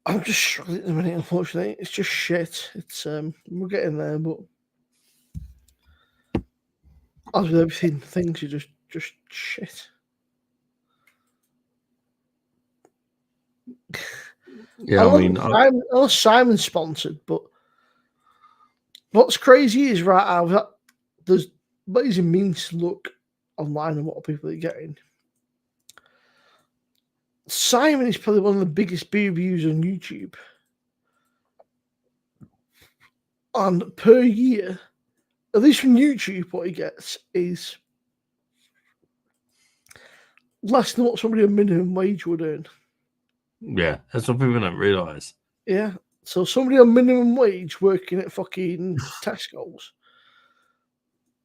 I'm just struggling at the minute, unfortunately. It's just shit. It's we're getting there, but as with everything, things are just shit. Yeah, I mean, I know Simon's sponsored, but what's crazy is there's amazing means to look online and what people are getting. Simon is probably one of the biggest beer reviews on YouTube. And per year, at least from YouTube, what he gets is less than what somebody on minimum wage would earn. yeah, that's what people don't realise. Yeah. So somebody on minimum wage working at fucking Tesco's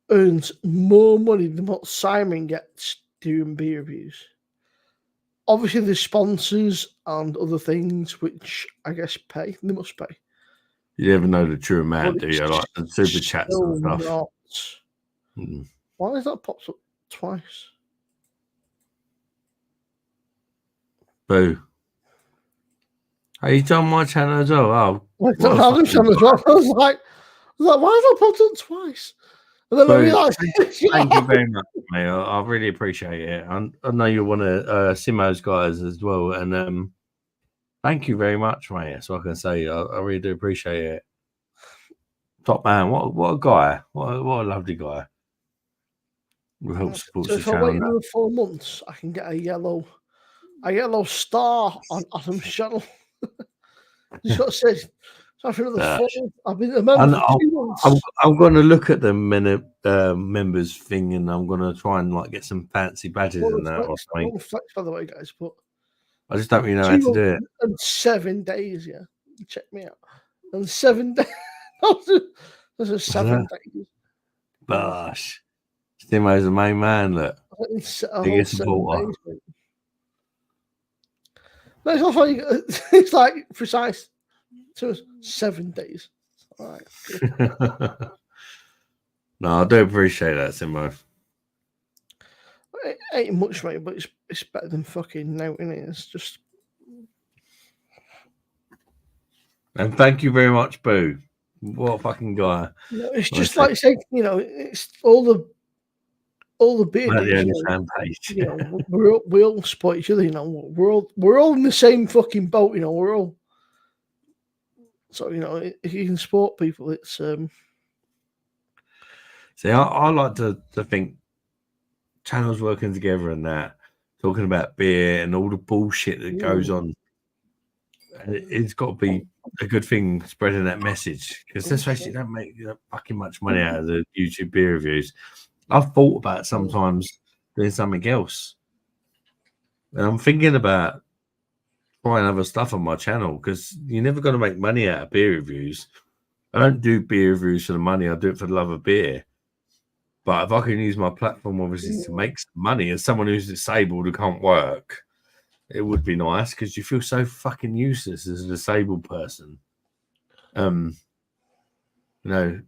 earns more money than what Simon gets doing beer reviews. Obviously, there's sponsors and other things which I guess pay. They must pay. You never know the true amount, But do you? Like the super chats and still stuff. not. Why has that popped up twice? Boo. Hey, you done my channel as well? Oh, Like what a the Adam fucking channel as well. I was like, why has that popped up twice? And then I Boo. realised. Thank you very much, mate. I really appreciate it. I know you're one of Simmo's guys as well, and thank you very much, mate. That's what I can say. I really do appreciate it. Top man, what a guy! What a lovely guy. Who helps support So the if I channel. wait another 4 months, I can get a yellow star on Adam's channel. Just got to say, so for another 4 months. I've been a member for 2 months. I'm going to look at the members thing, and I'm going to try and like get some fancy badges and that. I want to flex, by the way, guys, but I just don't really know how to do it. And 7 days, yeah. Check me out. And 7 days. Those are 7 days. Gosh. Stimo's the main man, look. Biggest supporter. No, it's not funny. It's like precise. So 7 days. All right. No, I do appreciate that, Simo. It ain't much, mate, but it's better than fucking now, isn't it? It's just. And thank you very much, Boo. What a fucking guy. No, it's just like saying, it's all the beer dudes, we all support each other, we're all in the same fucking boat, we're all. So if you can support people, it's See, I like to think channels working together and that, talking about beer and all the bullshit that goes on. And it's got to be a good thing spreading that message, because let's face it, you don't make fucking much money out of the YouTube beer reviews. I've thought about sometimes doing something else, and I'm thinking about trying other stuff on my channel, because you're never going to make money out of beer reviews. I don't do beer reviews for the money. I do it for the love of beer. But if I can use my platform, obviously, to make some money as someone who's disabled who can't work, it would be nice, because you feel so fucking useless as a disabled person. And you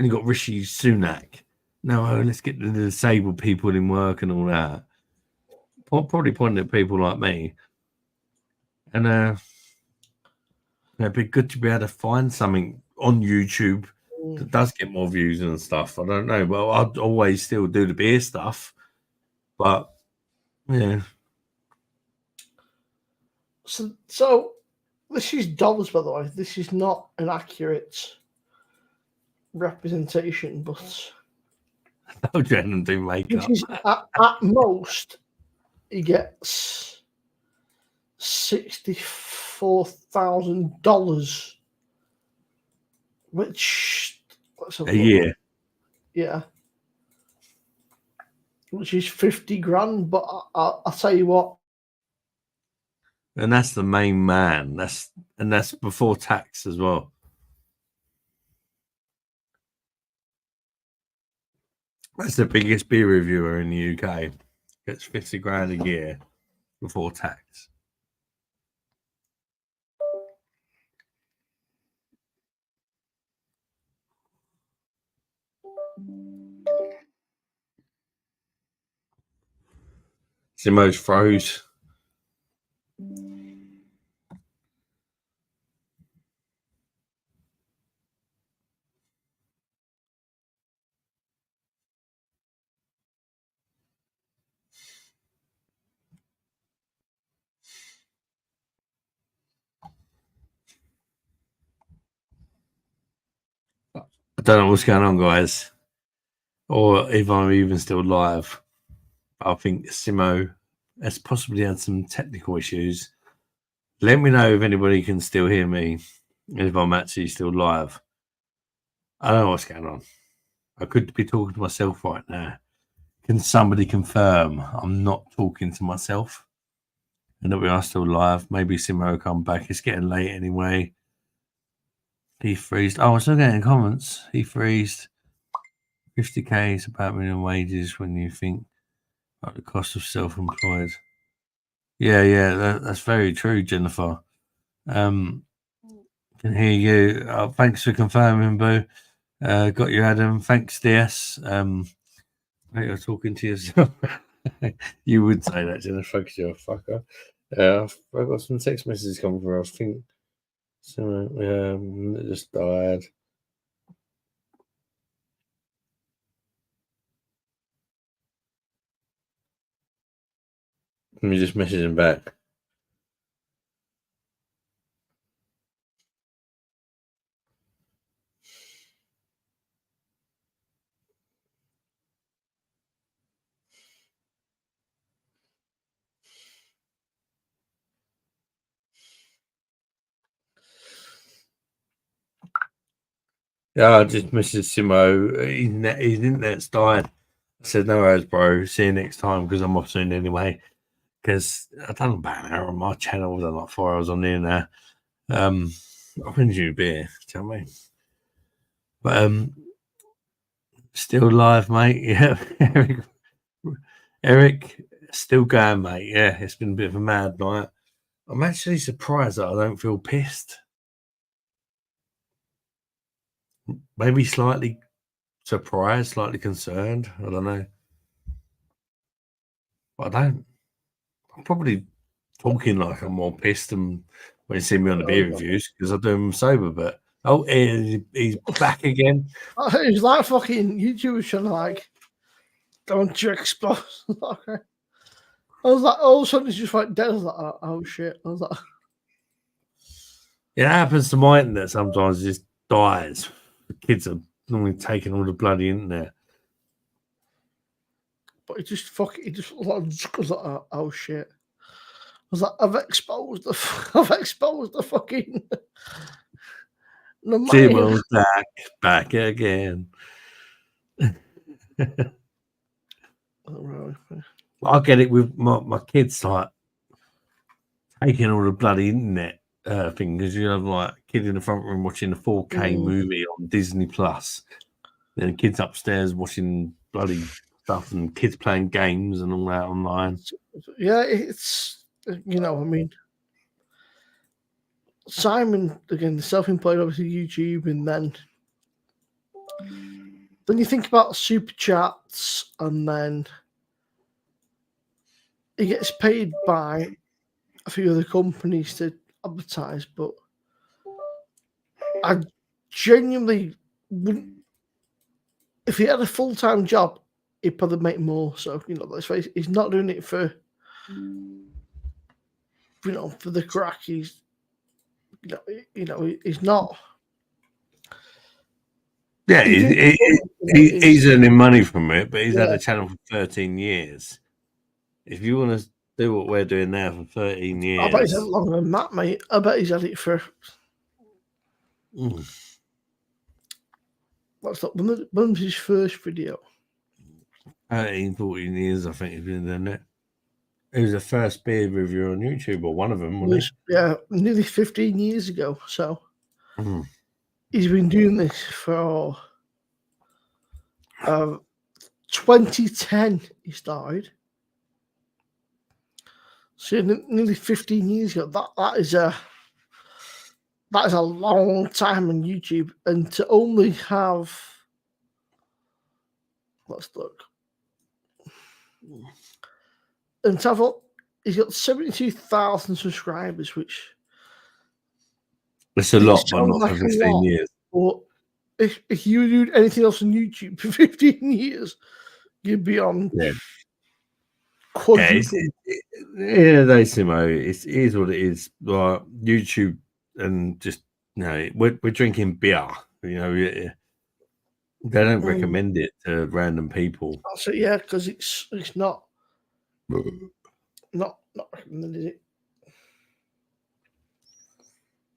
got Rishi Sunak. No, let's get the disabled people in work and all that. Probably pointing at people like me. And it'd be good to be able to find something on YouTube that does get more views and stuff. I don't know. Well, I'd always still do the beer stuff, but yeah. So this is dollars, by the way. This is not an accurate representation, but No, Jen do this makeup. is at most he gets $64,000, which let's have A look. year. Yeah, which is 50 grand. But I'll tell you what, And that's the main man. That's before tax as well. That's the biggest beer reviewer in the UK. Gets 50 grand a year before tax. Simmo's froze. I don't know what's going on, guys, or if I'm even still live. I think Simmo has possibly had some technical issues. Let me know if anybody can still hear me, and if I'm actually still live. I don't know what's going on. I could be talking to myself right now. Can somebody confirm I'm not talking to myself and that we are still live? Maybe Simmo will come back. It's getting late anyway. He freezed. Oh, I'm still getting comments. He freezed. 50k is about minimum wages when you think about the cost of self-employed. Yeah, that's very true, Jennifer. Can hear you. Thanks for confirming, Boo. Got you, Adam. Thanks, DS. You're talking to yourself. You would say that, Jennifer, because you're a fucker. I've got some text messages coming through. I think it just died. Let me just message him back. Yeah, I just messaged Simo. His internet's died. I said, no worries, bro. See you next time because I'm off soon anyway. Because I've done about an hour on my channel. I've done like 4 hours on there now. I've been drinking beer, tell me. But still live, mate. Yeah. Eric, still going, mate. Yeah, it's been a bit of a mad night. I'm actually surprised that I don't feel pissed. Maybe slightly surprised, slightly concerned. I don't know. But I don't. I'm probably talking like I'm more pissed than when you see me on the beer reviews because I do them sober. But he's back again. it was like fucking YouTubers trying to like, don't you explode? I was like, all of a sudden it's just like dead. I was like, oh shit. I was like, It happens to my internet sometimes. It just dies. The kids are normally taking all the bloody internet. but it just was like, oh shit. I was like, I've exposed the fucking the Timo's back again. I get it with my kids, like taking all the bloody internet thing because you have like a kid in the front room watching a 4K movie on Disney Plus, then kids upstairs watching bloody stuff and kids playing games and all that online. Yeah, it's I mean, Simon again, self-employed, obviously YouTube, and then you think about super chats, and then he gets paid by a few other companies to advertise. But I genuinely wouldn't. If he had a full-time job, he'd probably make more. So let's face it, he's not doing it for for the crack. He's he's not. Yeah, he's earning money from it, but he's had a channel for 13 years. If you want to do what we're doing now for 13 years, I bet he's had it longer than that, mate. I bet he's had it for. What's that? When was his first video? 13, 14 years, I think he's been doing it. He was the first beer reviewer on YouTube, or one of them, wasn't he? Yeah, nearly 15 years ago. So he's been doing this for 2010. He started. So nearly 15 years ago. That is a long time on YouTube, and to only have, let's look, and to have, he's got 72,000 subscribers, which it's a lot, but not for 15 years. But if you were doing anything else on YouTube for 15 years, you'd be on quadruple. They simmo. It is what it is. Like YouTube, and just we're drinking beer. They don't recommend it to random people. So yeah, because it's not recommended, is it?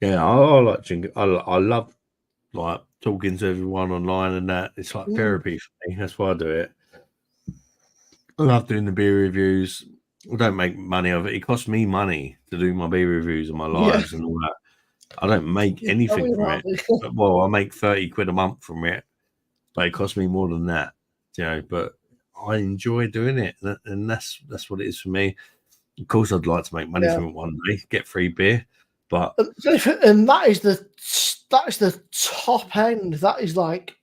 Yeah, I like drinking. I love like talking to everyone online and that. It's like therapy for me. That's why I do it. I love doing the beer reviews. I don't make money of it. It costs me money to do my beer reviews and my lives and all that. I don't make anything from it. Well, I make 30 quid a month from it, but it costs me more than that. But I enjoy doing it, and that's what it is for me. Of course, I'd like to make money from it one day, get free beer, but and that is the top end. That is like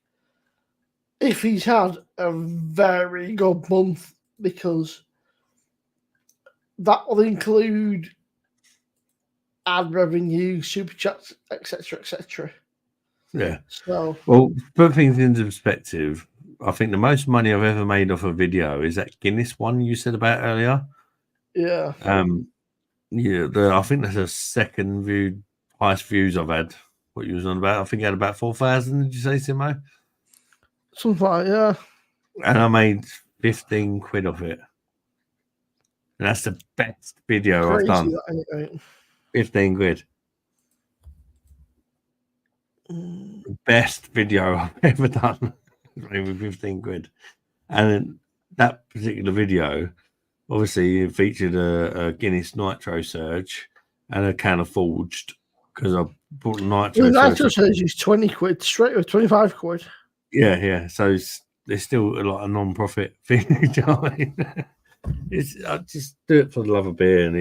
if he's had a very good month, because that will include ad revenue, super chats, etc., etc. Yeah. So, well, put things into perspective. I think the most money I've ever made off a video is that Guinness one you said about earlier. Yeah. I think that's the second highest views I've had. What you was on about? I think you had about 4,000. Did you say, Simmo? Something like And I made 15 quid off it. And that's the best video I've done. 15 quid. Best video I've ever done. With 15 quid. And that particular video, obviously, it featured a Guinness Nitro Surge and a can of Forged, because I bought Nitro Surge. The Nitro Surge is 20 quid, straight away, 25 quid. Yeah. So there's still a non-profit thing. Do you know what I mean? I just do it for the love of beer, and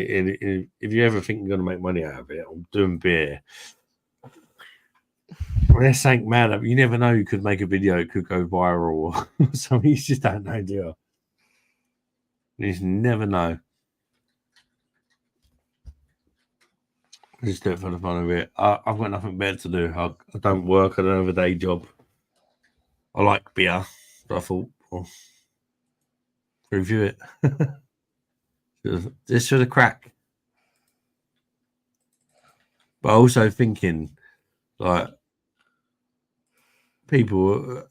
if you ever think you're going to make money out of it, I'm doing beer. There's something mad up. You never know. You could make a video, it could go viral, or something. You just don't know, do you? You just never know. Just do it for the fun of it. I've got nothing better to do. I don't work. I don't have a day job. I like beer, but I thought, review it. Just for the crack. But also thinking, like,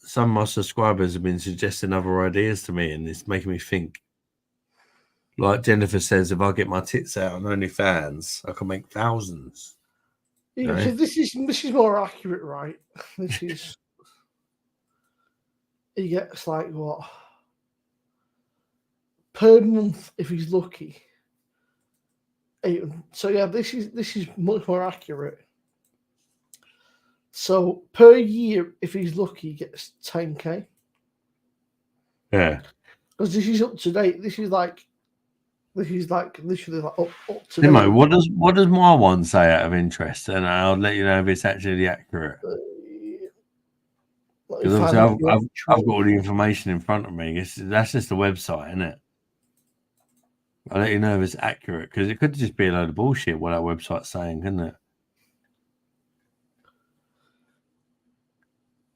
some of my subscribers have been suggesting other ideas to me, and it's making me think. Like Jennifer says, if I get my tits out on OnlyFans, I can make thousands. Yeah, so this is more accurate, right? This is he gets like what per month if he's lucky. So yeah, this is much more accurate. So per year, if he's lucky, he gets 10k. Yeah, because this is up to date. This is like literally like up to date. Simmo, what does my one say out of interest? And I'll let you know if it's actually accurate. Because obviously I've got all the information in front of me. That's just the website, isn't it? I'll let you know if it's accurate, because it could just be a load of bullshit what our website's saying, couldn't it?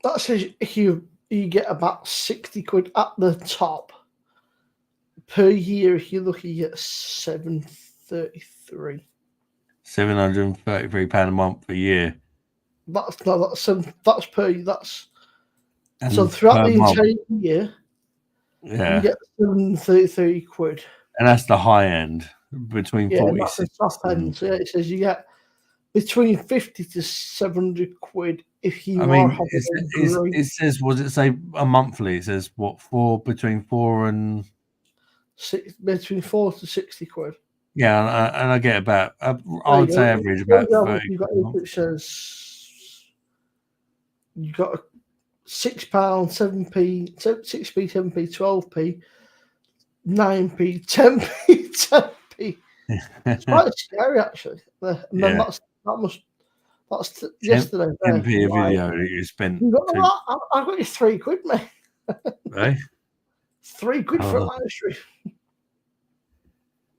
That says if you get about 60 quid at the top per year. If you're lucky, you get 733. £733 a month a year. That's per that's And so throughout per the month. entire year Yeah. you get 733 quid. And that's the high end, between Yeah, 40 that's the top and- end. So yeah, it says you get between 50 to 700 quid if you I are mean, having a great. it says, was it say a monthly? It says what, between 4 and Between 4 to 60 quid. yeah, and I get about I There would you say go. average about There 30 you got quid a month. it says you got a £6, 7p, 6p, 7p, 12p, 9p, 10p, 10p. It's quite scary actually. And then Yeah. that's yesterday. 10p a Right. video that you spent. You got, I got you 3 quid, mate. Eh? 3 quid for a Oh. live stream.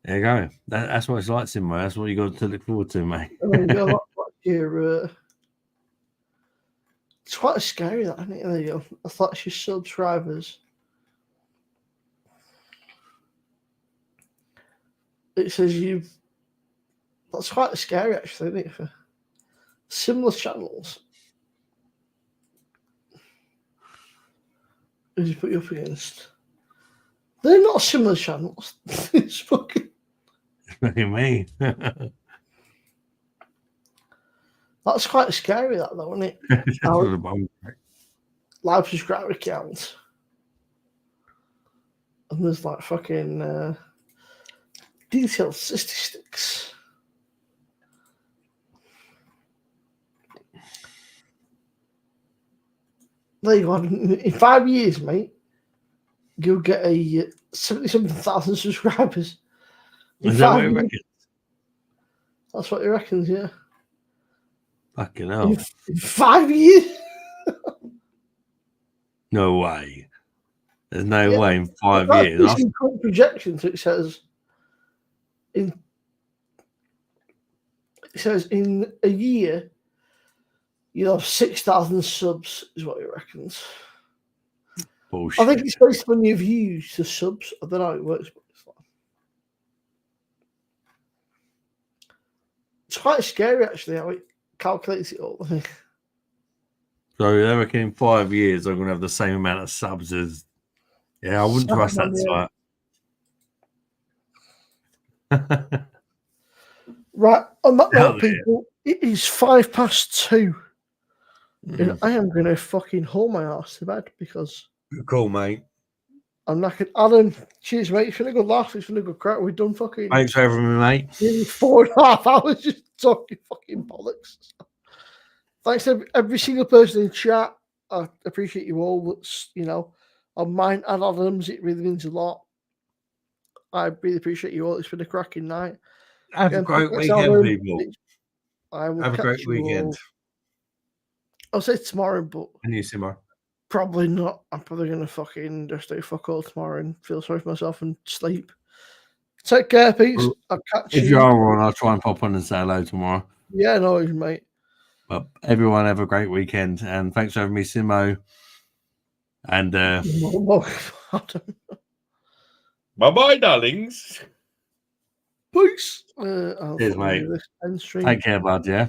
There you go. That's what it's like, Simmo. That's what you got to look forward to, mate. And then you go, it's quite scary, that, isn't it? There you go. That's your subscribers. It says that's quite scary, actually, isn't it? For similar channels. Who you put you up against? They're not similar channels. It's fucking. Look at me. That's quite scary, that though, isn't it? Live subscriber count. And there's like fucking detailed statistics. There you go. In 5 years, mate, you'll get a 77,000 subscribers. Is that what you reckon? That's what he reckons, yeah. Fucking hell. In 5 years? No way. There's no way in 5 years. That's in current projections. It says in a year you'll have 6,000 subs, is what he reckons. Bullshit. I think it's based on your views to subs. I don't know how it works, but it's quite scary actually how it calculates it all. I think. So they reckon in 5 years I'm gonna have the same amount of subs as. Yeah, I wouldn't trust that site. Right, on that note, people, it is 2:05. And I am going to fucking haul my ass to bed because. Cool, mate. I'm knackered. Adam, cheers, mate. It's been a good laugh. It's been a good crack. We've done fucking. Thanks for having me, mate. Nearly 4.5 hours just talking fucking bollocks. Thanks to every single person in chat. I appreciate you all. That's, on mine and Adam's, it really means a lot. I really appreciate you all. It's been a cracking night. Have a great weekend, people. I will have a great weekend. I'll say tomorrow, but and you, Simmo. Probably not. I'm probably gonna fucking just do fuck all tomorrow and feel sorry for myself and sleep. Take care, peace. Well, I'll catch you. If you are on, I'll try and pop on and say hello tomorrow. Yeah, no worries, mate. But everyone have a great weekend, and thanks for having me, Simmo. And bye-bye, darlings. Peace. Cheers, mate. Take care, bud. Yeah.